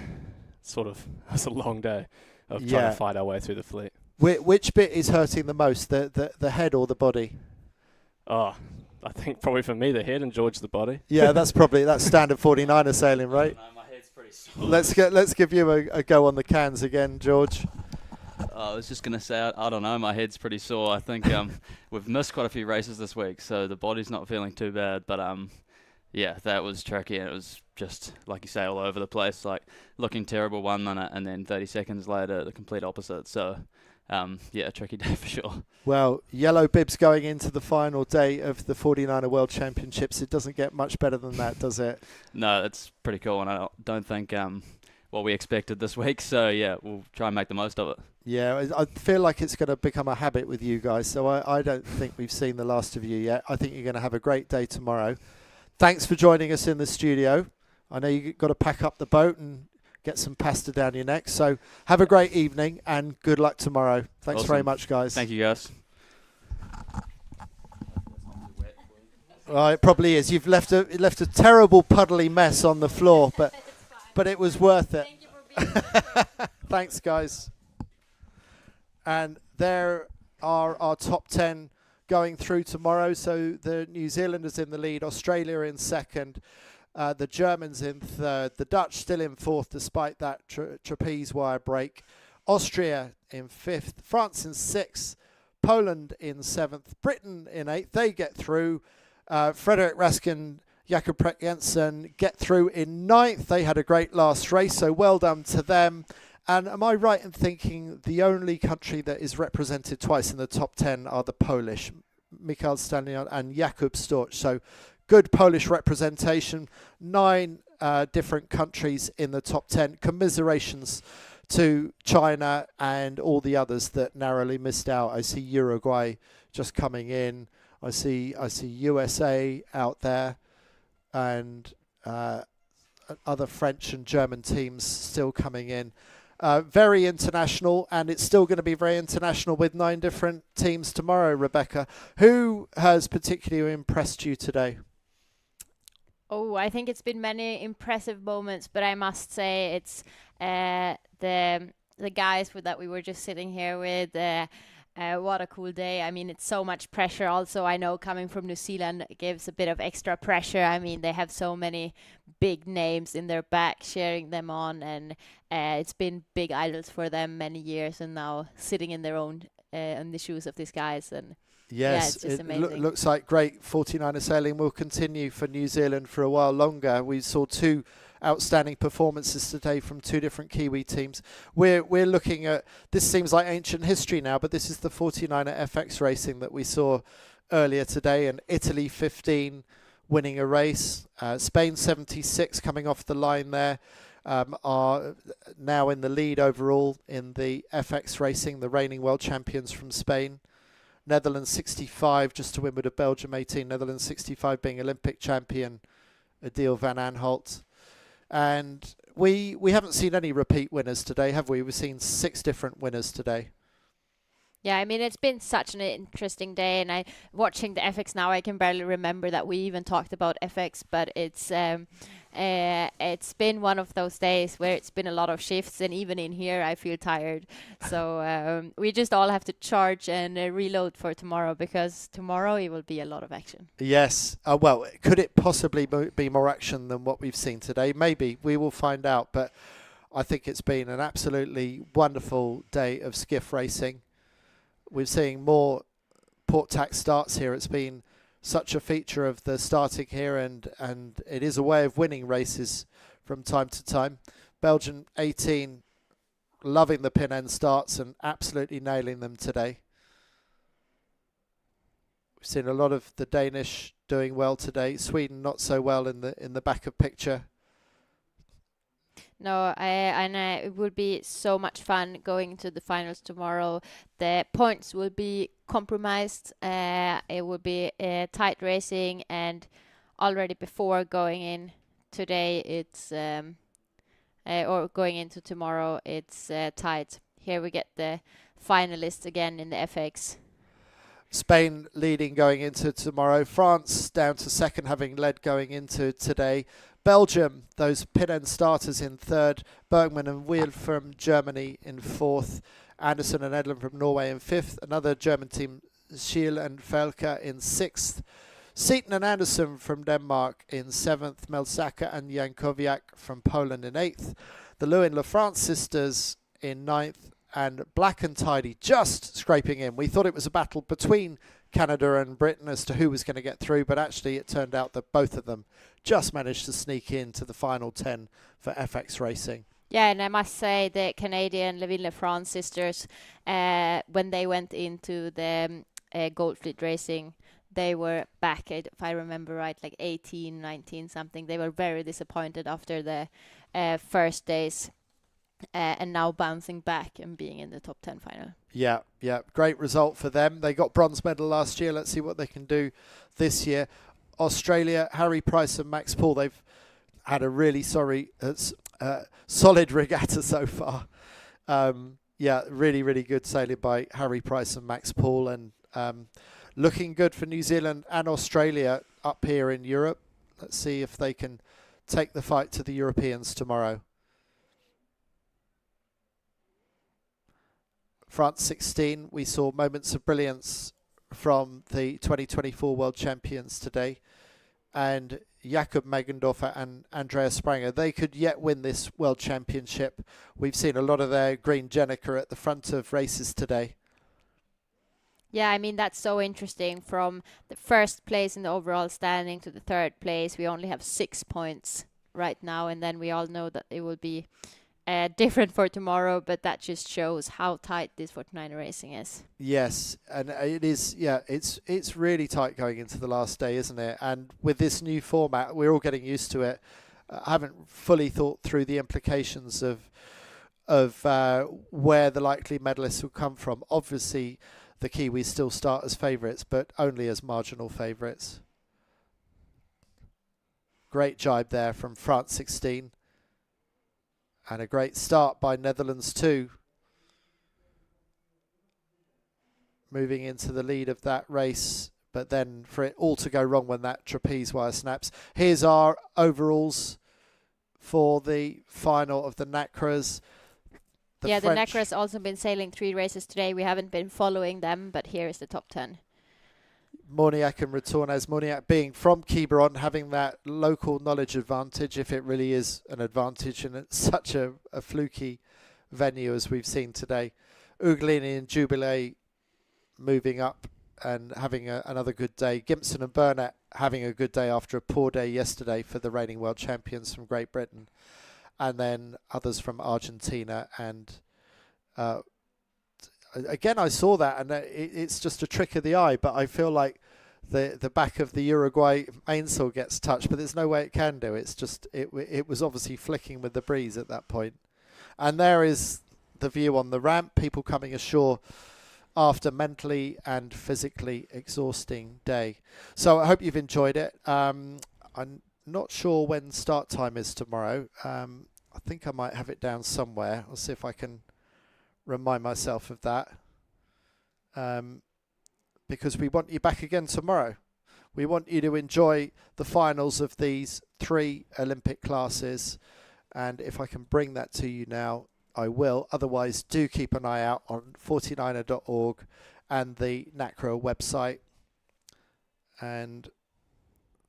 long day of trying to fight our way through the fleet. Which bit is hurting the most, the head or the body? Oh, I think probably for me the head, and George the body. Yeah, that's standard 49er sailing, right? No, my head's pretty sore. Let's give you a go on the cans again, George. I was just gonna say I don't know, my head's pretty sore. I think we've missed quite a few races this week, so the body's not feeling too bad. But yeah, that was tricky, and it was just like you say, all over the place, like looking terrible 1 minute, and then 30 seconds later the complete opposite. So. Yeah, a tricky day for sure. Well, yellow bibs going into the final day of the 49er World Championships. It doesn't get much better than that, does it? No, it's pretty cool, and I don't think what we expected this week. So yeah, we'll try and make the most of it. Yeah, I feel like it's going to become a habit with you guys. So I don't think we've seen the last of you yet. I think you're going to have a great day tomorrow. Thanks for joining us in the studio. I know you've got to pack up the boat and get some pasta down your neck. So have a great evening and good luck tomorrow. Thanks very much, guys. Thank you, guys. Well, it probably is. You've left a terrible puddly mess on the floor, but it was worth it. Thanks, guys. And there are our top 10 going through tomorrow. So the New Zealanders in the lead, Australia in second, the Germans in third, the Dutch still in fourth despite that trapeze wire break, Austria in fifth, France in sixth, Poland in seventh, Britain in eighth. They get through. Frederik Raskin, Jakob Prek Jensen get through in ninth. They had a great last race, so well done to them. And am I right in thinking the only country that is represented twice in the top 10 are the Polish, Michał Stanion and Jakub Storch? So good Polish representation, 9 different countries in the top 10. Commiserations to China and all the others that narrowly missed out. I see Uruguay just coming in. I see USA out there, and other French and German teams still coming in. Very international, and it's still going to be very international with 9 different teams tomorrow. Rebecca, who has particularly impressed you today? Oh, I think it's been many impressive moments, but I must say it's the guys that we were just sitting here with. What a cool day. I mean, it's so much pressure also. I know coming from New Zealand it gives a bit of extra pressure. I mean, they have so many big names in their back cheering them on, and it's been big idols for them many years, and now sitting in their own in the shoes of these guys. And yes, yeah, it's just amazing. Looks like great 49er sailing will continue for New Zealand for a while longer. We saw 2 outstanding performances today from 2 different Kiwi teams. We're looking at, this seems like ancient history now, but this is the 49erFX racing that we saw earlier today, and Italy 15 winning a race. Spain 76 coming off the line there, are now in the lead overall in the FX racing, the reigning world champions from Spain. Netherlands 65 just to win with a Belgium 18. Netherlands 65 being Olympic champion Adil van Aanholt. And we haven't seen any repeat winners today, have we? We've seen 6 different winners today. Yeah, I mean, it's been such an interesting day, and watching the FX now, I can barely remember that we even talked about FX, but it's been one of those days where it's been a lot of shifts, and even in here, I feel tired. So we just all have to charge and reload for tomorrow, because tomorrow it will be a lot of action. Yes. Well, could it possibly be more action than what we've seen today? Maybe. We will find out, but I think it's been an absolutely wonderful day of skiff racing. We're seeing more port tack starts here. It's been such a feature of the starting here, and it is a way of winning races from time to time. Belgian 18 loving the pin end starts and absolutely nailing them today. We've seen a lot of the Danish doing well today. Sweden not so well in the back of picture. No, it will be so much fun going to the finals tomorrow. The points will be compromised. It will be tight racing, and already before going in today, it's or going into tomorrow, it's tight. Here we get the finalists again in the FX. Spain leading going into tomorrow. France down to second, having led going into today. Belgium, those pin end starters in third. Bergman and Wiel from Germany in fourth. Anderson and Edlund from Norway in fifth. Another German team, Schiel and Felker in sixth. Seaton and Anderson from Denmark in seventh. Melzaka and Jankowiak from Poland in eighth. The Lewin-Lafrance sisters in ninth. And Black and Tidy just scraping in. We thought it was a battle between Canada and Britain as to who was going to get through, but actually it turned out that both of them just managed to sneak into the final 10 for FX racing. Yeah, and I must say the Canadian Lewin-Lafrance sisters, when they went into the Gold Fleet racing, they were back at, if I remember right, like 18, 19 something. They were very disappointed after the first days. And now bouncing back and being in the top 10 final. Yeah, great result for them. They got bronze medal last year. Let's see what they can do this year. Australia, Harry Price and Max Paul, they've had a really solid regatta so far. Really, really good sailing by Harry Price and Max Paul, and looking good for New Zealand and Australia up here in Europe. Let's see if they can take the fight to the Europeans tomorrow. France 16, we saw moments of brilliance from the 2024 World Champions today, and Jakob Megendorfer and Andreas Spranger, they could yet win this World Championship. We've seen a lot of their green Jenica at the front of races today. Yeah, I mean, that's so interesting. From the first place in the overall standing to the third place, we only have 6 points right now, and then we all know that it will be different for tomorrow, but that just shows how tight this 49er racing is. Yes, and it is. Yeah, it's really tight going into the last day, isn't it? And with this new format, we're all getting used to it. I haven't fully thought through the implications of where the likely medalists will come from. Obviously, the Kiwis still start as favourites, but only as marginal favourites. Great jibe there from France 16. And a great start by Netherlands 2. Moving into the lead of that race, but then for it all to go wrong when that trapeze wire snaps. Here's our overalls for the final of the Nacras. The Nacra's also been sailing 3 races today. We haven't been following them, but here is the top 10. Moniac and Retornes. Moniac being from Quiberon, having that local knowledge advantage, if it really is an advantage, and it's such a fluky venue as we've seen today. Uglini and Jubilee moving up and having another good day. Gimpson and Burnett having a good day after a poor day yesterday for the reigning world champions from Great Britain. And then others from Argentina. And again, I saw that, and it's just a trick of the eye, but I feel like the back of the Uruguay mainsail gets touched, but there's no way it can do. It's just, it was obviously flicking with the breeze at that point. And there is the view on the ramp, people coming ashore after mentally and physically exhausting day. So I hope you've enjoyed it. I'm not sure when start time is tomorrow. I think I might have it down somewhere. I'll see if I can remind myself of that. Because we want you back again tomorrow. We want you to enjoy the finals of these 3 Olympic classes. And if I can bring that to you now, I will. Otherwise, do keep an eye out on 49er.org and the Nacra website. And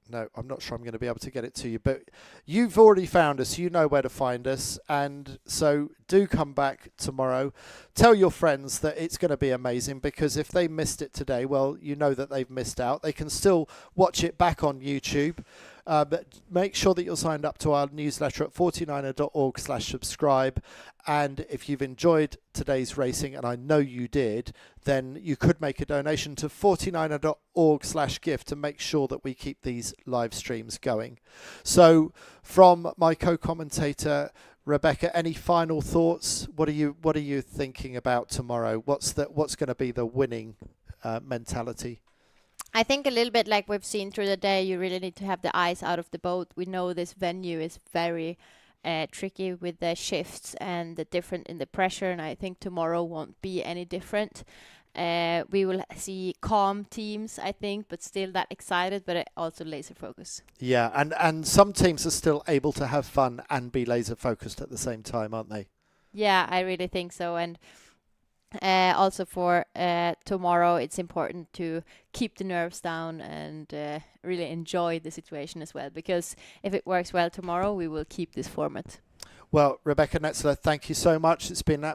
no, I'm not sure I'm going to be able to get it to you, but you've already found us. You know where to find us. And so do come back tomorrow. Tell your friends that it's going to be amazing, because if they missed it today, well, you know that they've missed out. They can still watch it back on YouTube. But make sure that you're signed up to our newsletter at 49er.org/subscribe. And if you've enjoyed today's racing, and I know you did, then you could make a donation to 49er.org/gift to make sure that we keep these live streams going. So from my co-commentator, Rebecca, any final thoughts? What are you thinking about tomorrow? What's going to be the winning mentality? I think a little bit like we've seen through the day, you really need to have the eyes out of the boat. We know this venue is very tricky with the shifts and the different in the pressure, and I think tomorrow won't be any different. We will see calm teams, I think, but still that excited, but also laser focus. Yeah, and some teams are still able to have fun and be laser focused at the same time, aren't they? Yeah, I really think so. And also for tomorrow, it's important to keep the nerves down and really enjoy the situation as well, because if it works well tomorrow, we will keep this format. Well, Rebecca Netzler, thank you so much. It's been an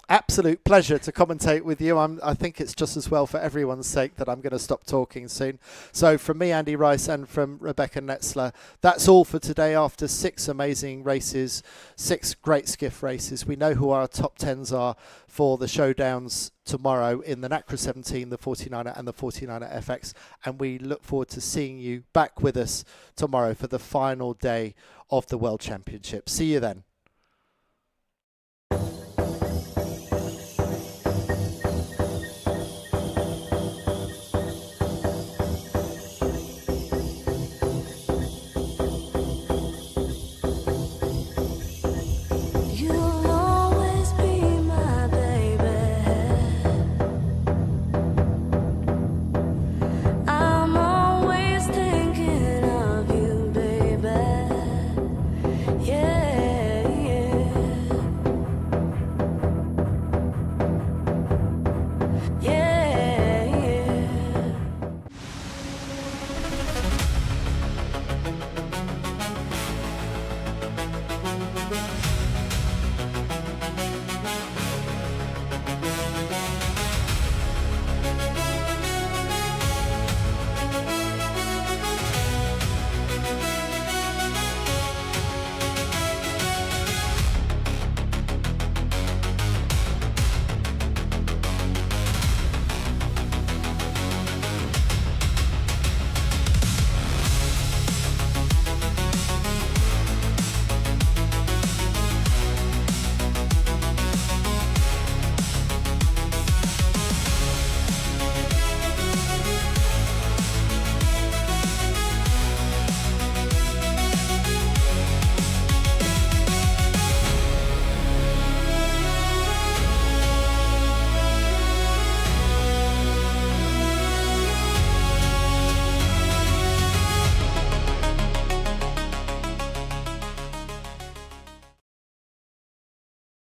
absolute pleasure to commentate with you. I think it's just as well for everyone's sake that I'm going to stop talking soon. So from me, Andy Rice, and from Rebecca Netzler, that's all for today after 6 amazing races, 6 great skiff races. We know who our top 10s are for the showdowns tomorrow in the Nacra 17, the 49er and the 49erFX. And we look forward to seeing you back with us tomorrow for the final day of the World Championship. See you then.